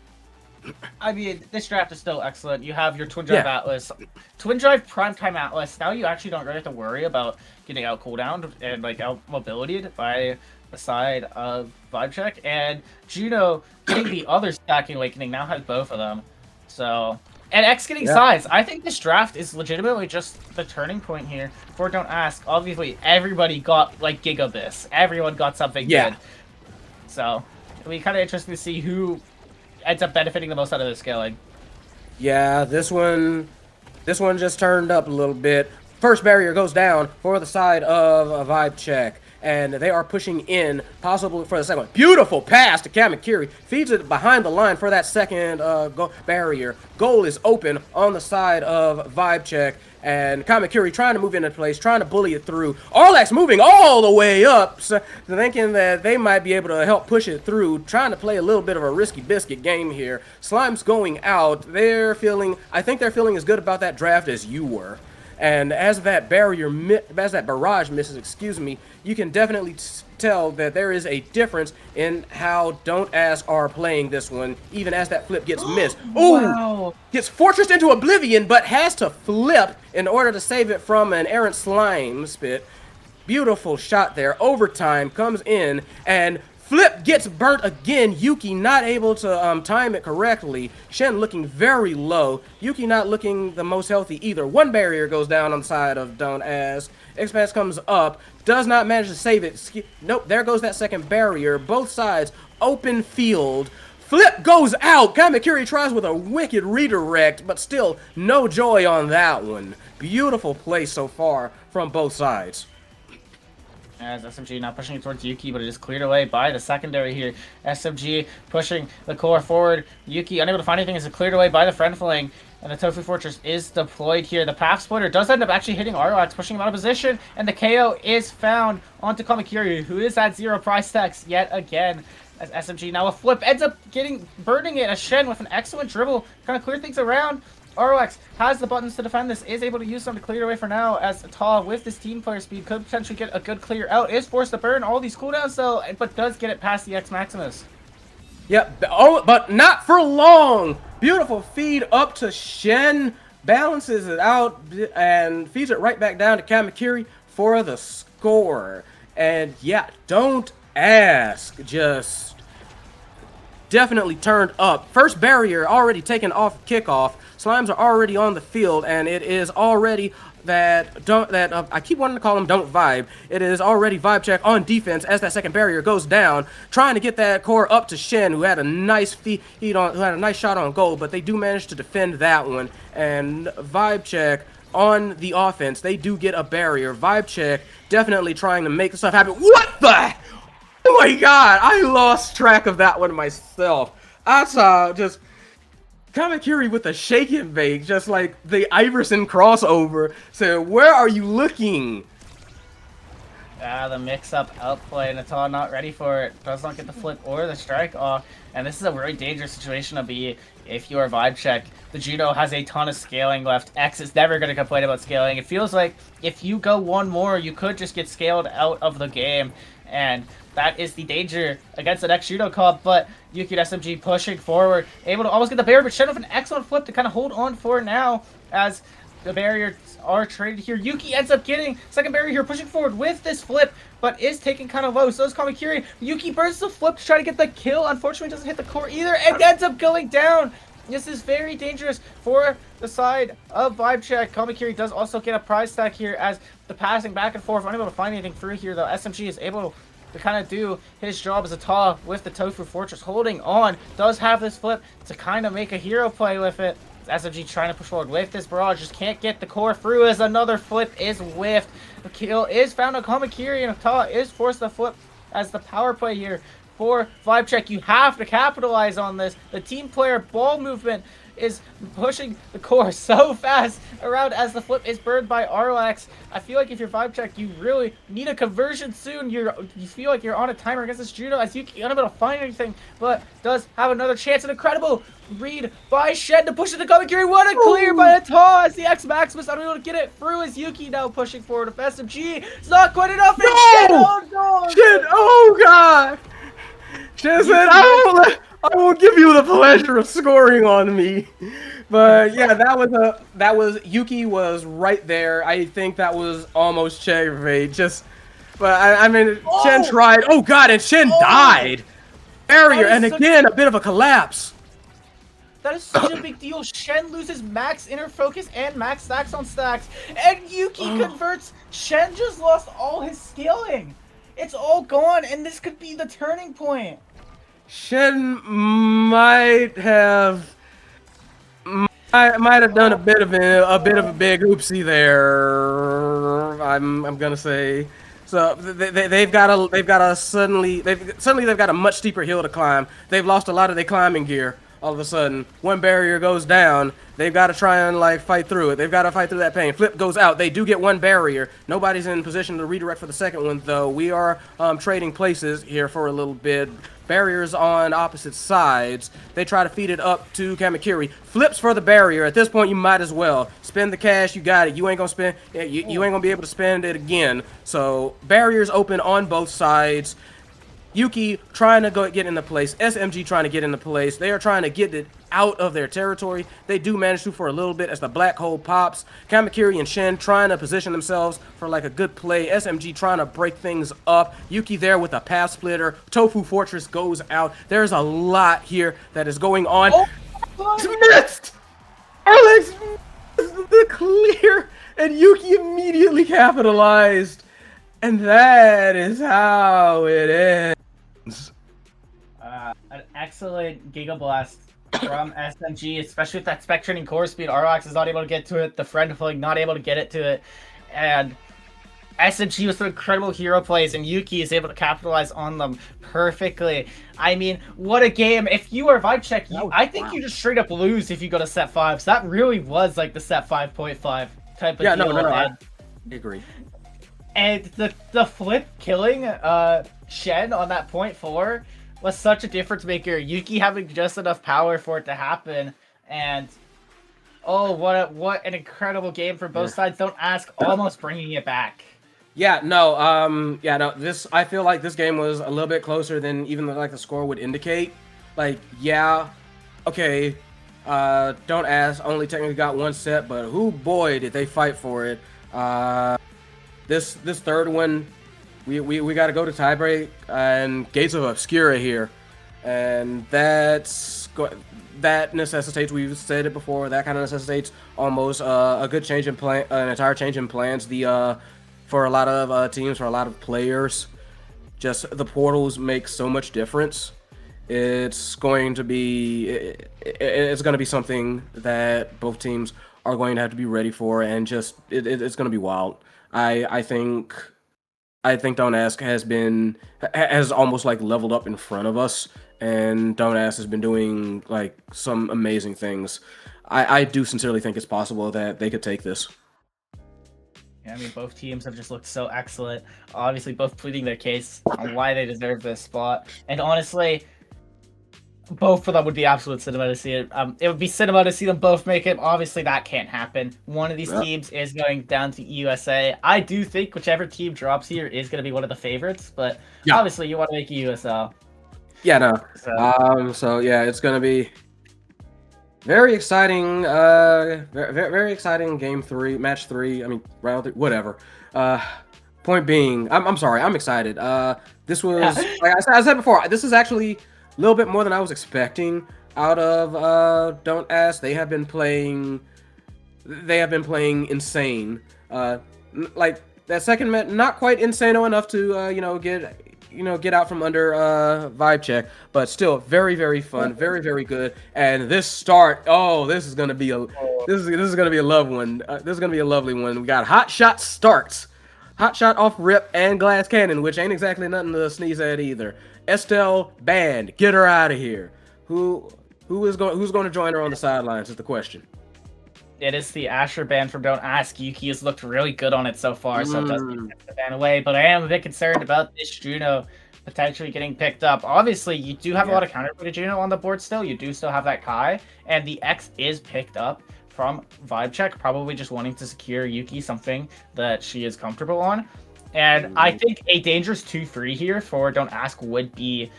I mean, this draft is still excellent. You have your Twin Drive Atlas. Twin Drive Primetime Atlas. Now you actually don't really have to worry about getting out cooldown and like out mobilityed by the side of Vibe Check. And Juno getting the other Stacking Awakening now has both of them. So, and X getting size. I think this draft is legitimately just the turning point here for Don't Ask. Obviously, everybody got like Gigabyss. Everyone got something good. So, it'll be kind of interesting to see who ends up benefiting the most out of the scaling. Yeah, this one just turned up a little bit. First barrier goes down for the side of a Vibe Check, and they are pushing in, possibly for the second one. Beautiful pass to Kamakiri, feeds it behind the line for that second barrier. Goal is open on the side of Vibe Check, and Kamakiri trying to move into place, trying to bully it through. Arlax moving all the way up, so thinking that they might be able to help push it through, trying to play a little bit of a risky biscuit game here. Slime's going out. I think they're feeling as good about that draft as you were. And as that barrage misses, excuse me, you can definitely tell that there is a difference in how Don't Ask are playing this one, even as that flip gets missed. Ooh! Wow. Gets fortressed into oblivion, but has to flip in order to save it from an errant slime spit. Beautiful shot there. Overtime comes in, and flip gets burnt again. Yuki not able to time it correctly. Shen looking very low. Yuki not looking the most healthy either. One barrier goes down on the side of Don't Ask. Expanse comes up. Does not manage to save it. Nope, there goes that second barrier. Both sides, open field. Flip goes out. Kamakiri tries with a wicked redirect, but still no joy on that one. Beautiful play so far from both sides. As SMG now pushing it towards Yuki, but it is cleared away by the secondary here. SMG pushing the core forward. Yuki unable to find anything as it cleared away by the friend fling. And the Tofu Fortress is deployed here. The path splitter does end up actually hitting Arlax, pushing him out of position. And the KO is found onto Kamakiri, who is at 0 price tags yet again. As SMG now a flip ends up burning it. As Shen with an excellent dribble, kind of clear things around. Arlax has the buttons to defend this, is able to use them to clear away for now, as Ta, with this team player speed, could potentially get a good clear out. Is forced to burn all these cooldowns though, but does get it past the X Maximus. Yep, but not for long. Beautiful feed up to Shen, balances it out, and feeds it right back down to Kamakiri for the score. And yeah, Don't Ask, just definitely turned up. First barrier already taken off kickoff. Slimes are already on the field, and it is already I keep wanting to call him Don't Vibe. It is already Vibe Check on defense as that second barrier goes down, trying to get that core up to Shen, who had a nice who had a nice shot on goal, but they do manage to defend that one. And Vibe Check on the offense, they do get a barrier. Vibe Check definitely trying to make stuff happen. What the? Oh my god, I lost track of that one myself. I saw just Kamakiri with a shake and bake, just like the Iverson crossover. So where are you looking? The mix-up outplay, and Natal not ready for it. Does not get the flip or the strike off. And this is a very dangerous situation to be if you are Vibe Check. The Juno has a ton of scaling left. X is never going to complain about scaling. It feels like if you go one more, you could just get scaled out of the game. And that is the danger against the next Judo Club, but Yuki and SMG pushing forward, able to almost get the barrier, but Shen with an excellent flip to kind of hold on for now as the barriers are traded here. Yuki ends up getting second barrier here, pushing forward with this flip, but is taken kind of low. So is Kamakiri. Yuki bursts the flip to try to get the kill. Unfortunately, doesn't hit the core either, and ends up going down. This is very dangerous for the side of Vibe Check. Kamakiri does also get a prize stack here as the passing back and forth, unable to find anything through here, though. SMG is able to kind of do his job as a Ta with the Tofu Fortress, holding on, does have this flip to kind of make a hero play with it. SMG trying to push forward with this barrage, just can't get the core through as another flip is whiffed. The kill is found on Kamakiri, and Ta is forced to flip as the power play here for Vibe Check. You have to capitalize on this. The team player ball movement is pushing the core so fast around as the flip is burned by Arlax. I feel like if you're Vibe Check, you really need a conversion soon. You feel like you're on a timer against this Judo as Yuki unable to find anything, but does have another chance. An incredible read by Shen to push it to Kamakiri. What a clear by a Ta as the X Maximus unable to get it through as Yuki now pushing forward with SMG. It's not quite enough. No! Shen, oh no! Shen, oh god! Shen said, I won't give you the pleasure of scoring on me. But yeah, that was Yuki was right there. I think that was almost checkmate. But I mean, Shen tried. Oh god, and Shen died. Barrier, and again a bit of a collapse. That is such a big deal. Shen loses max inner focus and max stacks on stacks, and Yuki converts. Shen just lost all his scaling. It's all gone, and this could be the turning point. Shen might have done a bit of a big oopsie there. I'm gonna say, So they've got a much steeper hill to climb. They've lost a lot of their climbing gear. All of a sudden, one barrier goes down. They've got to try and like fight through it. They've got to fight through that pain. Flip goes out. They do get one barrier. Nobody's in position to redirect for the second one, though. We are trading places here for a little bit. Barriers on opposite sides. They try to feed it up to Kamakiri. Flips for the barrier. At this point, you might as well spend the cash. You got it. You ain't gonna spend. You ain't gonna be able to spend it again. So barriers open on both sides. Yuki trying to get into place. SMG trying to get into place. They are trying to get it out of their territory. They do manage to for a little bit as the black hole pops. Kamakiri and Shen trying to position themselves for like a good play. SMG trying to break things up. Yuki there with a path splitter. Tofu Fortress goes out. There's a lot here that is going on. Missed! Alex missed the clear, and Yuki immediately capitalized. And that is how it ends. An excellent Giga Blast from SMG, especially with that spectrating core speed. Arwax is not able to get to it. The friend fling not able to get it to it. And SMG with some incredible hero plays, and Yuki is able to capitalize on them perfectly. I mean, what a game. If you are Vibe Check, I think you just straight up lose if you go to set 5. So that really was like the set 5.5 type of deal. No, I agree. And the flip killing Shen on that point 4 was such a difference maker. Yuki having just enough power for it to happen, and oh, what an incredible game for both sides. Don't ask, almost bringing it back. This, I feel like this game was a little bit closer than even like the score would indicate. Like, yeah, okay, don't ask, only technically got one set, but who boy did they fight for it. This third one, we got to go to tiebreak and Gates of Obscura here, and that necessitates, we've said it before, that kind of necessitates almost a good change in plan, an entire change in plans. For a lot of teams, for a lot of players, just the portals make so much difference. It's going to be something that both teams are going to have to be ready for, and just it's going to be wild. I think Don't Ask has almost like leveled up in front of us, and Don't Ask has been doing like some amazing things. I do sincerely think it's possible that they could take this. Yeah, I mean, both teams have just looked so excellent. Obviously, both pleading their case on why they deserve this spot, and honestly, both of them would be absolute cinema to see it. It would be cinema to see them both make it. Obviously, that can't happen. One of these teams is going down to EUSL. I do think whichever team drops here is going to be one of the favorites, but obviously, you want to make EUSL. Yeah, no. So yeah, it's going to be very exciting. Very exciting game 3, match 3. I mean, round 3, whatever. Point being, I'm sorry, I'm excited. This was, like I said before, this is actually a little bit more than I was expecting out of Don't Ask. They have been playing insane. Like that second match, not quite insane enough to get out from under Vibe Check, but still very, very fun, very, very good. And this start, this is gonna be a love one. This is gonna be a lovely one. We got Hot Shot starts. Hot Shot off rip and Glass Cannon, which ain't exactly nothing to sneeze at either. Estelle banned. Get her out of here. Who's going to join her on the sidelines is the question. It is the Asher ban from Don't Ask. Yuki has looked really good on it so far, so it does make sense to ban away. But I am a bit concerned about this Juno potentially getting picked up. Obviously, you do have a lot of counterplay to Juno on the board still. You do still have that Kai, and the X is picked up from Vibe Check, probably just wanting to secure Yuki something that she is comfortable on. And I think a dangerous 2-3 here for Don't Ask would be,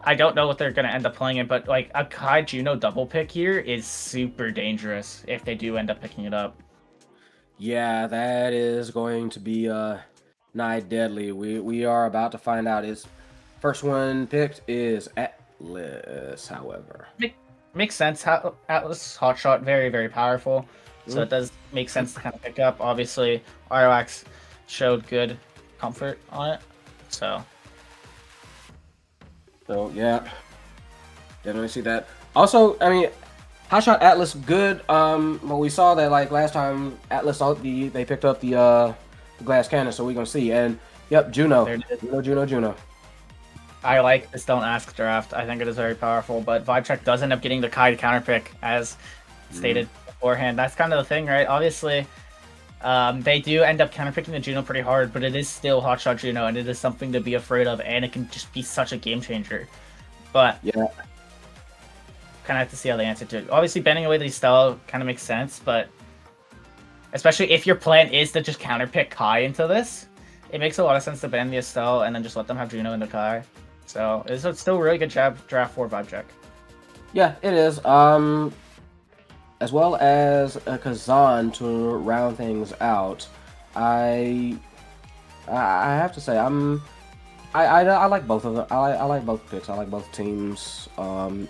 I don't know what they're going to end up playing it, but like a Kai Juno double pick here is super dangerous if they do end up picking it up. Yeah, that is going to be nigh deadly. We are about to find out. His first one picked is Atlas, however. Makes sense. Atlas Hotshot, very, very powerful. So it does make sense to kind of pick up. Obviously, ROX showed good comfort on it. So yeah, definitely see that. Also, I mean, Hotshot Atlas good. But we saw that like last time Atlas they picked up the Glass Cannon, so we're gonna see. And Yep, Juno. There it is. Juno. I like this don't ask draft. I think it is very powerful, but Vibe Check does end up getting the Kai to counterpick, as stated beforehand. That's kind of the thing, right? Obviously, they do end up counterpicking the Juno pretty hard, but it is still Hotshot Juno, and it is something to be afraid of, and it can just be such a game changer. But Yeah. kind of have to see how they answer to it. Obviously, banning away the Estelle kind of makes sense, but especially if your plan is to just counterpick Kai into this, it makes a lot of sense to ban the Estelle and then just let them have Juno into Kai. So it's still a really good draft for Vibe Check. Yeah, it is. As well as a Kazan to round things out. I have to say I like both of them. I like both picks. I like both teams.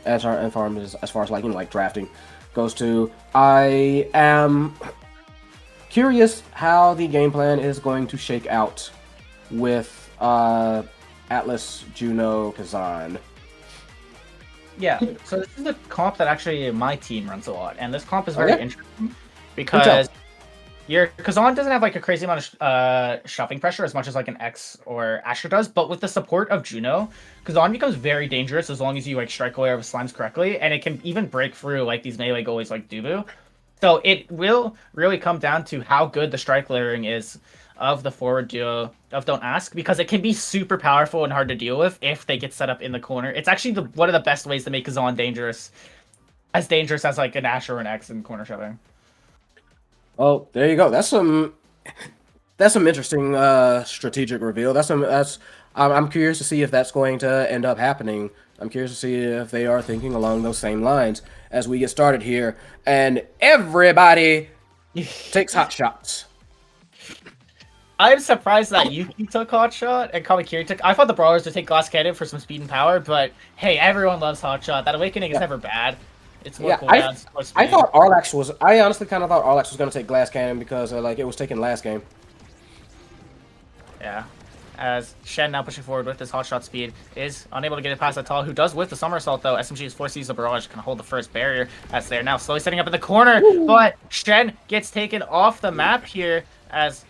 As far as like like drafting goes to, I am curious how the game plan is going to shake out with Atlas, Juno, Kazan. Yeah, so this is a comp that actually my team runs a lot, and this comp is very Okay. interesting because your Kazan doesn't have like a crazy amount of shoving pressure as much as like an X or Asher does, but with the support of Juno, Kazan becomes very dangerous as long as you like strike away over slimes correctly, and it can even break through like these melee goalies like Dubu. So it will really come down to how good the strike layering is of the forward duo of Don't Ask, because it can be super powerful and hard to deal with if they get set up in the corner. It's actually one of the best ways to make Kazan dangerous as like an Asher or an X in corner shoving. Oh, there you go. That's some interesting strategic reveal. I'm curious to see if that's going to end up happening. I'm curious to see if they are thinking along those same lines as we get started here. And everybody takes hot shots. I'm surprised that Yuki took Hot Shot and Kamakiri took. I thought the Brawlers would take Glass Cannon for some speed and power, but hey, everyone loves Hot Shot. That Awakening is never bad. It's more cooldowns. I thought Arlax was. I honestly kind of thought Arlax was going to take Glass Cannon because like it was taken last game. Yeah. As Shen now pushing forward with his hot shot speed is unable to get it past Atal, who does with the somersault though. SMG is forced to use the barrage to kind of hold the first barrier as they're now slowly setting up in the corner. But Shen gets taken off the map here as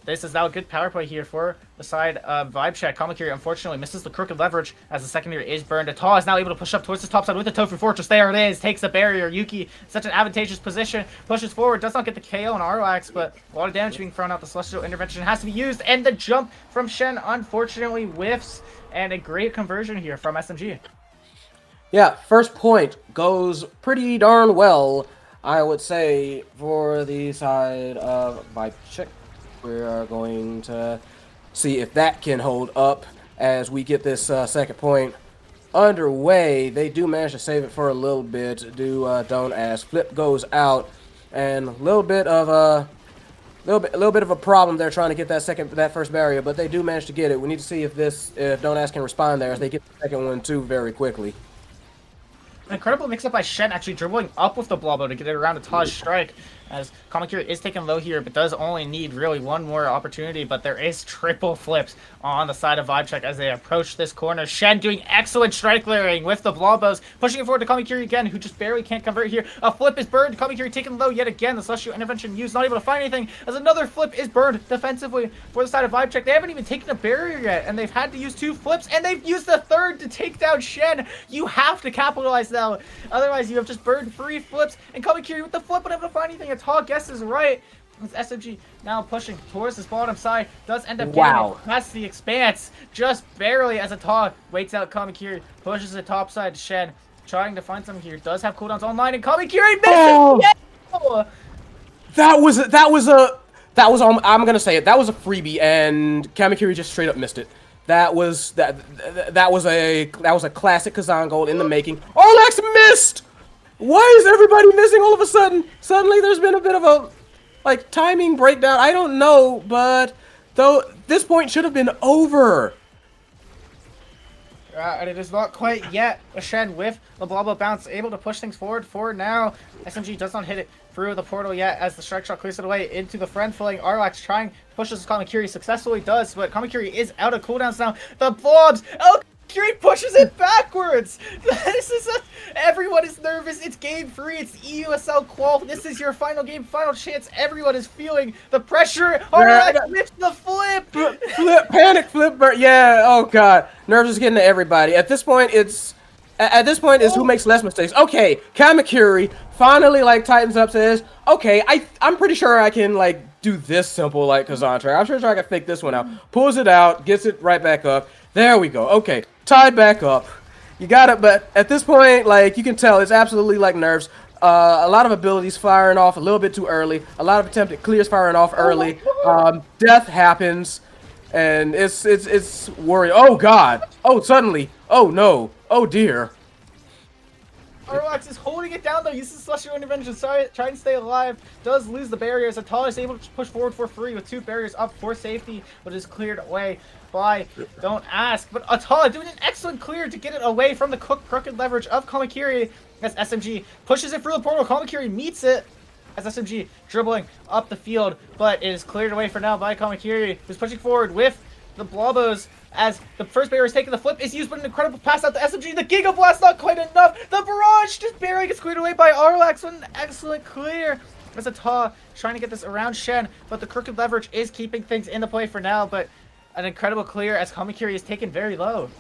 this is now a good power play here for the side of Vibe Check. Kamakiri unfortunately misses the crooked leverage as the secondary is burned. Atal is now able to push up towards the top side with the Tofu Fortress. There it is. Takes the barrier. Yuki, such an advantageous position. Pushes forward. Does not get the KO on Arlax, but a lot of damage being thrown out. The Celestial Intervention has to be used. And the jump from Shen unfortunately whiffs. And a great conversion here from SMG. Yeah, first point goes pretty darn well, I would say, for the side of Vibe Check. We are going to see if that can hold up as we get this second point underway. They do manage to save it for a little bit. Don't ask. Flip goes out, and a little bit of a problem there trying to get that first barrier, but they do manage to get it. We need to see if Don't Ask can respond there as they get the second one too very quickly. An incredible mix-up by Shen, actually dribbling up with the Blobbo to get it around a Taj strike, as Kamakiri is taken low here, but does only need really one more opportunity, but there is triple flips on the side of Vibe Check as they approach this corner. Shen doing excellent strike layering with the Blobos, pushing it forward to Kamakiri again, who just barely can't convert here. A flip is burned, Kamakiri taken low yet again, the Celestial Intervention used, not able to find anything, as another flip is burned defensively for the side of Vibe Check. They haven't even taken a barrier yet, and they've had to use two flips, and they've used the third to take down Shen. You have to capitalize now, otherwise you have just burned 3 flips, and Kamakiri with the flip, unable to find anything. A tall guess is right. With SMG now pushing towards this bottom side, does end up getting it past the expanse, just barely, as a Tog waits out Kamakiri, pushes the top side to Shen, trying to find something here, does have cooldowns online, and Kamakiri misses! Oh! That was I'm gonna say it. That was a freebie, and Kamakiri just straight up missed it. That was a classic Kazan goal in the making. Arlax missed. Why is everybody missing all of a sudden? Suddenly, there's been a bit of a timing breakdown. I don't know, but this point should have been over. And it is not quite yet. A Shen with the Blobbo bounce, able to push things forward for now. SMG does not hit it through the portal yet as the strike shot clears it away into the friend filling. Arlax trying, pushes Kamakiri, successfully does, but Kamakiri is out of cooldowns now. The blobs! Oh, Kamakiri pushes it backwards. This is everyone is nervous. It's game 3. It's EUSL qual. This is your final game, final chance. Everyone is feeling the pressure. Alright, whips the flip. Flip, panic, flip, yeah. Oh god, nerves is getting to everybody. At this point, it's who makes less mistakes. Okay, Kamakiri finally like tightens up, says, okay, I'm pretty sure I can like do this simple like Kazantra. I'm sure I can fake this one out. Pulls it out, gets it right back up. There we go. Okay, tied back up. You got it, but at this point, like you can tell, it's absolutely like nerves. A lot of abilities firing off a little bit too early. A lot of attempted clears firing off early. Death happens, and it's worrying. Oh god. Oh suddenly. Oh no. Oh dear. Arlax is holding it down though, uses Celestial Intervention, trying to stay alive, does lose the barriers. Atala is able to push forward for free with 2 barriers up for safety, but is cleared away by Don't Ask. But Atala doing an excellent clear to get it away from the crooked leverage of Kamakiri as SMG pushes it through the portal. Kamakiri meets it as SMG dribbling up the field, but it is cleared away for now by Kamakiri, who's pushing forward with the Blobos. As the first barrier is taken, the flip is used, but an incredible pass out to SMG. The Giga Blast not quite enough. The barrage just barely gets cleared away by Arlax. What an excellent clear. As Ata trying to get this around Shen, but the crooked leverage is keeping things into play for now. But an incredible clear as Kamakiri is taken very low.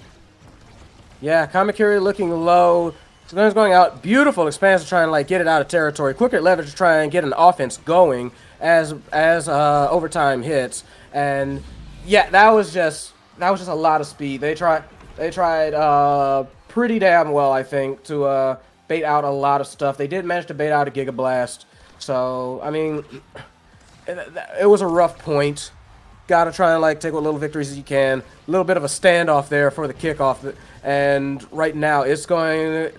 Yeah, Kamakiri looking low. Guns going out. Beautiful expanse to try and like get it out of territory. Quicker leverage to try and get an offense going as overtime hits. And yeah, that was just a lot of speed. They tried pretty damn well, I think, to bait out a lot of stuff. They did manage to bait out a Giga Blast. So, I mean, it was a rough point. Gotta try and like take what little victories you can. A little bit of a standoff there for the kickoff. And right now, it's going...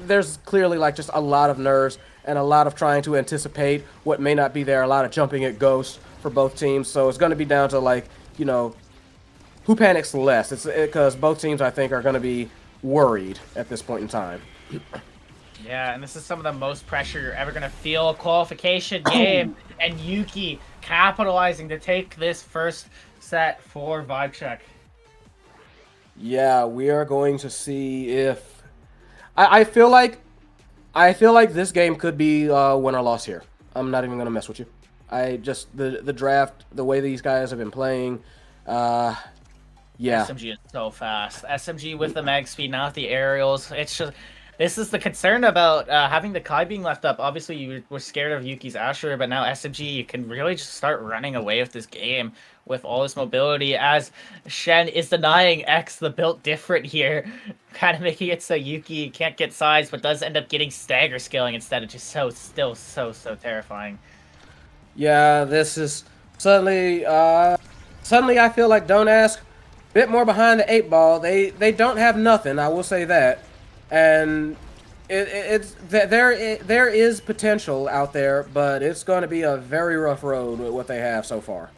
There's clearly like just a lot of nerves and a lot of trying to anticipate what may not be there. A lot of jumping at ghosts for both teams. So it's going to be down to like, you know, who panics less? It's because both teams, I think, are going to be worried at this point in time. Yeah, and this is some of the most pressure you're ever going to feel. A qualification game, and Yuki capitalizing to take this first set for Vibe Check. Yeah, we are going to see if... I feel like this game could be win or loss here. I'm not even going to mess with you. The draft, the way these guys have been playing... Yeah. SMG is so fast. SMG with the mag speed, not the aerials. It's just, this is the concern about having the Kai being left up. Obviously, you were scared of Yuki's Asher, but now SMG, you can really just start running away with this game with all this mobility, as Shen is denying X the built different here, kind of making it so Yuki can't get sides, but does end up getting stagger scaling instead. It's just still so terrifying. Yeah, this is suddenly I feel like Don't Ask bit more behind the 8 ball. They don't have nothing, I will say that. And there is potential out there, but it's going to be a very rough road with what they have so far.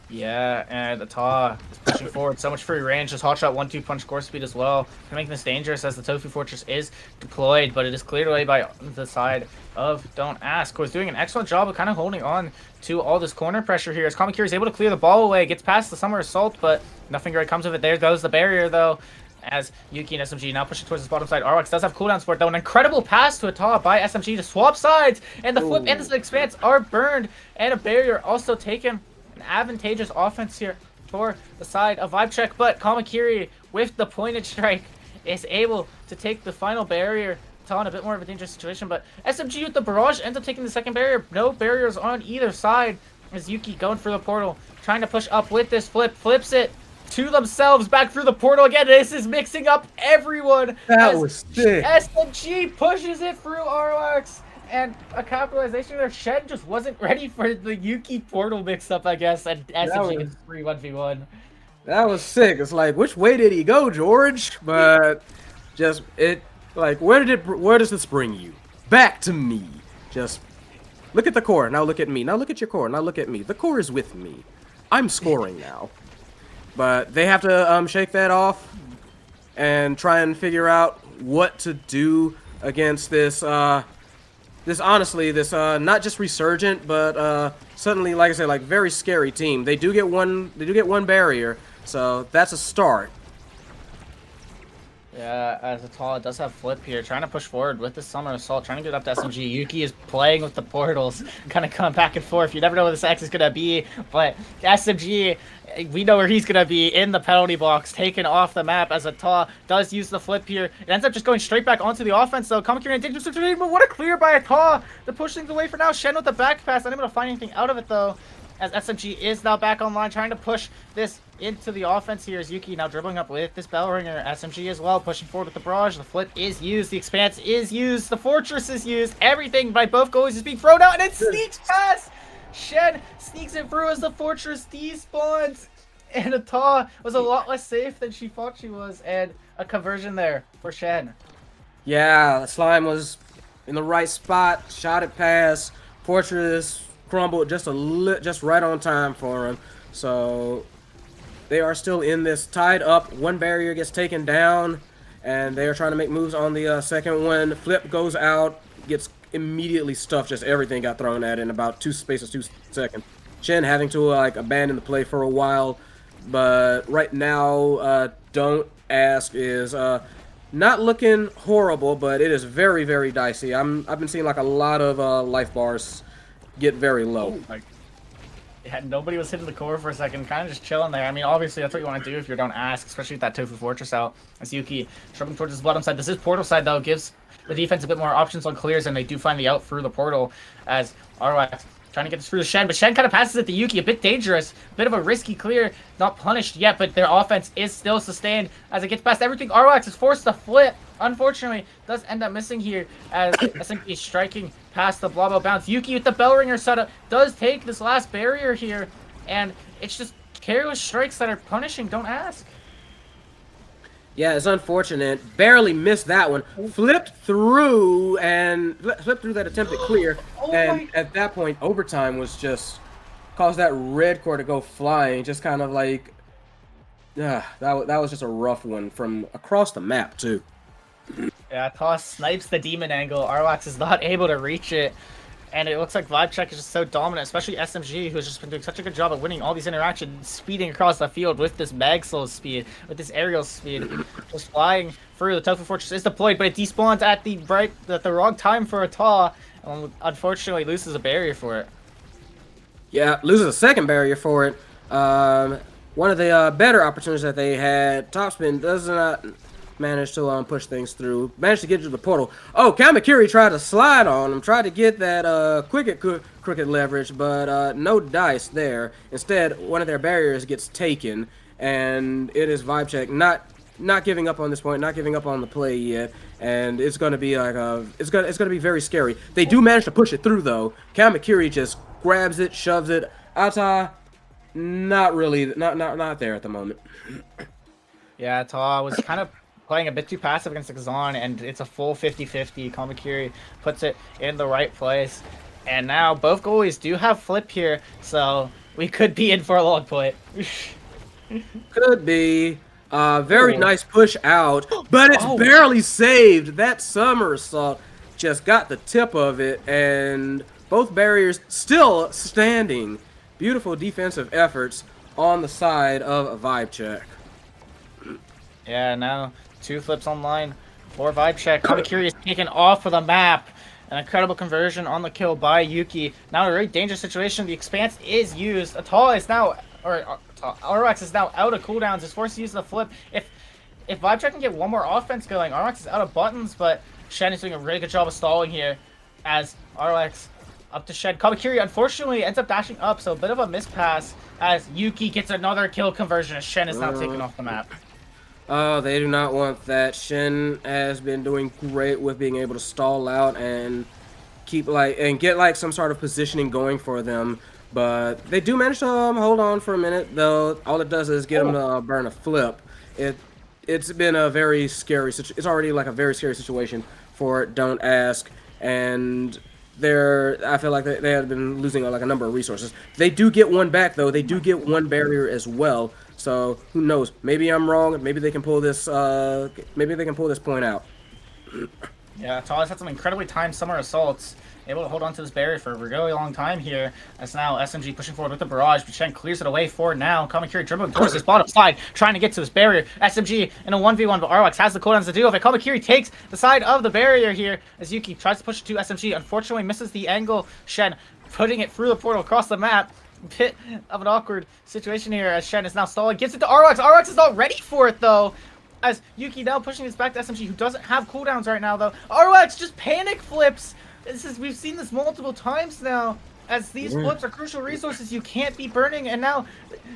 Yeah, and Ata is pushing forward. So much free range. Just hotshot 1-2 punch core speed as well. Making this dangerous as the Tofu Fortress is deployed, but it is cleared away by the side of Don't Ask, who is doing an excellent job of kind of holding on to all this corner pressure here. As Kamakiri is able to clear the ball away, gets past the Summer Assault, but nothing great comes of it. There goes the barrier, though, as Yuki and SMG now pushing towards his bottom side. Arwax does have cooldown support, though. An incredible pass to Ata by SMG to swap sides, and the flip and the expanse are burned, and a barrier also taken. Advantageous offense here for the side of Vibe Check, but Kamakiri with the pointed strike is able to take the final barrier. Talon a bit more of a dangerous situation, but SMG with the barrage ends up taking the second barrier. No barriers on either side as Yuki going for the portal, trying to push up with this flip, flips it to themselves back through the portal again. This is mixing up everyone. That was sick. SMG pushes it through ROX. And a capitalization there. Shen just wasn't ready for the Yuki portal mix-up, I guess, and SMG gets free 1v1. That was sick. It's like, which way did he go, George? But just where does this bring you? Back to me. Just look at the core. Now look at me. Now look at your core. Now look at me. The core is with me. I'm scoring now. But they have to shake that off and try and figure out what to do against this honestly, not just resurgent, but suddenly, like I said, like very scary team. They do get one barrier, so that's a start. Yeah, as Atala does have flip here, trying to push forward with the Summer Assault, trying to get up to SMG. Yuki is playing with the portals, kind of going back and forth. You never know where this X is going to be, but SMG, we know where he's going to be in the penalty box, taken off the map as Atala does use the flip here. It ends up just going straight back onto the offense, though. Kamakiri and dangerous situation, but what a clear by Atala. The push things away for now. Shen with the back pass, unable to find anything out of it, though, as SMG is now back online, trying to push this into the offense here. Is Yuki now dribbling up with this bell ringer. SMG as well, pushing forward with the barrage. The flip is used. The expanse is used. The fortress is used. Everything by both goalies is being thrown out, and it sneaks past. Shen sneaks it through as the fortress despawns. And Ata was a lot less safe than she thought she was, and a conversion there for Shen. Yeah, the slime was in the right spot, shot it past. Fortress crumbled just right on time for him. So they are still in this tied up. One barrier gets taken down, and they are trying to make moves on the second one. Flip goes out, gets immediately stuffed. Just everything got thrown at it in about 2 seconds. Shen having to like abandon the play for a while, but right now, Don't Ask is not looking horrible, but it is very, very dicey. I've been seeing like a lot of life bars get very low. Like, yeah, nobody was hitting the core for a second, kind of just chilling there. I mean, obviously, that's what you want to do if you don't ask, especially with that Tofu Fortress out. As Yuki struggling towards his bottom side. This is portal side, though, gives the defense a bit more options on clears, and they do find the out through the portal as Arwax trying to get this through to Shen, but Shen kind of passes it to Yuki, a bit dangerous, a bit of a risky clear, not punished yet, but their offense is still sustained as it gets past everything. Arwax is forced to flip, unfortunately, does end up missing here as SMG is striking past the blob out bounce. Yuki with the bell ringer setup does take this last barrier here, and it's just careless strikes that are punishing, Don't Ask. Yeah, it's unfortunate. Barely missed that one. Flipped through that attempted clear. And at that point, overtime was just caused that red core to go flying. Just kind of like, that was just a rough one from across the map too. Yeah, Toss snipes the demon angle. Arwax is not able to reach it. And it looks like Vibe Check is just so dominant, especially SMG, who's just been doing such a good job at winning all these interactions, speeding across the field with this mag slow speed, with this aerial speed, just flying through. The Tofu Fortress is deployed, but it despawns at the wrong time for Ata, and unfortunately loses a barrier for it. Yeah, loses a second barrier for it. One of the better opportunities that they had, Topspin does not manage to push things through. Managed to get to the portal. Oh, Kamakiri tried to slide on him, tried to get that crooked leverage, but no dice there. Instead, one of their barriers gets taken, and it is Vibe Check not giving up on this point, not giving up on the play yet, and it's going to be like it's going to be very scary. They do manage to push it through though. Kamakiri just grabs it, shoves it. Ata, not really, not there at the moment. Yeah, Ata was kind of playing a bit too passive against Xon, and it's a full 50-50. Kamakiri puts it in the right place. And now both goalies do have flip here, so we could be in for a long play. Could be. Very nice push out, but it's barely saved. That Summer Assault just got the tip of it, and both barriers still standing. Beautiful defensive efforts on the side of Vibe Check. Yeah, now 2 flips online for Vibe Check. Kamakiri is taken off of the map. An incredible conversion on the kill by Yuki. Now a very dangerous situation. The expanse is used. Atala is now, or Arwax is now out of cooldowns. Is forced to use the flip. If Vibe Check can get one more offense going, Arwax is out of buttons, but Shen is doing a really good job of stalling here as Arwax up to Shen. Kamakiri unfortunately ends up dashing up, so a bit of a mispass as Yuki gets another kill conversion as Shen is now taken off the map. Oh, they do not want that. Shen has been doing great with being able to stall out and get some sort of positioning going for them. But they do manage to hold on for a minute, though. All it does is get them to burn a flip. It's been a very scary. It's already like a very scary situation for Don't Ask, and I feel like they have been losing like a number of resources. They do get one back though. They do get one barrier as well. So who knows? Maybe I'm wrong. Maybe they can pull this. Maybe they can pull this point out. Yeah, Talis had some incredibly timed summer assaults, able to hold on to this barrier for a really long time here. As now SMG pushing forward with the barrage, but Shen clears it away for now. Kamakiri dribbling towards this bottom side, trying to get to this barrier. SMG in a 1v1, but Arwax has the cooldowns to deal with it. Kamakiri takes the side of the barrier here as Yuki tries to push it to SMG. Unfortunately, misses the angle. Shen putting it through the portal across the map. Bit of an awkward situation here as Shen is now stalling. Gives it to Arwax. Arwax is not ready for it though. As Yuki now pushing this back to SMG, who doesn't have cooldowns right now, though. Arwax just panic flips. We've seen this multiple times now. As these flips are crucial resources you can't be burning, and now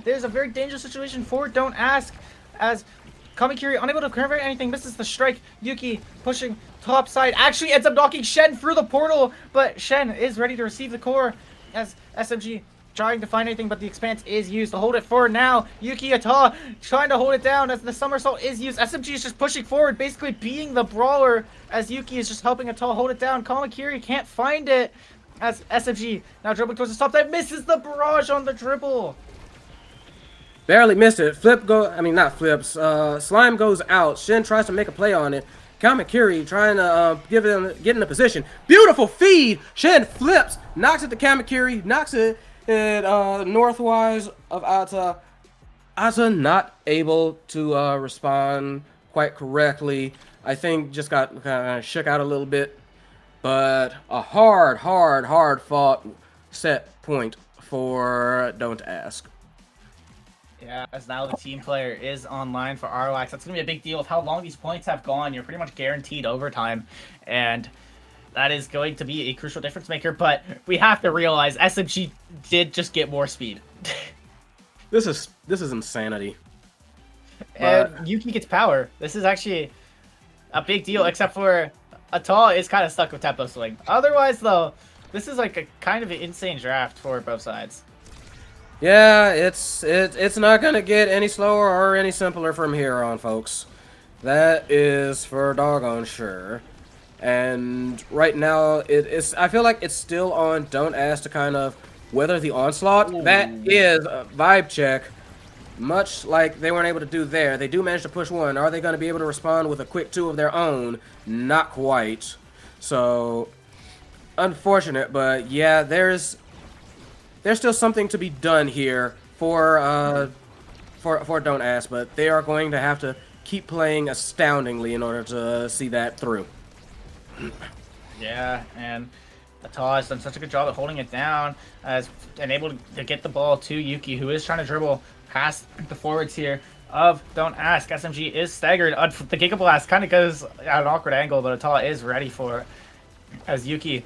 there's a very dangerous situation for Don't Ask. As Kamakiri, unable to convert anything, misses the strike. Yuki pushing top side, actually ends up knocking Shen through the portal, but Shen is ready to receive the core. As SMG trying to find anything, but the expanse is used to hold it for now. Yuki Ata trying to hold it down as the somersault is used. SMG is just pushing forward, basically being the brawler as Yuki is just helping Ata hold it down. Kamakiri can't find it as SMG now dribbling towards the top side, misses the barrage on the dribble. Barely missed it. Not flips. Slime goes out. Shen tries to make a play on it. Kamakiri trying to get in a position. Beautiful feed. Shen flips, knocks it to Kamakiri, knocks it northwise of Ata. Ata not able to respond quite correctly. I think just got kind of shook out a little bit. But a hard fought set point for Don't Ask. Yeah, as now the team player is online for Arwax. That's going to be a big deal with how long these points have gone. You're pretty much guaranteed overtime. And that is going to be a crucial difference maker. But we have to realize SMG did just get more speed. This is insanity. And Yuki gets power. This is actually a big deal, except for Ata is kind of stuck with tempo swing. Otherwise, though, this is like a kind of an insane draft for both sides. Yeah, it's not gonna get any slower or any simpler from here on, folks. That is for doggone sure. And right now, I feel like it's still on Don't Ask to kind of weather the onslaught. Ooh. That is a vibe check, much like they weren't able to do there. They do manage to push one. Are they going to be able to respond with a quick two of their own? Not quite. So, unfortunate, but yeah, there's still something to be done here for Don't Ask, but they are going to have to keep playing astoundingly in order to see that through. Yeah, and Ata has done such a good job at holding it down and able to get the ball to Yuki, who is trying to dribble past the forwards here of Don't Ask. SMG is staggered. The Giga Blast kind of goes at an awkward angle, but Ata is ready for it as Yuki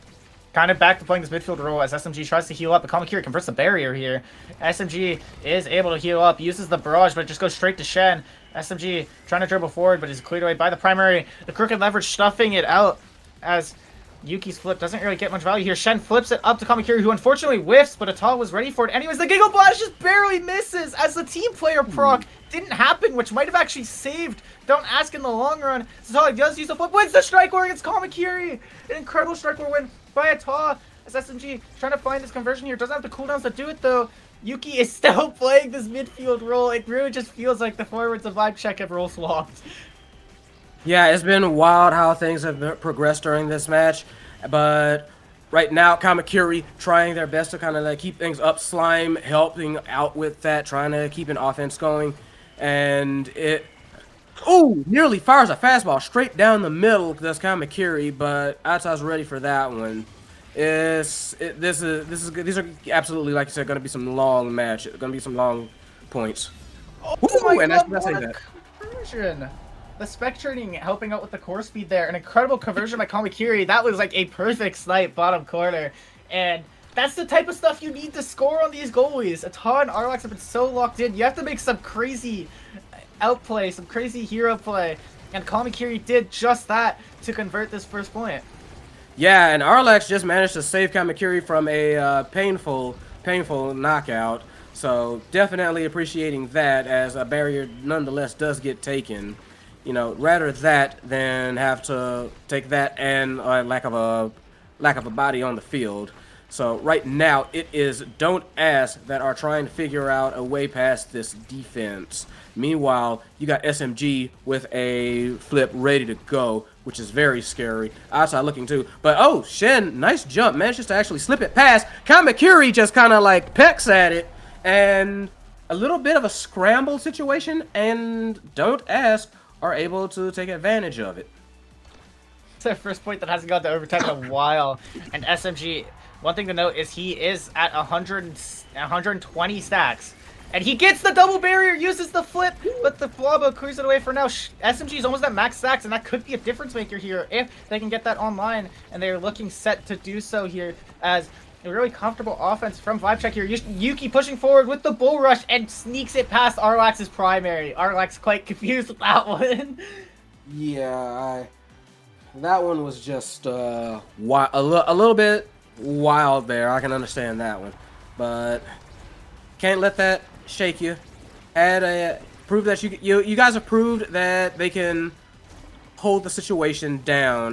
kind of back to playing this midfield role as SMG tries to heal up. The Kamakiri converts the barrier here. SMG is able to heal up, uses the barrage, but it just goes straight to Shen. SMG trying to dribble forward, but is cleared away by the primary. The crooked leverage stuffing it out as Yuki's flip doesn't really get much value here. Shen flips it up to Kamakiri, who unfortunately whiffs, but Ata was ready for it. Anyways, the Giga Blast just barely misses as the team player proc didn't happen, which might have actually saved Don't Ask in the long run. So Ata does use the flip, wins the strike war against Kamakiri. An incredible strike war win by Ata as SMG trying to find this conversion here. Doesn't have the cooldowns to do it though. Yuki is still playing this midfield role. It really just feels like the forwards of vibe check have role swapped. Yeah, it's been wild how things have progressed during this match, but right now Kamakiri trying their best to kind of like keep things up. Slime helping out with that, trying to keep an offense going, and it nearly fires a fastball straight down the middle. That's Kamakiri, but Ata's ready for that one. This is good. These are absolutely, like you said, going to be some long matches. Going to be some long points. Oh my God, what a conversion! The spectating helping out with the core speed there. An incredible conversion by Kamakiri. That was like a perfect snipe bottom corner. And that's the type of stuff you need to score on these goalies. Ata and Arwax have been so locked in. You have to make some crazy outplay, some crazy hero play. And Kamakiri did just that to convert this first point. Yeah, and Arlax just managed to save Kamakiri from a painful knockout. So definitely appreciating that, as a barrier nonetheless does get taken. You know, rather that than have to take that and lack of a body on the field. So right now it is Don't Ask that are trying to figure out a way past this defense. Meanwhile, you got SMG with a flip ready to go, which is very scary. Outside looking too. But oh, Shen, nice jump. Manages to actually slip it past. Kamakiri just kind of like pecks at it. And a little bit of a scramble situation. And Don't Ask are able to take advantage of it. It's our first point that hasn't gone to overtime in a while. And SMG, one thing to note is he is at 120 stacks. And he gets the double barrier, uses the flip, but the Flabo clears it away for now. SMG is almost at max stacks, and that could be a difference maker here if they can get that online. And they're looking set to do so here as a really comfortable offense from Vibecheck here. Yuki pushing forward with the bull rush and sneaks it past Arlax's primary. Arlax quite confused with that one. Yeah, that one was just a little bit wild there. I can understand that one, but can't let that shake you. Prove that you guys have proved that they can hold the situation down.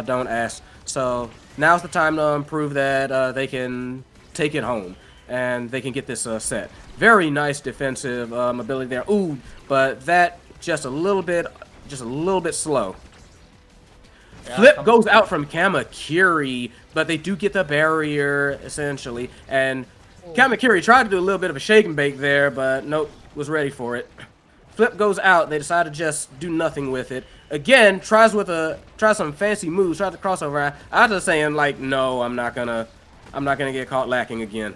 Don't Ask. So now's the time to prove that they can take it home and they can get this set. Very nice defensive ability there. Ooh, but that just a little bit slow. Yeah, Flip goes out from Kamakiri, but they do get the barrier essentially. And Kamakiri tried to do a little bit of a shake and bake there, but nope, was ready for it. Flip goes out. They decide to just do nothing with it. Again, tries some fancy moves, tries to crossover. I was just saying like, no, I'm not gonna get caught lacking again.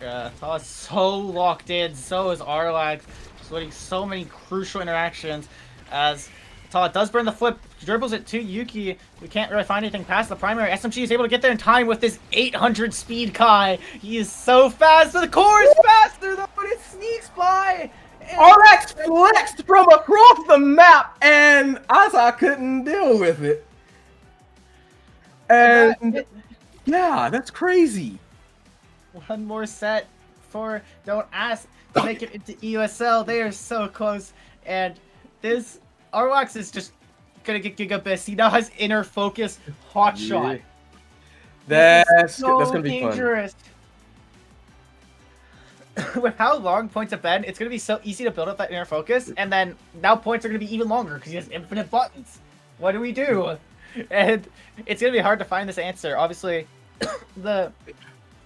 Yeah, Thaw is so locked in. So is Arlax. Just winning so many crucial interactions as Thaw does burn the flip, dribbles it to Yuki. We can't really find anything past the primary. SMG is able to get there in time with this 800 speed Kai. He is so fast. The core is faster though, but it sneaks by. Arlax flexed from across the map, and Asa couldn't deal with it. And yeah, that's crazy. One more set for Don't Ask to make it into EUSL. They are so close, and this Arlax is just gonna get Gigabist. He now has inner focus hot shot. That's so gonna be dangerous. With how long points have been, it's gonna be so easy to build up that inner focus, and then now points are gonna be even longer because he has infinite buttons. What do we do? And it's gonna be hard to find this answer. Obviously, the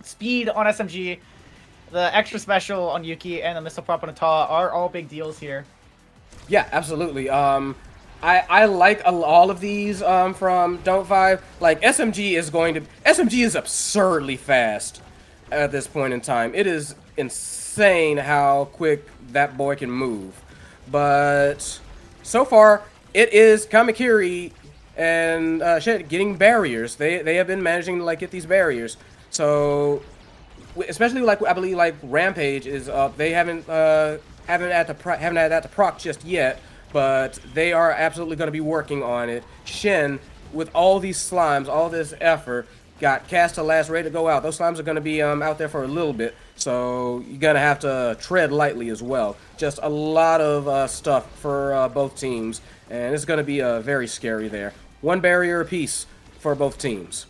speed on SMG, the extra special on Yuki, and the missile prop on Ata are all big deals here. Yeah, absolutely. I like all of these from Don't 5. Like SMG is absurdly fast at this point in time. It is insane how quick that boy can move. But so far, it is Kamakiri and getting barriers. They have been managing to like get these barriers. So especially like I believe like Rampage is up. They haven't had that to proc just yet, but they are absolutely going to be working on it. Shen, with all these slimes, all this effort, got cast to last, ready to go out. Those slimes are going to be out there for a little bit, so you're going to have to tread lightly as well. Just a lot of stuff for both teams, and it's going to be very scary there. One barrier apiece for both teams.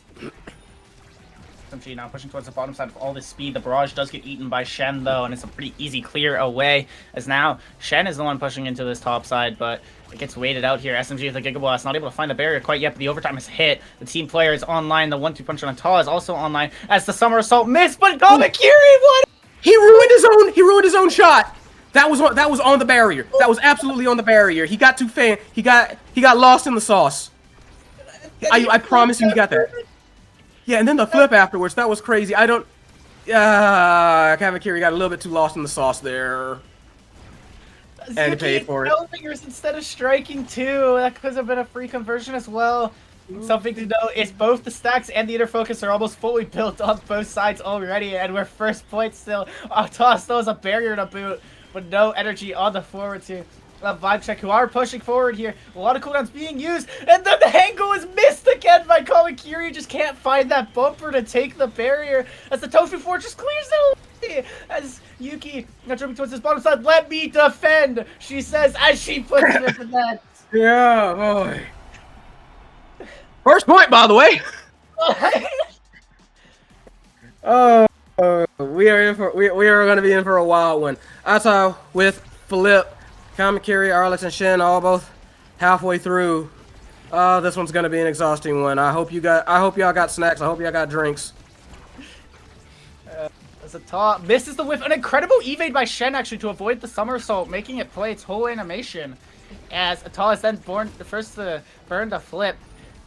SMG now pushing towards the bottom side of all this speed. The barrage does get eaten by Shen though, and it's a pretty easy clear away, as now Shen is the one pushing into this top side, but it gets weighted out here. SMG with the Giga Blast, not able to find the barrier quite yet, but the overtime is hit. The team player is online. The 1-2 punch on Ata is also online as the Summer Assault missed, but Kamakiri won! He ruined his own shot. That was on the barrier. That was absolutely on the barrier. He got too fan. He got lost in the sauce. I promise you he got that. Yeah, and then the flip afterwards, that was crazy. Kamakiri got a little bit too lost in the sauce there. And he paid for it. Fingers instead of striking too. That could have been a free conversion as well. Something to note is both the stacks and the inner focus are almost fully built on both sides already, and we're first point still. Ata still has a barrier to boot, but no energy on the forward two. Vibecheck, who are pushing forward here. A lot of cooldowns being used, and then the angle is missed again by Kamakiri. Just can't find that bumper to take the barrier as the Tofu Fortress clears it away. As Yuki now dribbling towards his bottom side. Let me defend, she says as she puts it into that. Yeah, boy. First point, by the way. We are going to be in for a wild one. Ata with Flip, Kamakiri, Arlax, and Shen all both halfway through. This one's gonna be an exhausting one. I hope y'all got snacks. I hope y'all got drinks. As ETOS misses the whiff. An incredible evade by Shen actually to avoid the somersault, making it play its whole animation. As ETOS is then the first to burn the flip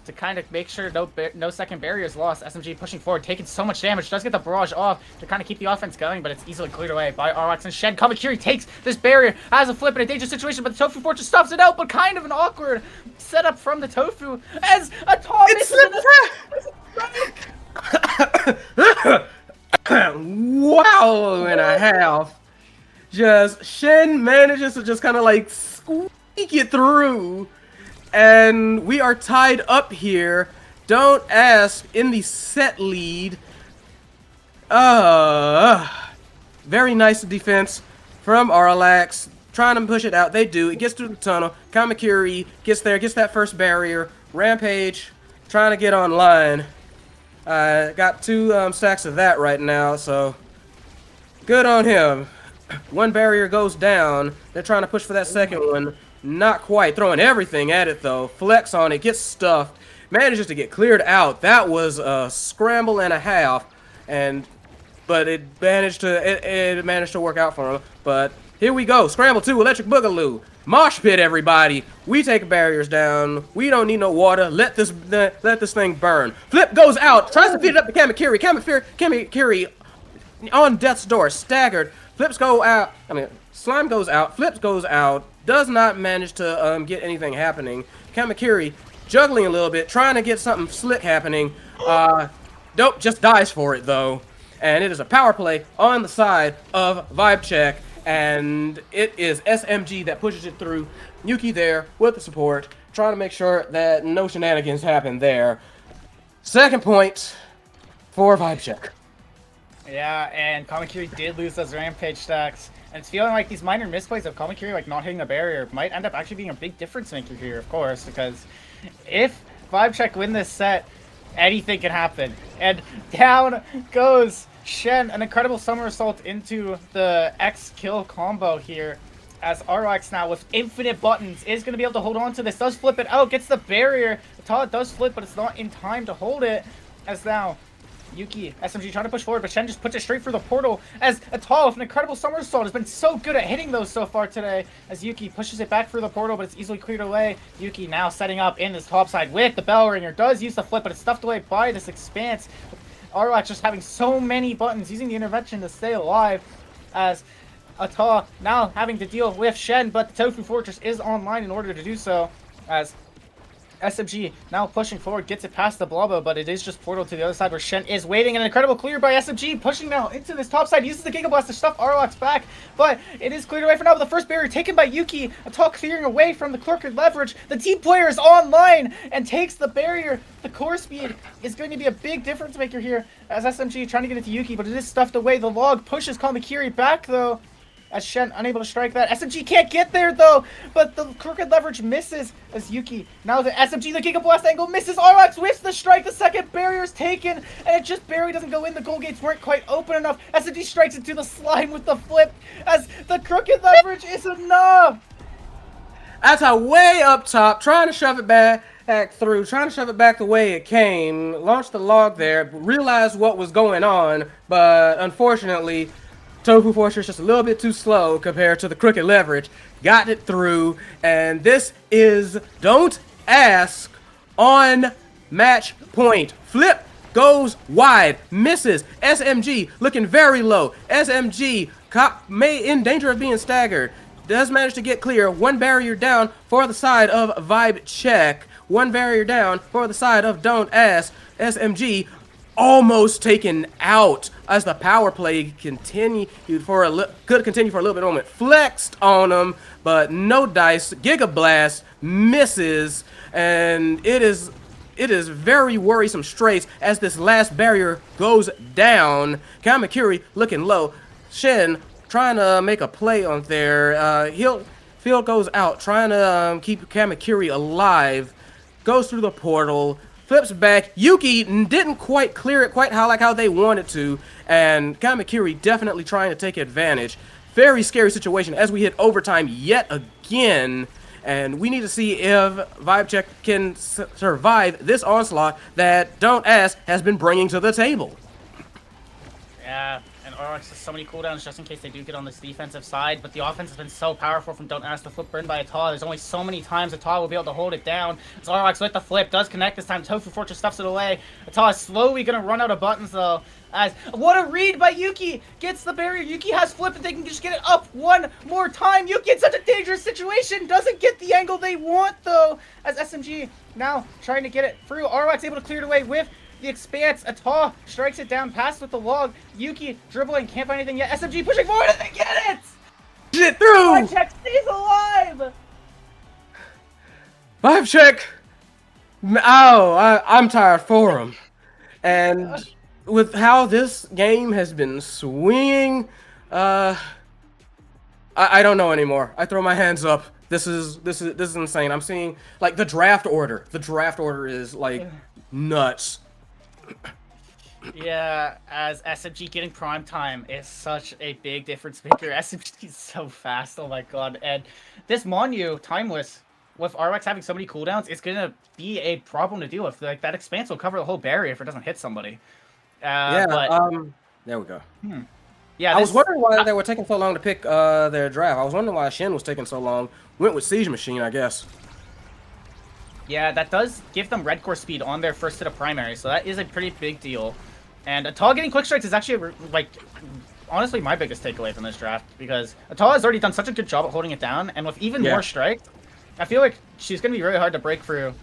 to kind of make sure no second barrier is lost. SMG pushing forward, taking so much damage. Does get the barrage off to kind of keep the offense going, but it's easily cleared away by RX and Shen. Kamakiri takes this barrier, has a flip in a dangerous situation, but the Tofu Fortress stops it out, but kind of an awkward setup from the Tofu as ETOS Wow and a half. Just Shen manages to just kind of like squeak it through. And we are tied up here. Don't ask in the set lead. Very nice defense from Arlax. Trying to push it out. They do. It gets through the tunnel. Kamakiri gets there, gets that first barrier. Rampage trying to get online. Got 2 stacks of that right now, so good on him. One barrier goes down. They're trying to push for that second one. Not quite. Throwing everything at it, though. Flex on it. Gets stuffed. Manages to get cleared out. That was a scramble and a half. But it managed to work out for him. But here we go. Scramble 2. Electric Boogaloo. Mosh pit, everybody. We take barriers down. We don't need no water. Let this thing burn. Flip goes out. Tries to feed it up to Kamakiri. Kamakiri on death's door. Staggered. Flips go out. Slime goes out. Flips goes out. Does not manage to get anything happening. Kamakiri juggling a little bit, trying to get something slick happening. Dope just dies for it, though. And it is a power play on the side of Vibe Check. And it is SMG that pushes it through. Yuki there with the support, trying to make sure that no shenanigans happen there. Second point for Vibe Check. Yeah, and Kamakiri did lose those Rampage stacks. And it's feeling like these minor misplays of Kamakiri, like not hitting the barrier, might end up actually being a big difference maker here, of course, because if Vibe Check win this set, anything can happen. And down goes Shen, an incredible somersault into the X kill combo here, as RX now with infinite buttons is going to be able to hold on to this. Does flip it out, gets the barrier. ETOS does flip, but it's not in time to hold it, as now Yuki, SMG trying to push forward, but Shen just puts it straight through the portal as ETOS with an incredible somersault has been so good at hitting those so far today as Yuki pushes it back through the portal, but it's easily cleared away. Yuki now setting up in this top side with the bell ringer, does use the flip, but it's stuffed away by this expanse. RLAX just having so many buttons, using the intervention to stay alive as ETOS now having to deal with Shen, but the Tofu Fortress is online in order to do so as SMG now pushing forward, gets it past the Blobo, but it is just portal to the other side where Shen is waiting. An incredible clear by SMG, pushing now into this top side, uses the Giga Blast to stuff Arlox back, but it is cleared away for now. But the first barrier taken by Yuki, ETOS clearing away from the Clerked Leverage. The team player is online and takes the barrier. The core speed is going to be a big difference maker here as SMG trying to get it to Yuki, but it is stuffed away. The log pushes Kamakiri back though, as Shen unable to strike that. SMG can't get there though, but the Crooked Leverage misses as Yuki. Now the SMG, the Giga Blast angle misses. RX whiffs the strike. The second barrier is taken, and it just barely doesn't go in. The goal gates weren't quite open enough. SMG strikes into the slime with the flip as the Crooked Leverage is enough. That's how way up top, trying to shove it back through, trying to shove it back the way it came. Launched the log there, realized what was going on, but unfortunately, Tofu Fortress just a little bit too slow compared to the Crooked Leverage. Got it through, and this is Don't Ask on match point. Flip goes wide, misses. SMG looking very low. SMG in danger of being staggered. Does manage to get clear. One barrier down for the side of Vibe Check. One barrier down for the side of Don't Ask. SMG almost taken out as the power play could continue for a little bit moment. Flexed on him, but no dice. Giga Blast misses, and it is very worrisome straight as this last barrier goes down. Kamakiri looking low. Shen trying to make a play on there. Field goes out, trying to keep Kamakiri alive. Goes through the portal. Flips back. Yuki didn't quite clear it quite how they wanted to, and Kamakiri definitely trying to take advantage. Very scary situation as we hit overtime yet again, And we need to see if VibeCheck can survive this onslaught that Don't Ask has been bringing to the table. Yeah, and RX has so many cooldowns just in case they do get on this defensive side, but the offense has been so powerful from Don't Ask. The flip burned by Ata. There's only so many times Ata will be able to hold it down. As RX with the flip does connect this time. Tofu Fortress stuffs it away. Ata is slowly going to run out of buttons though. As what a read by Yuki! Gets the barrier. Yuki has flip and they can just get it up one more time. Yuki in such a dangerous situation. Doesn't get the angle they want though. As SMG now trying to get it through. RX able to clear it away with the expanse. Ata strikes it down, pass with the log. Yuki dribbling, can't find anything yet. SMG pushing forward and they get it! Get through! VibeCheck stays alive! VibeCheck! Oh, I'm tired for him. And with how this game has been swinging, I don't know anymore. I throw my hands up. This is insane. I'm seeing like the draft order. The draft order is like nuts. Yeah, as SMG getting prime time is such a big difference maker. SMG is so fast, oh my god. And this Monu, Timeless, with RX having so many cooldowns, it's going to be a problem to deal with. Like, that expanse will cover the whole barrier if it doesn't hit somebody. There we go. Yeah, I was wondering why they were taking so long to pick their draft. I was wondering why Shen was taking so long. Went with Siege Machine, I guess. Yeah, that does give them red core speed on their first hit of primary, so that is a pretty big deal. And Ata getting quick strikes is actually, like, honestly my biggest takeaway from this draft, because Ata has already done such a good job at holding it down, and with even more strikes, I feel like she's going to be really hard to break through,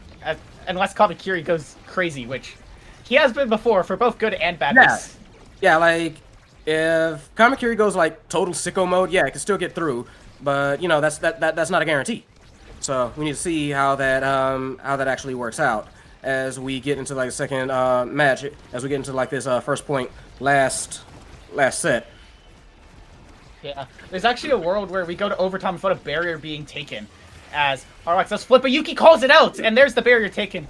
unless Kamakiri goes crazy, which he has been before for both good and bad. Yeah, like, if Kamakiri goes, like, total sicko mode, yeah, it can still get through, but, you know, that's not a guarantee. So we need to see how that actually works out as we get into like the second match, as we get into like this first point last set. Yeah, there's actually a world where we go to overtime without a barrier being taken, as RX does flip, but Yuki calls it out, and there's the barrier taken,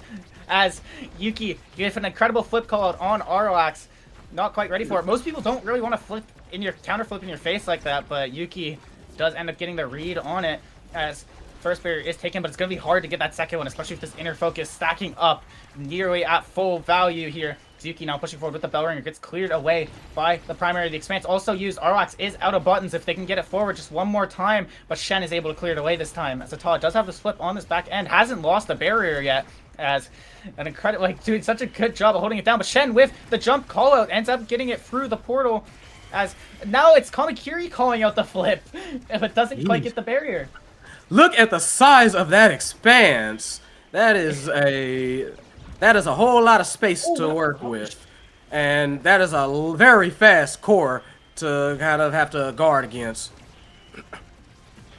as Yuki gives an incredible flip call out on ROX. Not quite ready for it. Most people don't really want to flip in your counter flip in your face like that, but Yuki does end up getting the read on it as first barrier is taken, but it's going to be hard to get that second one, especially with this inner focus stacking up nearly at full value here. Yuki now pushing forward with the bell ringer, gets cleared away by the primary. The expanse also used. ROX is out of buttons if they can get it forward just one more time, but Shen is able to clear it away this time. As Ata does have the flip on this back end, hasn't lost the barrier yet, as an incredible, like, doing such a good job of holding it down, but Shen with the jump call out ends up getting it through the portal, as now it's Kamakiri calling out the flip, but doesn't quite get the barrier. Look at the size of that expanse. That is a whole lot of space to work with. And that is a very fast core to kind of have to guard against.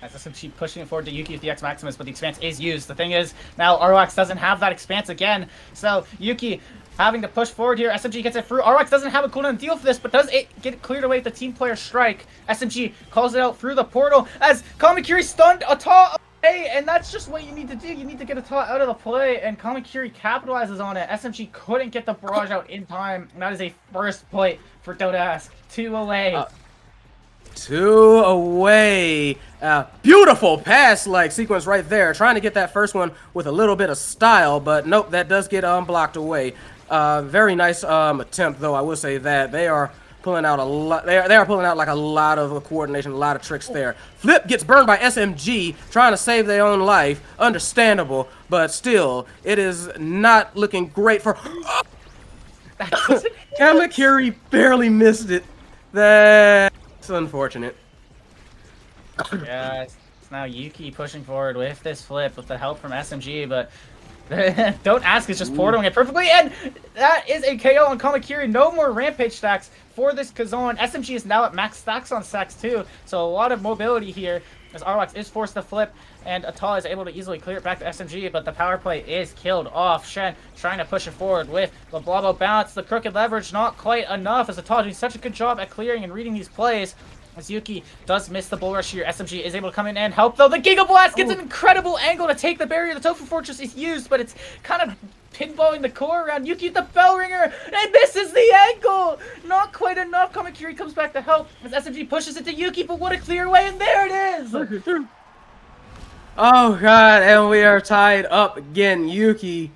As SMG pushing it forward to Yuki with the X Maximus, but the expanse is used. The thing is, now ROX doesn't have that expanse again, so Yuki having to push forward here. SMG gets it through. ROX doesn't have a cooldown deal for this, but does it get it cleared away with the team player strike. SMG calls it out through the portal as Kamakiri stunned Ata away, and that's just what you need to do. You need to get Ata out of the play, and Kamakiri capitalizes on it. SMG couldn't get the barrage out in time, and that is a first plate for Don't Ask. 2 away. 2 away. Beautiful pass like sequence right there. Trying to get that first one with a little bit of style, but nope, that does get blocked away. Very nice attempt, though. I will say that they are pulling out a lot. They are pulling out like a lot of coordination, a lot of tricks there. Flip gets burned by SMG, trying to save their own life. Understandable, but still, it is not looking great for. Kamakiri barely missed it. That's unfortunate. Yeah, it's now Yuki pushing forward with this flip with the help from SMG, but Don't Ask is just portaling it perfectly, and that is a KO on Kamakiri. No more rampage stacks for this Kazan. SMG is now at max stacks on stacks too, so a lot of mobility here as ROX is forced to flip, and Ata is able to easily clear it back to SMG, but the power play is killed off. Shen trying to push it forward with the Blabo bounce. The crooked leverage not quite enough, as Ata doing such a good job at clearing and reading these plays. As Yuki does miss the bull rush here, SMG is able to come in and help, though. The Giga Blast gets an incredible angle to take the barrier. The Tofu Fortress is used, but it's kind of pinballing the core around Yuki with the bell ringer, and misses the angle! Not quite enough. Kamakiri comes back to help as SMG pushes it to Yuki, but what a clear way, and there it is! Oh god, and we are tied up again. Yuki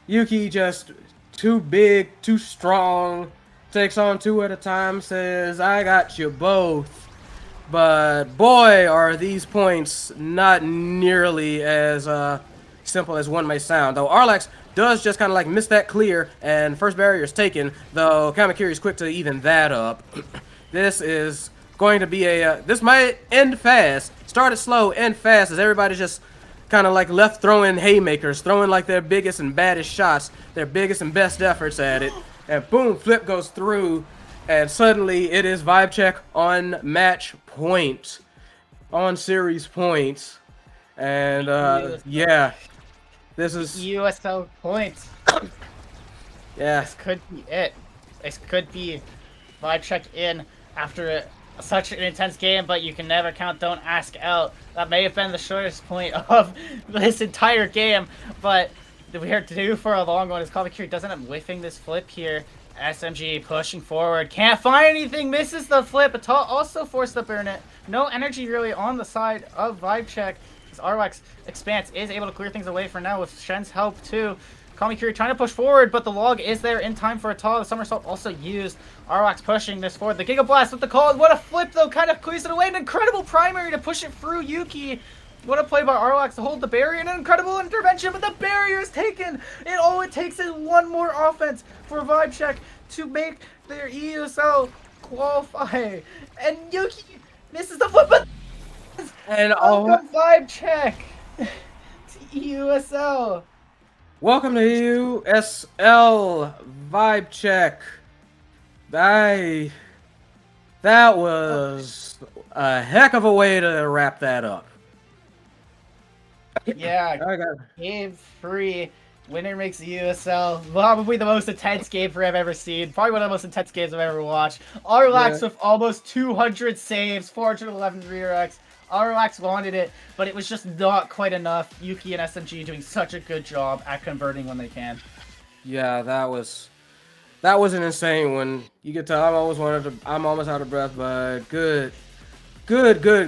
just too big, too strong. Takes on two at a time, says, I got you both. But boy, are these points not nearly as simple as one may sound. Though Arlax does just kind of like miss that clear, and first barrier is taken, though Kamakiri is quick to even that up. This is going to be a, this might end fast. Started slow, end fast, as everybody's just kind of like left throwing haymakers, throwing like their biggest and baddest shots, their biggest and best efforts at it. And boom, flip goes through, and suddenly it is vibe check on match point, on series points. And yeah, this is EUSL points. yeah. This could be it. This could be vibe check in after such an intense game, but you can never count Don't Ask out. That may have been the shortest point of this entire game, but we are due for a long one as Kamakiri doesn't end up whiffing this flip here. SMG pushing forward, can't find anything, misses the flip, but also forced to burn it. No energy really on the side of vibe check. As Arlax Expanse is able to clear things away for now with Shen's help too. Kamakiri trying to push forward, but the log is there in time for a tall. The somersault also used. Arlax pushing this forward. The Giga Blast with the call. What a flip though, kind of clears it away. An incredible primary to push it through Yuki. What a play by Arlax to hold the barrier. An incredible intervention, but the barrier is taken. And all it takes is one more offense for Vibe Check to make their EUSL qualify. And Yuki misses the flip, but And welcome Vibe Check to EUSL. welcome to EUSL Vibe Check. That was a heck of a way to wrap that up. Yeah, game 3. Winner makes EUSL. Probably the most intense game I've ever seen. Probably one of the most intense games I've ever watched. Arlax with almost 200 saves, 411 redirects. Arlax wanted it, but it was just not quite enough. Yuki and SMG doing such a good job at converting when they can. Yeah, that was an insane one. You could tell I'm almost out of breath, but good,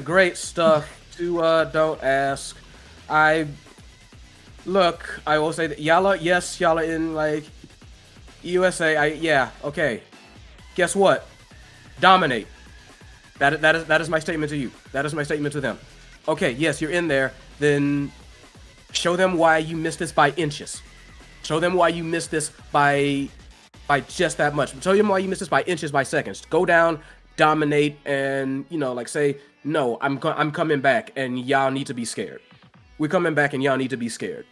great stuff to Don't Ask. I will say that y'all are in like USA. Yeah, okay. Guess what? Dominate. That is my statement to you. That is my statement to them. Okay, yes, you're in there. Then show them why you missed this by inches. Show them why you missed this by just that much. Show them why you missed this by inches, by seconds. Go down, dominate, and like say, no, I'm coming back, and y'all need to be scared. We're coming back, and y'all need to be scared.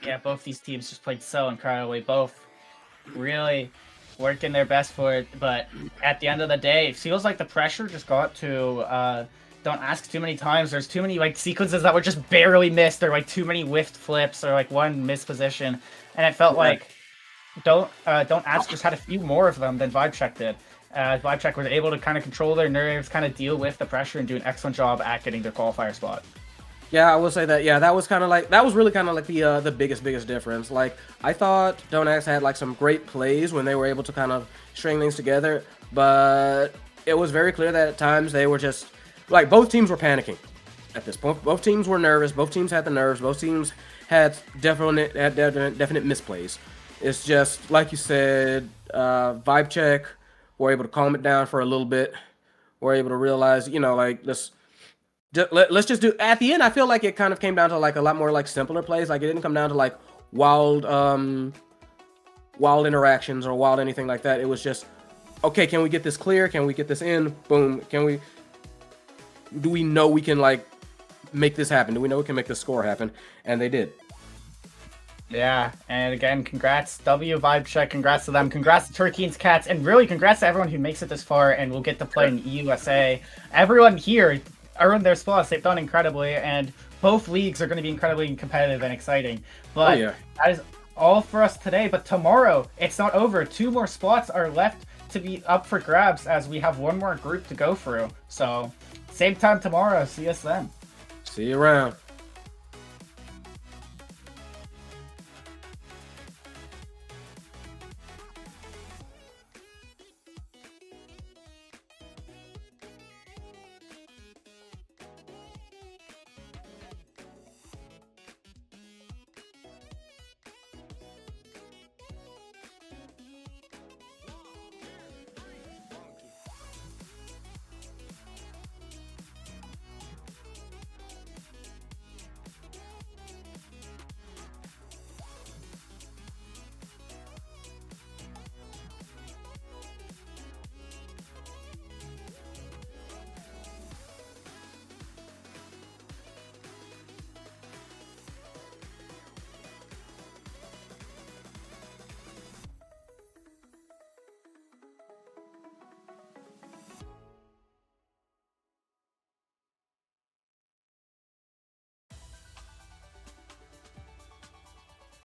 Yeah, both these teams just played so incredibly. Both really working their best for it, but at the end of the day, it feels like the pressure just got to Don't Ask too many times. There's too many like sequences that were just barely missed, or like too many whiffed flips, or like one missed position, and it felt like Don't Ask just had a few more of them than Vibe Check did. Vibe Check was able to kind of control their nerves, kind of deal with the pressure, and do an excellent job at getting their qualifier spot. Yeah, I will say that. Yeah, that was really kind of like the biggest difference. Like, I thought Don't Ask had like some great plays when they were able to kind of string things together, but it was very clear that at times they were just like, both teams were panicking at this point. Both teams were nervous. Both teams had the nerves. Both teams had definite misplays. It's just like you said, Vibe Check were able to calm it down for a little bit. We're able to realize, like let's just do at the end. I feel like it kind of came down to like a lot more like simpler plays. Like, it didn't come down to like wild interactions or wild anything like that. It was just, okay, can we get this clear? Can we get this in? Boom. Do we know we can like make this happen? Do we know we can make this score happen? And they did. Yeah, and again, congrats W Vibe Check, congrats to them, congrats to Turkey's Cats, and really congrats to everyone who makes it this far and will get to play in USA. Everyone here earned their spots. They've done incredibly, and both leagues are going to be incredibly competitive and exciting. But that is all for us today. But tomorrow, it's not over. 2 more spots are left to be up for grabs, as we have one more group to go through. So, same time tomorrow. See us then. See you around.